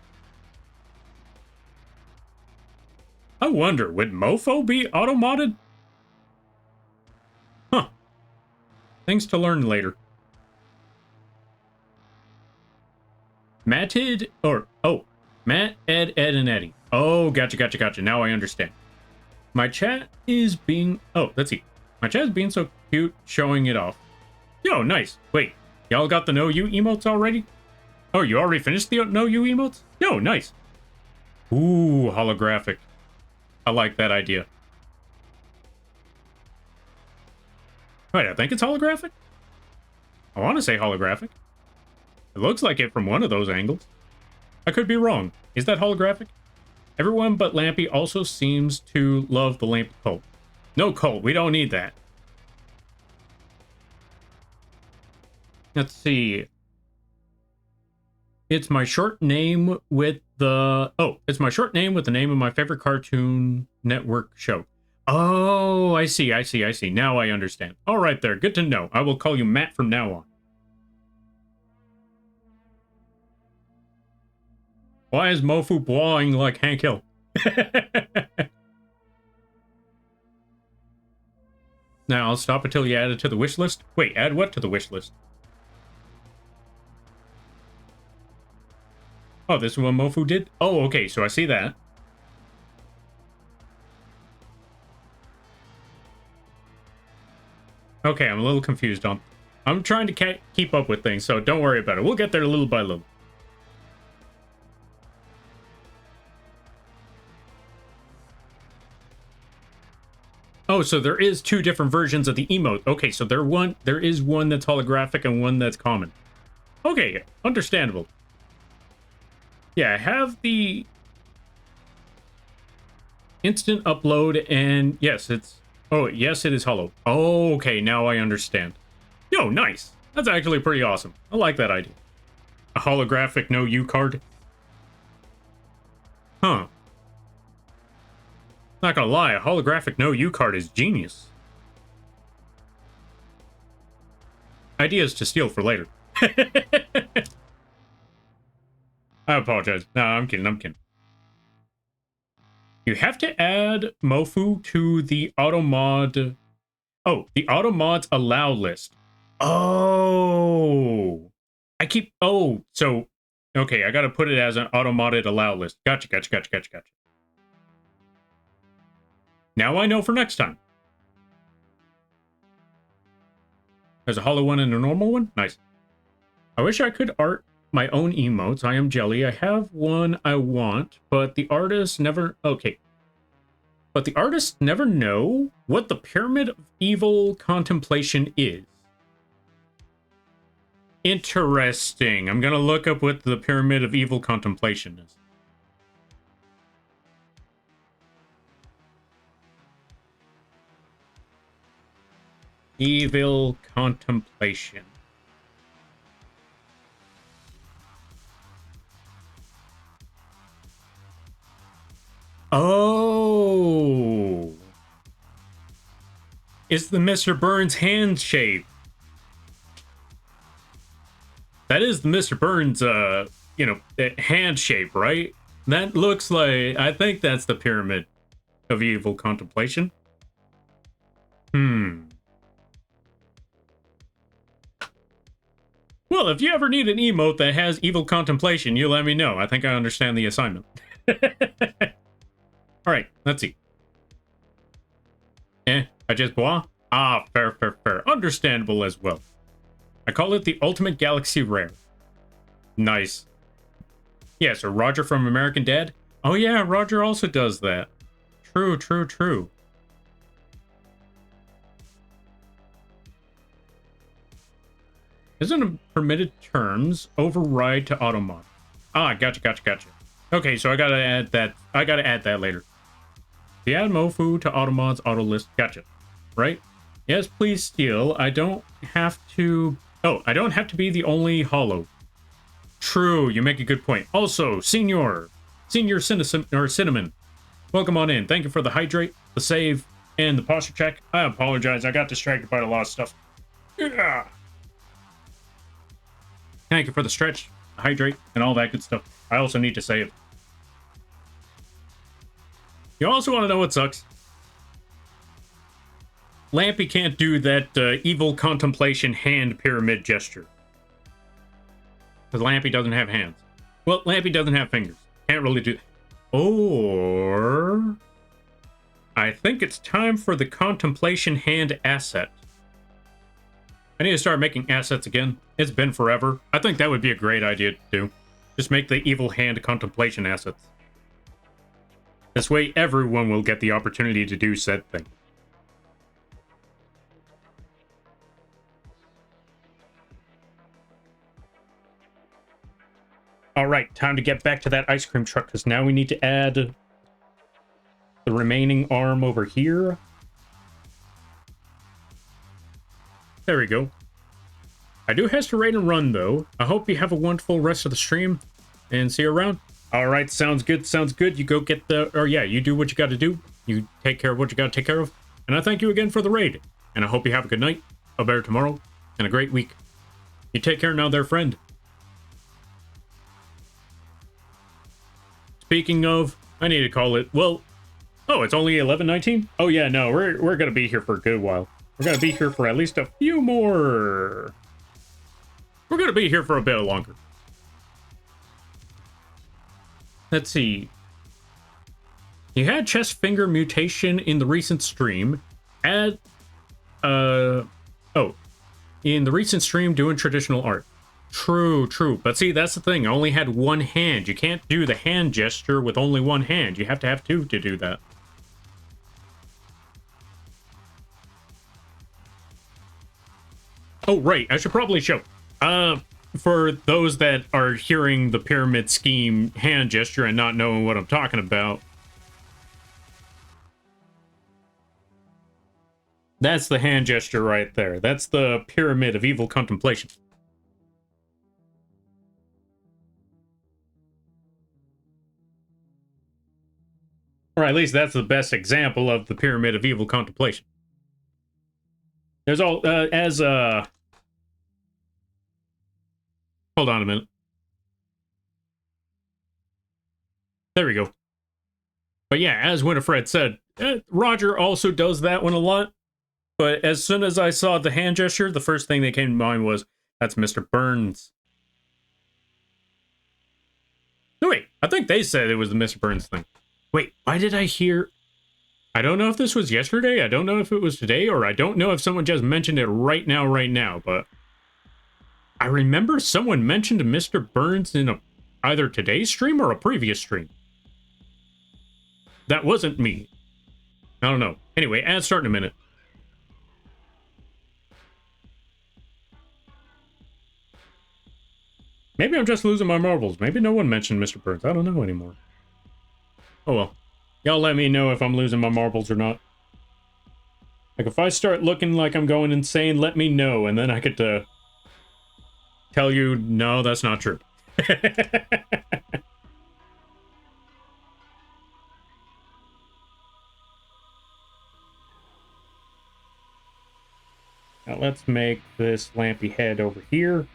I wonder, would Mofo be auto-modded? Huh. Things to learn later. Matted, or, oh, Matt, Ed, and Eddie. Oh, gotcha. Now I understand. My chat is being, oh, let's see. My chat is being so cute, showing it off. Yo, nice. Wait, y'all got the No You emotes already? Oh, you already finished the No You emotes? Yo, nice. Ooh, holographic. I like that idea. Wait, I think it's holographic? I want to say holographic. It looks like it from one of those angles. I could be wrong. Is that holographic? Everyone but Lampy also seems to love the Lampy cult. No cult, we don't need that. Let's see. It's my short name with the... Oh, it's my short name with the name of my favorite Cartoon Network show. Oh, I see. Now I understand. All right there, good to know. I will call you Matt from now on. Why is Mofu blowing like Hank Hill? Now, I'll stop until you add it to the wish list. Wait, add what to the wish list? Oh, this is what Mofu did? Oh, okay, so I see that. Okay, I'm a little confused on... I'm trying to keep up with things, so don't worry about it. We'll get there little by little. Oh, so there is two different versions of the emote. Okay, so there is one that's holographic and one that's common. Okay, understandable. Yeah, I have the instant upload, and yes, it's... Oh, yes, it is hollow. Oh, okay, now I understand. Yo, nice. That's actually pretty awesome. I like that idea. A holographic No You card. Huh. Not gonna lie, a holographic No You card is genius. Ideas to steal for later. I apologize. No, I'm kidding. You have to add Mofu to the automod... Oh, the automod's allow list. Oh! Oh, so... Okay, I gotta put it as an automodded allow list. Gotcha. Now I know for next time. There's a hollow one and a normal one? Nice. I wish I could art my own emotes. I am jelly. I have one I want, but the artists never... Okay. But the artists never know what the Pyramid of Evil Contemplation is. Interesting. I'm gonna look up what the Pyramid of Evil Contemplation is. Evil Contemplation. Oh! It's the Mr. Burns hand shape. That is the Mr. Burns, you know, hand shape, right? That looks like... I think that's the Pyramid of Evil Contemplation. Well, if you ever need an emote that has evil contemplation, you let me know. I think I understand the assignment. Alright, let's see. I just bois? Ah, fair. Understandable as well. I call it the Ultimate Galaxy Rare. Nice. Yeah, so Roger from American Dad. Oh yeah, Roger also does that. True, true, true. Isn't permitted terms override to automod? Ah, gotcha, gotcha, gotcha. Okay, so I gotta add that. I gotta add that later. The add Mofu to automod's auto list. Gotcha. Right? Yes, please steal. I don't have to. Oh, I don't have to be the only hollow. True, you make a good point. Also, Senior Cinnamon, welcome on in. Thank you for the hydrate, the save, and the posture check. I apologize. I got distracted by a lot of stuff. Yeah. Thank you for the stretch, the hydrate, and all that good stuff. I also need to save. You also want to know what sucks? Lampy can't do that evil contemplation hand pyramid gesture. Because Lampy doesn't have hands. Well, Lampy doesn't have fingers. Can't really do that. Or I think it's time for the contemplation hand asset. I need to start making assets again. It's been forever. I think that would be a great idea to do. Just make the evil hand contemplation assets. This way, everyone will get the opportunity to do said thing. Alright, time to get back to that ice cream truck, because now we need to add the remaining arm over here. There we go. I do have to rate and run, though. I hope you have a wonderful rest of the stream, and see you around. Alright, sounds good, sounds good. You go get the... Or yeah, you do what you gotta do. You take care of what you gotta take care of. And I thank you again for the raid. And I hope you have a good night, a better tomorrow, and a great week. You take care now there, friend. Speaking of, I need to call it, well, oh, it's only 11:19? Oh yeah, no, we're gonna be here for a good while. We're gonna be here for at least a few more. We're gonna be here for a bit longer. Let's see. You had chest finger mutation in the recent stream. In the recent stream doing traditional art. True, true. But see, that's the thing. I only had one hand. You can't do the hand gesture with only one hand. You have to have two to do that. Oh, right. I should probably show. For those that are hearing the pyramid scheme hand gesture and not knowing what I'm talking about, that's the hand gesture right there. That's the pyramid of evil contemplation. Or at least that's the best example of the pyramid of evil contemplation. There's all, hold on a minute. There we go. But yeah, as Winifred said, Roger also does that one a lot. But as soon as I saw the hand gesture, the first thing that came to mind was, that's Mr. Burns. No, wait, I think they said it was the Mr. Burns thing. Wait, why did I hear... I don't know if this was yesterday, I don't know if it was today, or I don't know if someone just mentioned it right now, but... I remember someone mentioned Mr. Burns in either today's stream or a previous stream. That wasn't me. I don't know. Anyway, ads start in a minute. Maybe I'm just losing my marbles. Maybe no one mentioned Mr. Burns. I don't know anymore. Oh well. Y'all let me know if I'm losing my marbles or not. Like, if I start looking like I'm going insane, let me know, and then I could, tell you, no, that's not true. Now let's make this lampy head over here.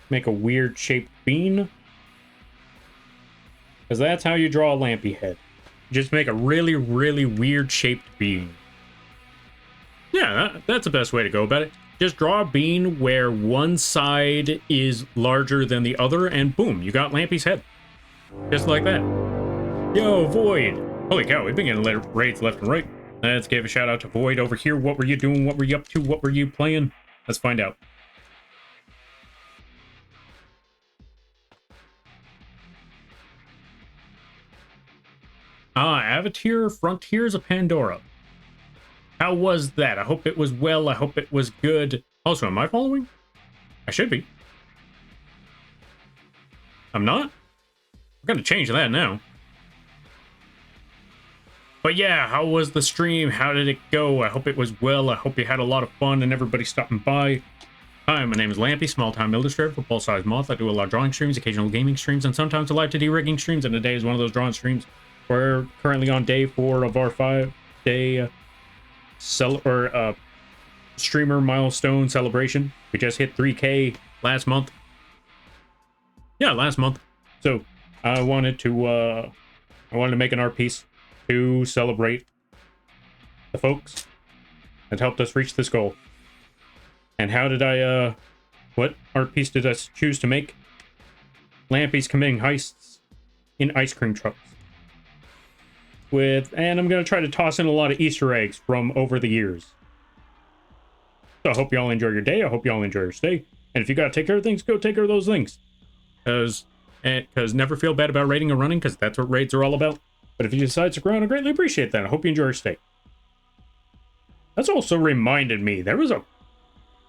Make a weird shaped bean. Because that's how you draw a lampy head. Just make a really, really weird shaped bean. Yeah, that's the best way to go about it. Just draw a bean where one side is larger than the other, and boom, you got Lampy's head. Just like that. Yo, Void! Holy cow, we've been getting raids left and right. Let's give a shout out to Void over here. What were you doing? What were you up to? What were you playing? Let's find out. Avatar Frontiers of Pandora. How was that? I hope it was well. I hope it was good. Also, am I following? I should be. I'm not? I'm gonna change that now. But yeah, how was the stream? How did it go? I hope it was well. I hope you had a lot of fun and everybody stopping by. Hi, my name is Lampy, small-time illustrator for Full-Size Moth. I do a lot of drawing streams, occasional gaming streams, and sometimes a live 2D rigging streams, and today is one of those drawing streams. We're currently on day 4 of our 5-day streamer milestone celebration. We just hit 3K last month. Yeah, last month. So I wanted to make an art piece to celebrate the folks that helped us reach this goal. And how did I, what art piece did I choose to make? Lampy's committing heists in ice cream trucks. And I'm going to try to toss in a lot of Easter eggs from over the years. So I hope y'all enjoy your day. I hope y'all enjoy your stay. And if you got to take care of things, go take care of those things. Because never feel bad about raiding or running, because that's what raids are all about. But if you decide to grow, I greatly appreciate that. I hope you enjoy your stay. That's also reminded me, this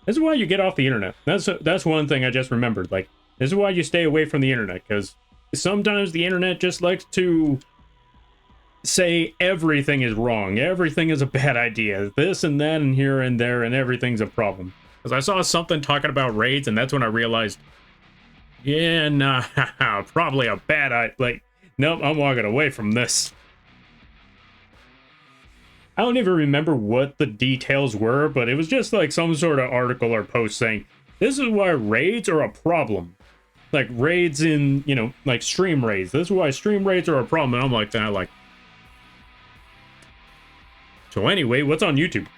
is why you get off the internet. That's one thing I just remembered. Like, this is why you stay away from the internet, because sometimes the internet just likes to say everything is wrong, everything is a bad idea, this and that and here and there, and everything's a problem. Because I saw something talking about raids, and that's when I realized, yeah, nah, probably a bad idea. Like, nope, I'm walking away from this. I don't even remember what the details were, but it was just like some sort of article or post saying, this is why raids are a problem. Like raids in, you know, like stream raids. This is why stream raids are a problem. And I'm like, then I like. So anyway, what's on YouTube?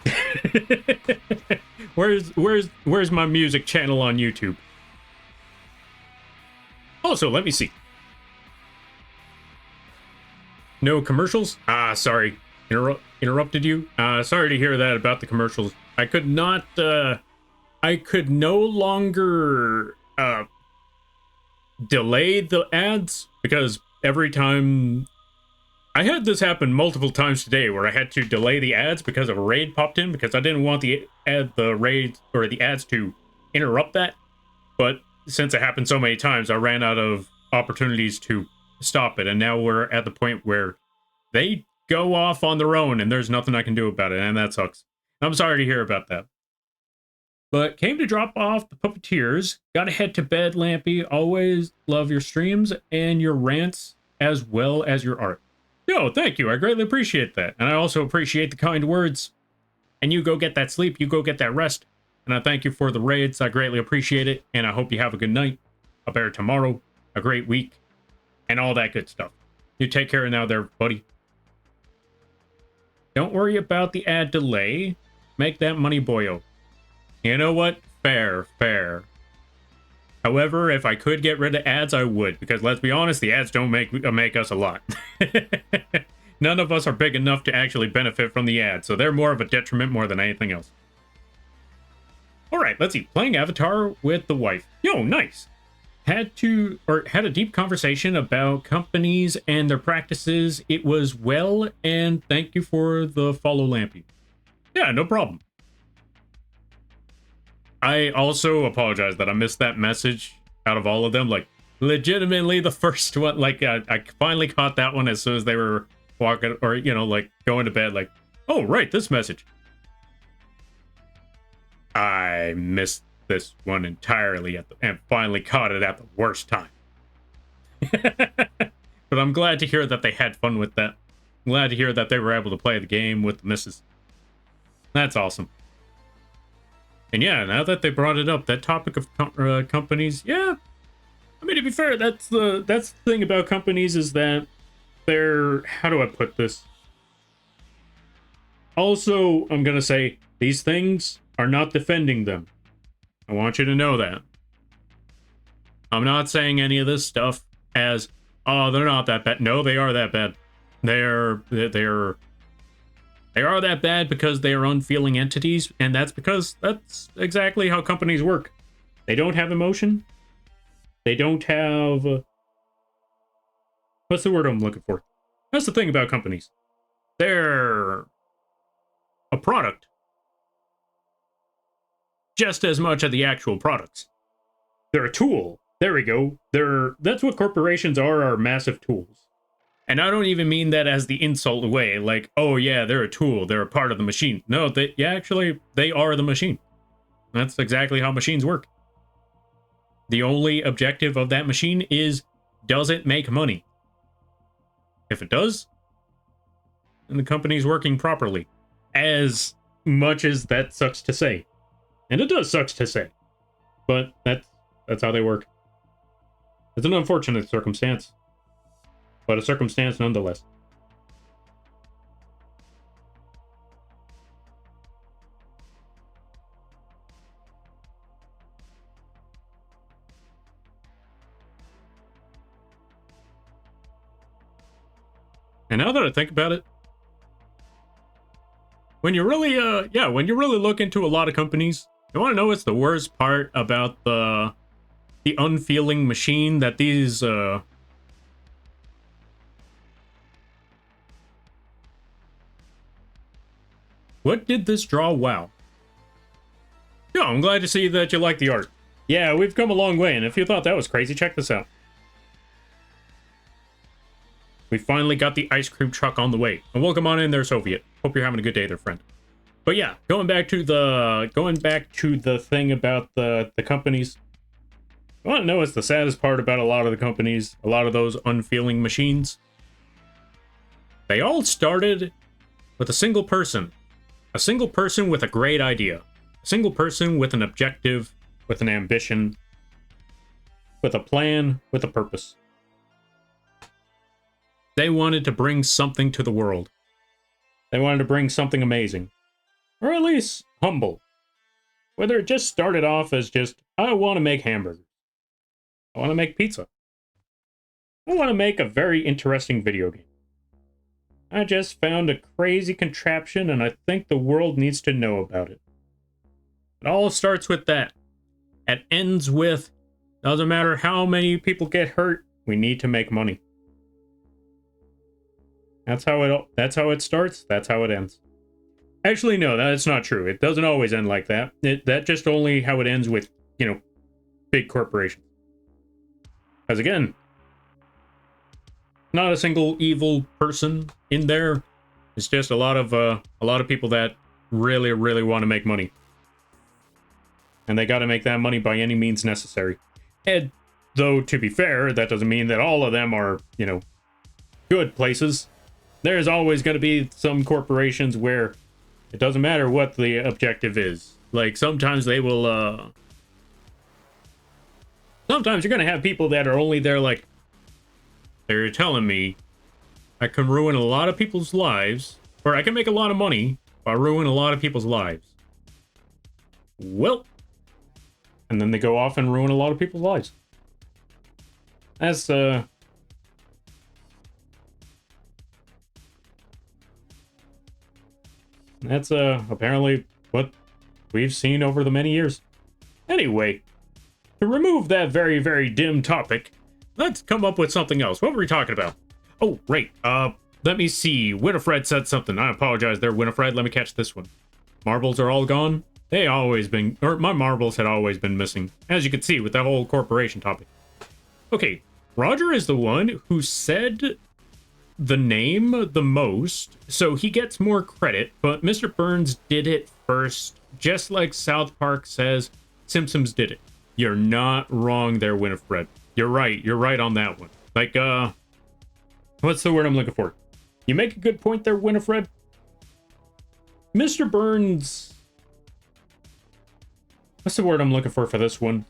Where's my music channel on YouTube? Also, let me see. No commercials? Ah, sorry. Interrupted you? Sorry to hear that about the commercials. I could not, I could no longer, delay the ads, because every time... I had this happen multiple times today, where I had to delay the ads because of a raid popped in, because I didn't want the raid, or the ads to interrupt that. But since it happened so many times, I ran out of opportunities to stop it, and now we're at the point where they go off on their own, and there's nothing I can do about it, and that sucks. I'm sorry to hear about that. But came to drop off the puppeteers. Gotta head to bed, Lampy. Always love your streams and your rants, as well as your art. Yo, thank you. I greatly appreciate that. And I also appreciate the kind words. And you go get that sleep. You go get that rest. And I thank you for the raids. I greatly appreciate it. And I hope you have a good night, a better tomorrow, a great week, and all that good stuff. You take care now there, buddy. Don't worry about the ad delay. Make that money, boyo. You know what? Fair, fair. However, if I could get rid of ads, I would. Because let's be honest, the ads don't make us a lot. None of us are big enough to actually benefit from the ads. So they're more of a detriment more than anything else. Alright, let's see. Playing Avatar with the wife. Yo, nice. Had a deep conversation about companies and their practices. It was well, and thank you for the follow, Lampy. Yeah, no problem. I also apologize that I missed that message out of all of them. Like, legitimately the first one, like, I finally caught that one as soon as they were walking, or, you know, like, going to bed, like, oh, right, this message. I missed this one entirely and finally caught it at the worst time. But I'm glad to hear that they had fun with that. I'm glad to hear that they were able to play the game with the missus. That's awesome. And yeah, now that they brought it up, that topic of companies, yeah. I mean, to be fair, that's the thing about companies is that they're, how do I put this? Also, I'm gonna say, these things are not defending them. I want you to know that. I'm not saying any of this stuff as, oh, they're not that bad. No, they are that bad. They are that bad because they are unfeeling entities, and that's because that's exactly how companies work. They don't have emotion. They don't have... what's the word I'm looking for? That's the thing about companies. They're a product just as much as the actual products. They're a tool. There we go. That's what corporations are massive tools. And I don't even mean that as the insult way, like, oh yeah, they're a tool, they're a part of the machine. No, they are the machine. That's exactly how machines work. The only objective of that machine is, does it make money? If it does, then the company's working properly. As much as that sucks to say. And it does sucks to say. But that's how they work. It's an unfortunate circumstance. But a circumstance nonetheless. And now that I think about it, when you really look into a lot of companies, you want to know what's the worst part about the unfeeling machine that these what did this draw? Wow. Yeah, I'm glad to see that you like the art. Yeah, we've come a long way, and if you thought that was crazy, check this out. We finally got the ice cream truck on the way. And welcome on in there, Soviet. Hope you're having a good day there, friend. But yeah, going back to the thing about the companies. I want to know what's the saddest part about a lot of the companies, a lot of those unfeeling machines. They all started with a single person. A single person with a great idea. A single person with an objective, with an ambition, with a plan, with a purpose. They wanted to bring something to the world. They wanted to bring something amazing. Or at least humble. Whether it just started off as just, I want to make hamburgers. I want to make pizza. I want to make a very interesting video game. I just found a crazy contraption and I think the world needs to know about it. It all starts with that. It ends with, doesn't matter how many people get hurt, we need to make money. That's how it starts, that's how it ends. Actually, no, that's not true. It doesn't always end like that. That's just only how it ends with, big corporations. Because again, not a single evil person in there. It's just a lot of people that really, really want to make money. And they got to make that money by any means necessary. And though, to be fair, that doesn't mean that all of them are, good places. There's always going to be some corporations where it doesn't matter what the objective is. Like, sometimes they will, sometimes you're going to have people that are only there, like, they're telling me I can ruin a lot of people's lives, or I can make a lot of money by ruining a lot of people's lives. Well, and then they go off and ruin a lot of people's lives. That's apparently what we've seen over the many years. Anyway, to remove that very, very dim topic, let's come up with something else. What were we talking about? Oh, right. Let me see. Winifred said something. I apologize there, Winifred. Let me catch this one. Marbles are all gone? My marbles had always been missing, as you can see with that whole corporation topic. Okay, Roger is the one who said the name the most, so he gets more credit, but Mr. Burns did it first, just like South Park says Simpsons did it. You're not wrong there, Winifred. You're right on that one. Like, what's the word I'm looking for? You make a good point there, Winifred. Mr. Burns... What's the word I'm looking for this one?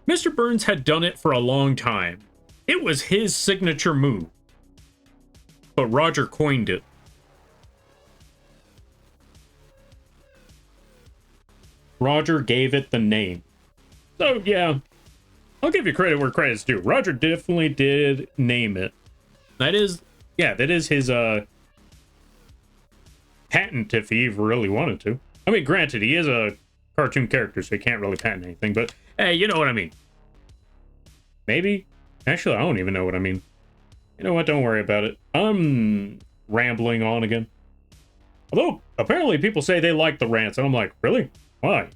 Mr. Burns had done it for a long time. It was his signature move. But Roger coined it. Roger gave it the name. So, yeah. I'll give you credit where credit's due. Roger definitely did name it. That is his, patent if he really wanted to. I mean, granted, he is a cartoon character, so he can't really patent anything, but, hey, you know what I mean. Maybe? Actually, I don't even know what I mean. You know what? Don't worry about it. I'm rambling on again. Although, apparently people say they like the rants, and I'm like, really? Why? And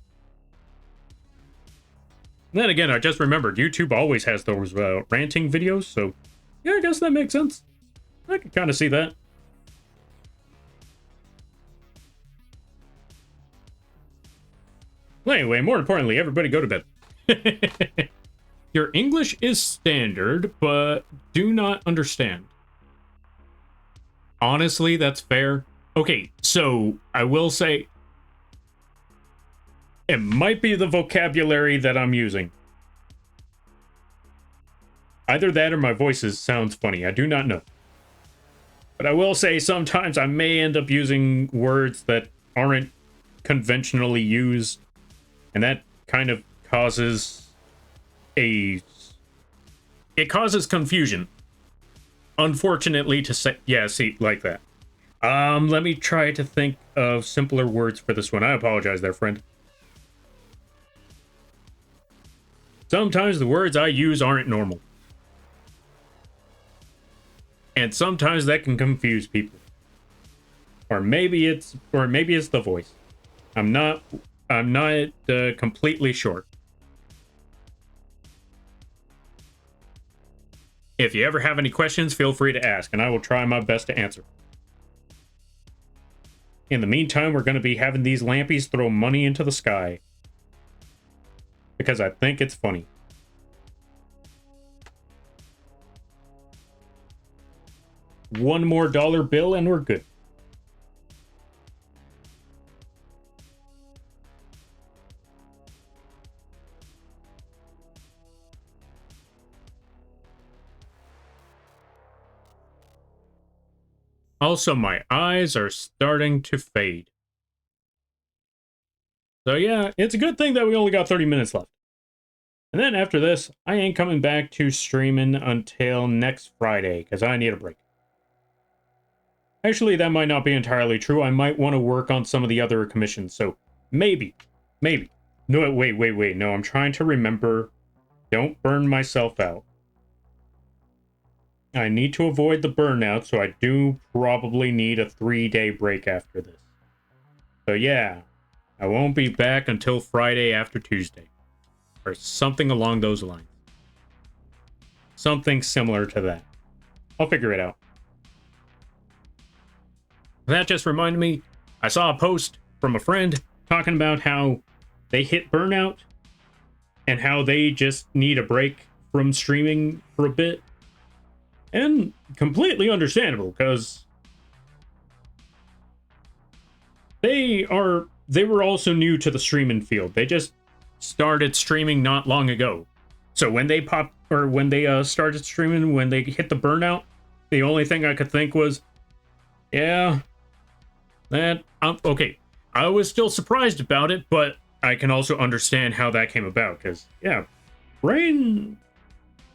then again, I just remembered, YouTube always has those ranting videos, so yeah, I guess that makes sense. I can kind of see that. Well, anyway, more importantly, everybody go to bed. Your English is standard, but do not understand. Honestly, that's fair. Okay, so I will say it might be the vocabulary that I'm using. Either that or my voice sounds funny. I do not know. But I will say sometimes I may end up using words that aren't conventionally used. And that kind of causes it causes confusion. Unfortunately to say, yeah, see, like that. Let me try to think of simpler words for this one. I apologize there, friend. Sometimes the words I use aren't normal. And sometimes that can confuse people. Or maybe it's the voice. I'm not completely sure. If you ever have any questions, feel free to ask, and I will try my best to answer. In the meantime, we're going to be having these lampies throw money into the sky. Because I think it's funny. One more dollar bill and we're good. Also, my eyes are starting to fade. So yeah, it's a good thing that we only got 30 minutes left. And then after this, I ain't coming back to streaming until next Friday, because I need a break. Actually, that might not be entirely true. I might want to work on some of the other commissions, so maybe. No, wait. No, I'm trying to remember. Don't burn myself out. I need to avoid the burnout, so I do probably need a 3-day break after this. So yeah, I won't be back until Friday after Tuesday. Or something along those lines. Something similar to that. I'll figure it out. That just reminded me, I saw a post from a friend talking about how they hit burnout and how they just need a break from streaming for a bit. And completely understandable, because they were also new to the streaming field. They just started streaming not long ago. So when they started streaming, when they hit the burnout, the only thing I could think was, yeah, okay. I was still surprised about it, but I can also understand how that came about, because, yeah,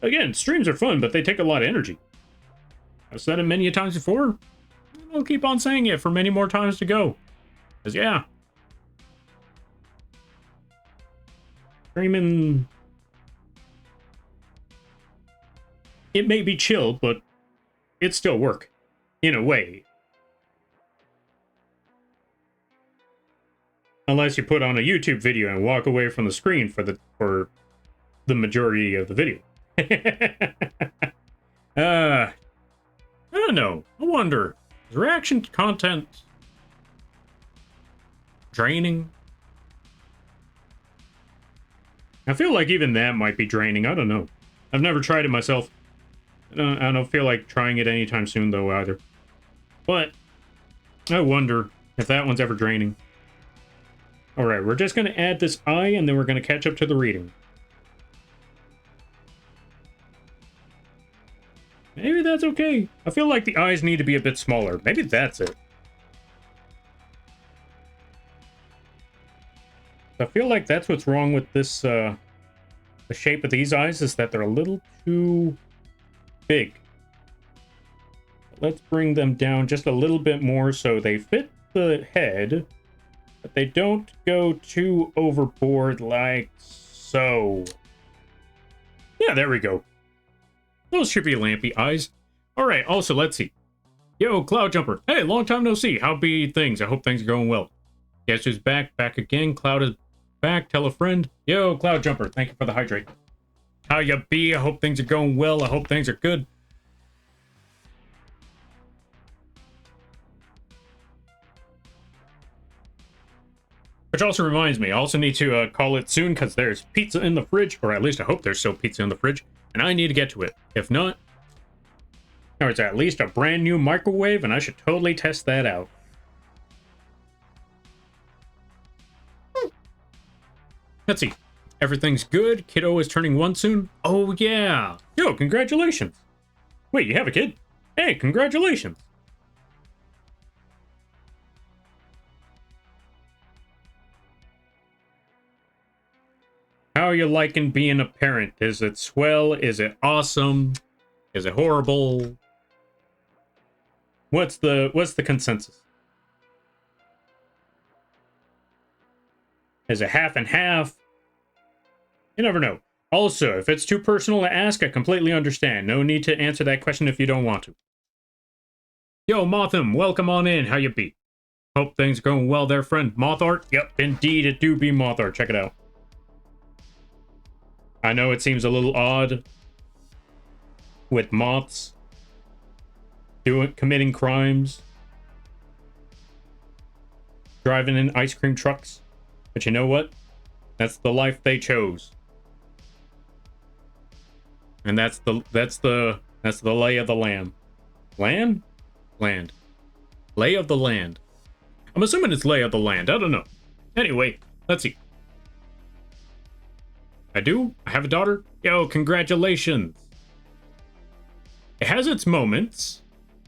again, streams are fun, but they take a lot of energy. I've said it many times before, and I'll keep on saying it for many more times to go. Because, yeah, streaming, it may be chill, but it's still work, in a way. Unless you put on a YouTube video and walk away from the screen for the majority of the video. I don't know. I wonder, is reaction content draining? I feel like even that might be draining. I don't know. I've never tried it myself. I don't feel like trying it anytime soon, though, either. But I wonder if that one's ever draining. Alright, we're just going to add this eye, and then we're going to catch up to the reading. Maybe that's okay. I feel like the eyes need to be a bit smaller. Maybe that's it. I feel like that's what's wrong with this, the shape of these eyes, is that they're a little too big. Let's bring them down just a little bit more so they fit the head, but they don't go too overboard like so. Yeah, there we go. Those should be lampy eyes. All right, also, let's see. Yo, Cloud Jumper. Hey, long time no see. How be things? I hope things are going well. Guess who's back? Back again. Cloud is back. Tell a friend. Yo, Cloud Jumper. Thank you for the hydrate. How ya be? I hope things are going well. I hope things are good. Which also reminds me, I also need to call it soon because there's pizza in the fridge, or at least I hope there's still pizza in the fridge, and I need to get to it. If not, or it's at least a brand new microwave, and I should totally test that out. Let's see. Everything's good. Kiddo is turning 1 soon. Oh, yeah. Yo, congratulations. Wait, you have a kid? Hey, congratulations. How are you liking being a parent? Is it swell? Is it awesome? Is it horrible? What's the consensus? Is it half and half? You never know. Also, if it's too personal to ask, I completely understand. No need to answer that question if you don't want to. Yo, Motham, welcome on in. How you be? Hope things are going well there, friend. Moth art? Yep, indeed it do be moth art. Check it out. I know it seems a little odd with moths committing crimes, driving in ice cream trucks, but you know what? That's the life they chose, and that's the lay of the land. Land, lay of the land. I'm assuming it's lay of the land. I don't know. Anyway, let's see. I do? I have a daughter? Yo, congratulations. It has its moments.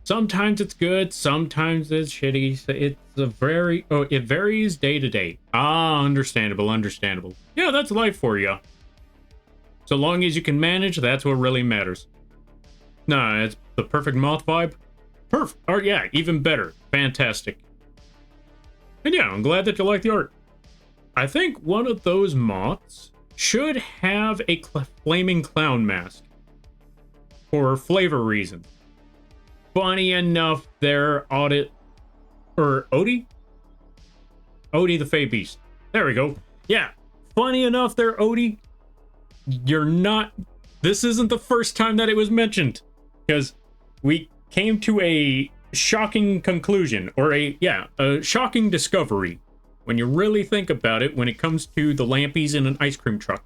Sometimes it's good, sometimes it's shitty. It's a very... Oh, it varies day to day. Ah, understandable. Yeah, that's life for you. So long as you can manage, that's what really matters. Nah, it's the perfect moth vibe. Perfect. Or yeah, even better. Fantastic. And yeah, I'm glad that you like the art. I think one of those moths should have a flaming clown mask for flavor reasons. Funny enough, their Odie the Fey Beast. There we go. Yeah, funny enough, their Odie. This isn't the first time that it was mentioned, because we came to a shocking conclusion, or a shocking discovery. When you really think about it, when it comes to the lampies in an ice cream truck.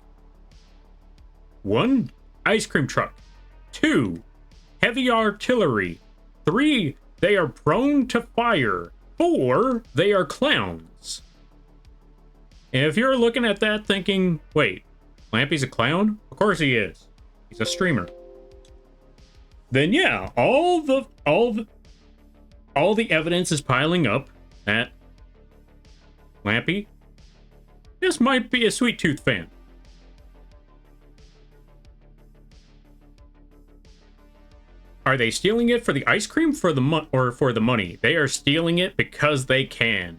1, ice cream truck. 2, heavy artillery. 3, they are prone to fire. 4, they are clowns. And if you're looking at that thinking, wait, Lampy's a clown? Of course he is. He's a streamer. Then yeah, all the evidence is piling up that Lampy, this might be a Sweet Tooth fan. Are they stealing it for the ice cream or for the money? They are stealing it because they can.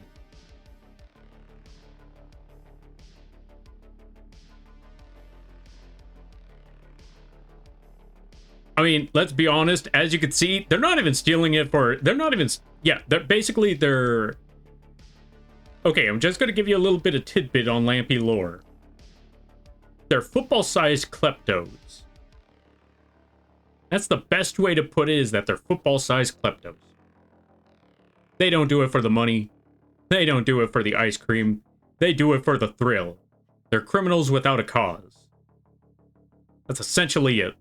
I mean, let's be honest, as you can see, they're not even stealing it for... they're Okay, I'm just going to give you a little bit of tidbit on Lampy lore. They're football-sized kleptos. That's the best way to put it, is that they're football-sized kleptos. They don't do it for the money. They don't do it for the ice cream. They do it for the thrill. They're criminals without a cause. That's essentially it.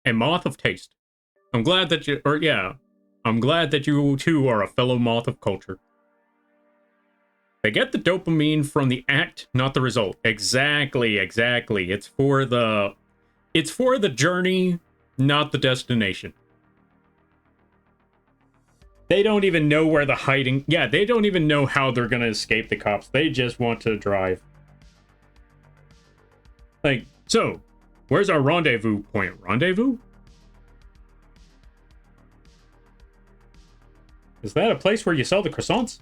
A moth of taste. I'm glad that I'm glad that you too are a fellow moth of culture. They get the dopamine from the act, not the result. Exactly. It's for the journey, not the destination. They don't even know where the hiding... Yeah, they don't even know how they're gonna escape the cops. They just want to drive. Like, so... Where's our rendezvous point? Rendezvous? Is that a place where you sell the croissants?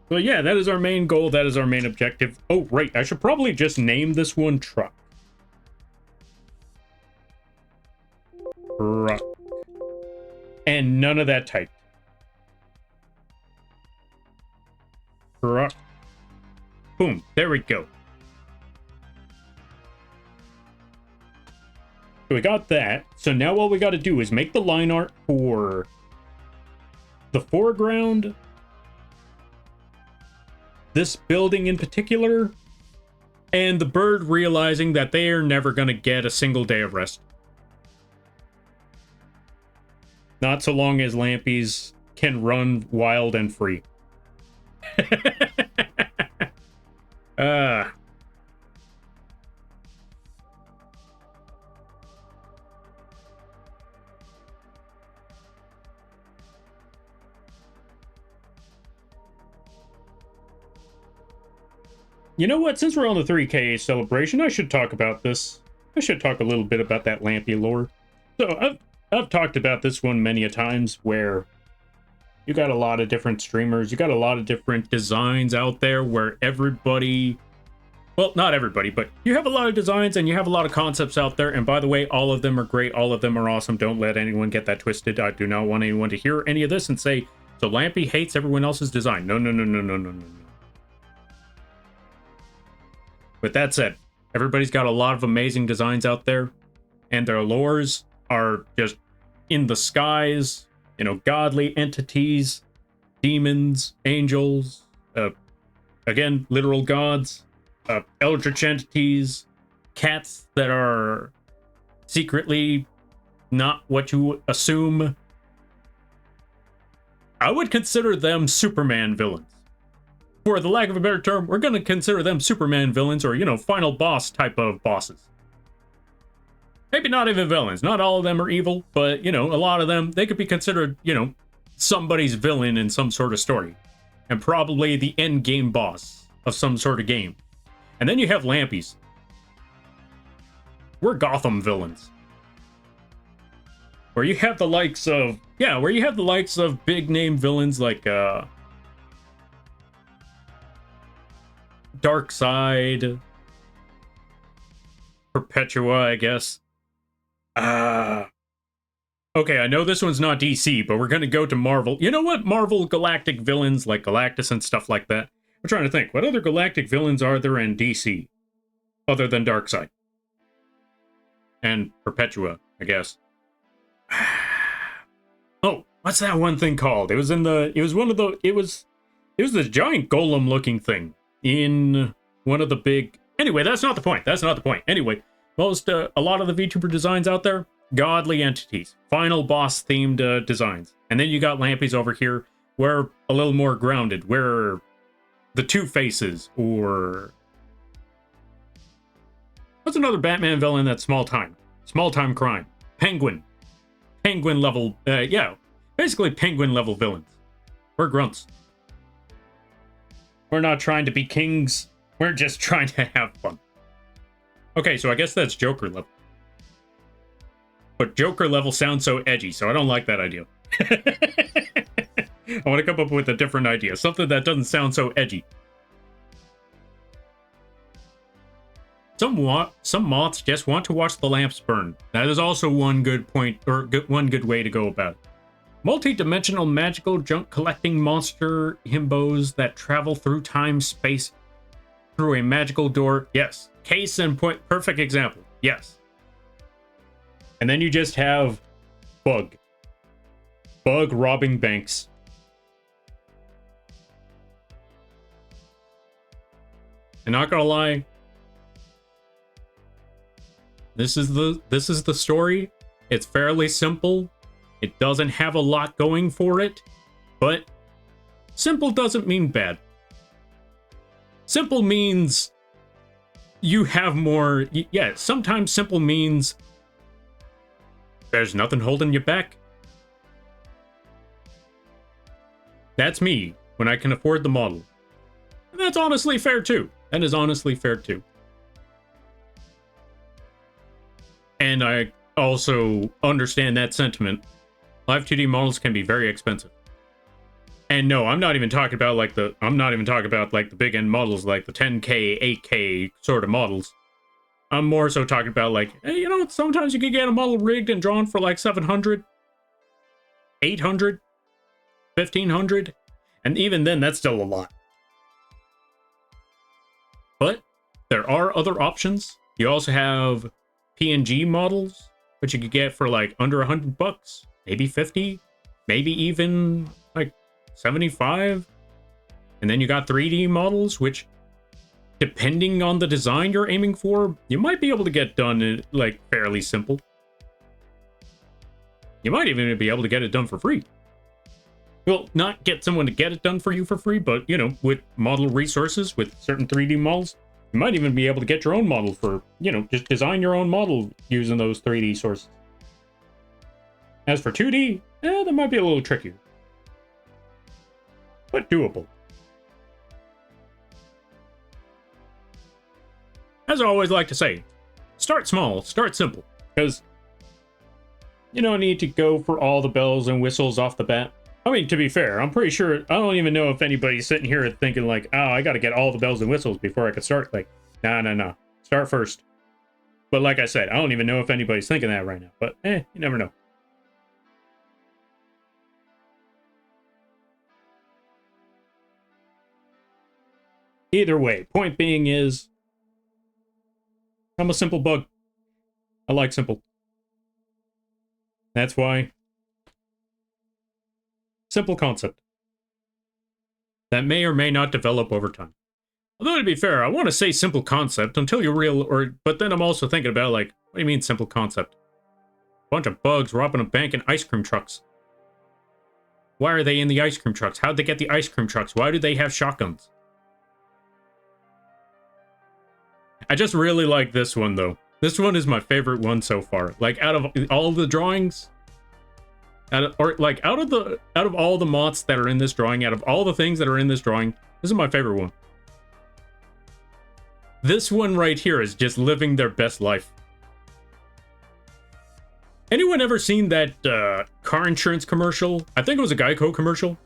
So yeah, that is our main goal. That is our main objective. Oh, right. I should probably just name this one Truck. Truck. And none of that type. Truck. Boom. There we go. So we got that. So now all we got to do is make the line art for the foreground, this building in particular, and the bird realizing that they are never going to get a single day of rest. Not so long as Lampies can run wild and free. You know what? Since we're on the 3K celebration, I should talk about this. I should talk a little bit about that Lampy lore. So I've talked about this one many a times, where you got a lot of different streamers, you got a lot of different designs out there where everybody, well, not everybody, but you have a lot of designs and you have a lot of concepts out there. And by the way, all of them are great. All of them are awesome. Don't let anyone get that twisted. I do not want anyone to hear any of this and say, so Lampy hates everyone else's design. No, no, no, no, no, no, no, no. With that said, everybody's got a lot of amazing designs out there, and their lores are just in the skies, you know, godly entities, demons, angels, again, literal gods, eldritch entities, cats that are secretly not what you assume. I would consider them Superman villains. For the lack of a better term, we're going to consider them Superman villains, or, you know, final boss type of bosses. Maybe not even villains. Not all of them are evil, but, you know, a lot of them, they could be considered, you know, somebody's villain in some sort of story. And probably the end game boss of some sort of game. And then you have Lampies. We're Gotham villains. Where you have the likes of, yeah, where you have the likes of big name villains like, Darkseid, Perpetua, I guess. Okay, I know this one's not DC, but we're gonna go to Marvel. You know what? Marvel galactic villains like Galactus and stuff like that. I'm trying to think, what other galactic villains are there in DC? Other than Darkseid. And Perpetua, I guess. Oh, what's that one thing called? It was in the, it was one of the, it was this giant golem looking thing in one of the big, anyway, that's not the point. That's not the point. Anyway, a lot of the VTuber designs out there, godly entities, final boss themed designs. And then you got Lampies over here, where a little more grounded, where the Two Faces, or what's another Batman villain that's small time crime? Penguin level, yeah, basically Penguin level villains. We're grunts. We're not trying to be kings. We're just trying to have fun. Okay, so I guess that's Joker level. But Joker level sounds so edgy, so I don't like that idea. I want to come up with a different idea. Something that doesn't sound so edgy. Some moths just want to watch the lamps burn. That is also one good point, or one good way to go about it. Multi-dimensional magical junk collecting monster himbos that travel through time space through a magical door. Yes. Case in point, perfect example. Yes. And then you just have Bug. Bug robbing banks. And not gonna lie, this is the story. It's fairly simple. It doesn't have a lot going for it, but simple doesn't mean bad. Simple means you have more, yeah, sometimes simple means there's nothing holding you back. That's me, when I can afford the model. And that's honestly fair too. That is honestly fair too. And I also understand that sentiment. Live 2D models can be very expensive. And no, I'm not even talking about like the big end models, like the 10K, 8K sort of models. I'm more so talking about like, hey, you know, sometimes you can get a model rigged and drawn for like 700, 800, 1500, and even then that's still a lot. But there are other options. You also have PNG models, which you could get for like under $100, maybe 50, maybe even like 75. And then you got 3D models, which, depending on the design you're aiming for, you might be able to get done like fairly simple. You might even be able to get it done for free. Well, not get someone to get it done for you for free, but, you know, with model resources, with certain 3D models, you might even be able to get your own model for, you know, just design your own model using those 3D sources. As for 2D, that might be a little trickier, but doable. As I always like to say, start small, start simple, because you don't need to go for all the bells and whistles off the bat. I mean, to be fair, I'm pretty sure, I don't even know if anybody's sitting here thinking like, oh, I gotta get all the bells and whistles before I can start. Like, nah. Start first. But like I said, I don't even know if anybody's thinking that right now. But, you never know. Either way, point being is, I'm a simple bug. I like simple. That's why. Simple concept. That may or may not develop over time. Although, to be fair, I want to say simple concept until you but then I'm also thinking about, like, what do you mean simple concept? Bunch of bugs robbing a bank in ice cream trucks. Why are they in the ice cream trucks? How'd they get the ice cream trucks? Why do they have shotguns? I just really like this one, though. This one is my favorite one so far. Like, out of all the drawings, out of all the moths that are in this drawing, out of all the things that are in this drawing, this is my favorite one. This one right here is just living their best life. Anyone ever seen that car insurance commercial? I think it was a Geico commercial.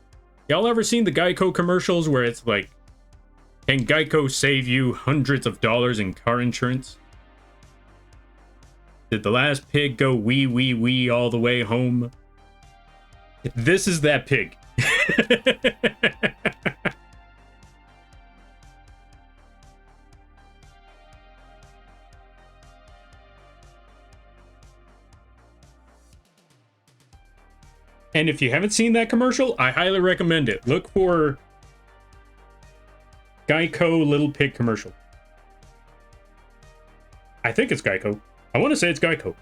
Y'all ever seen the Geico commercials where it's like, can Geico save you hundreds of dollars in car insurance? Did the last pig go wee wee wee all the way home? This is that pig. And if you haven't seen that commercial, I highly recommend it. Look for Geico Little Pig commercial. I think it's Geico. I want to say it's Geico.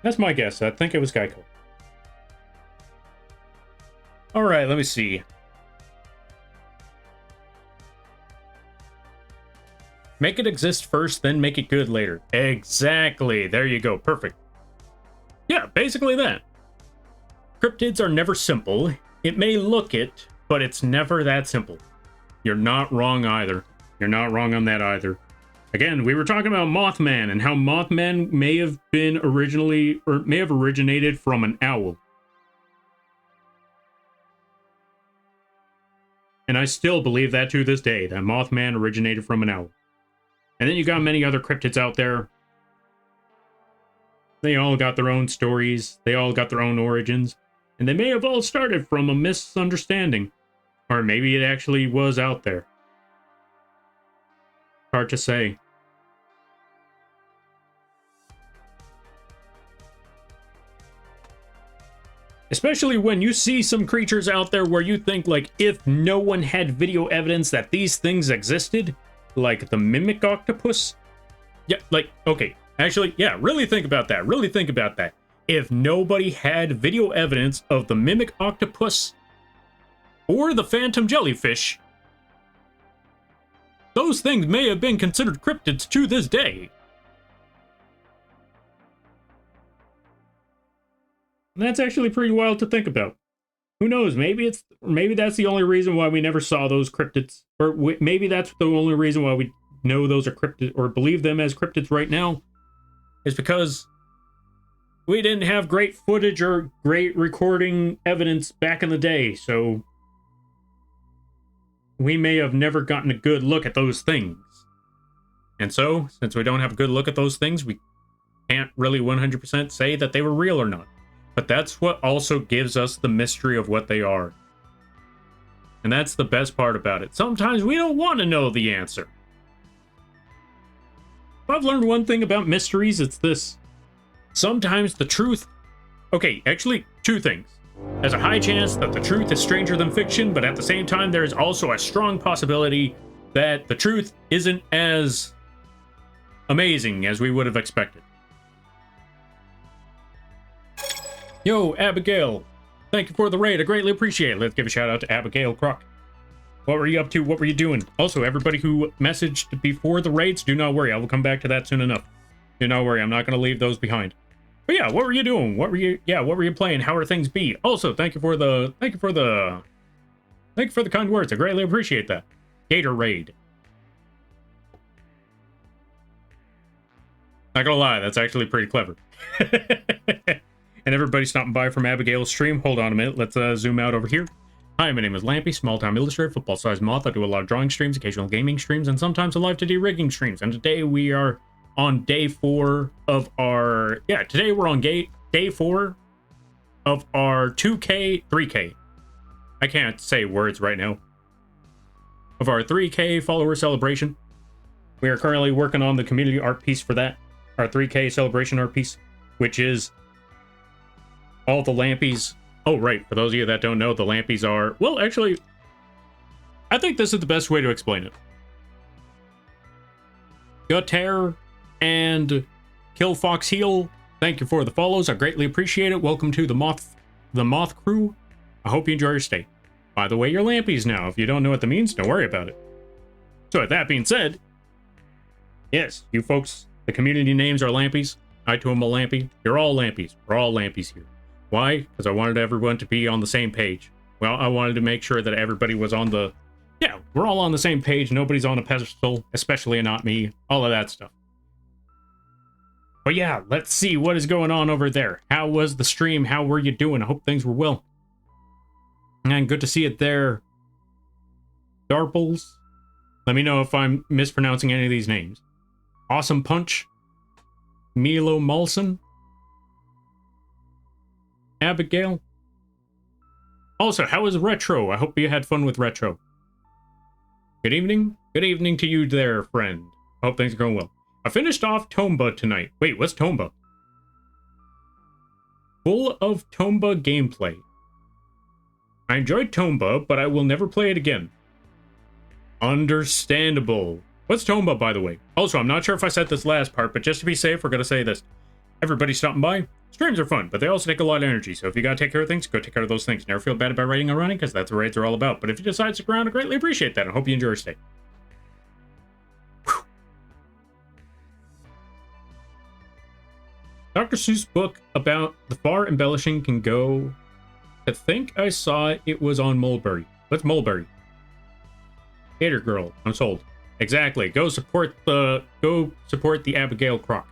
That's my guess. I think it was Geico. Alright, let me see. Make it exist first, then make it good later. Exactly. There you go. Perfect. Yeah, basically that. Cryptids are never simple. It may look it, but it's never that simple. You're not wrong either. You're not wrong on that either. Again, we were talking about Mothman and how Mothman may have been originally, or may have originated from an owl. And I still believe that to this day, that Mothman originated from an owl. And then you got many other cryptids out there. They all got their own stories. They all got their own origins. And they may have all started from a misunderstanding. Or maybe it actually was out there. Hard to say. Especially when you see some creatures out there where you think, like, if no one had video evidence that these things existed, like the mimic octopus. Yeah, like, okay. Actually, yeah, really think about that. Really think about that. If nobody had video evidence of the mimic octopus or the phantom jellyfish, those things may have been considered cryptids to this day. And that's actually pretty wild to think about. Who knows? Maybe that's the only reason why we never saw those cryptids, or maybe that's the only reason why we know those are cryptids or believe them as cryptids right now is because we didn't have great footage or great recording evidence back in the day, so we may have never gotten a good look at those things. And so, since we don't have a good look at those things, we can't really 100% say that they were real or not. But that's what also gives us the mystery of what they are. And that's the best part about it. Sometimes we don't want to know the answer. If I've learned one thing about mysteries, it's this. Sometimes the truth... Okay, actually, two things. There's a high chance that the truth is stranger than fiction, but at the same time, there is also a strong possibility that the truth isn't as amazing as we would have expected. Yo, Abigail. Thank you for the raid. I greatly appreciate it. Let's give a shout out to Abigail Croc. What were you up to? What were you doing? Also, everybody who messaged before the raids, do not worry. I will come back to that soon enough. Do not worry. I'm not going to leave those behind. But yeah, what were you doing? What were you playing? How are things be? Also, thank you for the kind words. I greatly appreciate that. Gator raid. Not gonna lie, that's actually pretty clever. And everybody stopping by from Abigail's stream. Hold on a minute. Let's zoom out over here. Hi, my name is Lampy, small-time illustrator, football-sized moth. I do a lot of drawing streams, occasional gaming streams, and sometimes a live-to-do rigging streams. And today we are on day 4 of our... Yeah, today we're on day 4 of our 2K, 3K. I can't say words right now. Of our 3K follower celebration. We are currently working on the community art piece for that. Our 3K celebration art piece, which is all the Lampies. Oh, right. For those of you that don't know, the Lampies are... Well, actually, I think this is the best way to explain it. Gutter and Kill Fox Heel, thank you for the follows. I greatly appreciate it. Welcome to the Moth crew. I hope you enjoy your stay. By the way, you're Lampies now. If you don't know what that means, don't worry about it. So with that being said, yes, you folks, the community names are Lampies. I too am a Lampy. You're all Lampies. We're all Lampies here. Why? Because I wanted everyone to be on the same page. Well, I wanted to make sure that everybody was on the... Yeah, we're all on the same page. Nobody's on a pedestal, especially not me. All of that stuff. But yeah, let's see what is going on over there. How was the stream? How were you doing? I hope things were well. And good to see it there. Darples. Let me know if I'm mispronouncing any of these names. Awesome Punch. Milo Molson. Abigail. Also, how was Retro? I hope you had fun with Retro. Good evening. Good evening to you there, friend. I hope things are going well. I finished off Tomba tonight. Wait, what's Tomba? Full of Tomba gameplay. I enjoyed Tomba, but I will never play it again. Understandable. What's Tomba, by the way? Also, I'm not sure if I said this last part, but just to be safe, we're going to say this. Everybody stopping by. Streams are fun, but they also take a lot of energy, so if you gotta take care of things, go take care of those things. Never feel bad about raiding or running, because that's what raids are all about. But if you decide to stick around, I greatly appreciate that, and hope you enjoy your stay. Whew. Dr. Seuss' book about the far embellishing can go... I think I saw it was on Mulberry. What's Mulberry? Gator Girl. I'm sold. Exactly. Go support the Abigail Croc.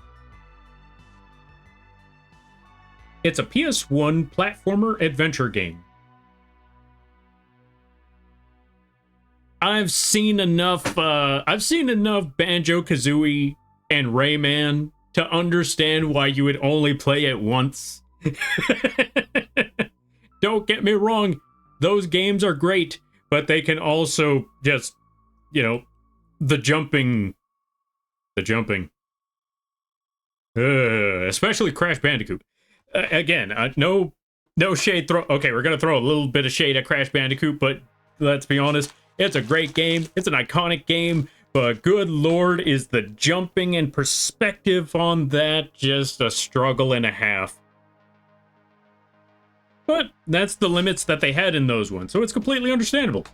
It's a PS1 platformer adventure game. I've seen enough Banjo-Kazooie and Rayman to understand why you would only play it once. Don't get me wrong, those games are great, but they can also just, you know, the jumping. Especially Crash Bandicoot. Again, no shade throw. Okay, we're gonna throw a little bit of shade at Crash Bandicoot, but let's be honest, it's a great game. It's an iconic game, but good lord, is the jumping and perspective on that just a struggle and a half. But that's the limits that they had in those ones, so it's completely understandable.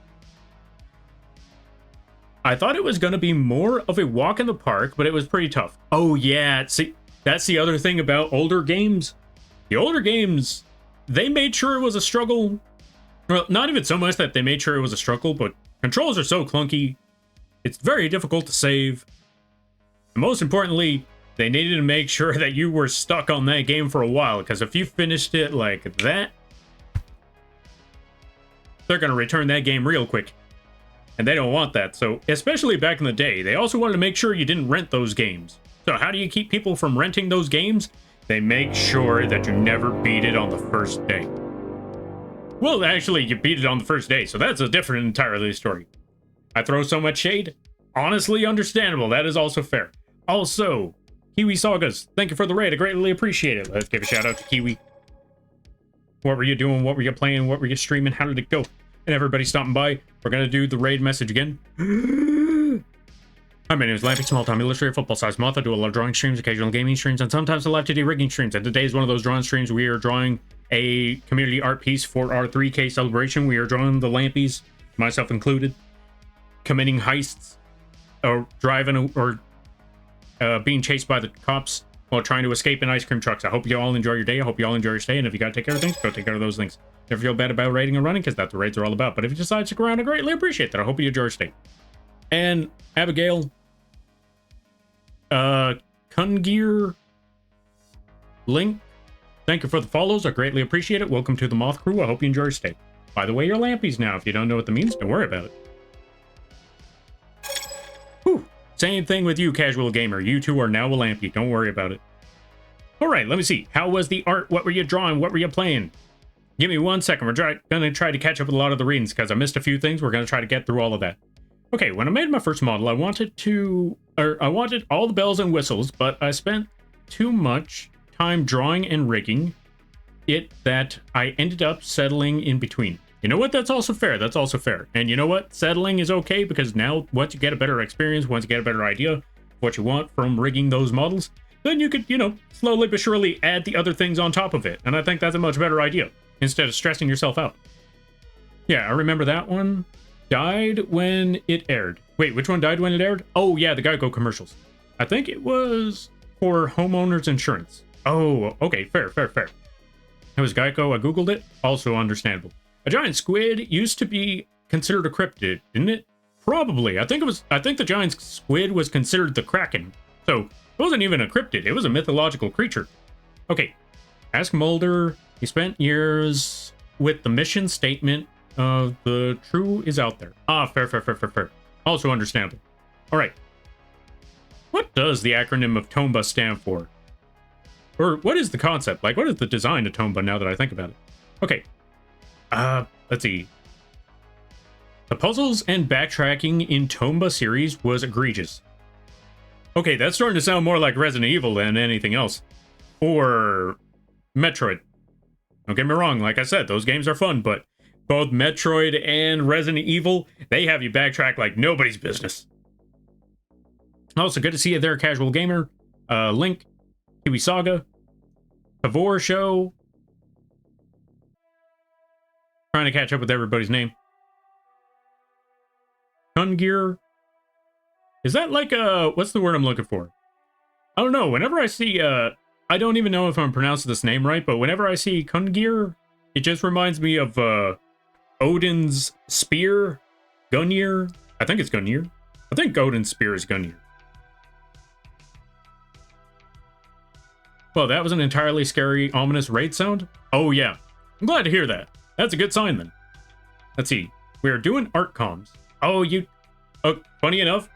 I thought it was gonna be more of a walk in the park, but it was pretty tough. Oh yeah, see, that's the other thing about older games. The older games, they made sure it was a struggle. Well, not even so much that they made sure it was a struggle, but controls are so clunky. It's very difficult to save. And most importantly, they needed to make sure that you were stuck on that game for a while, because if you finished it like that, they're going to return that game real quick. And they don't want that. So, especially back in the day, they also wanted to make sure you didn't rent those games. So how do you keep people from renting those games? They make sure that you never beat it on the first day. Well, actually, you beat it on the first day, so that's a different entirely story. I throw so much shade? Honestly, understandable. That is also fair. Also, Kiwi Sagas, thank you for the raid. I greatly appreciate it. Let's give a shout out to Kiwi. What were you doing? What were you playing? What were you streaming? How did it go? And everybody stopping by. We're going to do the raid message again. Hi, my name is Lampy, small-time illustrator, football-sized moth. I do a lot of drawing streams, occasional gaming streams, and sometimes I like to do rigging streams. And today is one of those drawing streams. We are drawing a community art piece for our 3K celebration. We are drawing the Lampies, myself included, committing heists, or driving, or being chased by the cops while trying to escape in ice cream trucks. I hope you all enjoy your day. I hope you all enjoy your stay. And if you got to take care of things, go take care of those things. Never feel bad about raiding and running, because that's what raids are all about. But if you decide to stick around, I greatly appreciate that. I hope you enjoy your stay. And Abigail, Kungir, Link, thank you for the follows. I greatly appreciate it. Welcome to the Moth Crew. I hope you enjoy your stay. By the way, you're Lampies now. If you don't know what that means, don't worry about it. Whew. Same thing with you, casual gamer. You two are now a Lampy. Don't worry about it. All right, let me see. How was the art? What were you drawing? What were you playing? Give me 1 second. We're going to try to catch up with a lot of the readings because I missed a few things. We're going to try to get through all of that. Okay, when I made my first model, I wanted all the bells and whistles, but I spent too much time drawing and rigging it that I ended up settling in between. You know what? That's also fair. That's also fair. And you know what? Settling is okay, because now once you get a better experience, once you get a better idea of what you want from rigging those models, then you could, slowly but surely add the other things on top of it. And I think that's a much better idea, instead of stressing yourself out. Yeah, I remember that one. Died when it aired. Wait, which one died when it aired? Oh, yeah, the Geico commercials. I think it was for homeowners insurance. Oh, okay, fair. It was Geico. I googled it. Also understandable. A giant squid used to be considered a cryptid, didn't it? Probably. I think the giant squid was considered the Kraken. So it wasn't even a cryptid. It was a mythological creature. Okay. Ask Mulder. He spent years with the mission statement of the true is out there. Ah, fair. Also understandable. All right. What does the acronym of TOMBA stand for? Or what is the concept? Like, what is the design of TOMBA now that I think about it? Okay. Let's see. The puzzles and backtracking in TOMBA series was egregious. Okay, that's starting to sound more like Resident Evil than anything else. Or Metroid. Don't get me wrong, like I said, those games are fun, but both Metroid and Resident Evil, they have you backtrack like nobody's business. Also, good to see you there, casual gamer. Link, Kiwi Saga, Pavor Show. Trying to catch up with everybody's name. Kungir. Is that like what's the word I'm looking for? I don't know. Whenever I see I don't even know if I'm pronouncing this name right, but whenever I see Kungir, it just reminds me of Odin's spear, Gungnir. I think it's Gungnir. I think Odin's spear is Gungnir. Well, that was an entirely scary, ominous raid sound. Oh yeah, I'm glad to hear that. That's a good sign then. Let's see. We are doing art comms. Oh, funny enough,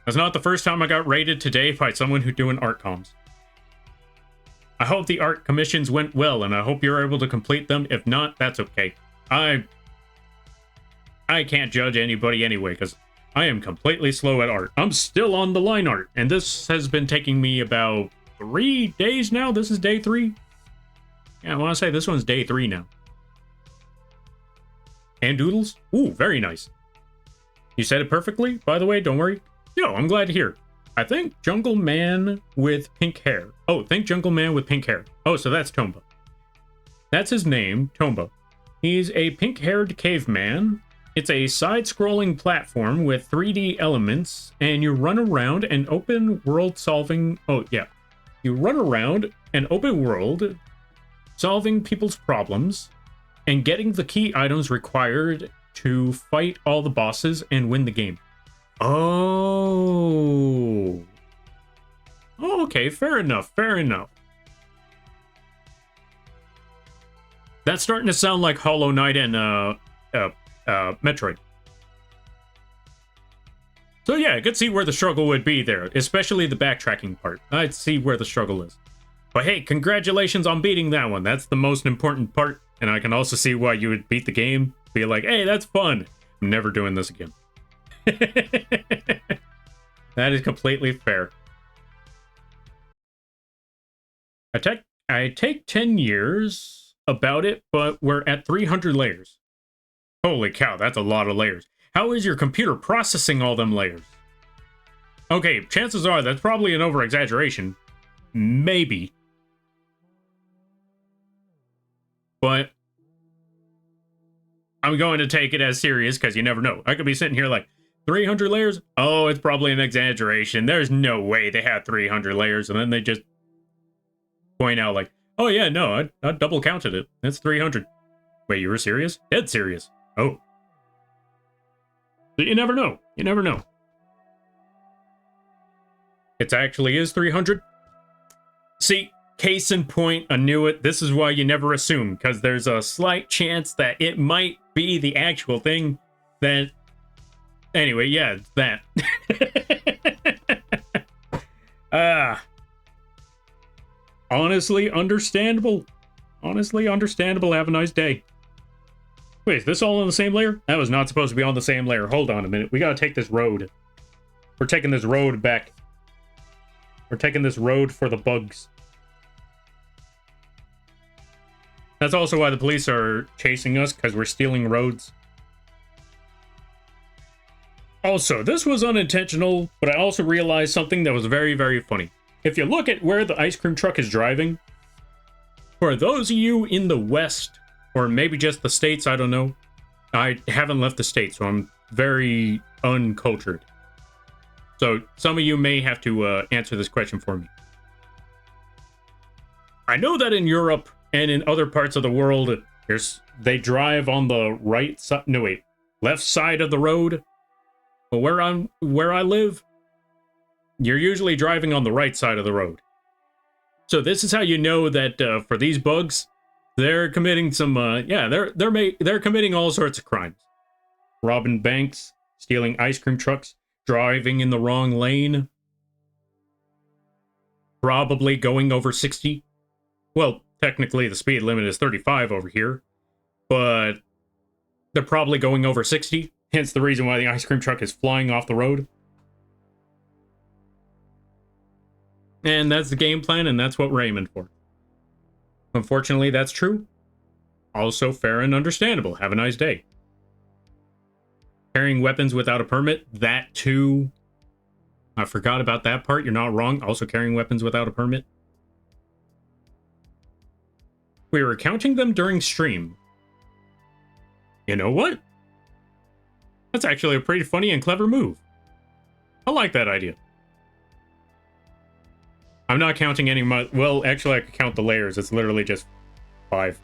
that's not the first time I got raided today by someone who's doing art comms. I hope the art commissions went well, and I hope you're able to complete them. If not, that's okay. I can't judge anybody anyway, because I am completely slow at art. I'm still on the line art, and this has been taking me about 3 days now. This is day 3. Yeah, I want to say this one's day 3 now. And doodles? Ooh, very nice. You said it perfectly, by the way, don't worry. Yo, I'm glad to hear. I think Jungle Man with pink hair. Oh, think Jungle Man with pink hair. Oh, so that's Tomba. That's his name, Tomba. He's a pink-haired caveman. It's a side-scrolling platform with 3D elements, and you run around an open world solving... Oh, yeah. You run around an open world solving people's problems and getting the key items required to fight all the bosses and win the game. Oh, Okay, fair enough, fair enough. That's starting to sound like Hollow Knight and Metroid. So yeah, I could see where the struggle would be there, especially the backtracking part. I'd see where the struggle is. But hey, congratulations on beating that one. That's the most important part, and I can also see why you would beat the game. Be like, hey, that's fun. I'm never doing this again. That is completely fair. I take 10 years about it, but we're at 300 layers. Holy cow, that's a lot of layers. How is your computer processing all them layers? Okay, chances are that's probably an over-exaggeration. Maybe. But I'm going to take it as serious because you never know. I could be sitting here like, 300 layers? Oh, it's probably an exaggeration. There's no way they had 300 layers. And then they just point out like, oh yeah, no, I double counted it. It's 300. Wait, you were serious? Dead serious. Oh. But you never know. You never know. It actually is 300. See, case in point, I knew it. This is why you never assume, because there's a slight chance that it might be the actual thing that... Anyway, yeah, it's that. Honestly, understandable. Honestly, understandable. Have a nice day. Wait, is this all on the same layer? That was not supposed to be on the same layer. Hold on a minute. We gotta take this road. We're taking this road back. We're taking this road for the bugs. That's also why the police are chasing us, because we're stealing roads. Also, this was unintentional, but I also realized something that was very, very funny. If you look at where the ice cream truck is driving, for those of you in the West, or maybe just the States, I don't know. I haven't left the States, so I'm very uncultured. So some of you may have to answer this question for me. I know that in Europe and in other parts of the world, they drive on the right side, no wait, left side of the road. But where I live, you're usually driving on the right side of the road. So this is how you know that for these bugs, they're committing some they're committing all sorts of crimes. Robbing banks, stealing ice cream trucks, driving in the wrong lane, probably going over 60. Well, technically the speed limit is 35 over here, but they're probably going over 60. Hence the reason why the ice cream truck is flying off the road. And that's the game plan, and that's what we're aiming for. Unfortunately, that's true. Also fair and understandable. Have a nice day. Carrying weapons without a permit, that too. I forgot about that part. You're not wrong. Also carrying weapons without a permit. We were counting them during stream. You know what? That's actually a pretty funny and clever move. I like that idea. I'm not counting any well, actually I could count the layers. It's literally just 5.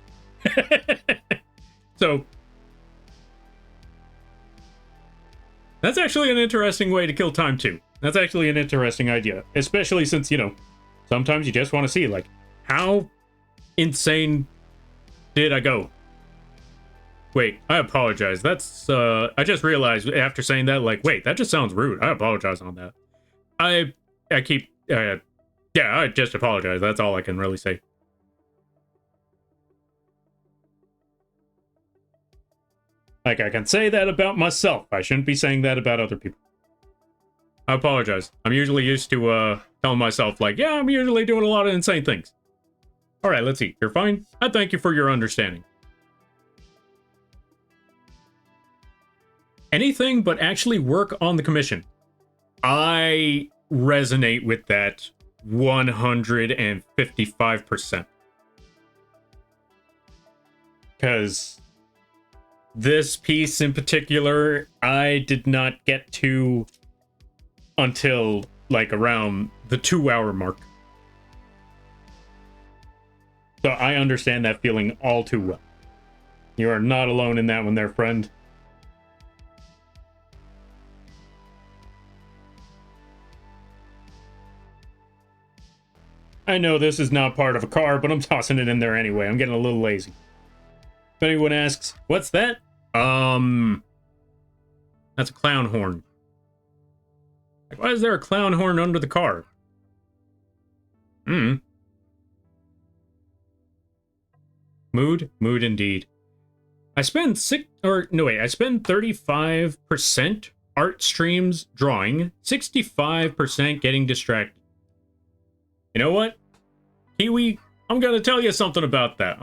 So that's actually an interesting way to kill time too. That's actually an interesting idea. Especially since, you know, sometimes you just want to see like how insane did I go? Wait, I apologize. That's, I just realized after saying that, like, wait, that just sounds rude. I apologize on that. I keep, yeah, I just apologize. That's all I can really say. Like, I can say that about myself. I shouldn't be saying that about other people. I apologize. I'm usually used to, telling myself, like, yeah, I'm usually doing a lot of insane things. All right, let's see. You're fine? I thank you for your understanding. Anything but actually work on the commission. I resonate with that 155%. Because this piece in particular, I did not get to until like around the 2-hour mark. So I understand that feeling all too well. You are not alone in that one there, friend. I know this is not part of a car, but I'm tossing it in there anyway. I'm getting a little lazy. If anyone asks, what's that? That's a clown horn. Like, why is there a clown horn under the car? Mood indeed. I spend 35% art streams drawing, 65% getting distracted. You know what? Kiwi, I'm gonna tell you something about that.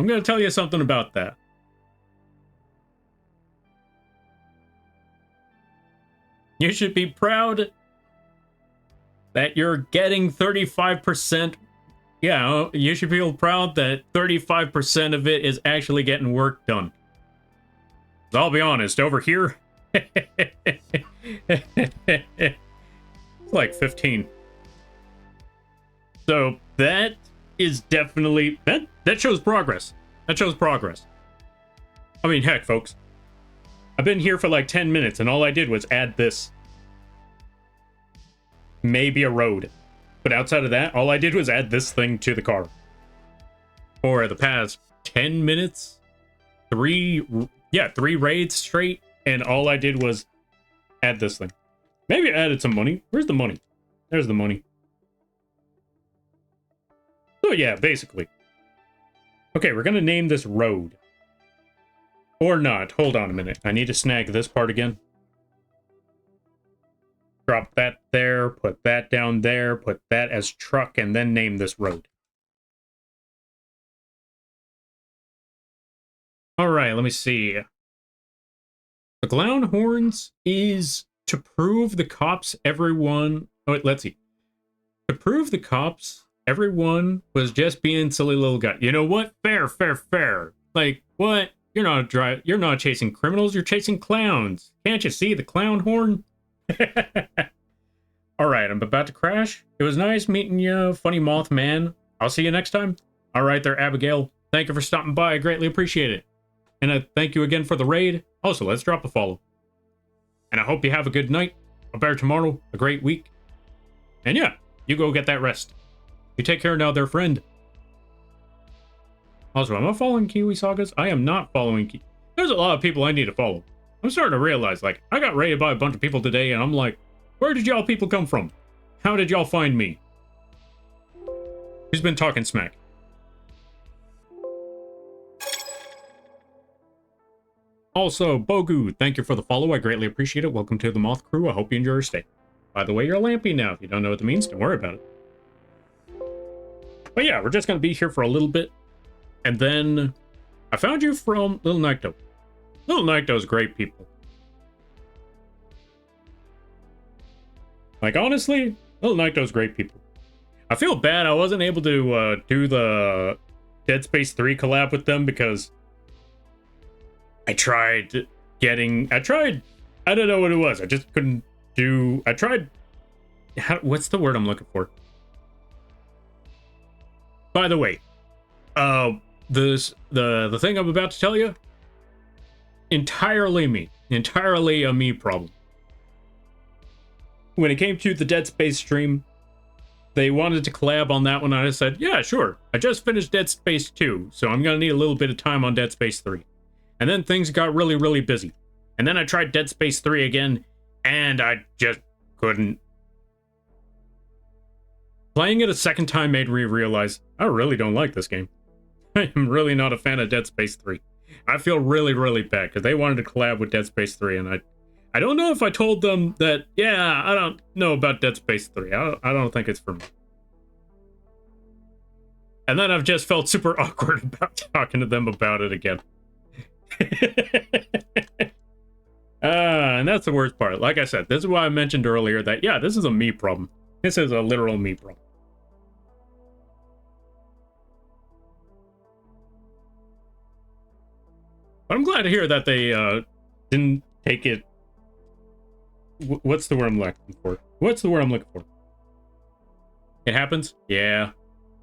You should be proud that you're getting 35%. Yeah, you should feel proud that 35% of it is actually getting work done. I'll be honest, over here, it's like 15. So that is definitely, that shows progress. That shows progress. I mean, heck, folks. I've been here for like 10 minutes and all I did was add this. Maybe a road. But outside of that, all I did was add this thing to the car. For the past 10 minutes, three raids straight, and all I did was add this thing. Maybe I added some money. Where's the money? There's the money. So yeah, basically. Okay, we're gonna name this road. Or not. Hold on a minute. I need to snag this part again. Drop that there, put that down there, put that as truck, and then name this road. Alright, let me see. The clown horns is to prove the cops everyone... Oh, wait, let's see. To prove the cops everyone was just being silly little guy. You know what? Fair. Like, what? You're not chasing criminals, you're chasing clowns. Can't you see the clown horn? Alright, I'm about to crash. It was nice meeting you, funny moth man. I'll see you next time. Alright there, Abigail. Thank you for stopping by. I greatly appreciate it. And I thank you again for the raid. Also, let's drop a follow. And I hope you have a good night, a better tomorrow, a great week. And yeah, you go get that rest. You take care now, there, friend. Also, am I following Kiwi Sagas? I am not following Kiwi. There's a lot of people I need to follow. I'm starting to realize, like, I got raided by a bunch of people today, and I'm like, where did y'all people come from? How did y'all find me? Who's been talking smack? Also, Bogu, thank you for the follow. I greatly appreciate it. Welcome to the Moth Crew. I hope you enjoy your stay. By the way, you're lampy now. If you don't know what that means, don't worry about it. But yeah, we're just going to be here for a little bit. And then I found you from Little Nycto. Little Nycto's great people. Like, honestly, Little Nycto's great people. I feel bad I wasn't able to do the Dead Space 3 collab with them because I tried, I don't know what it was. I just couldn't do, what's the word I'm looking for? By the way, the thing I'm about to tell you, entirely a me problem. When it came to the Dead Space stream, they wanted to collab on that one, and I said, yeah, sure. I just finished Dead Space 2, so I'm gonna need a little bit of time on Dead Space 3. And then things got really, really busy. And then I tried Dead Space 3 again, and I just couldn't. Playing it a second time made me realize, I really don't like this game. I am really not a fan of Dead Space 3. I feel really, really bad, because they wanted to collab with Dead Space 3, and I don't know if I told them that, yeah, I don't know about Dead Space 3. I don't think it's for me. And then I've just felt super awkward about talking to them about it again. And that's the worst part. Like I said, this is why I mentioned earlier that, yeah, this is a me problem. This is a literal me problem. But I'm glad to hear that they didn't take it. What's the word I'm looking for? It happens? Yeah.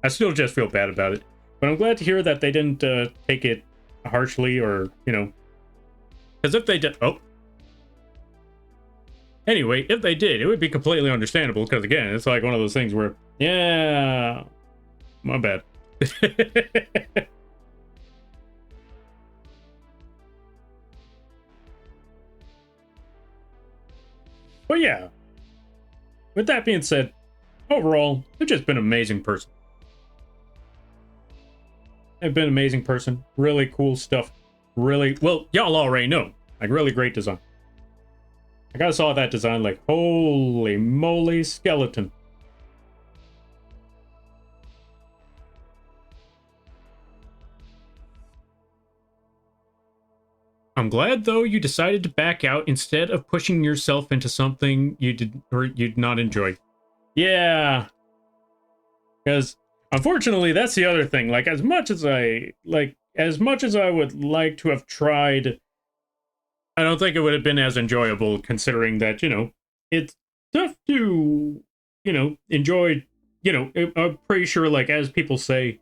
I still just feel bad about it. But I'm glad to hear that they didn't take it harshly or, you know. Because if they did... Oh. Anyway, if they did, it would be completely understandable. Because, again, it's like one of those things where, yeah, my bad. But yeah, with that being said, overall, they've just been an amazing person. They've been an amazing person. Really cool stuff. Really, well, y'all already know. Like, really great design. Like, I saw that design, like, holy moly skeleton. I'm glad, though, you decided to back out instead of pushing yourself into something you did or you'd not enjoy. Yeah. Because, unfortunately, that's the other thing. Like, as much as I would like to have tried, I don't think it would have been as enjoyable, considering that, you know, it's tough to, you know, enjoy, you know, I'm pretty sure, like, as people say,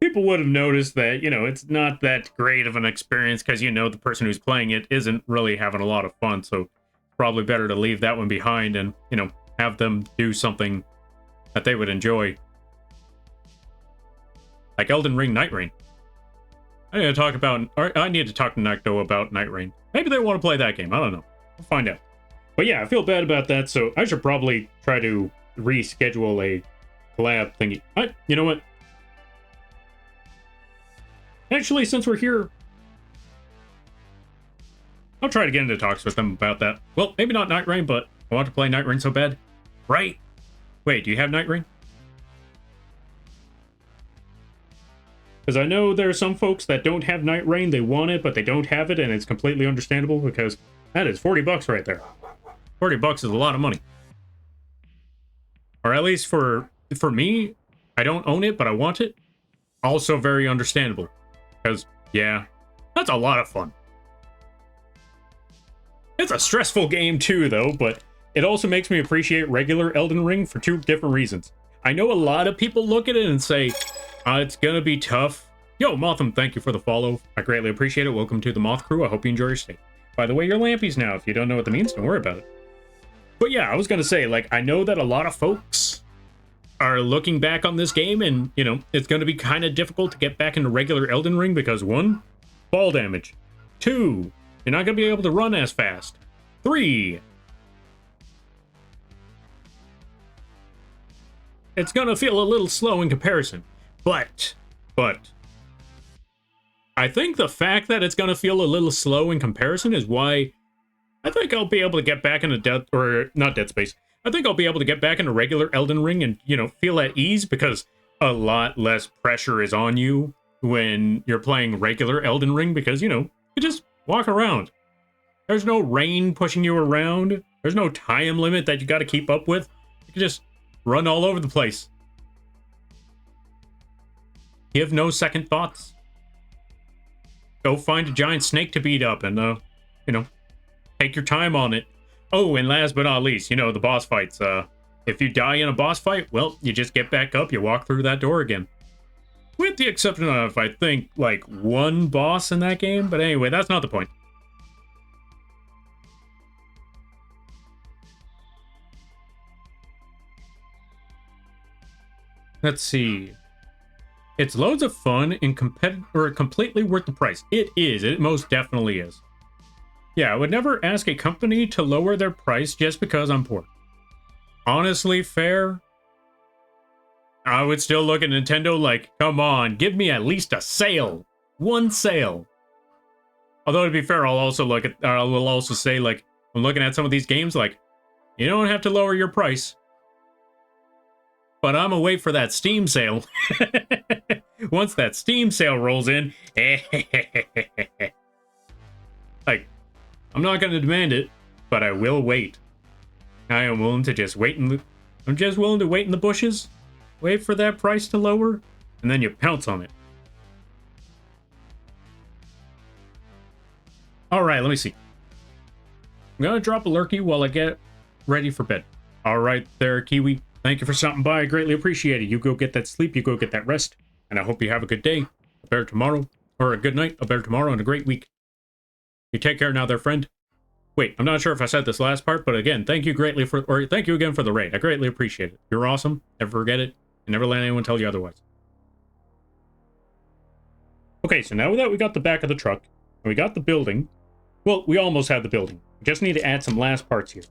people would have noticed that, you know, it's not that great of an experience because, you know, the person who's playing it isn't really having a lot of fun. So it's probably better to leave that one behind and, you know, have them do something that they would enjoy. Like Elden Ring Night Rain. I need to talk to Necto about Night Rain. Maybe they want to play that game. I don't know. We'll find out. But yeah, I feel bad about that, so I should probably try to reschedule a collab thingy. You know what? Actually, since we're here, I'll try to get into talks with them about that. Well, maybe not Night Rain, but I want to play Night Rain so bad. Right? Wait, do you have Night Rain? Because I know there are some folks that don't have Night Rain, they want it, but they don't have it, and it's completely understandable, because that is 40 bucks right there. 40 bucks is a lot of money. Or at least for me, I don't own it, but I want it. Also very understandable. Because, yeah, that's a lot of fun. It's a stressful game too, though, but it also makes me appreciate regular Elden Ring for two different reasons. I know a lot of people look at it and say, it's gonna be tough. Yo, Motham, thank you for the follow. I greatly appreciate it. Welcome to the Moth Crew. I hope you enjoy your stay. By the way, you're lampies now. If you don't know what that means, don't worry about it. But yeah, I was gonna say, like, I know that a lot of folks are looking back on this game and, you know, it's gonna be kind of difficult to get back into regular Elden Ring because 1, fall damage. 2, you're not gonna be able to run as fast. 3, it's gonna feel a little slow in comparison. But, I think the fact that it's gonna feel a little slow in comparison is why I think I'll be able to get back into not Dead Space. I think I'll be able to get back into regular Elden Ring and, you know, feel at ease because a lot less pressure is on you when you're playing regular Elden Ring because, you know, you just walk around. There's no rain pushing you around. There's no time limit that you got to keep up with. You can just run all over the place. Give no second thoughts. Go find a giant snake to beat up and, you know, take your time on it. Oh, and last but not least, you know, the boss fights. If you die in a boss fight, well, you just get back up, you walk through that door again. With the exception of, I think, like, one boss in that game. But anyway, that's not the point. Let's see. It's loads of fun and completely worth the price. It is. It most definitely is. Yeah, I would never ask a company to lower their price just because I'm poor. Honestly, fair. I would still look at Nintendo like, come on, give me at least a sale. One sale. Although to be fair, I will also say, like, I'm looking at some of these games like, you don't have to lower your price. But I'm gonna wait for that Steam sale. Once that Steam sale rolls in, like, I'm not gonna demand it, but I will wait. I am willing to just wait I'm just willing to wait in the bushes, wait for that price to lower, and then you pounce on it. Alright, let me see. I'm gonna drop a lurky while I get ready for bed. Alright there, Kiwi. Thank you for stopping by. I greatly appreciate it. You go get that sleep, you go get that rest, and I hope you have a good day, a better tomorrow, or a good night, a better tomorrow, and a great week. You take care now there, friend. Wait, I'm not sure if I said this last part, but again, thank you again for the raid. I greatly appreciate it. You're awesome. Never forget it, and never let anyone tell you otherwise. Okay, so now that we got the back of the truck, and we got the building, well, we almost had the building. We just need to add some last parts here.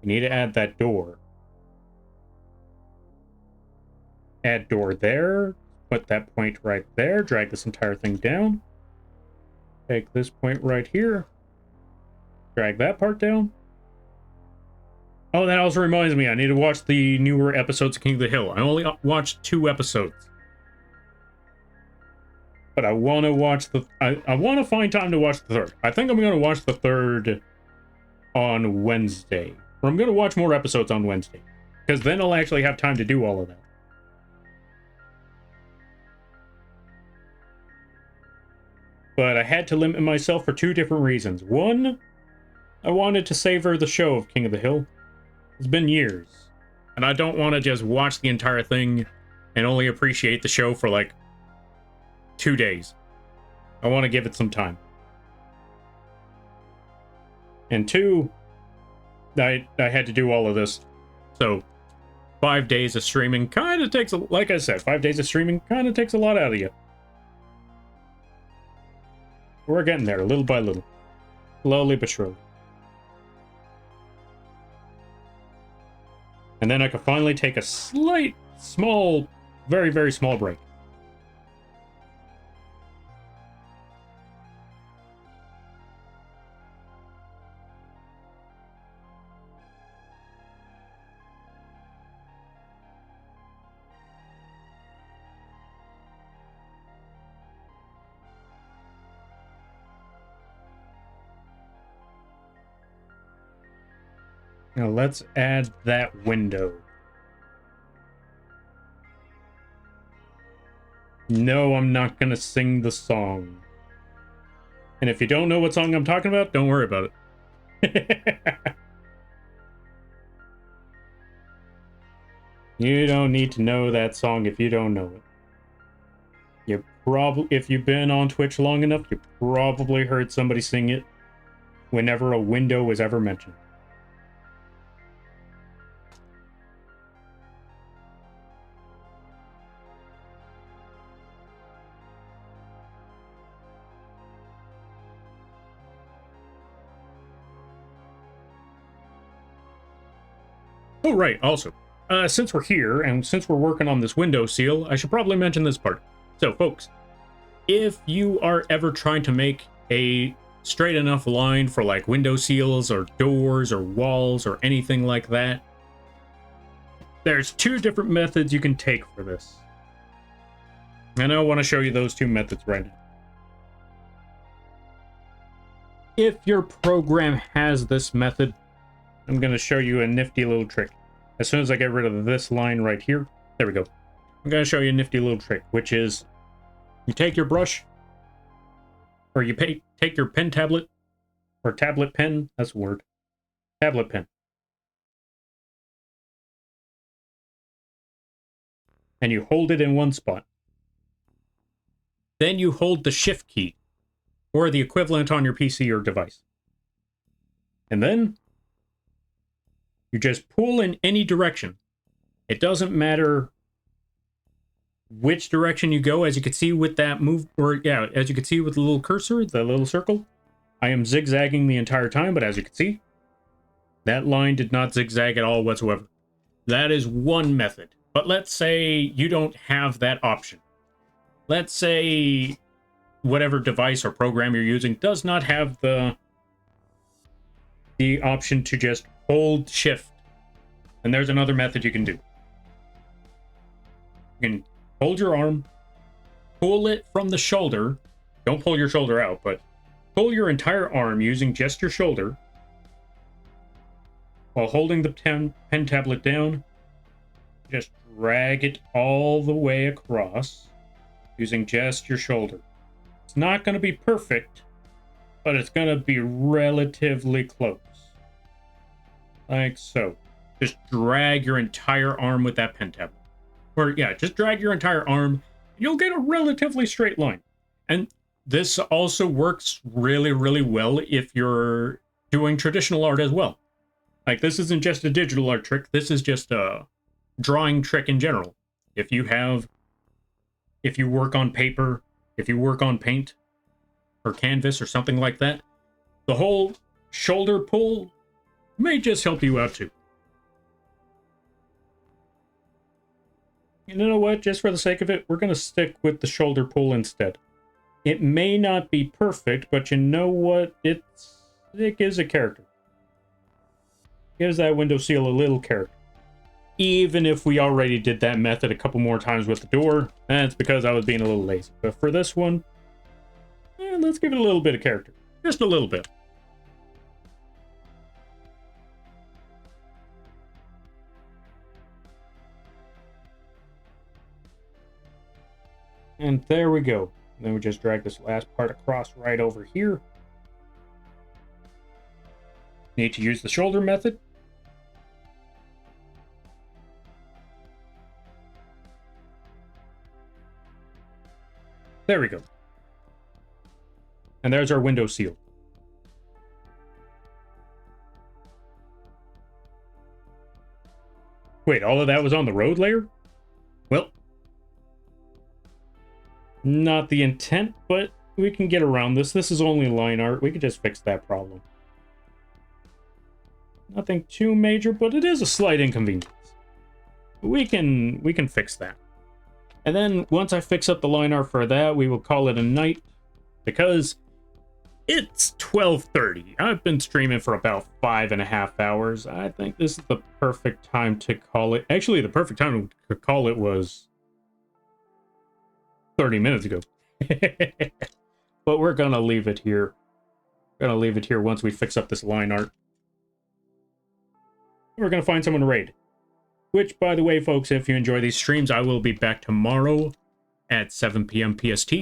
We need to add that door. Add door there. Put that point right there. Drag this entire thing down. Take this point right here. Drag that part down. Oh, that also reminds me, I need to watch the newer episodes of King of the Hill. I only watched 2 episodes. But I want to watch the... I want to find time to watch the 3rd. I think I'm going to watch the 3rd on Wednesday. Or I'm going to watch more episodes on Wednesday. Because then I'll actually have time to do all of that. But I had to limit myself for 2 different reasons. One, I wanted to savor the show of King of the Hill. It's been years. And I don't want to just watch the entire thing and only appreciate the show for like 2 days. I want to give it some time. And 2, I had to do all of this. So 5 days of streaming kind of takes, like I said, 5 days of streaming kind of takes a lot out of you. We're getting there, little by little. Slowly but surely. And then I could finally take a slight, small, very, very small break. Now let's add that window. No, I'm not gonna sing the song. And if you don't know what song I'm talking about, don't worry about it. You don't need to know that song if you don't know it. You probably, if you've been on Twitch long enough, you probably heard somebody sing it whenever a window was ever mentioned. Oh, right, also, since we're here, and since we're working on this window seal, I should probably mention this part. So, folks, if you are ever trying to make a straight enough line for, like, window seals, or doors, or walls, or anything like that, there's 2 different methods you can take for this. And I want to show you those 2 methods right now. If your program has this method, I'm going to show you a nifty little trick. As soon as I get rid of this line right here, there we go. I'm going to show you a nifty little trick, which is you take your brush, or you take your pen tablet, or tablet pen, that's the word, tablet pen. And you hold it in one spot. Then you hold the shift key, or the equivalent on your PC or device. And then you just pull in any direction. It doesn't matter which direction you go, as you can see with that move, or yeah, as you can see with the little cursor, the little circle. I am zigzagging the entire time, but as you can see, that line did not zigzag at all whatsoever. That is one method. But let's say you don't have that option. Let's say whatever device or program you're using does not have the option to just hold shift. And there's another method you can do. You can hold your arm, pull it from the shoulder. Don't pull your shoulder out, but pull your entire arm using just your shoulder while holding the pen tablet down. Just drag it all the way across using just your shoulder. It's not going to be perfect, but it's going to be relatively close. Like so. Just drag your entire arm with that pen tablet. Or yeah, just drag your entire arm. You'll get a relatively straight line. And this also works really, really well if you're doing traditional art as well. Like, this isn't just a digital art trick. This is just a drawing trick in general. If you work on paper, if you work on paint or canvas or something like that, the whole shoulder pull may just help you out too. You know what? Just for the sake of it, we're going to stick with the shoulder pull instead. It may not be perfect, but you know what? It gives a character. Gives that window seal a little character. Even if we already did that method a couple more times with the door, that's because I was being a little lazy. But for this one, let's give it a little bit of character. Just a little bit. And there we go. And then we just drag this last part across right over here. Need to use the shoulder method. There we go. And there's our window seal. Wait, all of that was on the road layer? Well, not the intent, but we can get around this. This is only line art. We can just fix that problem. Nothing too major, but it is a slight inconvenience. We can fix that. And then once I fix up the line art for that, we will call it a night, because it's 12:30. I've been streaming for about 5.5 hours. I think this is the perfect time to call it. Actually, the perfect time to call it was 30 minutes ago. But we're gonna leave it here. We're gonna leave it here once we fix up this line art. We're gonna find someone to raid. Which, by the way, folks, if you enjoy these streams, I will be back tomorrow at 7 p.m. PST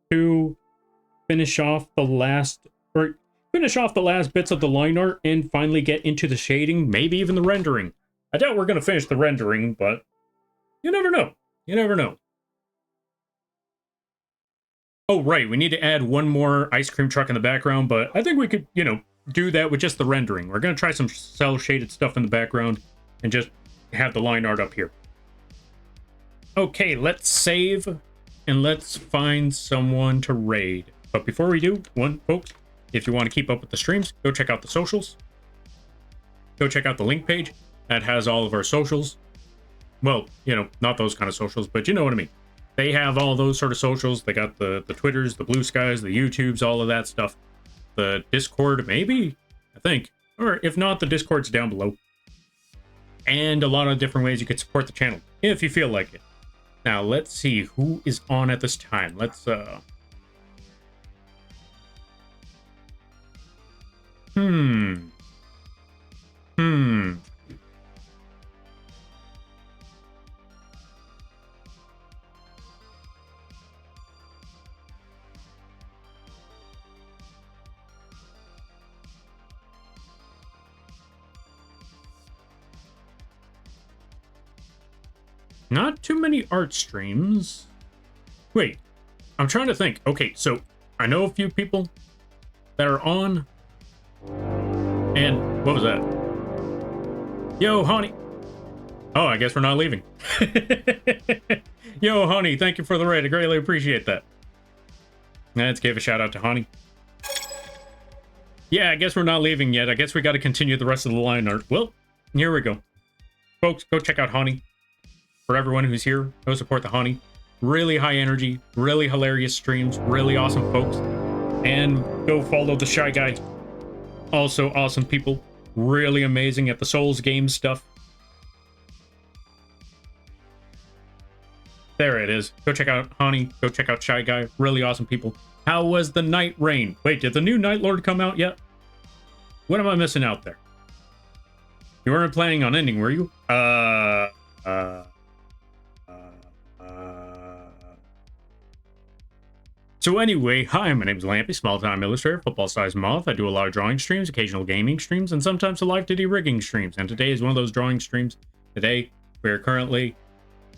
to finish off the last bits of the line art and finally get into the shading, maybe even the rendering. I doubt we're going to finish the rendering, but you never know. You never know. Oh, right, we need to add one more ice cream truck in the background, but I think we could, do that with just the rendering. We're going to try some cel-shaded stuff in the background and just have the line art up here. Okay, let's save and let's find someone to raid. But before we do, folks, if you want to keep up with the streams, go check out the socials. Go check out the link page. That has all of our socials. Well, not those kind of socials, but you know what I mean. They have all those sort of socials. They got the Twitters, the Blue Skies, the YouTubes, all of that stuff. The Discord, maybe, I think. Or if not, the Discord's down below. And a lot of different ways you could support the channel, if you feel like it. Now, let's see who is on at this time. Let's, Not too many art streams. Wait, I'm trying to think. Okay, so I know a few people that are on. And what was that? Yo, honey. Oh, I guess we're not leaving. Yo, honey, thank you for the raid. I greatly appreciate that. Let's give a shout out to honey. Yeah, I guess we're not leaving yet. I guess we got to continue the rest of the line art. Well, here we go. Folks, go check out honey. For everyone who's here, go support the honey. Really high energy, really hilarious streams, really awesome folks. And go follow the Shy Guy. Also awesome people. Really amazing at the Souls game stuff. There it is. Go check out honey. Go check out Shy Guy. Really awesome people. How was the Night Rain? Wait, did the new Night Lord come out yet? What am I missing out there? You weren't planning on ending, were you? So anyway, hi, my name is Lampy, small-time illustrator, football-sized moth. I do a lot of drawing streams, occasional gaming streams, and sometimes a live-duty rigging streams. And today is one of those drawing streams. Today, we're currently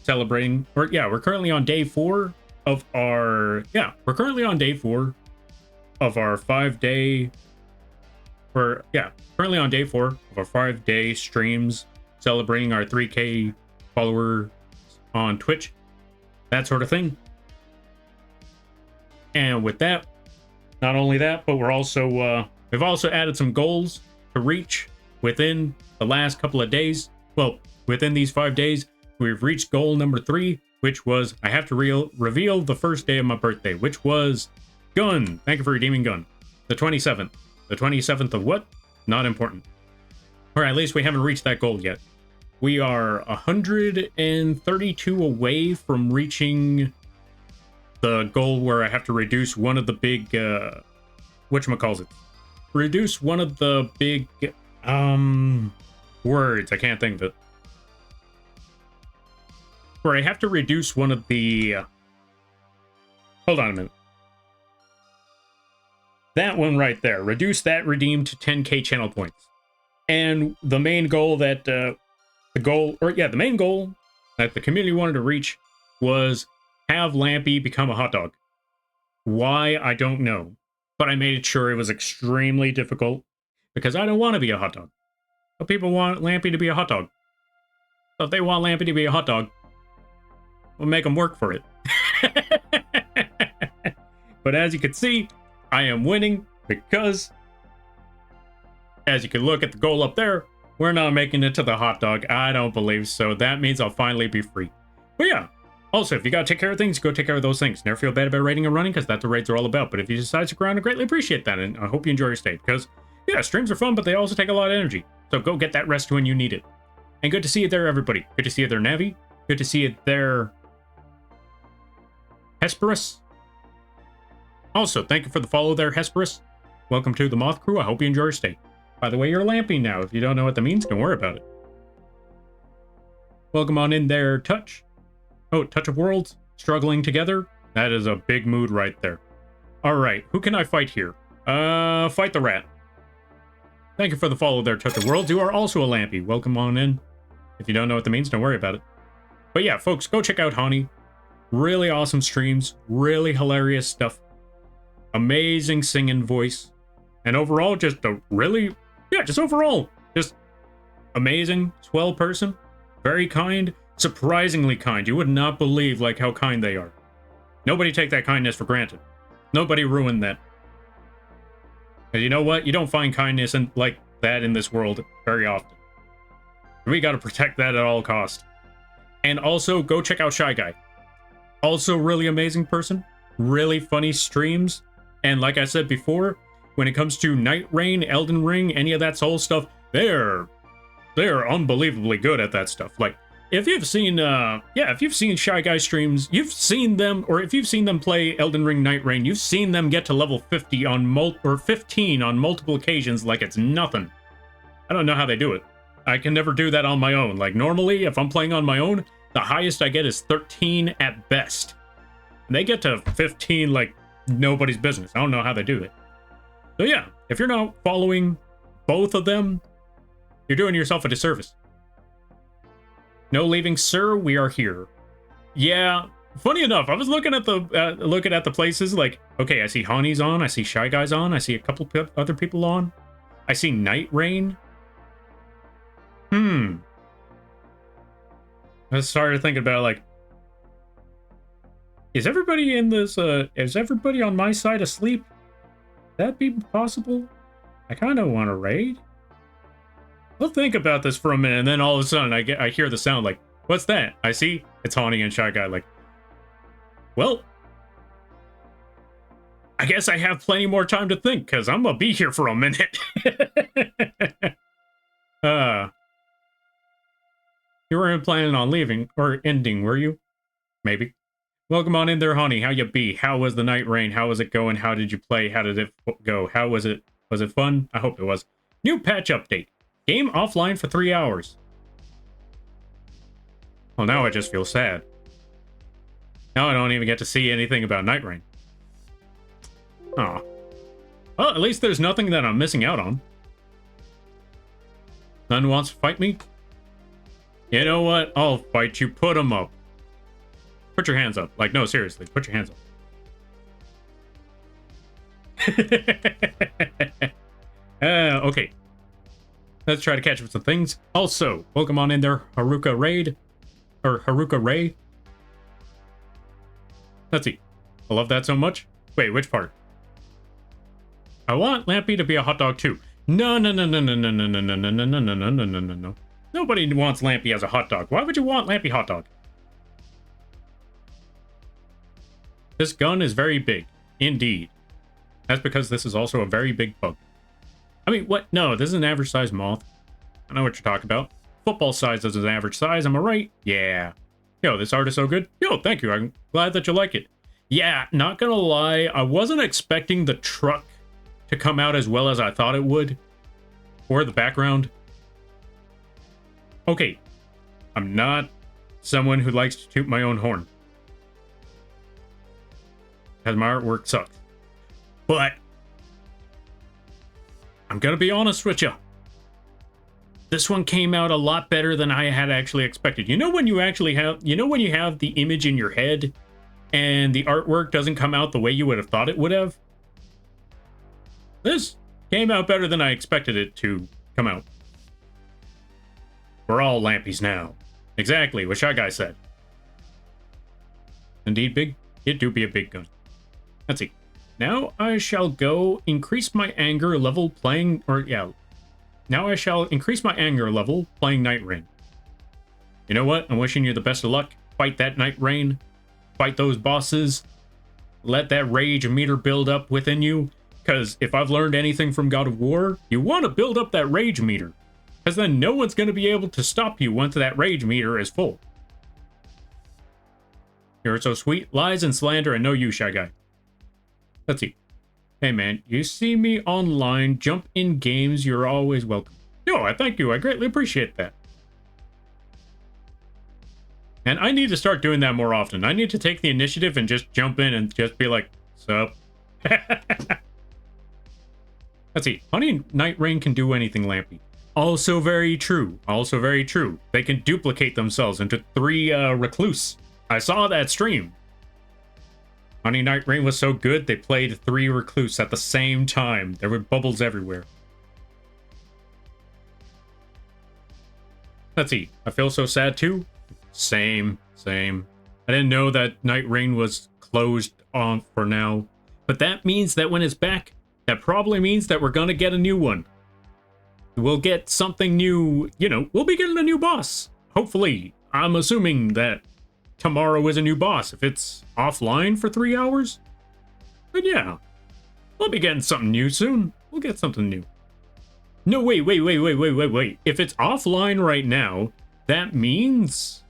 celebrating, we're currently on day 4 of our, we're currently on day 4 of our 5-day, currently on day 4 of our 5-day streams, celebrating our 3K followers on Twitch, that sort of thing. And with that, not only that, but we're also we've also added some goals to reach within the last couple of days. Well, within these 5 days, we've reached goal number 3, which was I have to reveal the first day of my birthday, which was Gun. Thank you for redeeming Gun. The 27th. The 27th of what? Not important. Or at least we haven't reached that goal yet. We are 132 away from reaching the goal where I have to reduce one of the big, whatchamacallit. Reduce one of the big, words. I can't think of it. Where I have to reduce one of the, hold on a minute. That one right there. Reduce that redeem to 10k channel points. And the main goal that, the main goal that the community wanted to reach was have Lampy become a hot dog. Why, I don't know. But I made sure it was extremely difficult because I don't want to be a hot dog. But people want Lampy to be a hot dog. So if they want Lampy to be a hot dog, we'll make them work for it. But as you can see, I am winning because, as you can look at the goal up there, we're not making it to the hot dog. I don't believe so. That means I'll finally be free. But yeah, also, if you gotta take care of things, go take care of those things. Never feel bad about raiding and running, because that's what raids are all about. But if you decide to stick around, I greatly appreciate that, and I hope you enjoy your stay. Because, yeah, streams are fun, but they also take a lot of energy. So go get that rest when you need it. And good to see you there, everybody. Good to see you there, Navi. Good to see you there, Hesperus. Also, thank you for the follow there, Hesperus. Welcome to the Moth Crew. I hope you enjoy your stay. By the way, you're Lampy now. If you don't know what that means, don't worry about it. Welcome on in there, Touch. Oh, Touch of Worlds. Struggling together. That is a big mood right there. Alright, who can I fight here? Fight the rat. Thank you for the follow there, Touch of Worlds. You are also a Lampy. Welcome on in. If you don't know what that means, don't worry about it. But yeah, folks, go check out Hani. Really awesome streams. Really hilarious stuff. Amazing singing voice. And overall, just a really, just overall, just amazing, swell person. Very kind, surprisingly kind. You would not believe, like, how kind they are. Nobody take that kindness for granted. Nobody ruin that. And you know what? You don't find kindness like that in this world very often. We gotta protect that at all costs. And also, go check out Shy Guy. Also, really amazing person. Really funny streams. And like I said before, when it comes to Night Rain, Elden Ring, any of that soul stuff, they're unbelievably good at that stuff. Like, if you've seen, if you've seen Shy Guy streams, you've seen them, or if you've seen them play Elden Ring, Night Rain, you've seen them get to level 50 on 15 on multiple occasions like it's nothing. I don't know how they do it. I can never do that on my own. Like, normally, if I'm playing on my own, the highest I get is 13 at best. And they get to 15 like nobody's business. I don't know how they do it. So yeah, if you're not following both of them, you're doing yourself a disservice. No leaving, sir. We are here. Yeah, funny enough, I was looking at the places. Like, okay, I see Hani's on. I see Shy Guy's on. I see a couple other people on. I see Night Rain. I started thinking about, like, is everybody in this? Is everybody on my side asleep? That be possible? I kind of want to raid. I'll think about this for a minute, and then all of a sudden I hear the sound like, what's that? I see it's Hani and Shy Guy. Like, well, I guess I have plenty more time to think, because I'm gonna be here for a minute. You weren't planning on leaving or ending, were you? Maybe. Welcome on in there, Honey. How you be? How was the Night Rain? How was it going? How did you play? How did it go? How was it? Was it fun? I hope it was. New patch update. Game offline for 3 hours. Well, now I just feel sad. Now I don't even get to see anything about Night Rain. Aw. Well, at least there's nothing that I'm missing out on. None wants to fight me? You know what? I'll fight you. Put them up. Put your hands up. Like, no, seriously. Put your hands up. Okay. Let's try to catch up some things. Also, welcome on in there, Haruka Raid. Or Haruka Ray. Let's see. I love that so much. Wait, which part? I want Lampy to be a hot dog too. No, no, no, no, no, no, no, no, no, no, no, no, no, no, no, no, no, no. Nobody wants Lampy as a hot dog. Why would you want Lampy hot dog? This gun is very big. Indeed. That's because this is also a very big bug. I mean, what? No, this is an average size moth. I know what you're talking about. Football size is an average size, am I right? Yeah. Yo, this art is so good. Yo, thank you. I'm glad that you like it. Yeah, not gonna lie, I wasn't expecting the truck to come out as well as I thought it would. Or the background. Okay, I'm not someone who likes to toot my own horn. Because my artwork sucks. But I'm gonna be honest with you. This one came out a lot better than I had actually expected. You know when you actually have, when you have the image in your head and the artwork doesn't come out the way you would have thought it would have? This came out better than I expected it to come out. We're all lampies now. Exactly, what Shy Guy said. Indeed, big. It do be a big gun. Let's see. Now I shall go increase my anger level playing, Now I shall increase my anger level playing Night Rain. You know what? I'm wishing you the best of luck. Fight that Night Rain. Fight those bosses. Let that rage meter build up within you. Because if I've learned anything from God of War, you want to build up that rage meter. Because then no one's going to be able to stop you once that rage meter is full. You're so sweet. Lies and slander and no you, Shy Guy. Let's see. Hey man, you see me online, jump in games, you're always welcome. Yo, I thank you, I greatly appreciate that. And I need to start doing that more often. I need to take the initiative and just jump in and just be like, sup? Let's see, Honey Night Rain can do anything, Lampy. Also very true, also very true. They can duplicate themselves into 3 recluse. I saw that stream. Honey Night Rain was so good, they played 3 recluse at the same time. There were bubbles everywhere. Let's see. I feel so sad too. Same. I didn't know that Night Rain was closed on for now. But that means that when it's back, that probably means that we're gonna get a new one. We'll get something new, we'll be getting a new boss. Hopefully. I'm assuming that tomorrow is a new boss. If it's offline for 3 hours, then yeah. We'll be getting something new soon. We'll get something new. No, wait. If it's offline right now, that means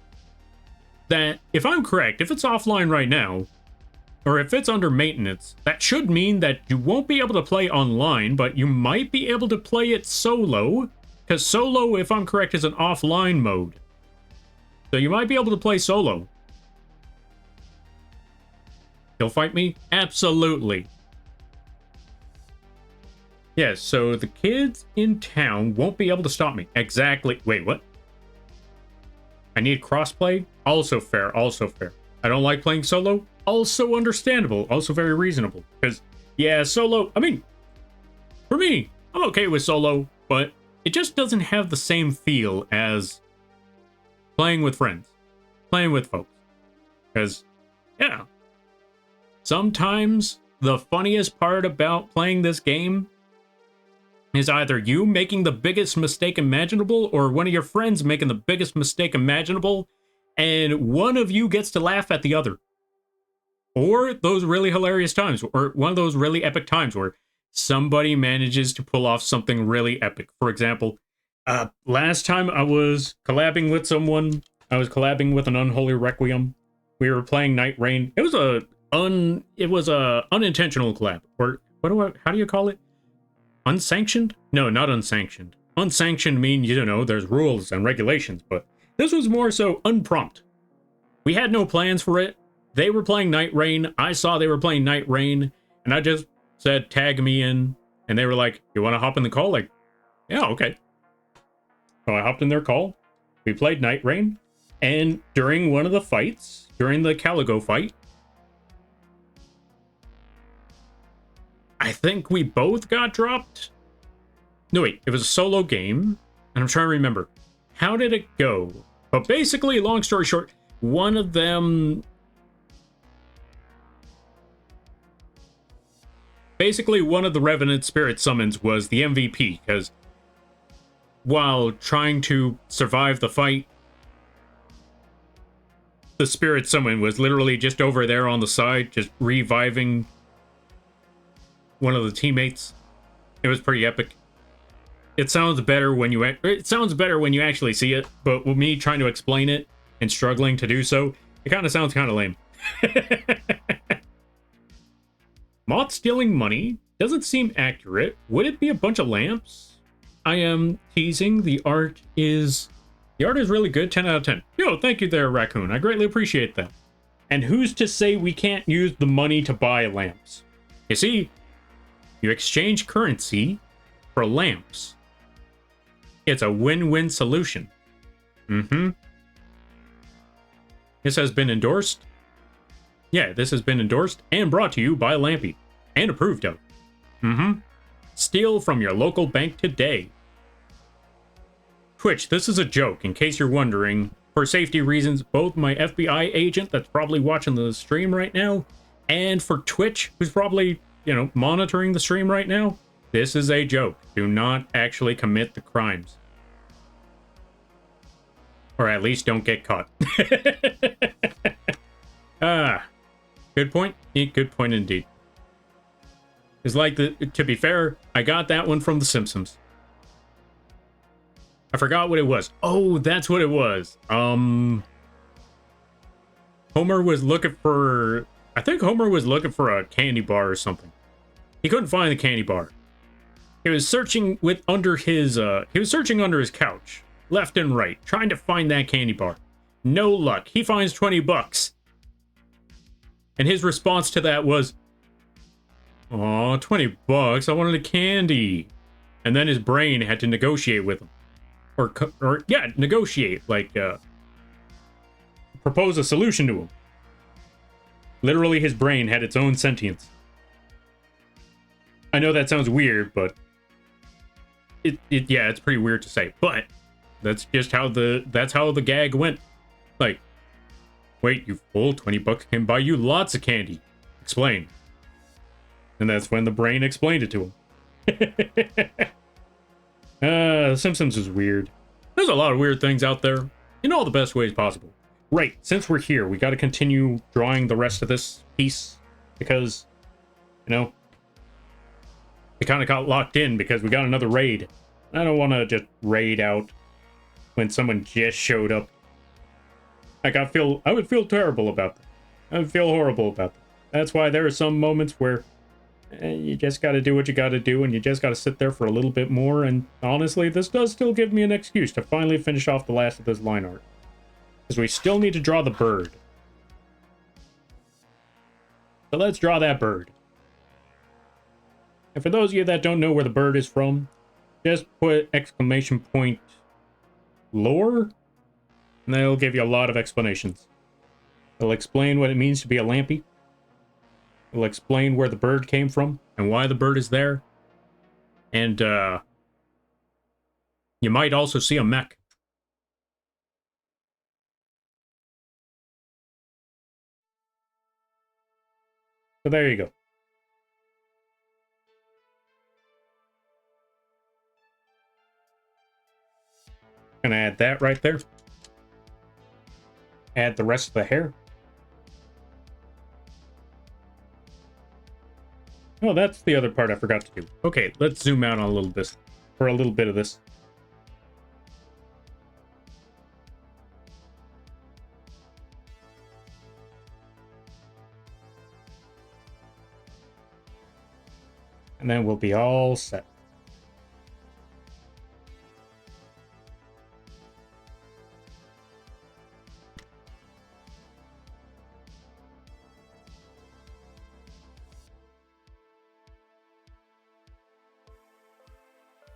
that, if I'm correct, if it's offline right now, or if it's under maintenance, that should mean that you won't be able to play online, but you might be able to play it solo, because solo, if I'm correct, is an offline mode. So you might be able to play solo. He'll fight me? Absolutely. Yes, so the kids in town won't be able to stop me. Exactly. Wait, what? I need crossplay? Also fair, also fair. I don't like playing solo? Also understandable, also very reasonable. Because, yeah, solo, I mean, for me, I'm okay with solo, but it just doesn't have the same feel as playing with friends, playing with folks. Because, yeah. Sometimes the funniest part about playing this game is either you making the biggest mistake imaginable or one of your friends making the biggest mistake imaginable, and one of you gets to laugh at the other. Or those really hilarious times, or one of those really epic times where somebody manages to pull off something really epic. For example, last time I was collabing with someone, I was collabing with an Unholy Requiem. We were playing Night Rain. It was a unintentional collab, or how do you call it? Unsanctioned? No, not unsanctioned. Unsanctioned means, there's rules and regulations, but this was more so unprompt. We had no plans for it. They were playing Night Rain. I saw they were playing Night Rain, and I just said, tag me in. And they were like, you want to hop in the call? Like, yeah, okay. So I hopped in their call. We played Night Rain. And during one of the fights, during the Caligo fight, I think we both got dropped. No, wait, it was a solo game. And I'm trying to remember. How did it go? But basically, long story short, one of them... basically one of the Revenant Spirit Summons was the MVP, because while trying to survive the fight, the Spirit Summon was literally just over there on the side, just reviving one of the teammates. It was pretty epic. It sounds better when you actually see it, but with me trying to explain it and struggling to do so, it kind of sounds kind of lame. Moth stealing money doesn't seem accurate. Would it be a bunch of lamps? I am teasing. The art is really good. 10 out of 10. Yo, thank you there, Raccoon. I greatly appreciate that. And who's to say we can't use the money to buy lamps? You see, you exchange currency for lamps. It's a win-win solution. This has been endorsed. Yeah, this has been endorsed and brought to you by Lampy. And approved of. Steal from your local bank today. Twitch, this is a joke, in case you're wondering. For safety reasons, both my FBI agent that's probably watching the stream right now, and for Twitch, who's probably, monitoring the stream right now, this is a joke. Do not actually commit the crimes. Or at least don't get caught. Good point. Good point indeed. It's like, to be fair, I got that one from The Simpsons. I forgot what it was. Oh, that's what it was. Homer was looking for... I think Homer was looking for a candy bar or something. He couldn't find the candy bar. He was searching under his couch, left and right, trying to find that candy bar. No luck. He finds $20. And his response to that was, "Aw, $20. I wanted a candy." And then his brain had to negotiate with him. Negotiate, propose a solution to him. Literally, his brain had its own sentience. I know that sounds weird, but it's pretty weird to say. But that's just how the gag went. Like, wait, you fool, $20 can buy you lots of candy. Explain. And that's when the brain explained it to him. The Simpsons is weird. There's a lot of weird things out there in all the best ways possible. Right, since we're here, we got to continue drawing the rest of this piece because, we kind of got locked in because we got another raid. I don't want to just raid out when someone just showed up. Like, I would feel terrible about that. I would feel horrible about that. That's why there are some moments where you just got to do what you got to do, and you just got to sit there for a little bit more. And honestly, this does still give me an excuse to finally finish off the last of this line art. Because we still need to draw the bird. So let's draw that bird. And for those of you that don't know where the bird is from, just put exclamation point lore, and that'll give you a lot of explanations. It'll explain what it means to be a lampy. It'll explain where the bird came from and why the bird is there. And you might also see a mech. So there you go. Gonna add that right there. Add the rest of the hair. Oh, that's the other part I forgot to do. Okay, let's zoom out on a little bit for a little bit of this. And then we'll be all set.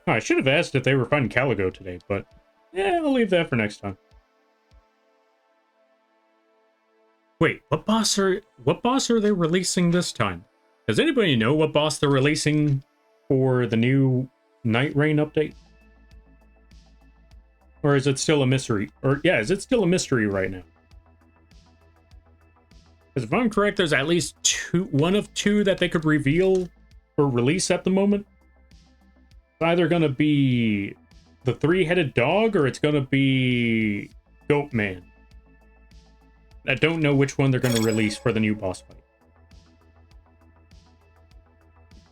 Oh, I should have asked if they were finding Caligo today, but yeah, I'll leave that for next time. Wait, what boss are they releasing this time? Does anybody know what boss they're releasing for the new Night Rain update? Or is it still a mystery? Or yeah, is it still a mystery right now? Because if I'm correct, there's at least one of two that they could reveal for release at the moment. It's either going to be the three-headed dog or it's going to be Goat Man. I don't know which one they're going to release for the new boss fight.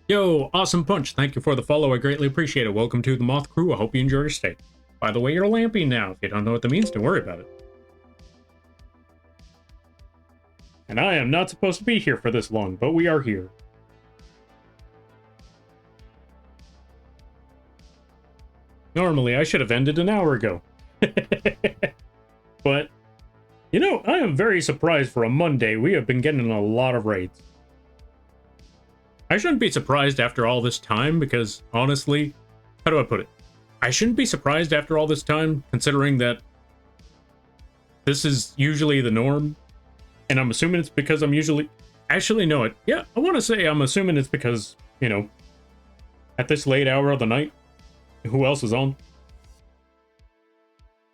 Yo, Awesome Punch, thank you for the follow. I greatly appreciate it. Welcome to the Moth Crew. I hope you enjoy your stay. By the way, you're lamping now. If you don't know what that means, don't worry about it. And I am not supposed to be here for this long, but we are here. Normally, I should have ended an hour ago. But, you know, I am very surprised for a Monday. We have been getting a lot of raids. I shouldn't be surprised after all this time because, honestly, how do I put it? I shouldn't be surprised after all this time, considering that this is usually the norm. And I'm assuming it's because I'm usually... Actually, no, yeah, I want to say I'm assuming it's because, you know, at this late hour of the night, who else is on?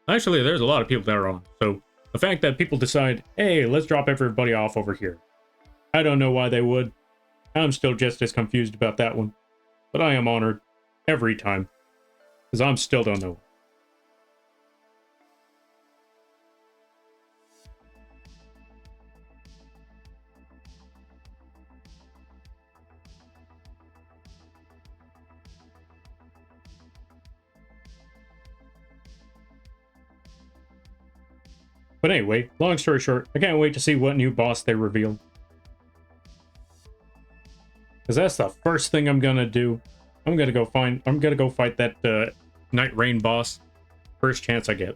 Actually, there's a lot of people that are on. So the fact that people decide, hey, let's drop everybody off over here. I don't know why they would. I'm still just as confused about that one. But I am honored every time. Because I still don't know. But anyway, long story short, I can't wait to see what new boss they reveal. Because that's the first thing I'm gonna do. I'm gonna go fight that Night Rain boss. First chance I get.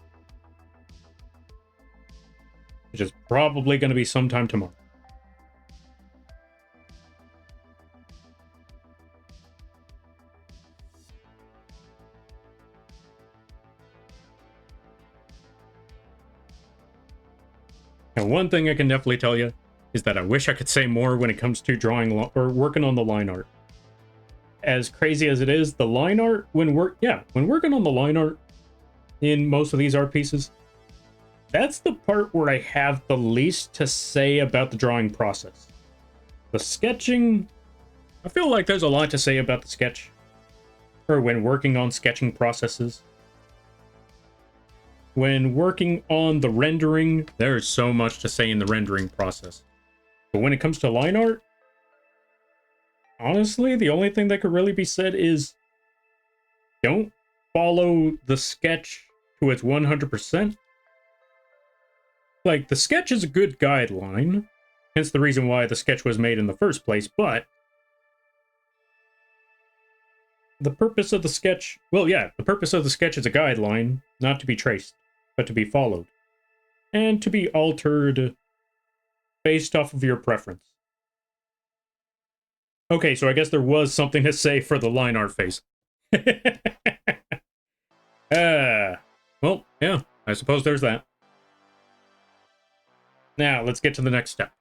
Which is probably gonna be sometime tomorrow. And one thing I can definitely tell you is that I wish I could say more when it comes to drawing or working on the line art. As crazy as it is, the line art, when working on the line art in most of these art pieces, that's the part where I have the least to say about the drawing process. The sketching, I feel like there's a lot to say about the sketch, or when working on sketching processes. When working on the rendering, there's so much to say in the rendering process. But when it comes to line art, honestly, the only thing that could really be said is don't follow the sketch to its 100%. Like, the sketch is a good guideline, hence the reason why the sketch was made in the first place, but the purpose of the sketch, well, yeah, the purpose of the sketch is a guideline, not to be traced, but to be followed, and to be altered based off of your preference. Okay, so I guess there was something to say for the line art phase. Well, yeah, I suppose there's that. Now, let's get to the next step.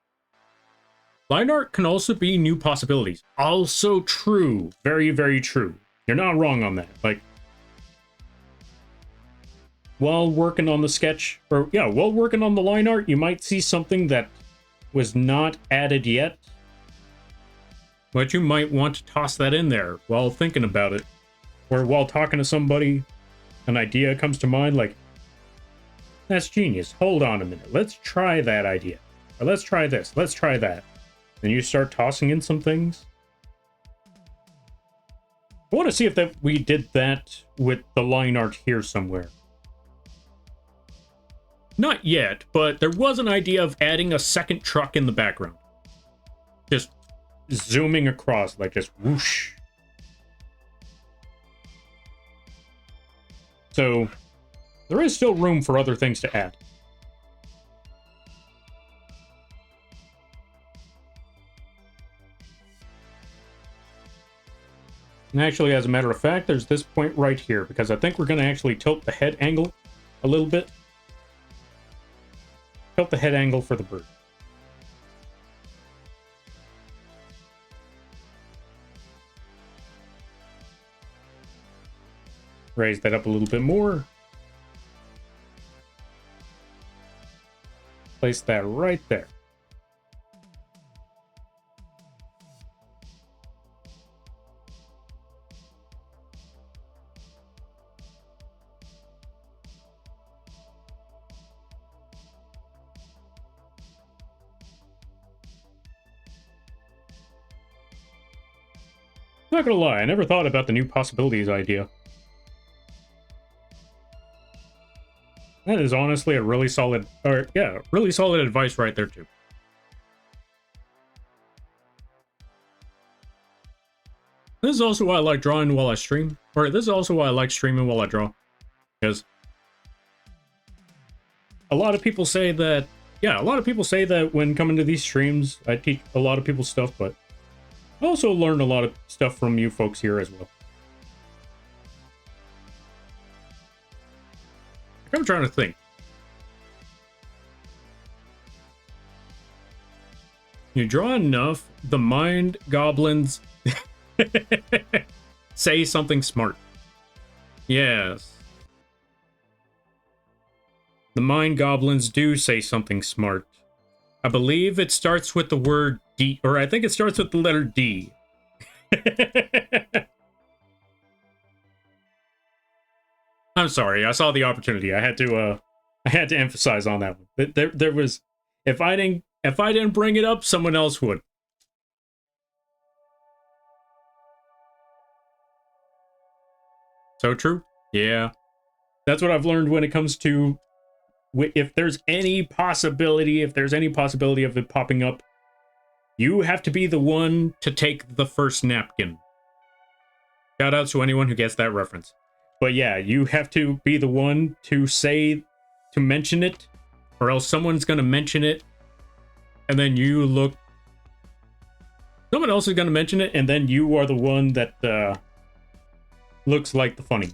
Line art can also be new possibilities. Also true. Very, very true. You're not wrong on that. Like, while working on the sketch, or yeah, while working on the line art, you might see something that was not added yet. But you might want to toss that in there while thinking about it. Or while talking to somebody, an idea comes to mind like, that's genius. Hold on a minute. Let's try that idea. Or let's try this. Let's try that. Then you start tossing in some things. I want to see if we did that with the line art here somewhere. Not yet, but there was an idea of adding a second truck in the background. Just zooming across, like just whoosh. So, there is still room for other things to add. And actually, as a matter of fact, there's this point right here, because I think we're going to actually tilt the head angle a little bit. Tilt the head angle for the bird. Raise that up a little bit more. Place that right there. Not gonna lie, I never thought about the new possibilities idea. That is honestly a really solid, or yeah, really solid advice right there too. This is also why I like drawing while I stream, or this is also why I like streaming while I draw, because a lot of people say that, yeah, a lot of people say that when coming to these streams, I teach a lot of people stuff, but I also learn a lot of stuff from you folks here as well. I'm trying to think. You draw enough, the mind goblins say something smart. Yes. The mind goblins do say something smart. I believe it starts with the word D, or I think it starts with the letter D. I'm sorry, I saw the opportunity. I had to emphasize on that one. There was, if I didn't bring it up, someone else would. So true. Yeah. That's what I've learned when it comes to, if there's any possibility of it popping up, you have to be the one to take the first napkin. Shout out to anyone who gets that reference. But yeah, you have to be the one to mention it, or else someone's gonna mention it, and then someone else is gonna mention it, and then you are the one that looks like the funny.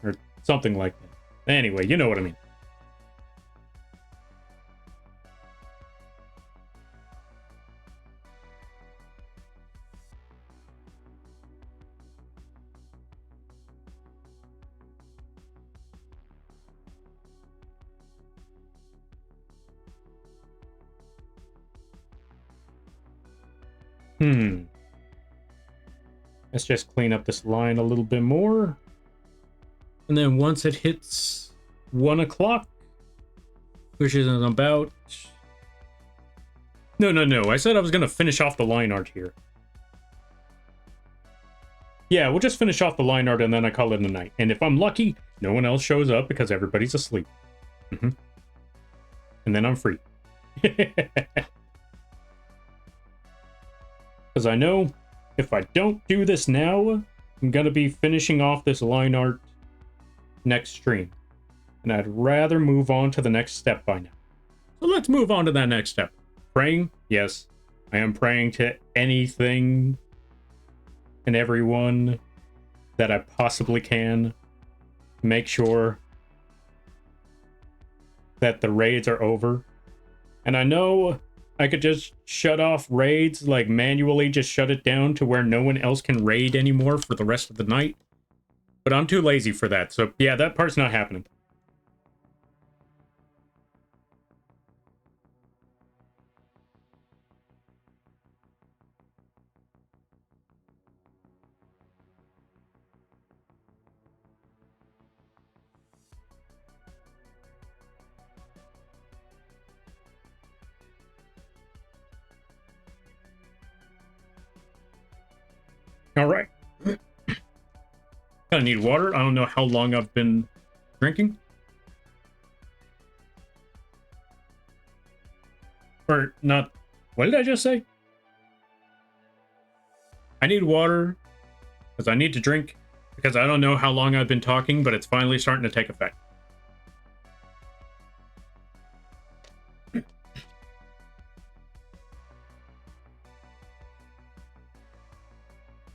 Or something like that. Anyway, you know what I mean. Let's just clean up this line a little bit more. And then once it hits 1 o'clock, which is about... No. I said I was going to finish off the line art here. Yeah, we'll just finish off the line art and then I call it a night. And if I'm lucky, no one else shows up because everybody's asleep. And then I'm free. Because I know if I don't do this now, I'm going to be finishing off this line art next stream. And I'd rather move on to the next step by now. So let's move on to that next step. Praying? Yes. I am praying to anything and everyone that I possibly can. Make sure that the raids are over. And I know I could just shut off raids, like manually just shut it down to where no one else can raid anymore for the rest of the night. But I'm too lazy for that, so yeah, that part's not happening. All right. I need water. I don't know how long I've been drinking. Or not. What did I just say? I need water because I need to drink because I don't know how long I've been talking, but it's finally starting to take effect.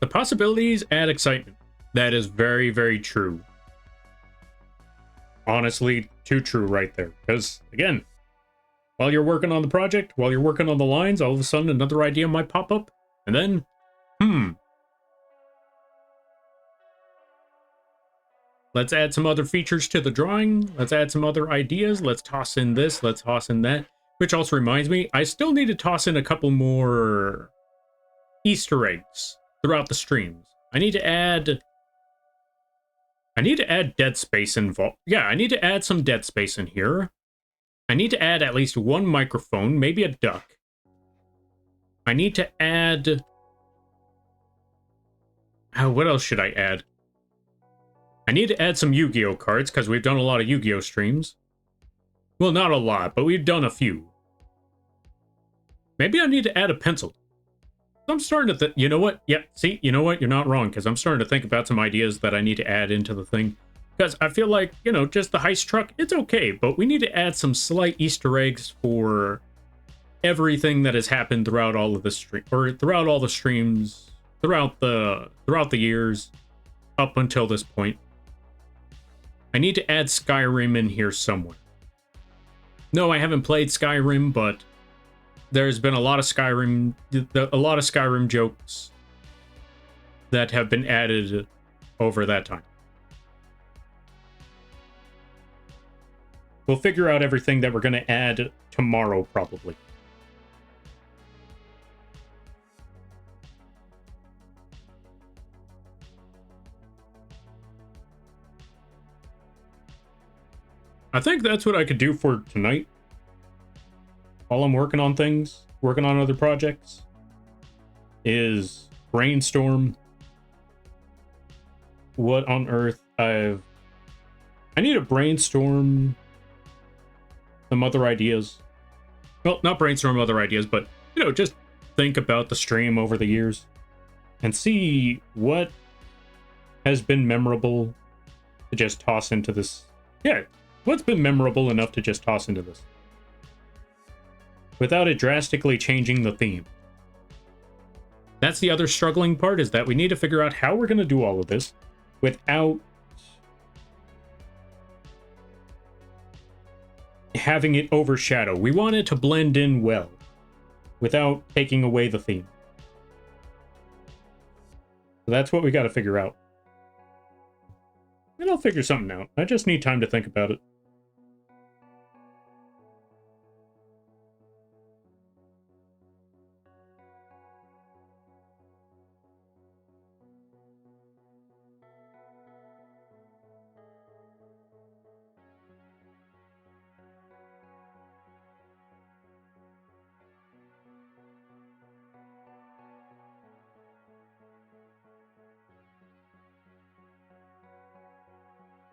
The possibilities add excitement. That is very, very true. Honestly, too true right there. Because, again, while you're working on the project, while you're working on the lines, all of a sudden another idea might pop up. And then, let's add some other features to the drawing. Let's add some other ideas. Let's toss in this. Let's toss in that. Which also reminds me, I still need to toss in a couple more Easter eggs throughout the streams. I need to add dead space involved. Yeah, I need to add some dead space in here. I need to add at least one microphone, maybe a duck. I need to add What else should I add? I need to add some Yu-Gi-Oh cards because we've done a lot of Yu-Gi-Oh streams. Well, not a lot, but we've done a few. Maybe I need to add a pencil. I'm starting to you know what? Yeah, see, you know what? You're not wrong, because I'm starting to think about some ideas that I need to add into the thing. Because I feel like, you know, just the heist truck, it's okay, but we need to add some slight Easter eggs for everything that has happened throughout all of the stream, or throughout all the streams, throughout the years, up until this point. I need to add Skyrim in here somewhere. No, I haven't played Skyrim, but there's been a lot of Skyrim jokes that have been added over that time. We'll figure out everything that we're going to add tomorrow, probably. I think that's what I could do for tonight. While I'm working on things, working on other projects, is brainstorm what on earth I need to brainstorm some other ideas. Well, not brainstorm other ideas, but, you know, just think about the stream over the years and see what has been memorable to just toss into this. Yeah, what's been memorable enough to just toss into this without it drastically changing the theme. That's the other struggling part, is that we need to figure out how we're going to do all of this without having it overshadow. We want it to blend in well without taking away the theme. So that's what we got to figure out. And I'll figure something out. I just need time to think about it.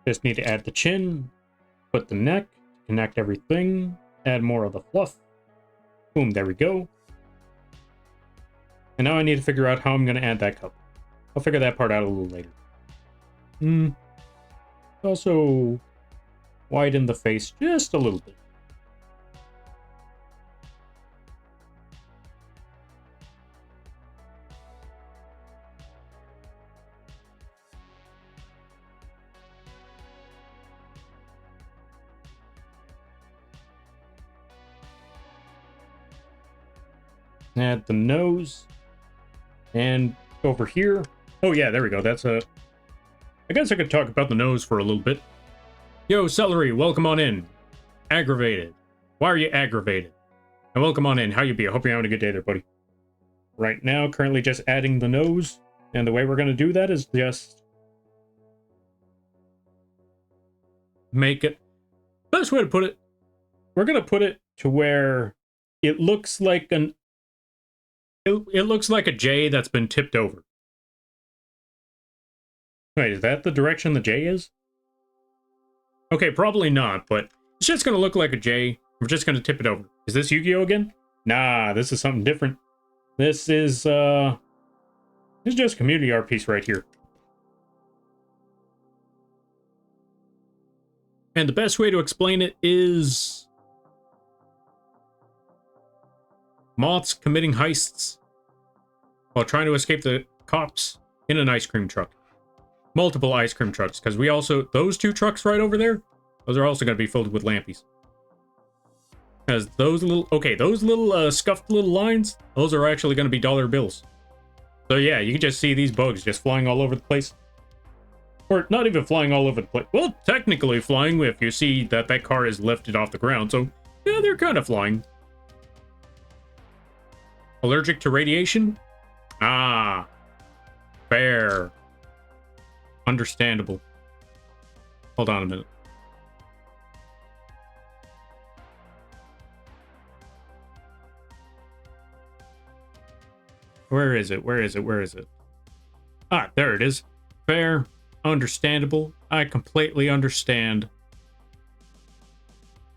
Just need to add the chin, put the neck, connect everything, add more of the fluff. Boom, there we go. And now I need to figure out how I'm going to add that cup. I'll figure that part out a little later. Also, widen the face just a little bit. Add the nose. And over here. Oh yeah, there we go. That's a... I guess I could talk about the nose for a little bit. Yo, Celery, welcome on in. Aggravated. Why are you aggravated? And welcome on in. How you be? I hope you're having a good day there, buddy. Right now, currently just adding the nose. And the way we're going to do that is just... make it... Best way to put it, we're going to put it to where it looks like an... It looks like a J that's been tipped over. Wait, is that the direction the J is? Okay, probably not, but it's just going to look like a J. We're just going to tip it over. Is this Yu-Gi-Oh again? Nah, this is something different. This is just a community art piece right here. And the best way to explain it is... moths committing heists while trying to escape the cops in an ice cream truck. Multiple ice cream trucks, because we also... those two trucks right over there, those are also going to be filled with lampies. Because those little... okay, those little scuffed little lines, those are actually going to be dollar bills. So yeah, you can just see these bugs just flying all over the place. Or not even flying all over the place. Well, technically flying if you see that that car is lifted off the ground. So yeah, they're kind of flying. Allergic to radiation? Ah. Fair. Understandable. Hold on a minute. Where is it? Where is it? Where is it? Ah, there it is. Fair, understandable. I completely understand.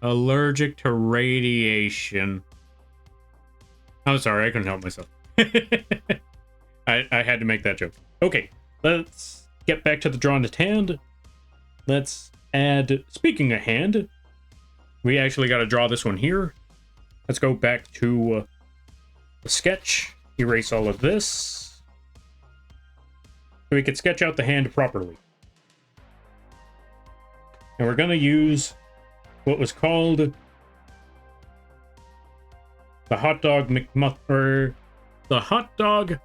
Allergic to radiation. I'm sorry, I couldn't help myself. I had to make that joke. Okay, let's get back to the drawn at hand. Let's add, speaking of hand, we actually got to draw this one here. Let's go back to the sketch, erase all of this, so we could sketch out the hand properly. And we're going to use what was called the hot dog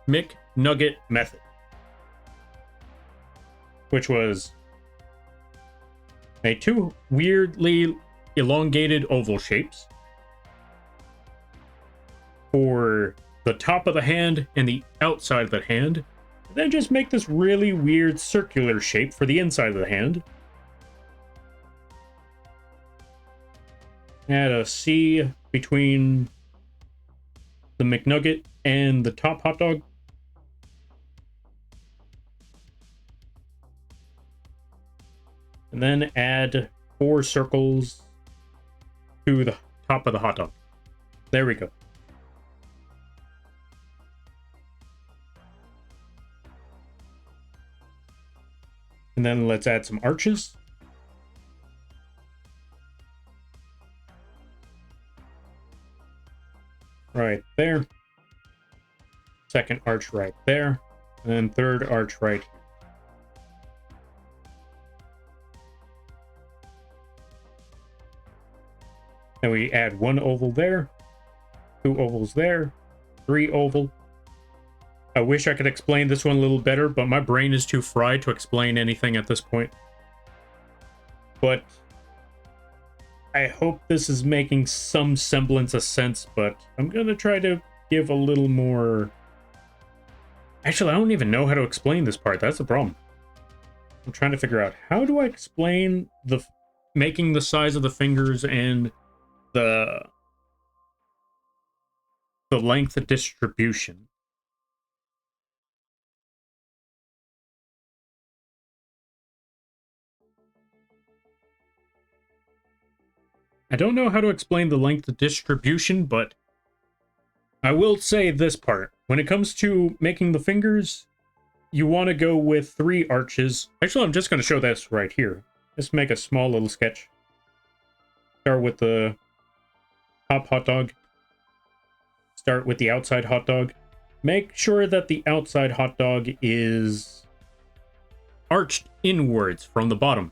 McNugget method, which was made two weirdly elongated oval shapes for the top of the hand and the outside of the hand, and then just make this really weird circular shape for the inside of the hand. Add a C between the McNugget and the top hot dog. And then add 4 circles to the top of the hot dog. There we go. And then let's add some arches. Right there. Second arch right there. And then third arch right here. Then we add 1 oval there, 2 ovals there, 3 oval. I wish I could explain this one a little better, but my brain is too fried to explain anything at this point. But I hope this is making some semblance of sense, but I'm going to try to give a little more... Actually, I don't even know how to explain this part. That's the problem. I'm trying to figure out, how do I explain the making the size of the fingers and the length of distribution? I don't know how to explain the length of distribution, but I will say this part. When it comes to making the fingers, you want to go with 3 arches. Actually, I'm just going to show this right here. Just make a small little sketch. Start with the top hot dog. Start with the outside hot dog. Make sure that the outside hot dog is arched inwards from the bottom.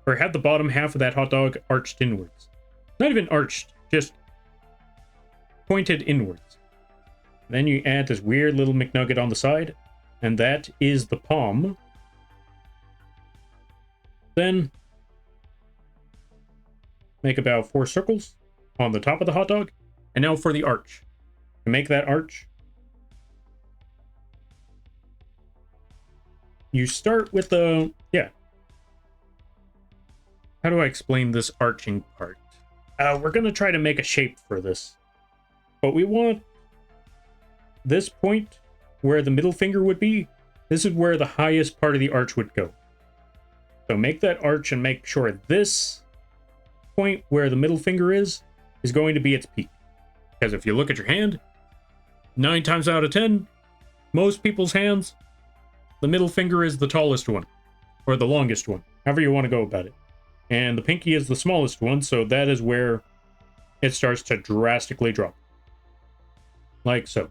Or have the bottom half of that hot dog arched inwards. Not even arched, just pointed inwards. Then you add this weird little McNugget on the side, and that is the palm. Then make about 4 circles on the top of the hot dog. And now for the arch. To make that arch, you start with the... Yeah. How do I explain this arching part? We're going to try to make a shape for this. But we want this point where the middle finger would be. This is where the highest part of the arch would go. So make that arch and make sure this point where the middle finger is going to be its peak. Because if you look at your hand, 9 times out of 10, most people's hands, the middle finger is the tallest one. Or the longest one. However you want to go about it. And the pinky is the smallest one, so that is where it starts to drastically drop. Like so.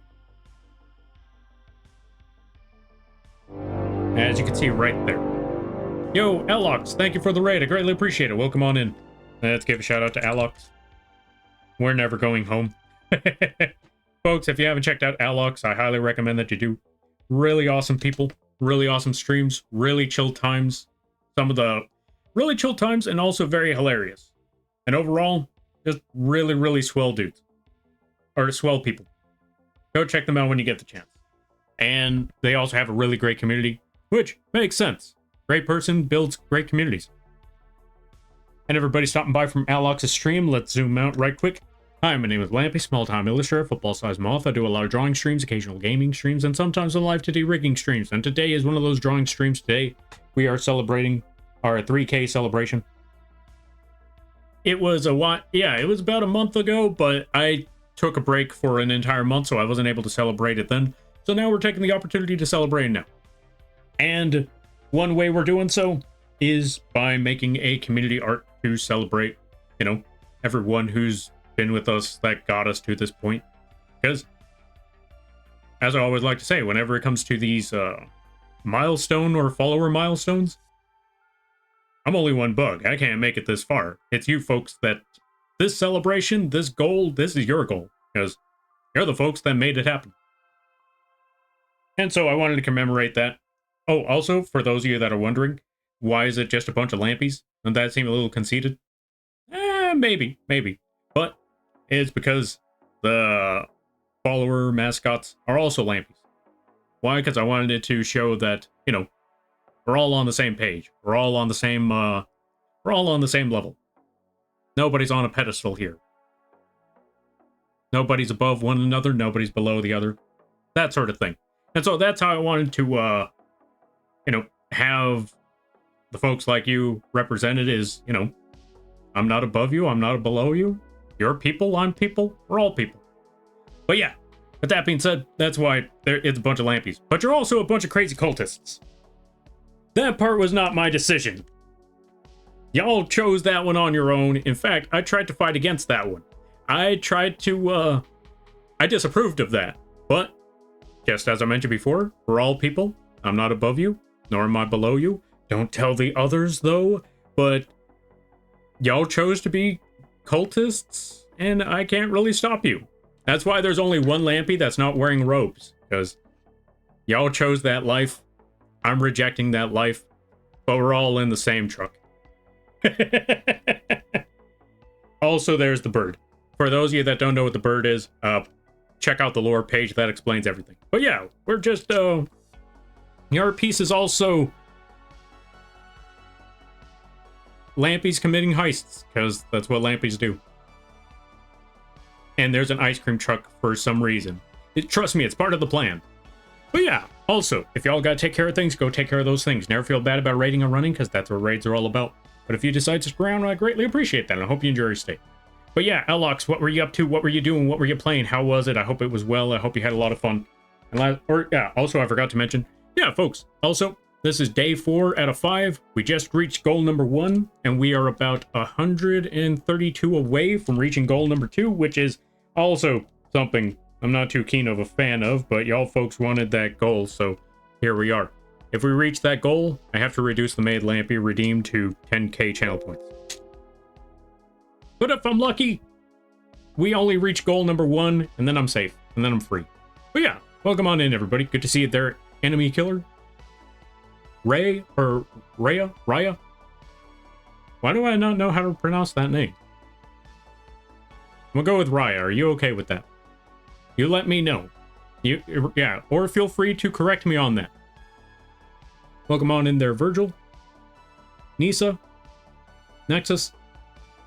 As you can see right there. Yo, Alox, thank you for the raid. I greatly appreciate it. Welcome on in. Let's give a shout out to Alox. We're never going home. Folks, if you haven't checked out Alox, I highly recommend that you do. Really awesome people. Really awesome streams. Really chill times. Some of the really chill times and also very hilarious. And overall, just really, really swell dudes. Or swell people. Go check them out when you get the chance. And they also have a really great community, which makes sense. Great person builds great communities. And everybody stopping by from Alox's stream, let's zoom out right quick. Hi, my name is Lampy, small-time illustrator, football-sized moth. I do a lot of drawing streams, occasional gaming streams, and sometimes some live-to-do rigging streams. And today is one of those drawing streams. Today, we are celebrating our 3K celebration. It was a while, yeah, it was about a month ago, but I took a break for an entire month, so I wasn't able to celebrate it then. So now we're taking the opportunity to celebrate it now. And one way we're doing so is by making a community art to celebrate, you know, everyone who's been with us that got us to this point. Because, as I always like to say, whenever it comes to these milestone or follower milestones, I'm only one bug. I can't make it this far. It's you folks that this celebration, this goal, this is your goal. Because you're the folks that made it happen. And so I wanted to commemorate that. Oh, also, for those of you that are wondering, why is it just a bunch of lampies? Doesn't that seem a little conceited? Maybe. But it's because the follower mascots are also lampies. Why? Because I wanted it to show that, you know, we're all on the same page. We're all on the same level. Nobody's on a pedestal here. Nobody's above one another, nobody's below the other. That sort of thing. And so that's how I wanted to you know, have the folks like you represented is, you know, I'm not above you, I'm not below you. You're people, I'm people, we're all people. But yeah, with that being said, that's why it's a bunch of lampies. But you're also a bunch of crazy cultists. That part was not my decision. Y'all chose that one on your own. In fact, I tried to fight against that one. I disapproved of that. But, just as I mentioned before, we're all people. I'm not above you, nor am I below you. Don't tell the others, though. But y'all chose to be cultists, and I can't really stop you. That's why there's only one lampy that's not wearing robes, because y'all chose that life. I'm rejecting that life, but we're all in the same truck. Also, there's the bird. For those of you that don't know what the bird is, check out the lore page, that explains everything. But yeah, we're just, our piece is also lampies committing heists, because that's what lampies do. And there's an ice cream truck for some reason. Trust me, it's part of the plan. But yeah, also, if y'all gotta take care of things, go take care of those things. Never feel bad about raiding or running, because that's what raids are all about. But if you decide to stick around, I greatly appreciate that, and I hope you enjoy your stay. But yeah, Alox, what were you up to? What were you doing? What were you playing? How was it? I hope it was well. I hope you had a lot of fun. And also, I forgot to mention, yeah, folks, also, this is day 4 out of 5. We just reached goal number 1, and we are about 132 away from reaching goal number 2, which is also something I'm not too keen of a fan of, but y'all folks wanted that goal, so here we are. If we reach that goal, I have to reduce the Maid Lampy redeem to 10k channel points. But if I'm lucky, we only reach goal number 1, and then I'm safe, and then I'm free. But yeah, welcome on in, everybody. Good to see you there, enemy killer. Ray, or Raya? Why do I not know how to pronounce that name? I'm gonna go with Raya. Are you okay with that? You let me know. Yeah, or feel free to correct me on that. Welcome on in there, Virgil, Nisa, Nexus,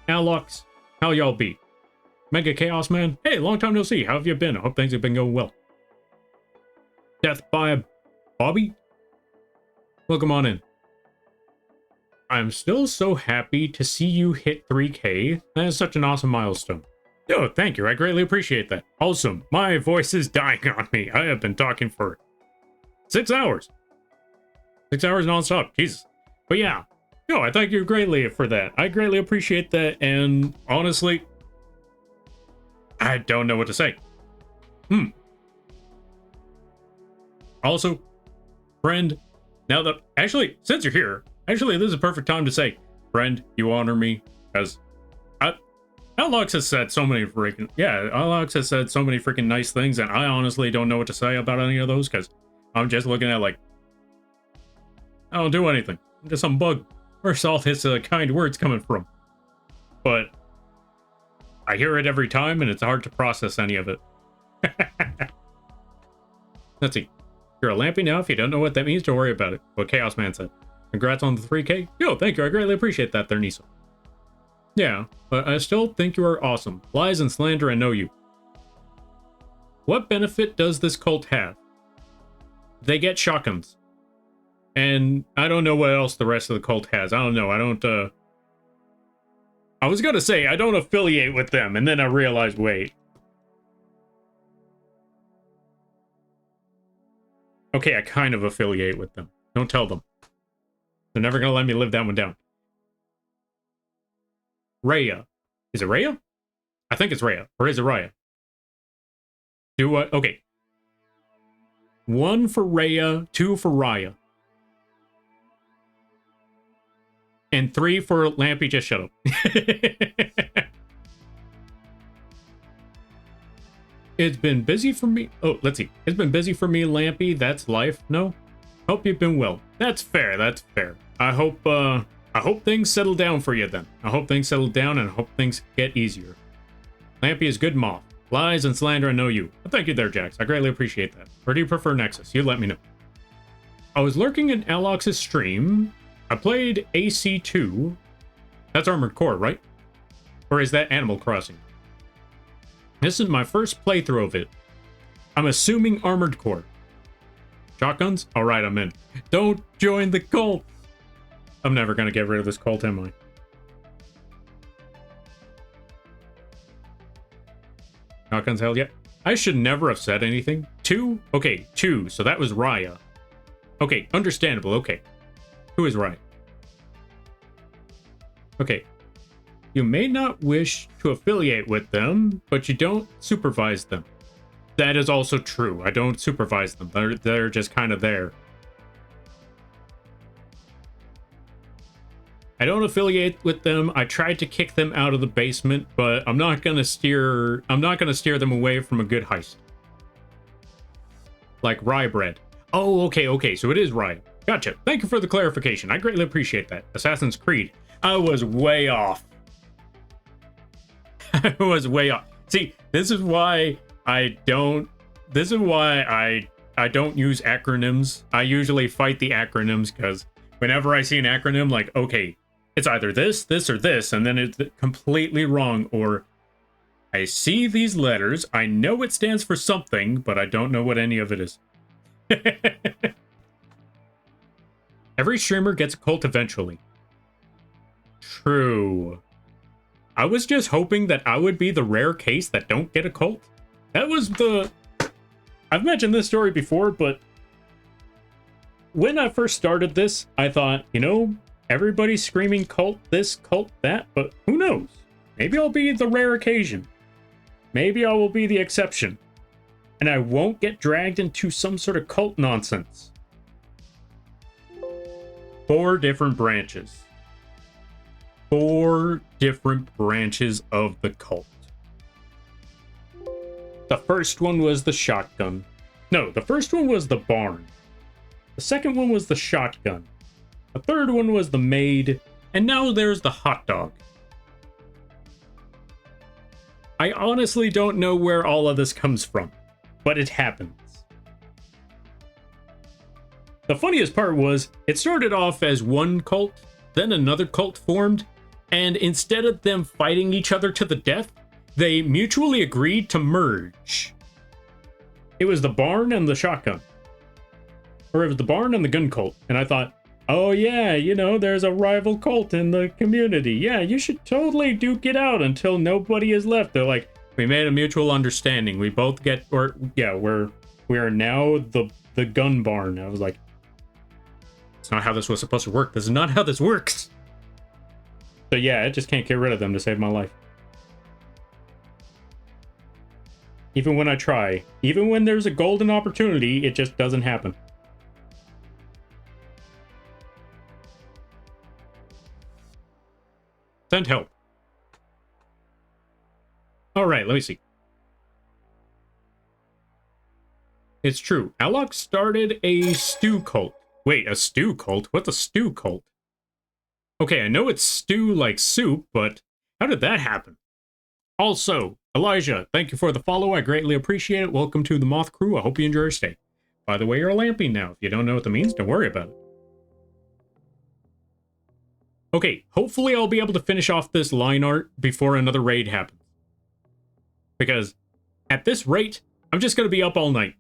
Alox. How y'all be? Mega Chaos Man. Hey, long time no see. How have you been? I hope things have been going well. Death by Bobby. Welcome on in. I'm still so happy to see you hit 3K. That is such an awesome milestone. Oh, thank you. I greatly appreciate that. Awesome. My voice is dying on me. I have been talking for 6 hours. 6 hours nonstop. Jesus. But yeah. No, I thank you greatly for that. I greatly appreciate that. And honestly, I don't know what to say. Also, friend, now that, actually, since you're here, actually, this is a perfect time to say, friend, you honor me, because Alex has said so many freaking, Alex has said so many freaking nice things, and I honestly don't know what to say about any of those, because I'm just looking at, like, I don't do anything. I'm just some bug. Where's all his kind words coming from? But I hear it every time, and it's hard to process any of it. Let's see. You're a lampy now. If you don't know what that means, don't worry about it. What Chaos Man said. Congrats on the 3K. Yo, thank you. I greatly appreciate that there, Nisa. Yeah, but I still think you are awesome. Lies and slander, I know you. What benefit does this cult have? They get shotguns. And I don't know what else the rest of the cult has. I don't know. I was gonna say, I don't affiliate with them, and then I realized, wait. Okay, I kind of affiliate with them. Don't tell them. They're never gonna let me live that one down. Rhea. Is it Rhea? I think it's Rhea. Or is it Raya? Do what? Okay. 1 for Rhea, 2 for Raya. And 3 for Lampy, just shut up. It's been busy for me. Oh, let's see. It's been busy for me, Lampy. That's life. No? Hope you've been well. That's fair. That's fair. I hope things settle down for you then. I hope things settle down and I hope things get easier. Lampy is good moth. Lies and slander, I know you. Well, thank you there, Jax. I greatly appreciate that. Or do you prefer Nexus? You let me know. I was lurking in Alox's stream. I played AC2. That's Armored Core, right? Or is that Animal Crossing? This is my first playthrough of it. I'm assuming Armored Core. Shotguns? Alright, I'm in. Don't join the cult! I'm never gonna get rid of this cult, am I? Shotguns, hell yeah. I should never have said anything. 2? Okay, 2. So that was Raya. Okay, understandable, okay. Who is Raya? Okay. You may not wish to affiliate with them, but you don't supervise them. That is also true. I don't supervise them. They're just kind of there. I don't affiliate with them. I tried to kick them out of the basement, but I'm not gonna steer them away from a good heist. Like rye bread. Oh, okay, so it is rye. Gotcha. Thank you for the clarification. I greatly appreciate that. Assassin's Creed. I was way off. I was way off. See, this is why I don't use acronyms. I usually fight the acronyms because whenever I see an acronym, like, okay, it's either this, or this, and then it's completely wrong, or I see these letters, I know it stands for something, but I don't know what any of it is. Every streamer gets a cult eventually. True. I was just hoping that I would be the rare case that don't get a cult. That was the... I've mentioned this story before, but when I first started this, I thought, you know, everybody's screaming cult this, cult that, but who knows? Maybe I'll be the rare occasion. Maybe I will be the exception. And I won't get dragged into some sort of cult nonsense. 4 different branches. 4 different branches of the cult. The first one was the shotgun. No, the first one was the barn. The second one was the shotgun. The third one was the maid. And now there's the hot dog. I honestly don't know where all of this comes from, but it happens. The funniest part was, it started off as one cult, then another cult formed, and instead of them fighting each other to the death, they mutually agreed to merge. It was the barn and the shotgun. Or it was the barn and the gun cult. And I thought, oh yeah, you know, there's a rival cult in the community. Yeah, you should totally duke it out until nobody is left. They're like, we made a mutual understanding. We both get, or yeah, we are now the gun barn. I was like, it's not how this was supposed to work. This is not how this works. So yeah, I just can't get rid of them to save my life. Even when I try. Even when there's a golden opportunity, it just doesn't happen. Send help. Alright, let me see. It's true. Alox started a stew cult. Wait, a stew cult? What's a stew cult? Okay, I know it's stew like soup, but how did that happen? Also, Elijah, thank you for the follow. I greatly appreciate it. Welcome to the Moth Crew. I hope you enjoy your stay. By the way, you're lamping now. If you don't know what that means, don't worry about it. Okay, hopefully I'll be able to finish off this line art before another raid happens. Because at this rate, I'm just going to be up all night.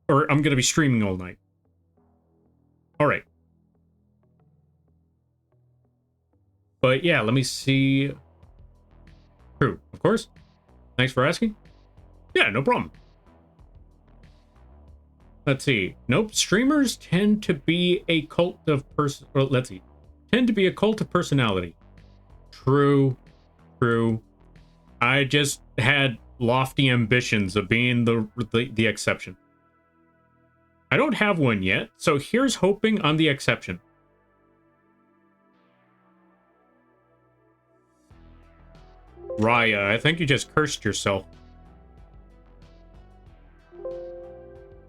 Or I'm going to be streaming all night. Alright. But yeah, let me see. True, of course. Thanks for asking. Yeah, no problem. Let's see. Nope, streamers tend to be a cult of let's see. Tend to be a cult of personality. True. True. I just had lofty ambitions of being the exception. I don't have one yet, so here's hoping I'm the exception. Raya, I think you just cursed yourself.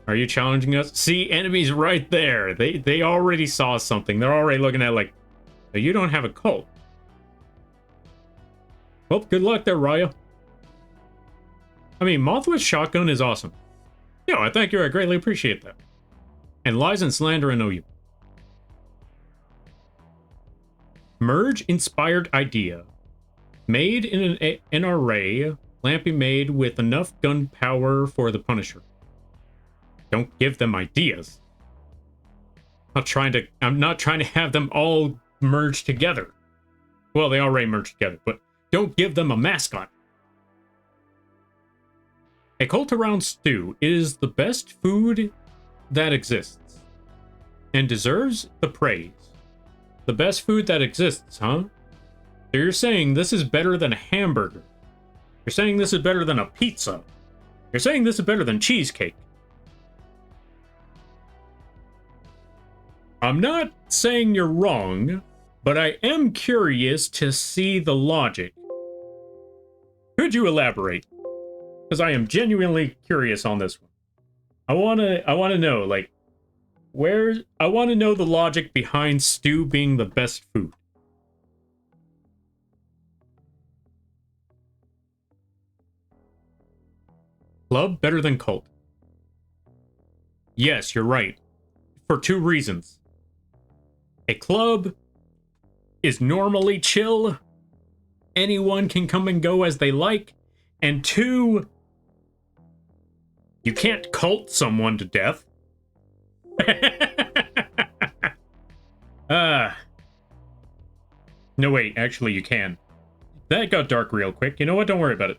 Are you challenging us? See, enemies right there. They already saw something. They're already looking at like, you don't have a cult. Well, good luck there, Raya. I mean, Moth with shotgun is awesome. Yo, I thank you. I greatly appreciate that. And lies and slander, I know you. Merge-inspired idea. Made in an array, Lampy made with enough gunpowder for the Punisher. Don't give them ideas. I'm not trying to have them all merge together. Well, they already merged together, but don't give them a mascot. A cult around stew is the best food that exists and deserves the praise. The best food that exists, huh? So you're saying this is better than a hamburger. You're saying this is better than a pizza. You're saying this is better than cheesecake. I'm not saying you're wrong, but I am curious to see the logic. Could you elaborate? Because I am genuinely curious on this one. I wanna know, like, I wanna know the logic behind stew being the best food. Club better than cult. Yes, you're right. For two reasons. A club is normally chill. Anyone can come and go as they like. And two, you can't cult someone to death. No, wait, actually you can. That got dark real quick. You know what? Don't worry about it.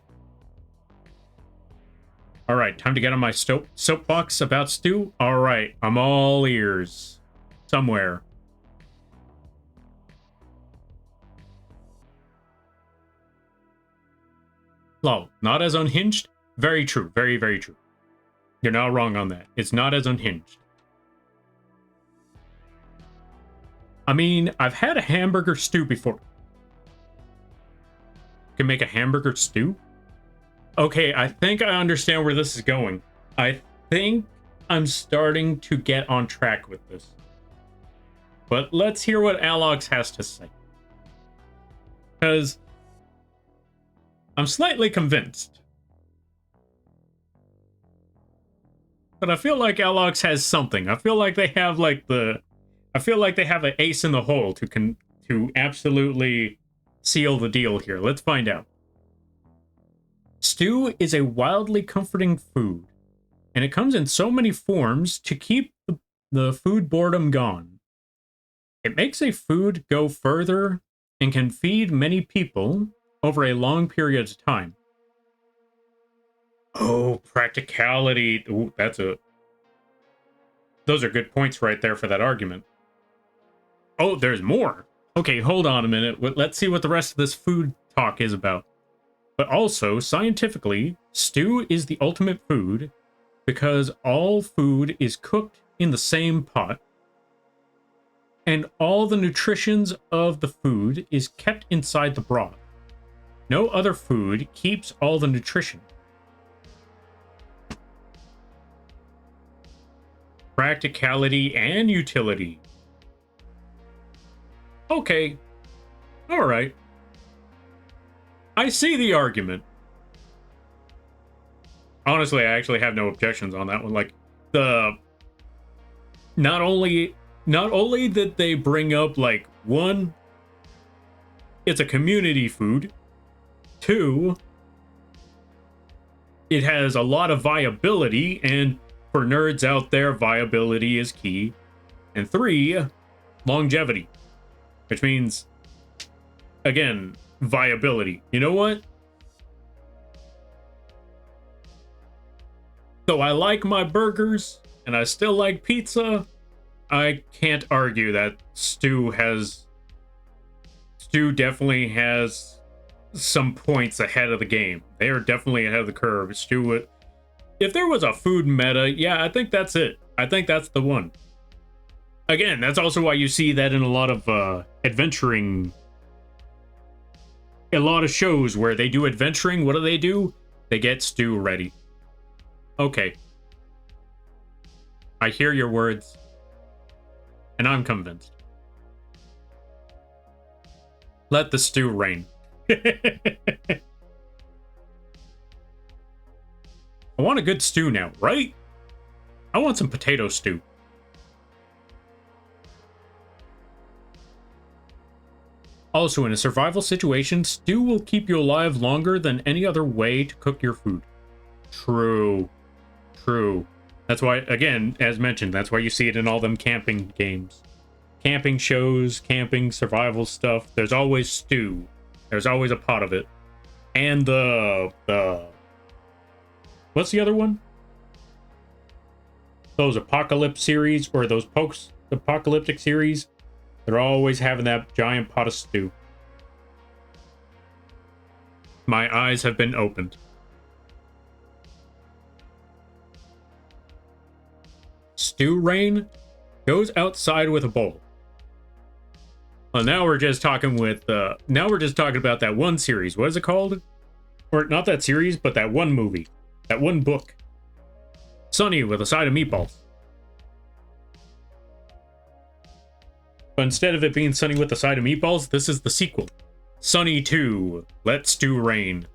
Alright, time to get on my soapbox about stew. Alright, I'm all ears. Somewhere. Lol, not as unhinged? Very true, very, very true. You're not wrong on that. It's not as unhinged. I mean, I've had a hamburger stew before. Can make a hamburger stew? Okay, I think I understand where this is going. I think I'm starting to get on track with this. But let's hear what Alox has to say. Because I'm slightly convinced. But I feel like Alox has something. I feel like they have like I feel like they have an ace in the hole to absolutely seal the deal here. Let's find out. Stew is a wildly comforting food, and it comes in so many forms to keep the food boredom gone. It makes a food go further and can feed many people over a long period of time. Oh, practicality. Ooh, those are good points right there for that argument. Oh, there's more. Okay, hold on a minute. Let's see what the rest of this food talk is about. But also, scientifically, stew is the ultimate food because all food is cooked in the same pot and all the nutritions of the food is kept inside the broth. No other food keeps all the nutrition. Practicality and utility. Okay. All right. I see the argument. Honestly, I actually have no objections on that one. Like, not only did they bring up, like, one, it's a community food. 2, it has a lot of viability, and for nerds out there, viability is key. And 3, longevity, which means, again, viability. You know what? So I like my burgers, and I still like pizza. I can't argue that Stew definitely has some points ahead of the game. They are definitely ahead of the curve. Stew, if there was a food meta, yeah, I think that's it. I think that's the one. Again, that's also why you see that in a lot of adventuring, a lot of shows where they do adventuring. What do? They get Stew ready. Okay. I hear your words, and I'm convinced. Let the stew reign. I want a good stew now, right? I want some potato stew. Also, in a survival situation, stew will keep you alive longer than any other way to cook your food. True. True. That's why, again, as mentioned, that's why you see it in all them camping games. Camping shows, camping, survival stuff. There's always stew. There's always a pot of it. And the what's the other one? Those apocalypse series, or those post-apocalyptic series. They're always having that giant pot of stew. My eyes have been opened. Stew Rain goes outside with a bowl. Well, now we're just talking with now we're just talking about that one series. What is it called? Or not that series, but that one movie. That one book. Sunny with a side of meatballs. But instead of it being Sunny with a side of meatballs, this is the sequel. Sunny 2, Let Stew Rain.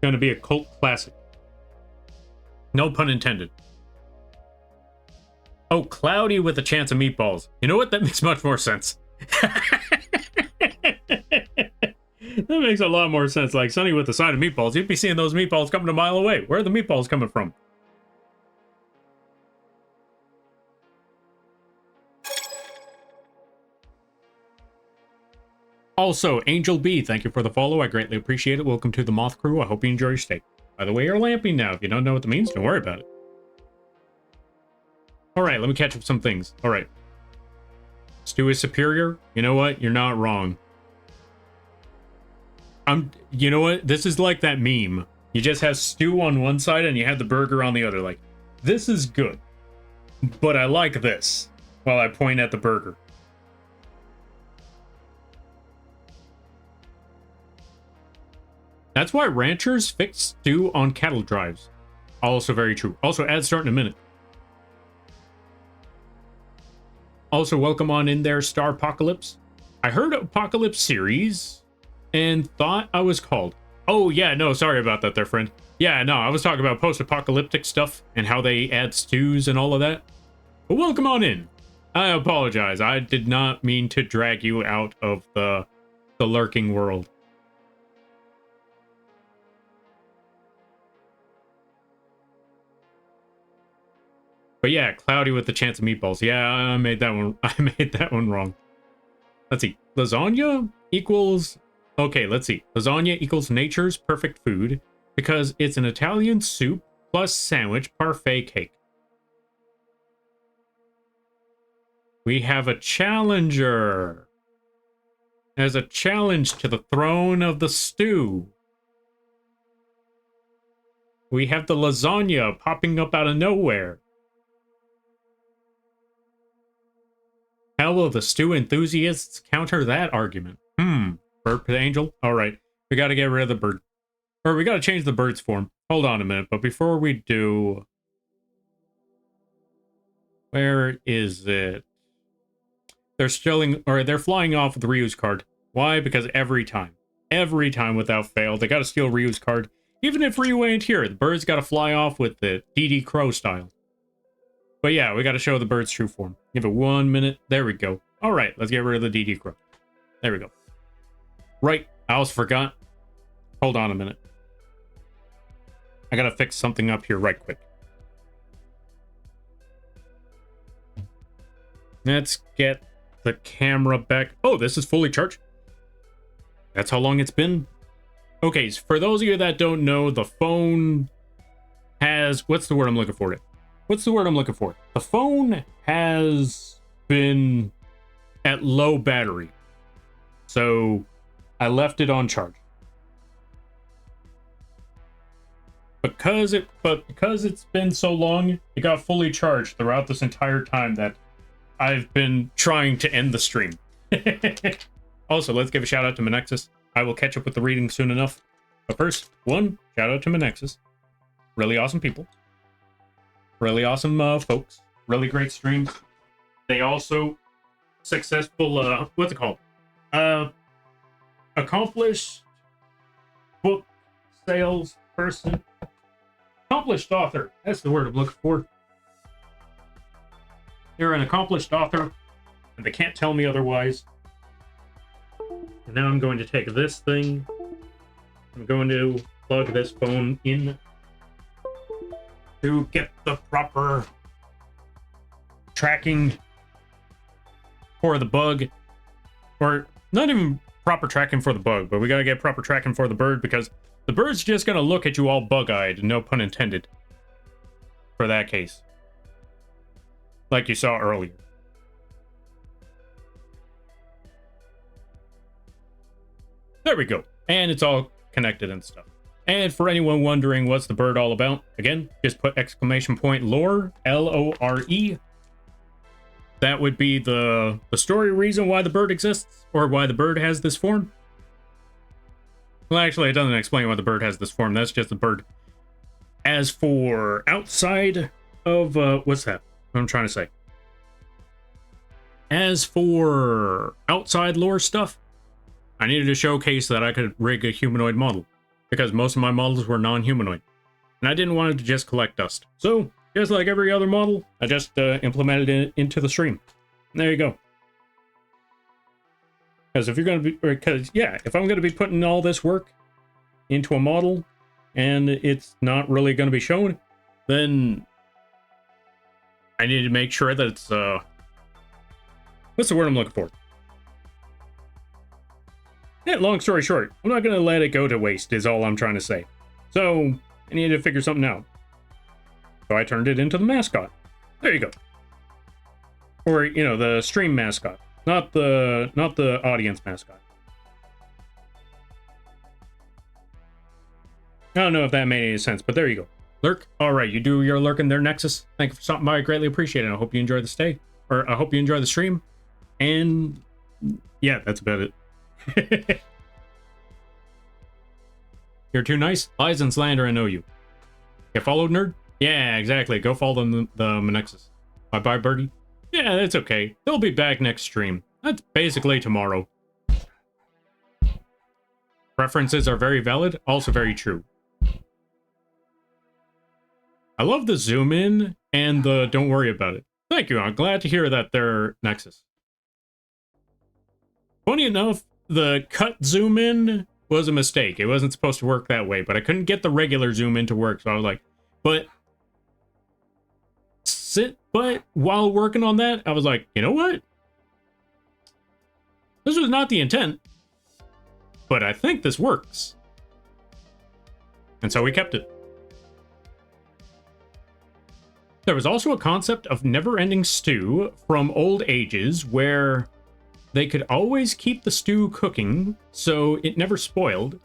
Going to be a cult classic. No pun intended. Oh, cloudy with a chance of meatballs. You know what? That makes much more sense. That makes a lot more sense. Like Sunny with a side of meatballs. You'd be seeing those meatballs coming a mile away. Where are the meatballs coming from? Also, Angel B, thank you for the follow. I greatly appreciate it. Welcome to the Moth Crew. I hope you enjoy your stay. By the way, you're lamping now. If you don't know what that means, don't worry about it. Alright, let me catch up some things. Alright. Stew is superior? You know what? You're not wrong. You know what? This is like that meme. You just have stew on one side and you have the burger on the other. Like, this is good. But I like this. While I point at the burger. That's why ranchers fix stew on cattle drives. Also very true. Also, ads start in a minute. Also, welcome on in there, Star Apocalypse. I heard Apocalypse series and thought I was called. Oh, yeah, no, sorry about that there, friend. Yeah, no, I was talking about post-apocalyptic stuff and how they add stews and all of that. But welcome on in. I apologize. I did not mean to drag you out of the lurking world. But yeah, cloudy with the chance of meatballs. Yeah, I made that one. I made that one wrong. Let's see. Lasagna equals... Okay, let's see. Lasagna equals nature's perfect food because it's an Italian soup plus sandwich parfait cake. We have a challenger. There's a challenge to the throne of the stew. We have the lasagna popping up out of nowhere. How will the stew enthusiasts counter that argument? Burp angel? Alright, we gotta get rid of the bird. Or we gotta change the bird's form. Hold on a minute, but before we do... Where is it? They're flying off with Ryu's card. Why? Because every time without fail, they gotta steal Ryu's card. Even if Ryu ain't here, the bird's got to fly off with the DD Crow style. But yeah, we got to show the bird's true form. Give it 1 minute. There we go. All right, let's get rid of the DD Crow. There we go. Right, I almost forgot. Hold on a minute. I got to fix something up here right quick. Let's get the camera back. Oh, this is fully charged. That's how long it's been. Okay, so for those of you that don't know, the phone has... What's the word I'm looking for? The phone has been at low battery. So I left it on charge. Because it's been so long, it got fully charged throughout this entire time that I've been trying to end the stream. Also, let's give a shout out to Menexus. I will catch up with the reading soon enough. But first, shout out to Menexus. Really awesome people. Really awesome folks. Really great streams. They also successful, what's it called? Accomplished book sales person. Accomplished author. That's the word I'm looking for. They're an accomplished author, and they can't tell me otherwise. And now I'm going to take this thing. I'm going to plug this phone in to get the proper tracking for the bug. Or not even proper tracking for the bug, but we gotta get proper tracking for the bird, because the bird's just gonna look at you all bug-eyed, no pun intended, for that case. Like you saw earlier. There we go. And it's all connected and stuff. And for anyone wondering what's the bird all about, again, just put exclamation point lore, L-O-R-E. That would be the story reason why the bird exists, or why the bird has this form. Well, actually, it doesn't explain why the bird has this form. That's just the bird. As for outside of, what's that? What I'm trying to say. As for outside lore stuff, I needed to showcase that I could rig a humanoid model, because most of my models were non-humanoid, and I didn't want it to just collect dust. So, just like every other model, I just implemented it into the stream. And there you go. Because if you're going to be, if I'm going to be putting all this work into a model, and it's not really going to be shown, then I need to make sure that it's, what's the word I'm looking for? Yeah, long story short, I'm not going to let it go to waste, is all I'm trying to say. So, I need to figure something out. So I turned it into the mascot. There you go. Or, you know, the stream mascot. Not the audience mascot. I don't know if that made any sense, but there you go. Lurk. Alright, you do your lurking there, Nexus. Thank you for stopping by. I greatly appreciate it. I hope you enjoy the stay. Or I hope you enjoy the stream. And yeah, that's about it. You're too nice. Lies and slander, I know you. Get followed, nerd? Yeah, exactly. Go follow the Menexus. Bye-bye, birdie. Yeah, that's okay. They'll be back next stream. That's basically tomorrow. Preferences are very valid, also very true. I love the zoom in and the don't worry about it. Thank you, I'm glad to hear that they're Nexus. Funny enough, the cut zoom in was a mistake. It wasn't supposed to work that way, but I couldn't get the regular zoom in to work, so I was like, but while working on that, I was like, you know what? This was not the intent, but I think this works. And so we kept it. There was also a concept of never-ending stew from old ages where they could always keep the stew cooking so it never spoiled.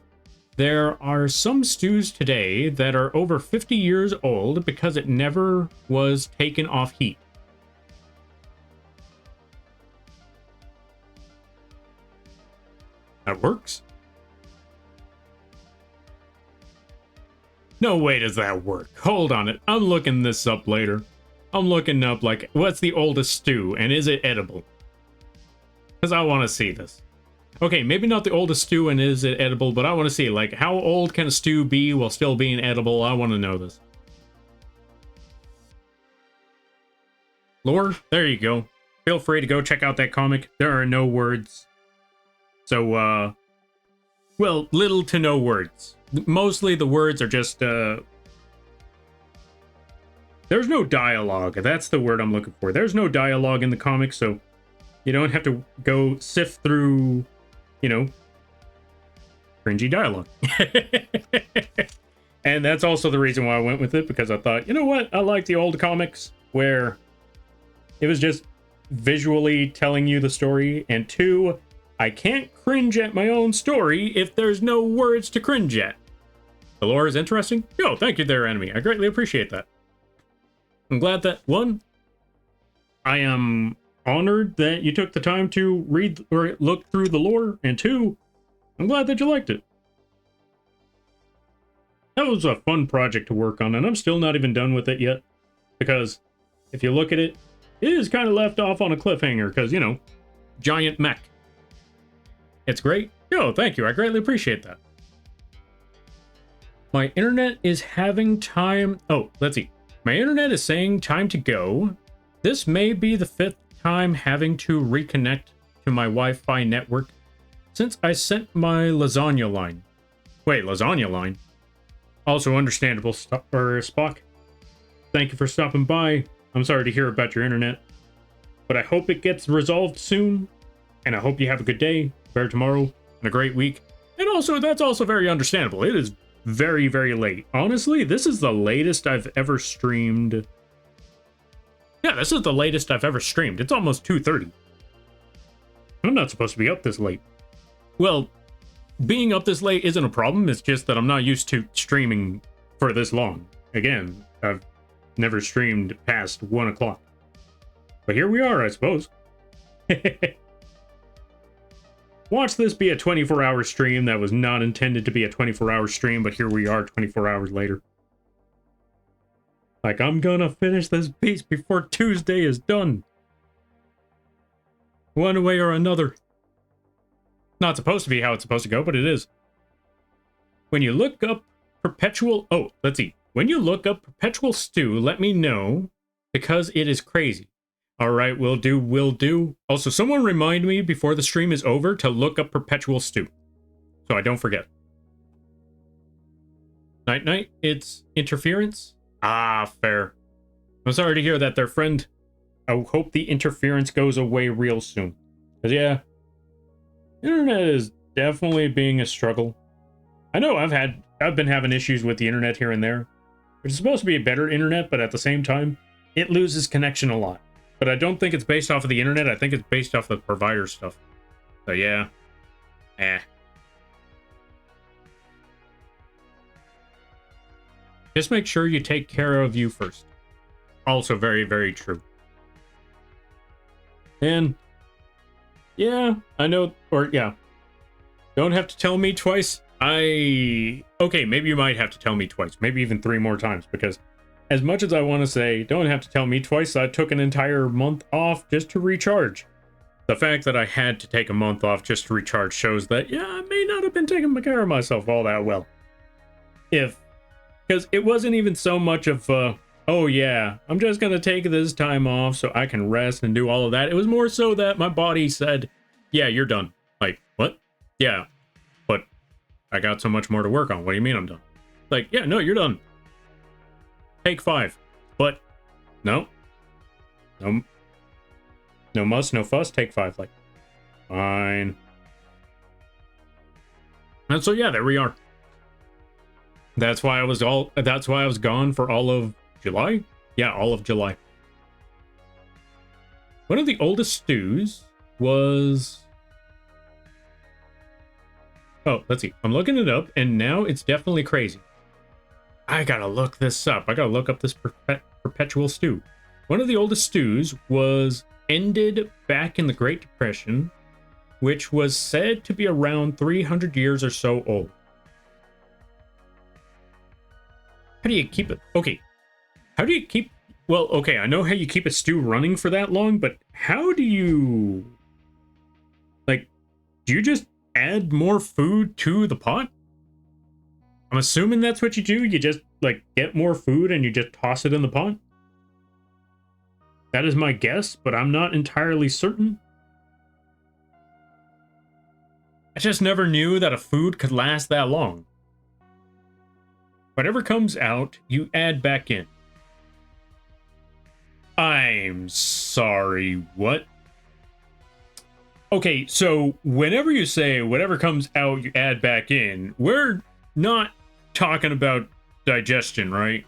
There are some stews today that are over 50 years old because it never was taken off heat. That works? No way does that work. Hold on it. I'm looking this up later. I'm looking up, like, what's the oldest stew and is it edible? Because I want to see this. Okay, maybe not the oldest stew and is it edible, but I want to see, like, how old can a stew be while still being edible? I want to know this. Lore, there you go. Feel free to go check out that comic. There are no words. So, well, little to no words. Mostly the words are just, there's no dialogue. That's the word I'm looking for. There's no dialogue in the comic, so you don't have to go sift through, you know, cringy dialogue. And that's also the reason why I went with it, because I thought, you know what? I like the old comics where it was just visually telling you the story, and two, I can't cringe at my own story if there's no words to cringe at. The lore is interesting? Yo, thank you there, enemy. I greatly appreciate that. I'm glad that, one, I am honored that you took the time to read or look through the lore, and two, I'm glad that you liked it. That was a fun project to work on, and I'm still not even done with it yet, because if you look at it, it is kind of left off on a cliffhanger, because, you know, giant mech. It's great. Yo, thank you. I greatly appreciate that. My internet is having time... Oh, let's see. My internet is saying time to go. This may be the 5th time having to reconnect to my Wi-Fi network since I sent my lasagna line. Wait, lasagna line? Also understandable, Spock. Thank you for stopping by. I'm sorry to hear about your internet, but I hope it gets resolved soon, and I hope you have a good day, better tomorrow, and a great week. And also, that's also very understandable. It is very, very late. Honestly, this is the latest I've ever streamed. Yeah, this is the latest I've ever streamed. It's almost 2:30. I'm not supposed to be up this late. Well, being up this late isn't a problem. It's just that I'm not used to streaming for this long. Again, I've never streamed past 1 o'clock. But here we are, I suppose. Watch this be a 24-hour stream that was not intended to be a 24-hour stream, but here we are 24 hours later. Like, I'm gonna finish this piece before Tuesday is done. One way or another. Not supposed to be how it's supposed to go, but it is. When you look up perpetual... Oh, let's see. When you look up perpetual stew, let me know, because it is crazy. Alright, will do, will do. Also, someone remind me before the stream is over to look up perpetual stew, so I don't forget. Night night, it's interference? Ah, fair. I'm sorry to hear that there, friend. I hope the interference goes away real soon. Because, yeah, internet is definitely being a struggle. I know I've been having issues with the internet here and there. It's supposed to be a better internet, but at the same time, it loses connection a lot. But I don't think it's based off of the internet. I think it's based off of the provider stuff. So, yeah. Just make sure you take care of you first. Also very, very true. And, yeah, I know, or, yeah. Don't have to tell me twice. Okay, maybe you might have to tell me twice. Maybe even 3 more times, because as much as I want to say, don't have to tell me twice, I took an entire month off just to recharge. The fact that I had to take a month off just to recharge shows that, yeah, I may not have been taking care of myself all that well. Because it wasn't even so much of, oh yeah, I'm just going to take this time off so I can rest and do all of that. It was more so that my body said, yeah, you're done. Like, what? Yeah, but I got so much more to work on. What do you mean I'm done? Like, yeah, no, you're done. Take 5. But, no. No muss, no fuss, take 5. Like, fine. And so, yeah, there we are. That's why I was gone for all of July? Yeah, all of July. One of the oldest stews was... Oh, let's see. I'm looking it up, and now it's definitely crazy. I gotta look this up. I gotta look up this perpetual stew. One of the oldest stews was ended back in the Great Depression, which was said to be around 300 years or so old. How do you keep it? Okay. How do you keep... Well, okay, I know how you keep a stew running for that long, but how do you... Like, do you just add more food to the pot? I'm assuming that's what you do. You just, like, get more food and you just toss it in the pot. That is my guess, but I'm not entirely certain. I just never knew that a food could last that long. Whatever comes out, you add back in. I'm sorry, what? Okay, so whenever you say whatever comes out, you add back in, we're not talking about digestion, right?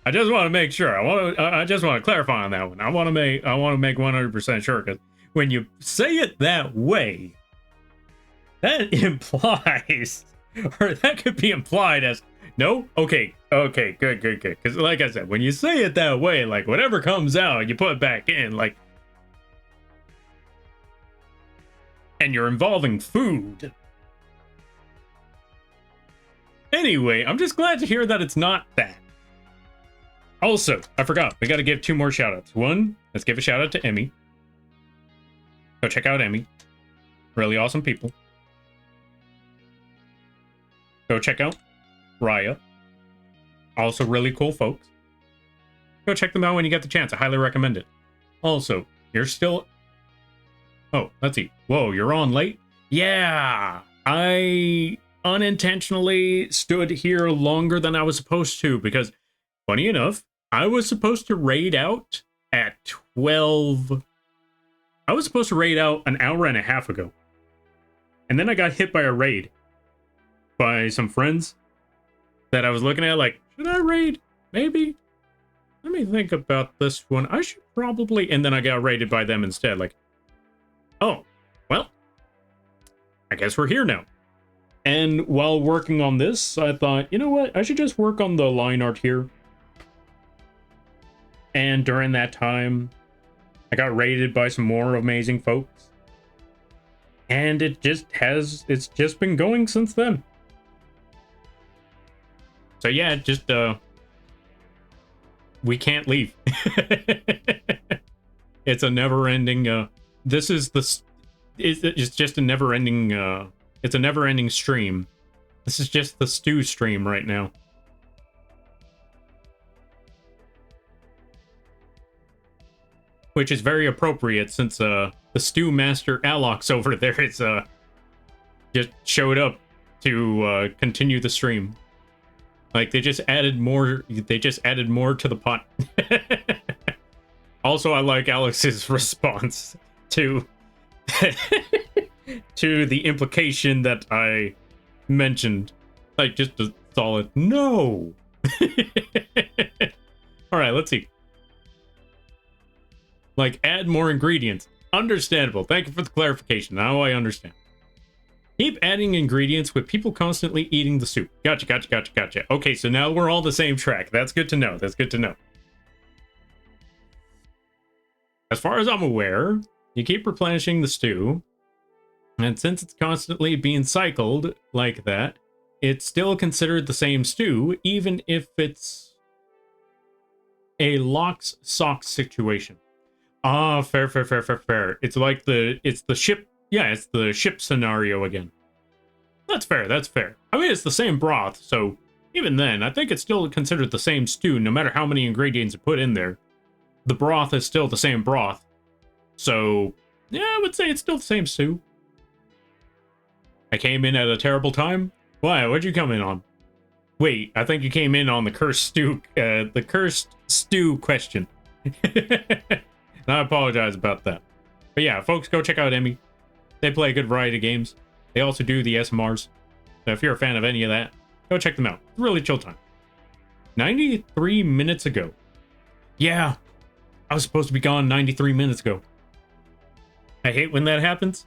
I just want to make sure. I just want to clarify on that one. I want to make 100% sure, because when you say it that way, that implies, or that could be implied as, no? Okay, good. Because like I said, when you say it that way, like whatever comes out, you put it back in, like, and you're involving food. Anyway, I'm just glad to hear that it's not that. Also, I forgot, we gotta give 2 more shoutouts. One, let's give a shout out to Emmy. Go check out Emmy. Really awesome people. Go check out Raya. Also really cool folks. Go check them out when you get the chance. I highly recommend it. Also, you're still... Oh, let's see. Whoa, you're on late? Yeah! I unintentionally stood here longer than I was supposed to because, funny enough, I was supposed to raid out at 12... I was supposed to raid out an hour and a half ago. And then I got hit by a raid. By some friends that I was looking at, like, should I raid? Maybe? Let me think about this one. I should probably... And then I got raided by them instead, like, oh, well, I guess we're here now. And while working on this, I thought, you know what? I should just work on the line art here. And during that time, I got raided by some more amazing folks. And it's just been going since then. So yeah, just, we can't leave. It's a never-ending, this is the, it's just a never-ending, it's a never-ending stream. This is just the stew stream right now. Which is very appropriate since, the stew master Alox over there is, just showed up to, continue the stream. Like, they just added more to the pot. Also, I like Alex's response to to the implication that I mentioned. Like, just a solid no. Alright, let's see. Like, add more ingredients. Understandable. Thank you for the clarification. Now I understand. Keep adding ingredients with people constantly eating the soup. Gotcha. Okay, so now we're all the same track. That's good to know. That's good to know. As far as I'm aware, you keep replenishing the stew. And since it's constantly being cycled like that, it's still considered the same stew, even if it's a locks socks situation. Ah, fair. It's like it's the ship. Yeah, it's the ship scenario again. That's fair. I mean, it's the same broth, so even then, I think it's still considered the same stew, no matter how many ingredients you put in there. The broth is still the same broth. So, yeah, I would say it's still the same stew. I came in at a terrible time? Why? What'd you come in on? Wait, I think you came in on the cursed stew question. I apologize about that. But yeah, folks, go check out Emmy. They play a good variety of games. They also do the SMRs. So if you're a fan of any of that, go check them out. It's really chill time. 93 minutes ago. Yeah, I was supposed to be gone 93 minutes ago. I hate when that happens.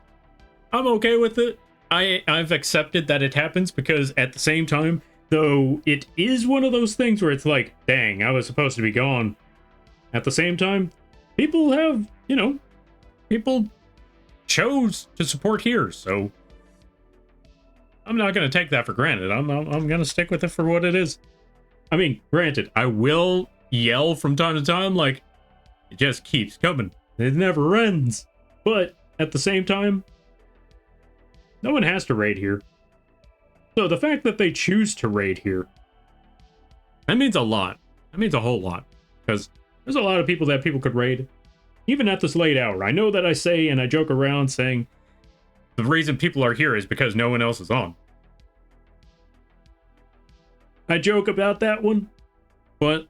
I'm okay with it. I've accepted that it happens because at the same time, though, it is one of those things where it's like, dang, I was supposed to be gone. At the same time, people have, you know, people chose to support here, so I'm not going to take that for granted. I'm going to stick with it for what it is. I mean, granted, I will yell from time to time, like, it just keeps coming. It never ends. But at the same time, no one has to raid here. So the fact that they choose to raid here, that means a lot. That means a whole lot. Because there's a lot of people that people could raid, even at this late hour. I know that I say and I joke around saying the reason people are here is because no one else is on. I joke about that one, but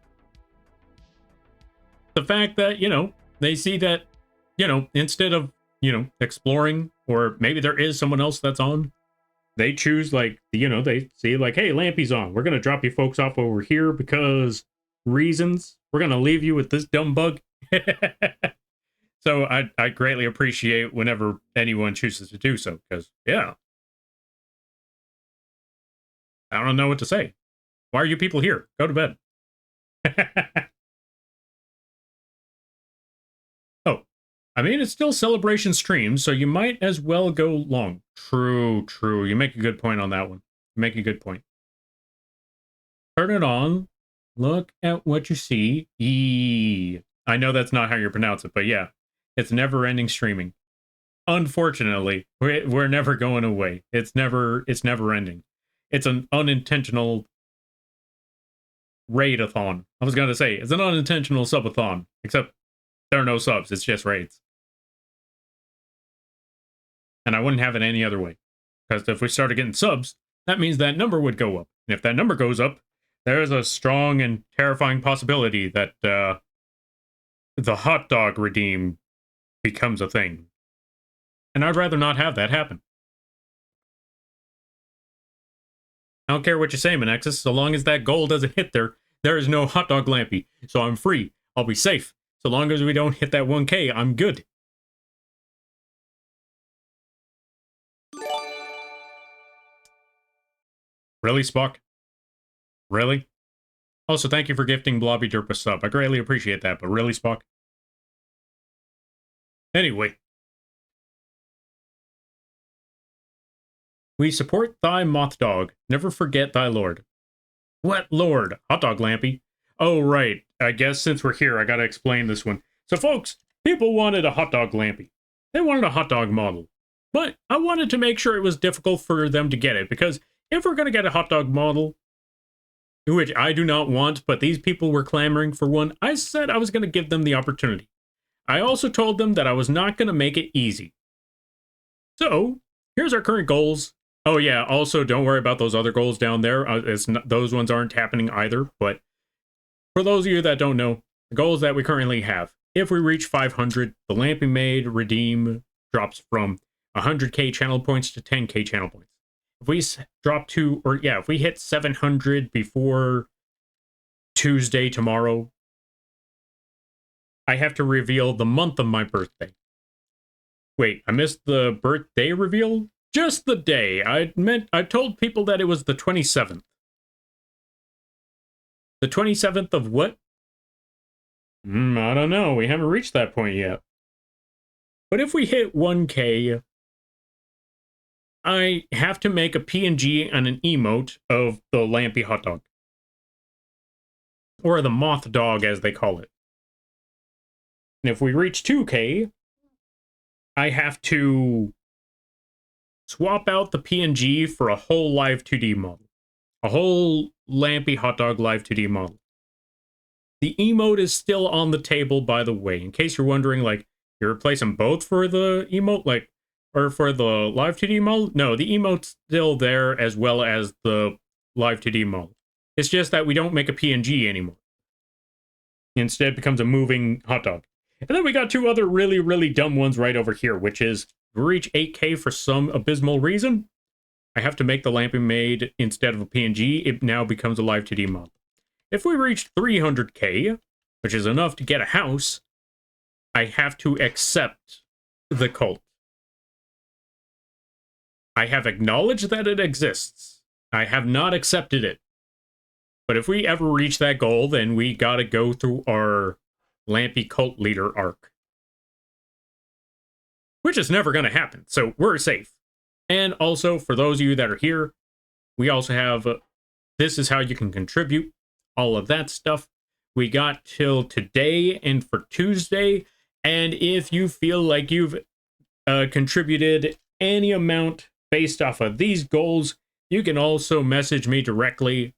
the fact that, you know, they see that, you know, instead of, you know, exploring, or maybe there is someone else that's on, they choose, like, you know, they see, like, hey, Lampy's on. We're going to drop you folks off over here because reasons. We're going to leave you with this dumb bug. So I greatly appreciate whenever anyone chooses to do so, because, yeah. I don't know what to say. Why are you people here? Go to bed. Oh, I mean, it's still celebration stream, so you might as well go long. True, true. You make a good point on that one. You make a good point. Turn it on. Look at what you see. Eee. I know that's not how you pronounce it, but yeah. It's never-ending streaming. Unfortunately, we're never going away. It's never ending. It's an unintentional raid-a-thon. I was going to say, it's an unintentional sub-a-thon, except there are no subs, it's just raids. And I wouldn't have it any other way. Because if we started getting subs, that means that number would go up. And if that number goes up, there's a strong and terrifying possibility that the hot dog redeem becomes a thing. And I'd rather not have that happen. I don't care what you say, Manexus, so long as that goal doesn't hit there is no hot dog Lampy. So I'm free. I'll be safe. So long as we don't hit that 1K, I'm good. Really, Spock? Really? Also, thank you for gifting Blobby Derp a sub. I greatly appreciate that, but really, Spock? Anyway. We support thy moth dog. Never forget thy lord. What lord? Hot dog Lampy. Oh, right. I guess since we're here, I gotta explain this one. So, folks, people wanted a hot dog Lampy. They wanted a hot dog model. But I wanted to make sure it was difficult for them to get it, because if we're gonna get a hot dog model, which I do not want, but these people were clamoring for one, I said I was gonna give them the opportunity. I also told them that I was not gonna make it easy. So, here's our current goals. Oh yeah, also don't worry about those other goals down there. Those ones aren't happening either, but for those of you that don't know, the goals that we currently have. If we reach 500, the Lampy Made redeem drops from 100k channel points to 10k channel points. If we drop to, or yeah, if we hit 700 before Tuesday tomorrow, I have to reveal the month of my birthday. Wait, I missed the birthday reveal? Just the day. I told people that it was the 27th. The 27th of what? I don't know. We haven't reached that point yet. But if we hit 1K, I have to make a PNG and an emote of the Lampy hot dog. Or the moth dog, as they call it. And if we reach 2K, I have to swap out the PNG for a whole live 2D model. A whole Lampy hot dog live 2D model. The emote is still on the table, by the way. In case you're wondering, like, you're replacing both for the emote, like, or for the live 2D model? No, the emote's still there as well as the live 2D model. It's just that we don't make a PNG anymore. Instead, it becomes a moving hot dog. And then we got two other really, really dumb ones right over here, which is reach 8K for some abysmal reason. I have to make the Lampy Made instead of a PNG. It now becomes a live 2D model. If we reach 300K, which is enough to get a house, I have to accept the cult. I have acknowledged that it exists. I have not accepted it. But if we ever reach that goal, then we gotta go through our Lampy cult leader arc. Which is never gonna happen, so we're safe. And also, for those of you that are here, we also have, this is how you can contribute, all of that stuff. We got till today and for Tuesday, and if you feel like you've contributed any amount based off of these goals, you can also message me directly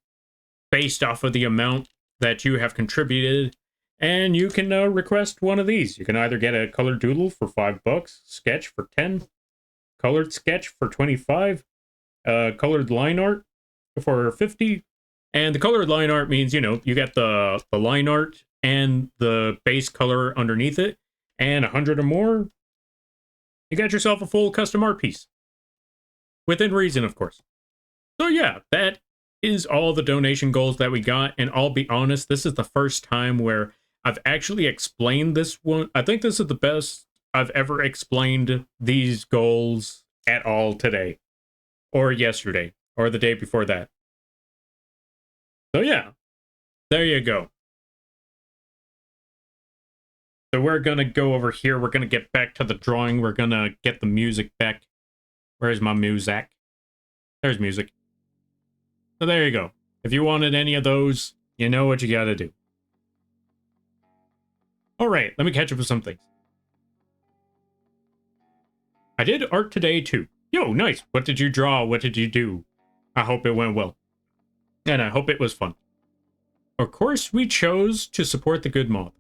based off of the amount that you have contributed, and you can request one of these. You can either get a colored doodle for $5, sketch for 10, colored sketch for 25, colored line art for 50. And the colored line art means, you get the line art and the base color underneath it, and 100 or more, you got yourself a full custom art piece. Within reason, of course. So yeah, that is all the donation goals that we got, and I'll be honest, this is the first time where I've actually explained this one. I think this is the best I've ever explained these goals at all today, or yesterday, or the day before that. So yeah, there you go. So we're gonna go over here, we're gonna get back to the drawing, we're gonna get the music back. Where's my music? There's music. So there you go. If you wanted any of those, you know what you gotta do. Alright, let me catch up with some things. I did art today too. Yo, nice. What did you draw? What did you do? I hope it went well. And I hope it was fun. Of course, we chose to support the good moth.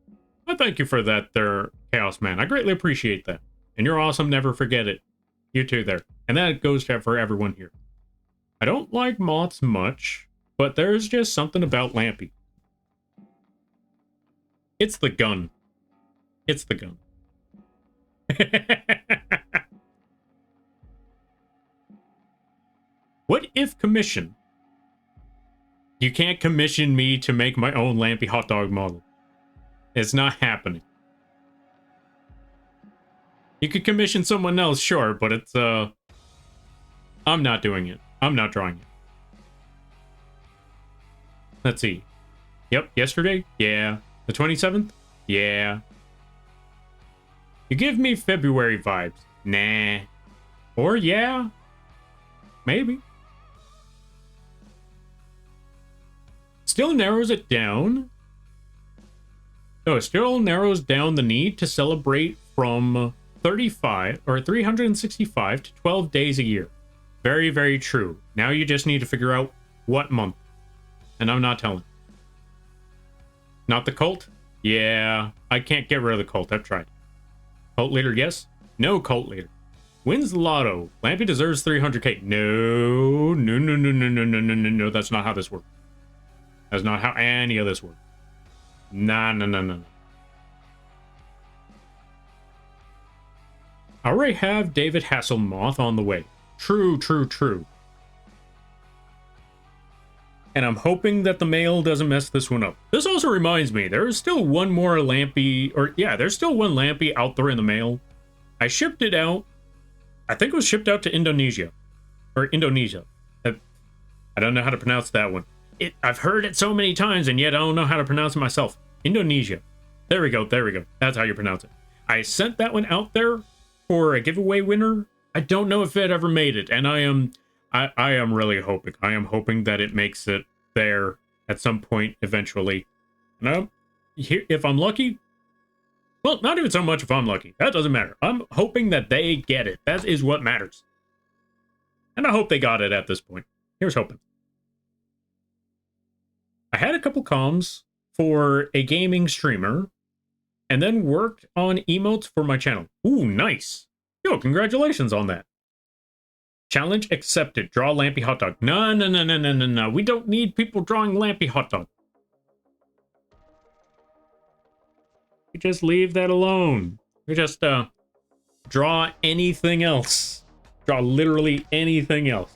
I thank you for that there, Chaos Man. I greatly appreciate that. And you're awesome, never forget it. You too there. And that goes for everyone here. I don't like moths much, but there's just something about Lampy. It's the gun. It's the gun. What if commission? You can't commission me to make my own Lampy hot dog model. It's not happening. You could commission someone else, sure, but it's, I'm not doing it. I'm not drawing it. Let's see. Yep, yesterday? Yeah. The 27th? Yeah. You give me February vibes. Nah. Or yeah. Maybe. Still narrows it down. No, it still narrows down the need to celebrate from 35 or 365 to 12 days a year. Very, very true. Now you just need to figure out what month. And I'm not telling. Not the cult? Yeah, I can't get rid of the cult. I've tried. Cult leader, yes? No cult leader. Wins the lotto. Lampy deserves 300k. No, no, no, no, no, no, no, no, no, no. That's not how this works. That's not how any of this works. Nah, no, no, no, no. I already have David Hasselmoth on the way. True, true, true. And I'm hoping that the mail doesn't mess this one up. This also reminds me, there is still one more Lampy, or yeah, there's still one Lampy out there in the mail. I shipped it out. I think it was shipped out to Indonesia. Or Indonesia. I don't know how to pronounce that one. I've heard it so many times, and yet I don't know how to pronounce it myself. Indonesia. There we go, there we go. That's how you pronounce it. I sent that one out there for a giveaway winner. I don't know if it ever made it, and I am really hoping. I am hoping that it makes it there at some point eventually. And if I'm lucky, well, not even so much if I'm lucky. That doesn't matter. I'm hoping that they get it. That is what matters. And I hope they got it at this point. Here's hoping. I had a couple comms for a gaming streamer, and then worked on emotes for my channel. Ooh, nice. Yo, congratulations on that. Challenge accepted. Draw Lampy hot dog. No, no, no, no, no, no, no. We don't need people drawing Lampy hot dog. You just leave that alone. You just draw anything else. Draw literally anything else.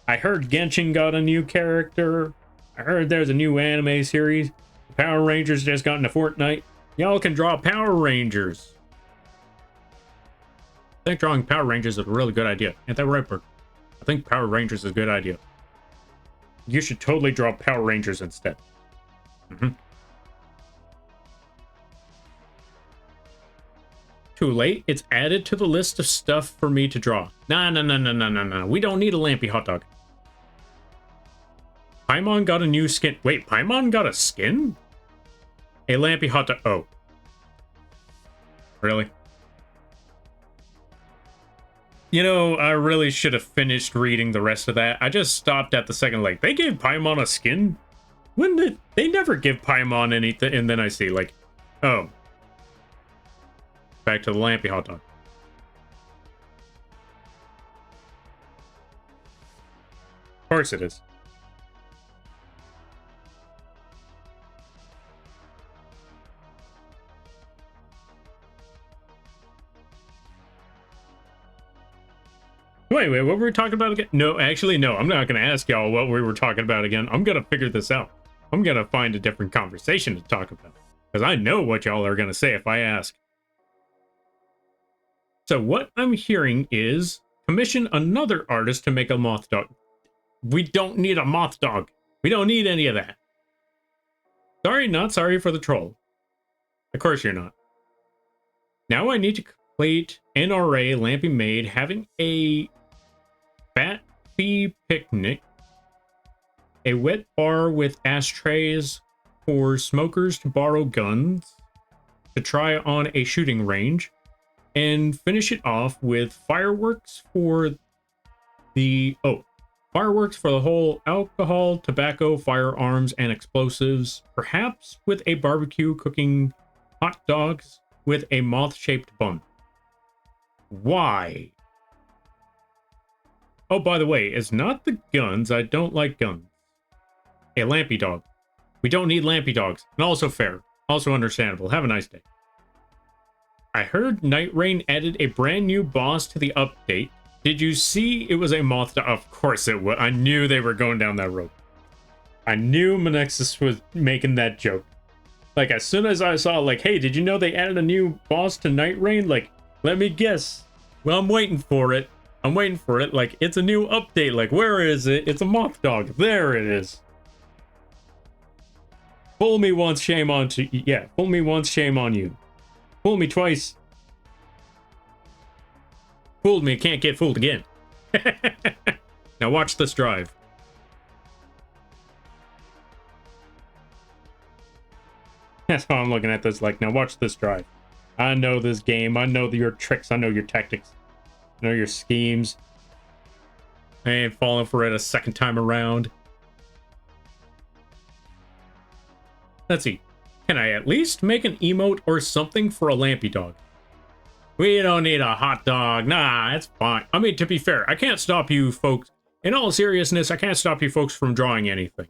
I heard Genshin got a new character. I heard there's a new anime series. Power Rangers just got into Fortnite. Y'all can draw Power Rangers. I think drawing Power Rangers is a really good idea. Ain't that right, Bert? I think Power Rangers is a good idea. You should totally draw Power Rangers instead. Too late. It's added to the list of stuff for me to draw. Nah, no, no, no, no, no, no. We don't need a Lampy hot dog. Paimon got a new skin. Wait, Paimon got a skin? A Lampy hot dog. Oh. Really? You know, I really should have finished reading the rest of that. I just stopped at the second, like, they gave Paimon a skin? When did they never give Paimon anything? And then I see, like, oh. Back to the Lampy hot dog. Of course it is. Wait, what were we talking about again? No, actually, no. I'm not going to ask y'all what we were talking about again. I'm going to figure this out. I'm going to find a different conversation to talk about. Because I know what y'all are going to say if I ask. So what I'm hearing is commission another artist to make a moth dog. We don't need a moth dog. We don't need any of that. Sorry, not sorry for the troll. Of course you're not. Now I need to complete NRA Lampy Maid having a fat fee picnic, a wet bar with ashtrays for smokers to borrow guns, to try on a shooting range, and finish it off with fireworks for the whole alcohol, tobacco, firearms, and explosives, perhaps with a barbecue cooking hot dogs with a moth-shaped bun. Why? Oh, by the way, it's not the guns. I don't like guns. A Lampy dog. We don't need Lampy dogs. And also fair. Also understandable. Have a nice day. I heard Night Rain added a brand new boss to the update. Did you see it was a moth dog? Of course it was. I knew they were going down that road. I knew Manexus was making that joke. Like, as soon as I saw, like, hey, did you know they added a new boss to Night Rain? Like, let me guess. Well, I'm waiting for it. I'm waiting for it. Like, it's a new update. Like, where is it? It's a moth dog. There it is. Fool me once, shame on to... Yeah, fool me once, shame on you. Fool me twice. Fooled me, can't get fooled again. Now watch this drive. That's how I'm looking at this, like, now watch this drive. I know this game. I know your tricks. I know your tactics. I know your schemes. I ain't falling for it a second time around. Let's see. Can I at least make an emote or something for a Lampy dog? We don't need a hot dog. Nah, it's fine. I mean, to be fair, I can't stop you folks. In all seriousness, I can't stop you folks from drawing anything.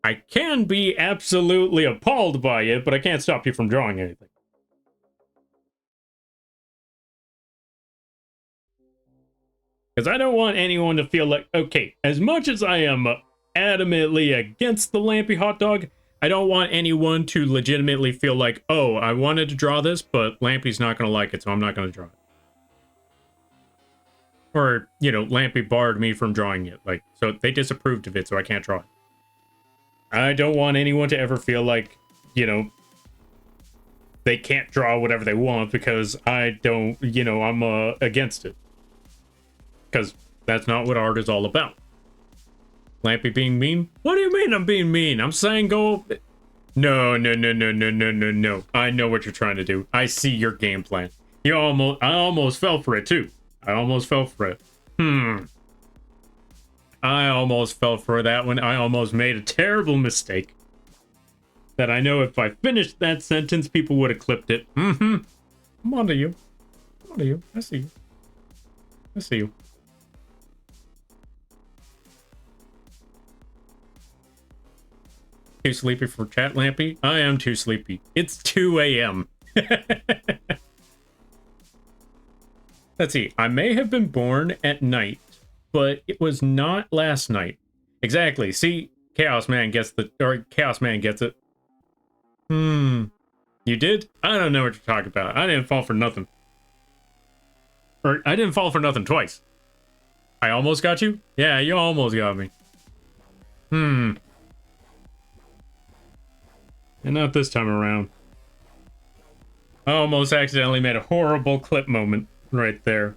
I can be absolutely appalled by it, but I can't stop you from drawing anything. Because I don't want anyone to feel like, okay, as much as I am adamantly against the Lampy hot dog, I don't want anyone to legitimately feel like, oh, I wanted to draw this, but Lampy's not going to like it, so I'm not going to draw it. Or, you know, Lampy barred me from drawing it. Like, so they disapproved of it, so I can't draw it. I don't want anyone to ever feel like, you know, they can't draw whatever they want because I don't, you know, I'm against it. Because that's not what art is all about. Lampy being mean? What do you mean I'm being mean? I'm saying go... No. I know what you're trying to do. I see your game plan. I almost fell for it, too. I almost fell for it. I almost fell for that one. I almost made a terrible mistake. That I know if I finished that sentence, people would have clipped it. I'm onto you. I'm onto you. I see you. I see you. Too sleepy for chat, Lampy? I am too sleepy. It's 2 a.m. Let's see. I may have been born at night, but it was not last night. Exactly. See, Chaos Man gets it. You did? I don't know what you're talking about. I didn't fall for nothing. Or, I didn't fall for nothing twice. I almost got you? Yeah, you almost got me. And not this time around. I almost accidentally made a horrible clip moment right there.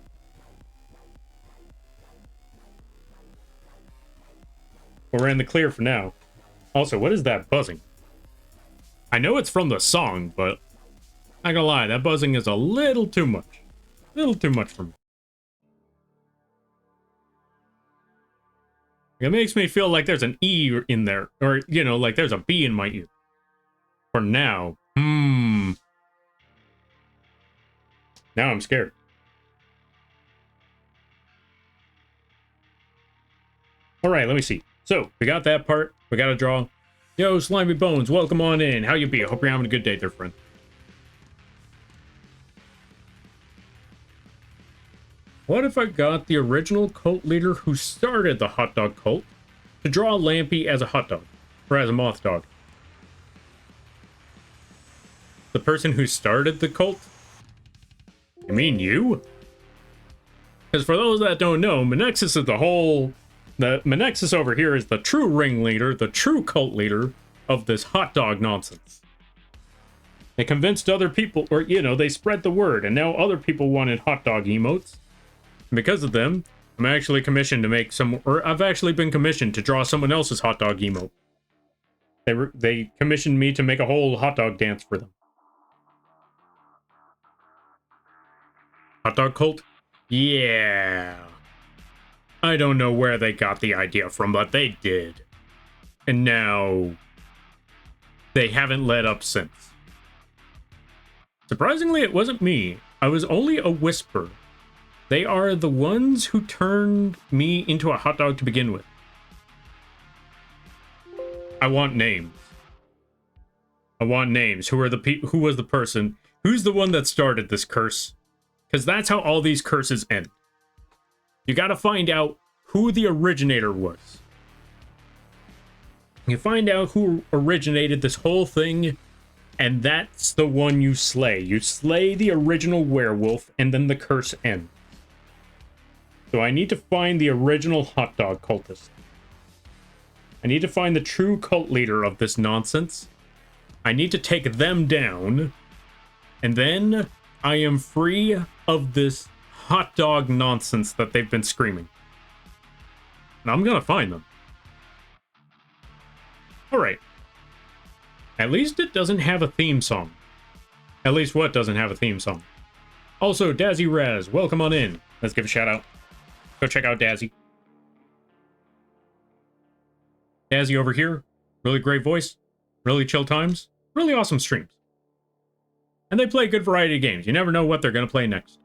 But we're in the clear for now. Also, what is that buzzing? I know it's from the song, but not gonna lie, that buzzing is a little too much. A little too much for me. It makes me feel like there's an E in there. Or, you know, like there's a B in my ear. For now. Now I'm scared. Alright, let me see. So, we got that part. We got to draw. Yo, Slimy Bones, welcome on in. How you be? I hope you're having a good day there, friend. What if I got the original cult leader who started the hot dog cult to draw Lampy as a hot dog? Or as a moth dog? The person who started the cult? You mean you? Because for those that don't know, Menexus is the Menexus over here is the true ringleader, the true cult leader of this hot dog nonsense. They convinced other people, or, you know, they spread the word, and now other people wanted hot dog emotes. And because of them, I'm actually commissioned to make I've actually been commissioned to draw someone else's hot dog emote. They commissioned me to make a whole hot dog dance for them. Hot dog cult? Yeah. I don't know where they got the idea from, but they did. And now they haven't let up since. Surprisingly, it wasn't me. I was only a whisper. They are the ones who turned me into a hot dog to begin with. I want names. I want names. Who was the person? Who's the one that started this curse? Because that's how all these curses end. You gotta find out who the originator was. You find out who originated this whole thing, and that's the one you slay. You slay the original werewolf, and then the curse ends. So I need to find the original hot dog cultist. I need to find the true cult leader of this nonsense. I need to take them down, and then I am free of this hot dog nonsense that they've been screaming. And I'm gonna find them. Alright. At least it doesn't have a theme song. At least what doesn't have a theme song? Also, Dazzy Raz, welcome on in. Let's give a shout out. Go check out Dazzy. Dazzy over here. Really great voice. Really chill times. Really awesome streams. And they play a good variety of games. You never know what they're going to play next.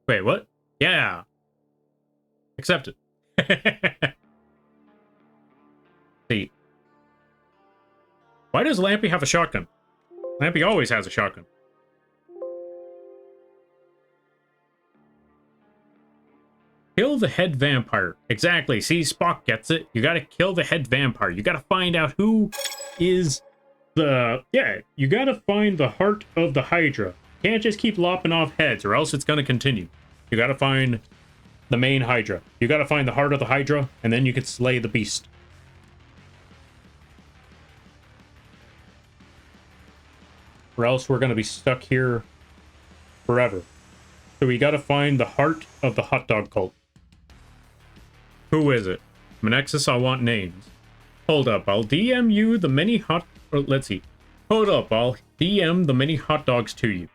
Wait, what? Yeah. Accepted. See. Why does Lampy have a shotgun? Lampy always has a shotgun. Kill the head vampire. Exactly. See, Spock gets it. You gotta kill the head vampire. You gotta find out who is the... Yeah, you gotta find the heart of the Hydra. Can't just keep lopping off heads or else it's gonna continue. You gotta find the main Hydra. You gotta find the heart of the Hydra, and then you can slay the beast. Or else we're gonna be stuck here forever. So we gotta find the heart of the hot dog cult. Who is it? Menexus, I want names. Hold up, I'll DM you the many hot... Or let's see. Hold up, I'll DM the many hot dogs to you.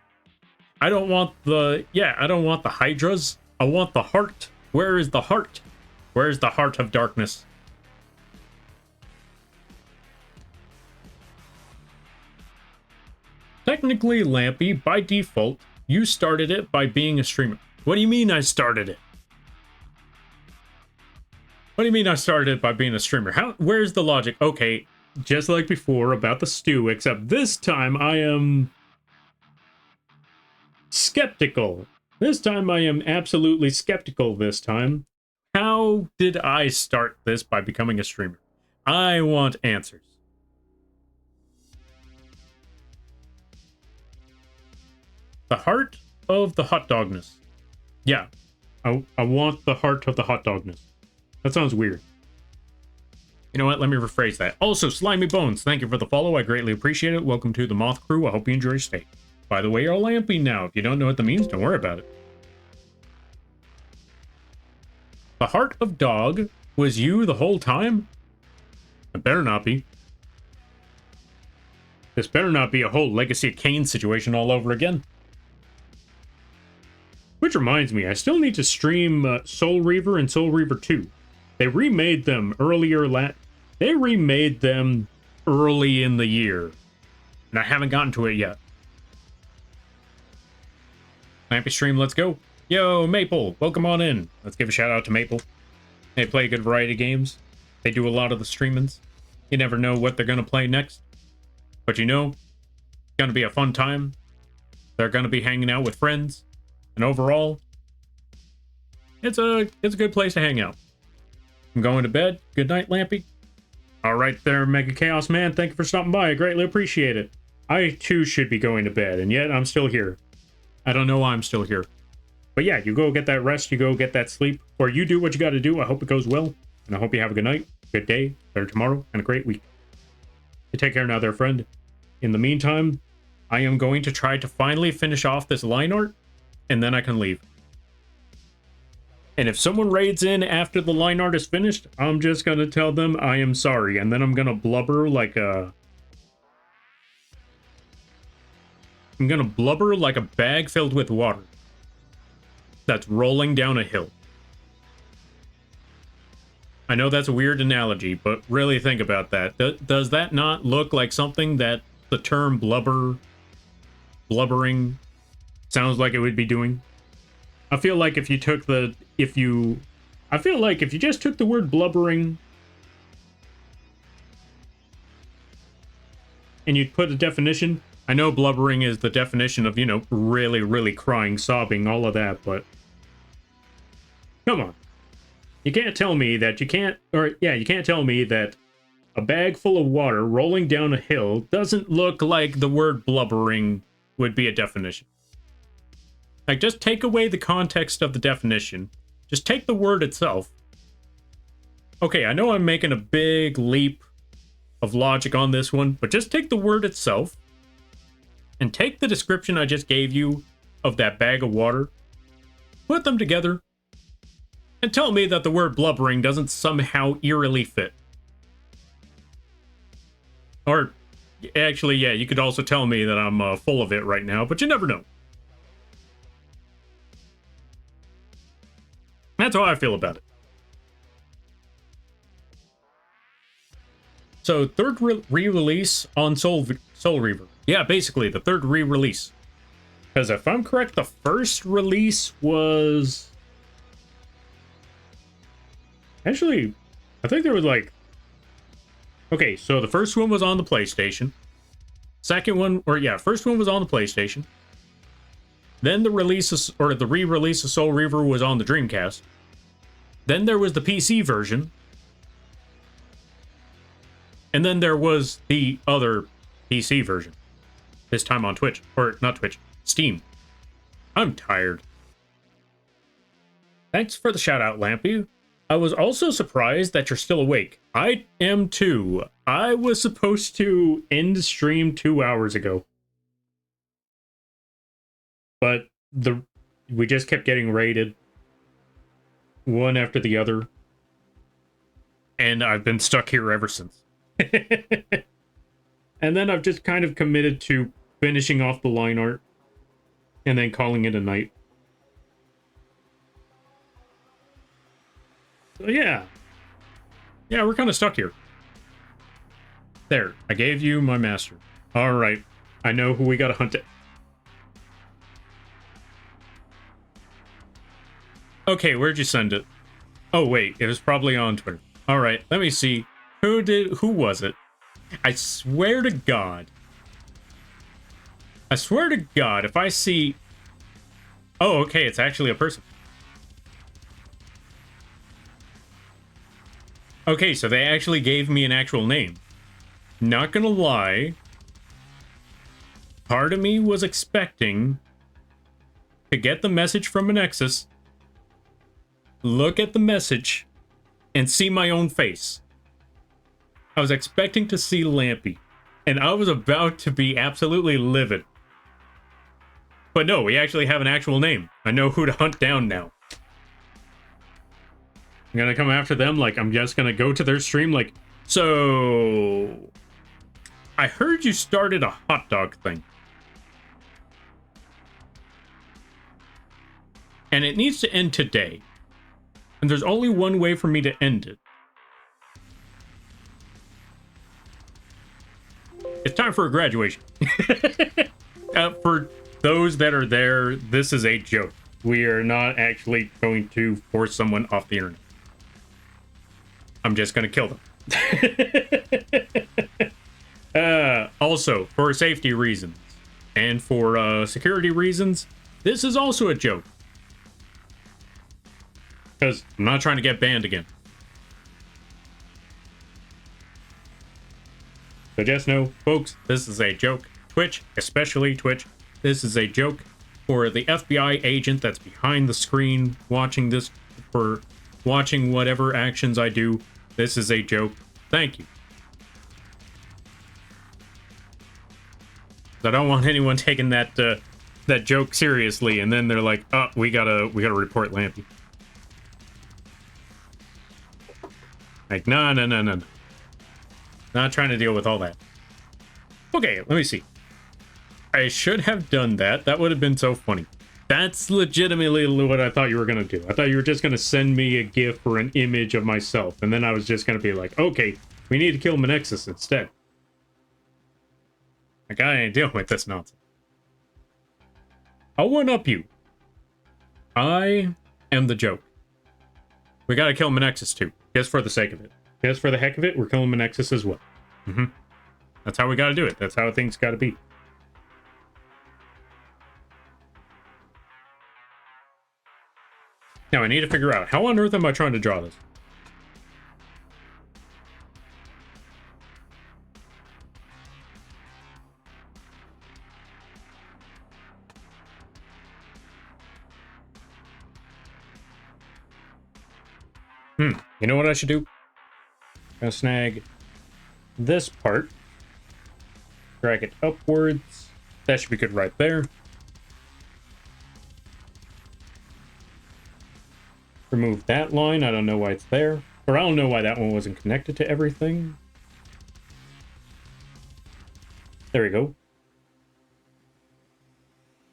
I don't want the... Yeah, I don't want the Hydras. I want the heart. Where is the heart? Where is the heart of darkness? Technically, Lampy, by default, you started it by being a streamer. What do you mean I started it? What do you mean I started it by being a streamer? Where's the logic? Okay, just like before about the stew, except this time I am skeptical. This time I am absolutely skeptical this time. How did I start this by becoming a streamer? I want answers. The heart of the hot dogness. Yeah, I want the heart of the hot dogness. That sounds weird. You know what? Let me rephrase that. Also, Slimy Bones, thank you for the follow. I greatly appreciate it. Welcome to the Moth Crew. I hope you enjoy your stay. By the way, you're Lampy now. If you don't know what that means, don't worry about it. The heart of dog was you the whole time? It better not be. This better not be a whole Legacy of Kain situation all over again. Which reminds me, I still need to stream Soul Reaver and Soul Reaver 2. They remade them They remade them early in the year. And I haven't gotten to it yet. Lampy stream, let's go. Yo, Maple, welcome on in. Let's give a shout out to Maple. They play a good variety of games. They do a lot of the streamings. You never know what they're going to play next. But you know, it's going to be a fun time. They're going to be hanging out with friends. And overall, it's a good place to hang out. I'm going to bed. Good night, Lampy. All right there, Mega Chaos Man. Thank you for stopping by. I greatly appreciate it. I, too, should be going to bed, and yet I'm still here. I don't know why I'm still here. But yeah, you go get that rest, you go get that sleep, or you do what you got to do. I hope it goes well, and I hope you have a good night, good day, better tomorrow, and a great week. You take care now there, friend. In the meantime, I am going to try to finally finish off this line art, and then I can leave. And if someone raids in after the line art is finished, I'm just going to tell them I am sorry, and then I'm going to blubber like a... I'm going to blubber like a bag filled with water that's rolling down a hill. I know that's a weird analogy, but really think about that. Does that not look like something that the term blubbering sounds like it would be doing? I feel like if you took I feel like if you just took the word blubbering and you'd put a definition, I know blubbering is the definition of, you know, really, really crying, sobbing, all of that, but come on. You can't tell me that you can't tell me that a bag full of water rolling down a hill doesn't look like the word blubbering would be a definition. Like, just take away the context of the definition. Just take the word itself. Okay, I know I'm making a big leap of logic on this one, but just take the word itself and take the description I just gave you of that bag of water, put them together, and tell me that the word blubbering doesn't somehow eerily fit. Or, actually, yeah, you could also tell me that I'm full of it right now, but you never know. That's how I feel about it. So, third re-release on Soul Reaver. Yeah, basically, the third re-release. Because if I'm correct, the first release was... Actually, I think there was like... Okay, so the first one was on the PlayStation. Second one, first one was on the PlayStation. Then the re-release of Soul Reaver was on the Dreamcast. Then there was the PC version. And then there was the other PC version. This time on Twitch. Or, not Twitch. Steam. I'm tired. Thanks for the shout-out, Lampy. I was also surprised that you're still awake. I am too. I was supposed to end the stream 2 hours ago. But we just kept getting raided. One after the other. And I've been stuck here ever since. And then I've just kind of committed to finishing off the line art. And then calling it a night. So yeah. Yeah, we're kind of stuck here. There, I gave you my master. Alright, I know who we gotta hunt it. Okay, where'd you send it? Oh wait, it was probably on Twitter. Alright, let me see. Who was it? I swear to God. I swear to God, if I see... Oh, okay, it's actually a person. Okay, so they actually gave me an actual name. Not gonna lie. Part of me was expecting to get the message from a Nexus, look at the message, and see my own face. I was expecting to see Lampy, and I was about to be absolutely livid. But no, we actually have an actual name. I know who to hunt down now. I'm gonna come after them, like, I'm just gonna go to their stream, like, so... I heard you started a hot dog thing. And it needs to end today. And there's only one way for me to end it. It's time for a graduation. For those that are there, this is a joke. We are not actually going to force someone off the internet. I'm just going to kill them. Also, for safety reasons and for security reasons, this is also a joke. Because I'm not trying to get banned again. So just know, folks, this is a joke. Twitch, especially Twitch, this is a joke for the FBI agent that's behind the screen watching this, for watching whatever actions I do. This is a joke. Thank you. I don't want anyone taking that that joke seriously, and then they're like, "Oh, we gotta report Lampy." Like, no. Not trying to deal with all that. Okay, let me see. I should have done that. That would have been so funny. That's legitimately what I thought you were going to do. I thought you were just going to send me a GIF or an image of myself. And then I was just going to be like, okay, we need to kill Menexus instead. Like, I ain't dealing with this nonsense. I'll one-up you. I am the joke. We got to kill Menexus too. Just for the sake of it. Just for the heck of it, we're killing Menexus as well. That's how we got to do it. That's how things got to be. Now I need to figure out, how on earth am I trying to draw this? You know what I should do? I'm gonna snag this part. Drag it upwards. That should be good right there. Remove that line. I don't know why it's there. Or I don't know why that one wasn't connected to everything. There we go.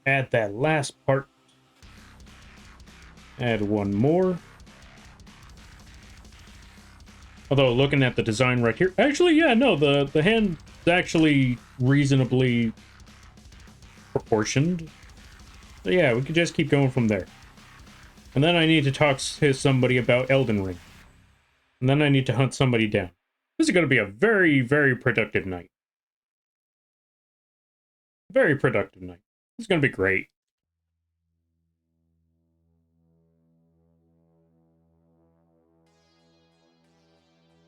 Add that last part. Add one more. Although, looking at the design right here... Actually, yeah, no, the hand's actually reasonably proportioned. So yeah, we could just keep going from there. And then I need to talk to somebody about Elden Ring. And then I need to hunt somebody down. This is going to be a very, very productive night. Very productive night. This is going to be great.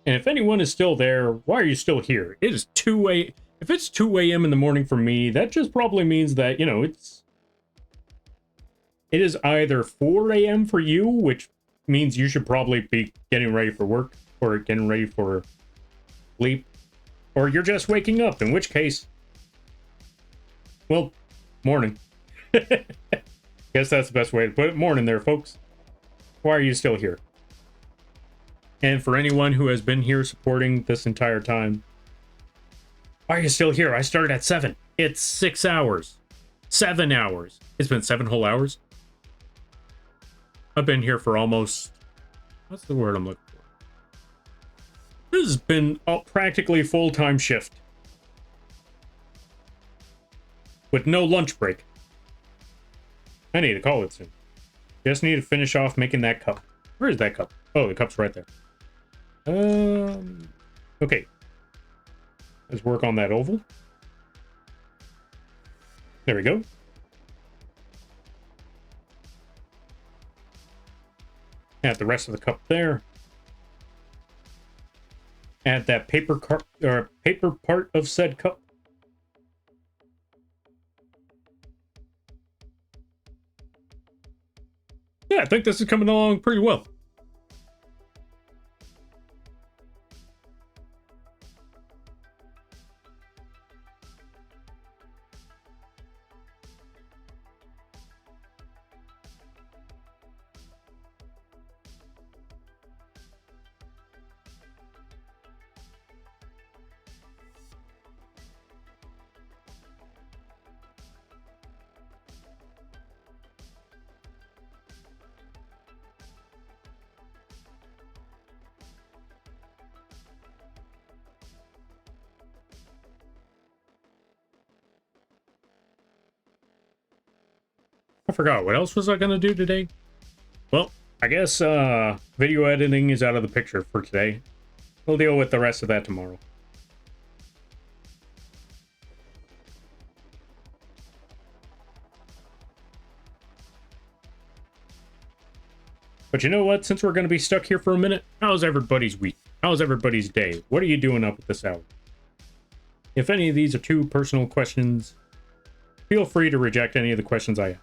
And if anyone is still there, why are you still here? It is 2 a.m. If it's 2 a.m. in the morning for me, that just probably means that, you know, it is either 4 a.m. for you, which means you should probably be getting ready for work or getting ready for sleep, or you're just waking up, in which case, well, morning. Guess that's the best way to put it. Morning there, folks. Why are you still here? And for anyone who has been here supporting this entire time, why are you still here? I started at 7. It's 6 hours. 7 hours. It's been 7 whole hours. I've been here for almost... What's the word I'm looking for? This has been a practically full-time shift. With no lunch break. I need to call it soon. Just need to finish off making that cup. Where is that cup? Oh, the cup's right there. Okay. Let's work on that oval. There we go. Add the rest of the cup there. Add that paper part of said cup. Yeah, I think this is coming along pretty well. forgot. What else was I gonna do today? Well, I guess video editing is out of the picture for today. We'll deal with the rest of that tomorrow. But you know what? Since we're going to be stuck here for a minute, how's everybody's week? How's everybody's day? What are you doing up at this hour? If any of these are too personal questions, feel free to reject any of the questions I ask.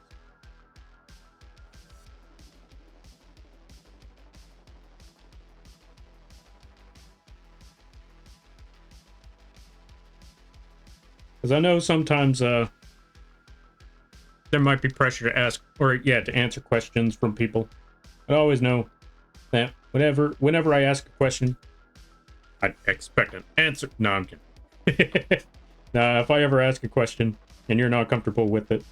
Because I know sometimes there might be pressure to ask, or yeah, to answer questions from people. I always know that whenever I ask a question, I expect an answer. No, I'm kidding. Nah, if I ever ask a question and you're not comfortable with it,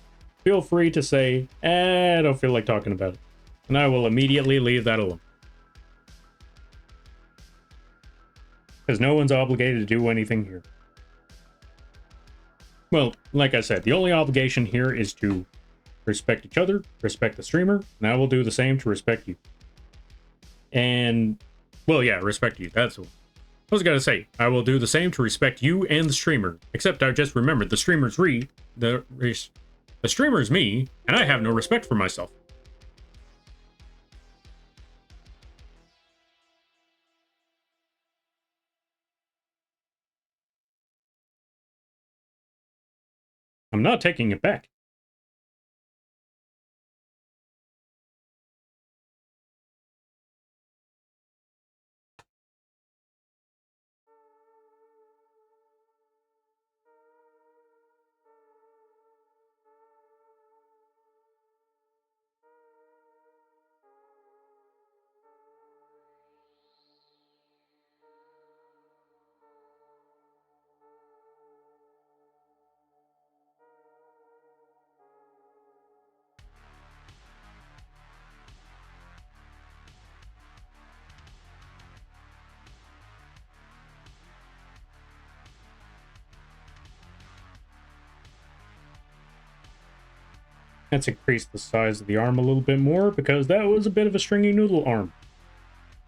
feel free to say, I don't feel like talking about it. And I will immediately leave that alone. Because no one's obligated to do anything here. Well, like I said, the only obligation here is to respect each other, respect the streamer, and I will do the same to respect you. And, well, yeah, respect you. That's what I was gonna say. I will do the same to respect you and the streamer. Except I just remembered the streamer's the streamer's me, and I have no respect for myself. I'm not taking it back. Let's increase the size of the arm a little bit more, because that was a bit of a stringy noodle arm.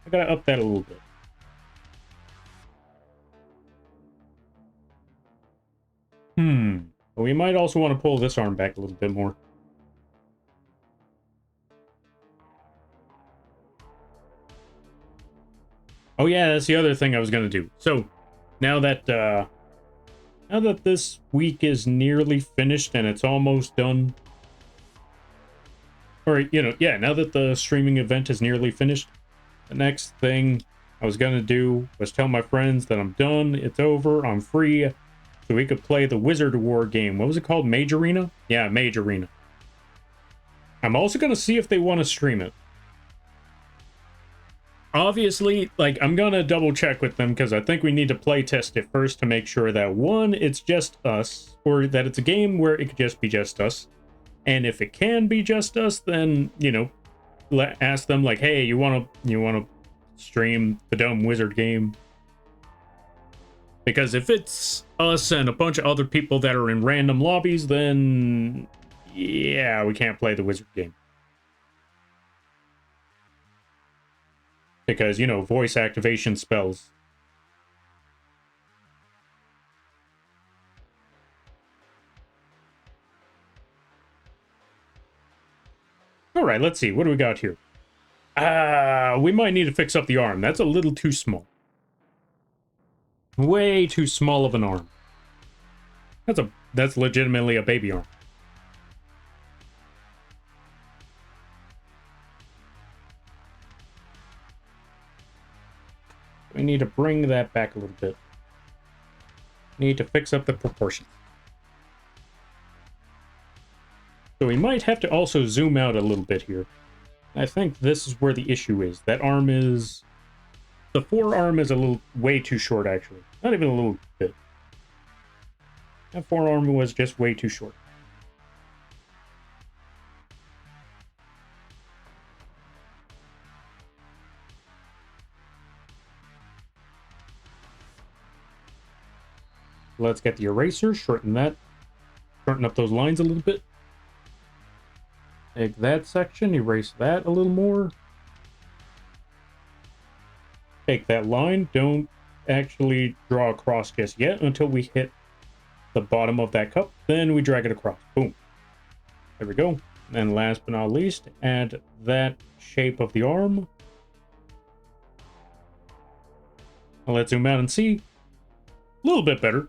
I gotta up that a little bit. But we might also want to pull this arm back a little bit more. Oh yeah, that's the other thing I was gonna do. So, now that this week is nearly finished and it's almost done, or, you know, yeah, now that the streaming event is nearly finished, the next thing I was gonna do was tell my friends that I'm done, it's over, I'm free, so we could play the Wizard War game. What was it called? Mage Arena? Yeah, Mage Arena. I'm also gonna see if they want to stream it. Obviously, like, I'm gonna double check with them, because I think we need to play test it first to make sure that, one, it's just us, or that it's a game where it could just be just us. And if it can be just us, then, you know, ask them, like, hey, you wanna stream the dumb wizard game? Because if it's us and a bunch of other people that are in random lobbies, then yeah, we can't play the wizard game. Because, you know, voice activation spells. Alright, let's see. What do we got here? We might need to fix up the arm. That's a little too small. Way too small of an arm. That's legitimately a baby arm. We need to bring that back a little bit. Need to fix up the proportions. So we might have to also zoom out a little bit here. I think this is where the issue is. That arm is... The forearm is a little... way too short, actually. Not even a little bit. That forearm was just way too short. Let's get the eraser, shorten that. Shorten up those lines a little bit. Take that section, erase that a little more. Take that line, don't actually draw across just yet until we hit the bottom of that cup. Then we drag it across. Boom. There we go. And last but not least, add that shape of the arm. Let's zoom out and see. A little bit better.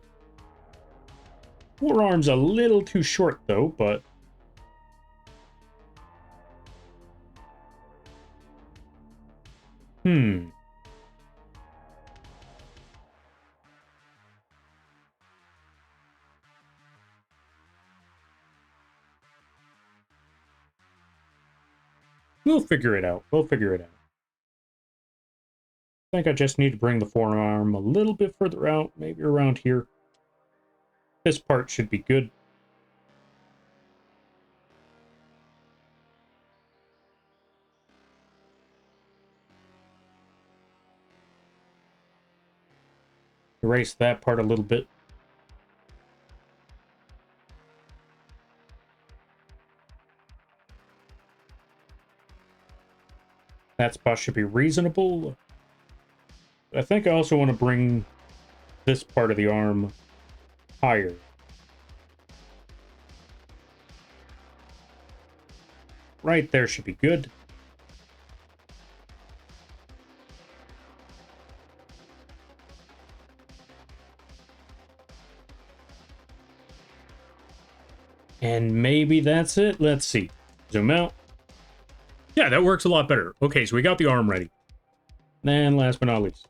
Forearm's a little too short though, but we'll figure it out. We'll figure it out. I think I just need to bring the forearm a little bit further out, maybe around here. This part should be good. Erase that part a little bit. That spot should be reasonable. I think I also want to bring this part of the arm higher. Right there should be good. And maybe that's it. Let's see. Zoom out. Yeah, that works a lot better. Okay, so we got the arm ready. And last but not least,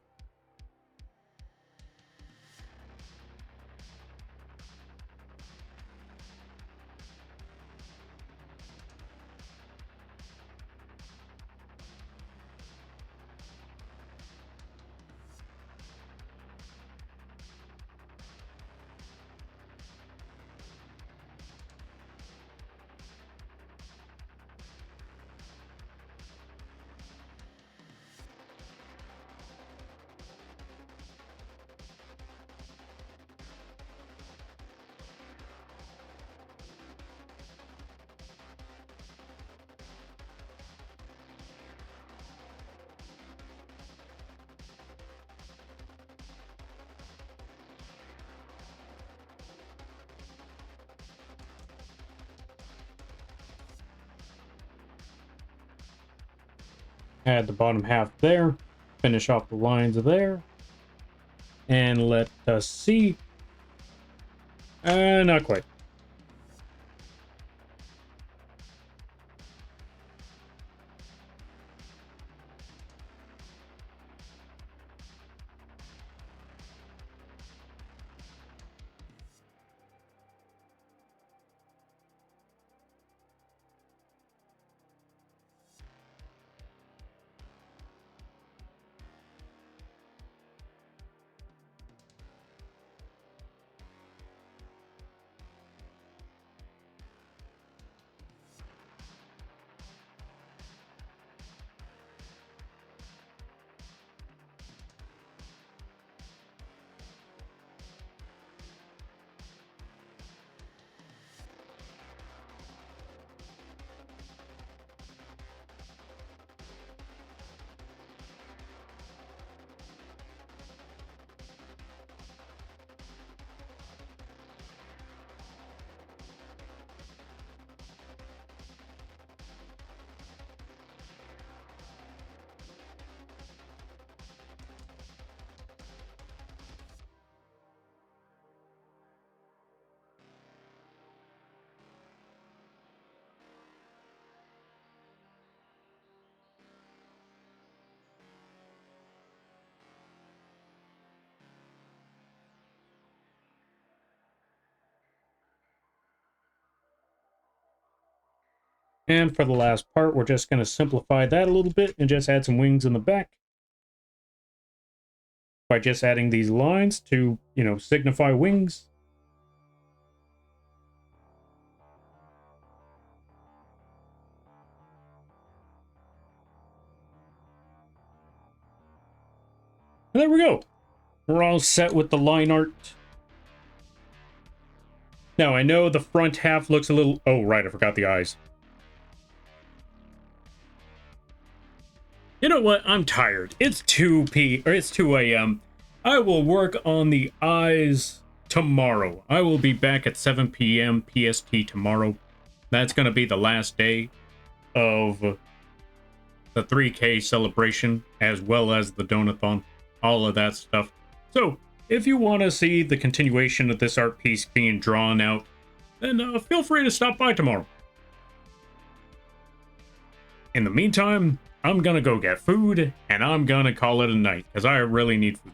add the bottom half there, finish off the lines there, and let us see. Not quite. And for the last part, we're just going to simplify that a little bit and just add some wings in the back. By just adding these lines to, signify wings. And there we go. We're all set with the line art. Now, I know the front half looks a little... Oh, right, I forgot the eyes. You know what? I'm tired. It's 2 a.m. I will work on the eyes tomorrow. I will be back at 7 p.m. PST tomorrow. That's going to be the last day of the 3K celebration, as well as the donathon, all of that stuff. So, if you want to see the continuation of this art piece being drawn out, then feel free to stop by tomorrow. In the meantime, I'm gonna go get food, and I'm gonna call it a night, because I really need food.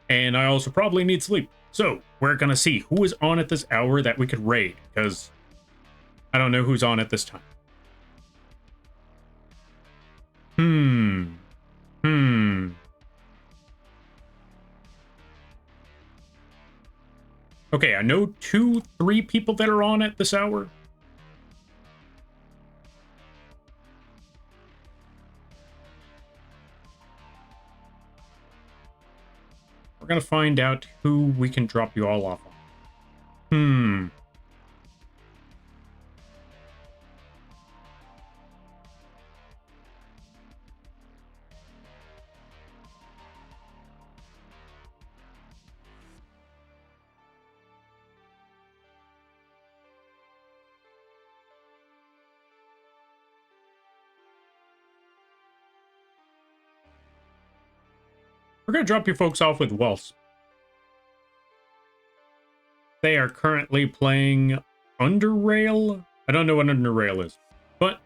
And I also probably need sleep. So, we're gonna see who is on at this hour that we could raid, because I don't know who's on at this time. Okay, I know 3 people that are on at this hour. We're gonna find out who we can drop you all off on. We're gonna drop you folks off with Wells. They are currently playing Underrail. I don't know what Underrail is, but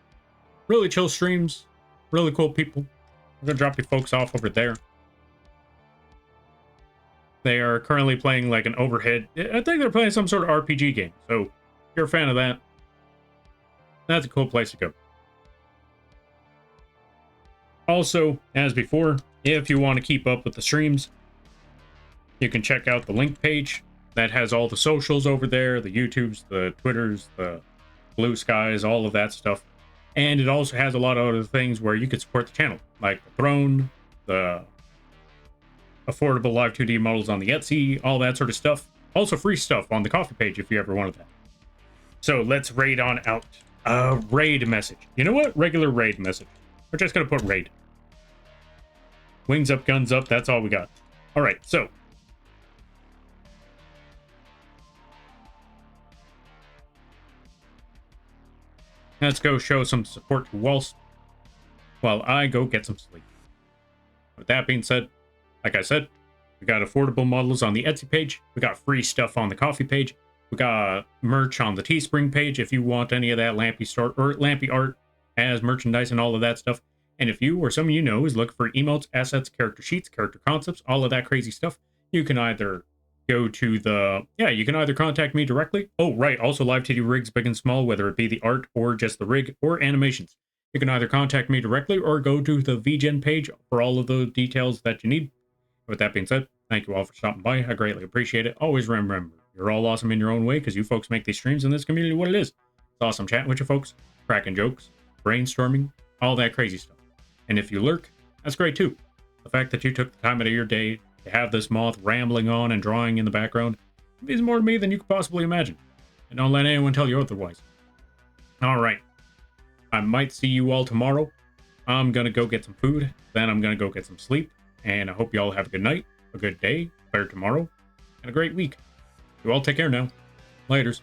really chill streams, really cool people. We're gonna drop you folks off over there. They are currently playing like an overhead. I think they're playing some sort of RPG game. So if you're a fan of that, that's a cool place to go. Also, as before, if you want to keep up with the streams, you can check out the link page that has all the socials over there, the YouTubes, the Twitters, the Blue Skies, all of that stuff. And it also has a lot of other things where you can support the channel, like the Throne, the affordable live 2D models on the Etsy, all that sort of stuff. Also free stuff on the coffee page if you ever wanted that. So let's raid on out. Raid message. You know what? Regular raid message. We're just gonna put raid. Wings up, guns up, that's all we got. Alright, so. Let's go show some support to Waltz while I go get some sleep. With that being said, like I said, we got affordable models on the Etsy page. We got free stuff on the coffee page. We got merch on the Teespring page if you want any of that Lampy art as merchandise and all of that stuff. And if you or someone you know is looking for emotes, assets, character sheets, character concepts, all of that crazy stuff, you can either go to you can either contact me directly. Oh, right. Also, live TD rigs, big and small, whether it be the art or just the rig or animations. You can either contact me directly or go to the vgen page for all of the details that you need. With that being said, thank you all for stopping by. I greatly appreciate it. Always remember, you're all awesome in your own way because you folks make these streams in this community what it is. It's awesome chatting with you folks, cracking jokes, brainstorming, all that crazy stuff. And if you lurk, that's great too. The fact that you took the time out of your day to have this moth rambling on and drawing in the background means more to me than you could possibly imagine. And don't let anyone tell you otherwise. Alright. I might see you all tomorrow. I'm gonna go get some food, then I'm gonna go get some sleep. And I hope you all have a good night, a good day, better tomorrow, and a great week. You all take care now. Laters.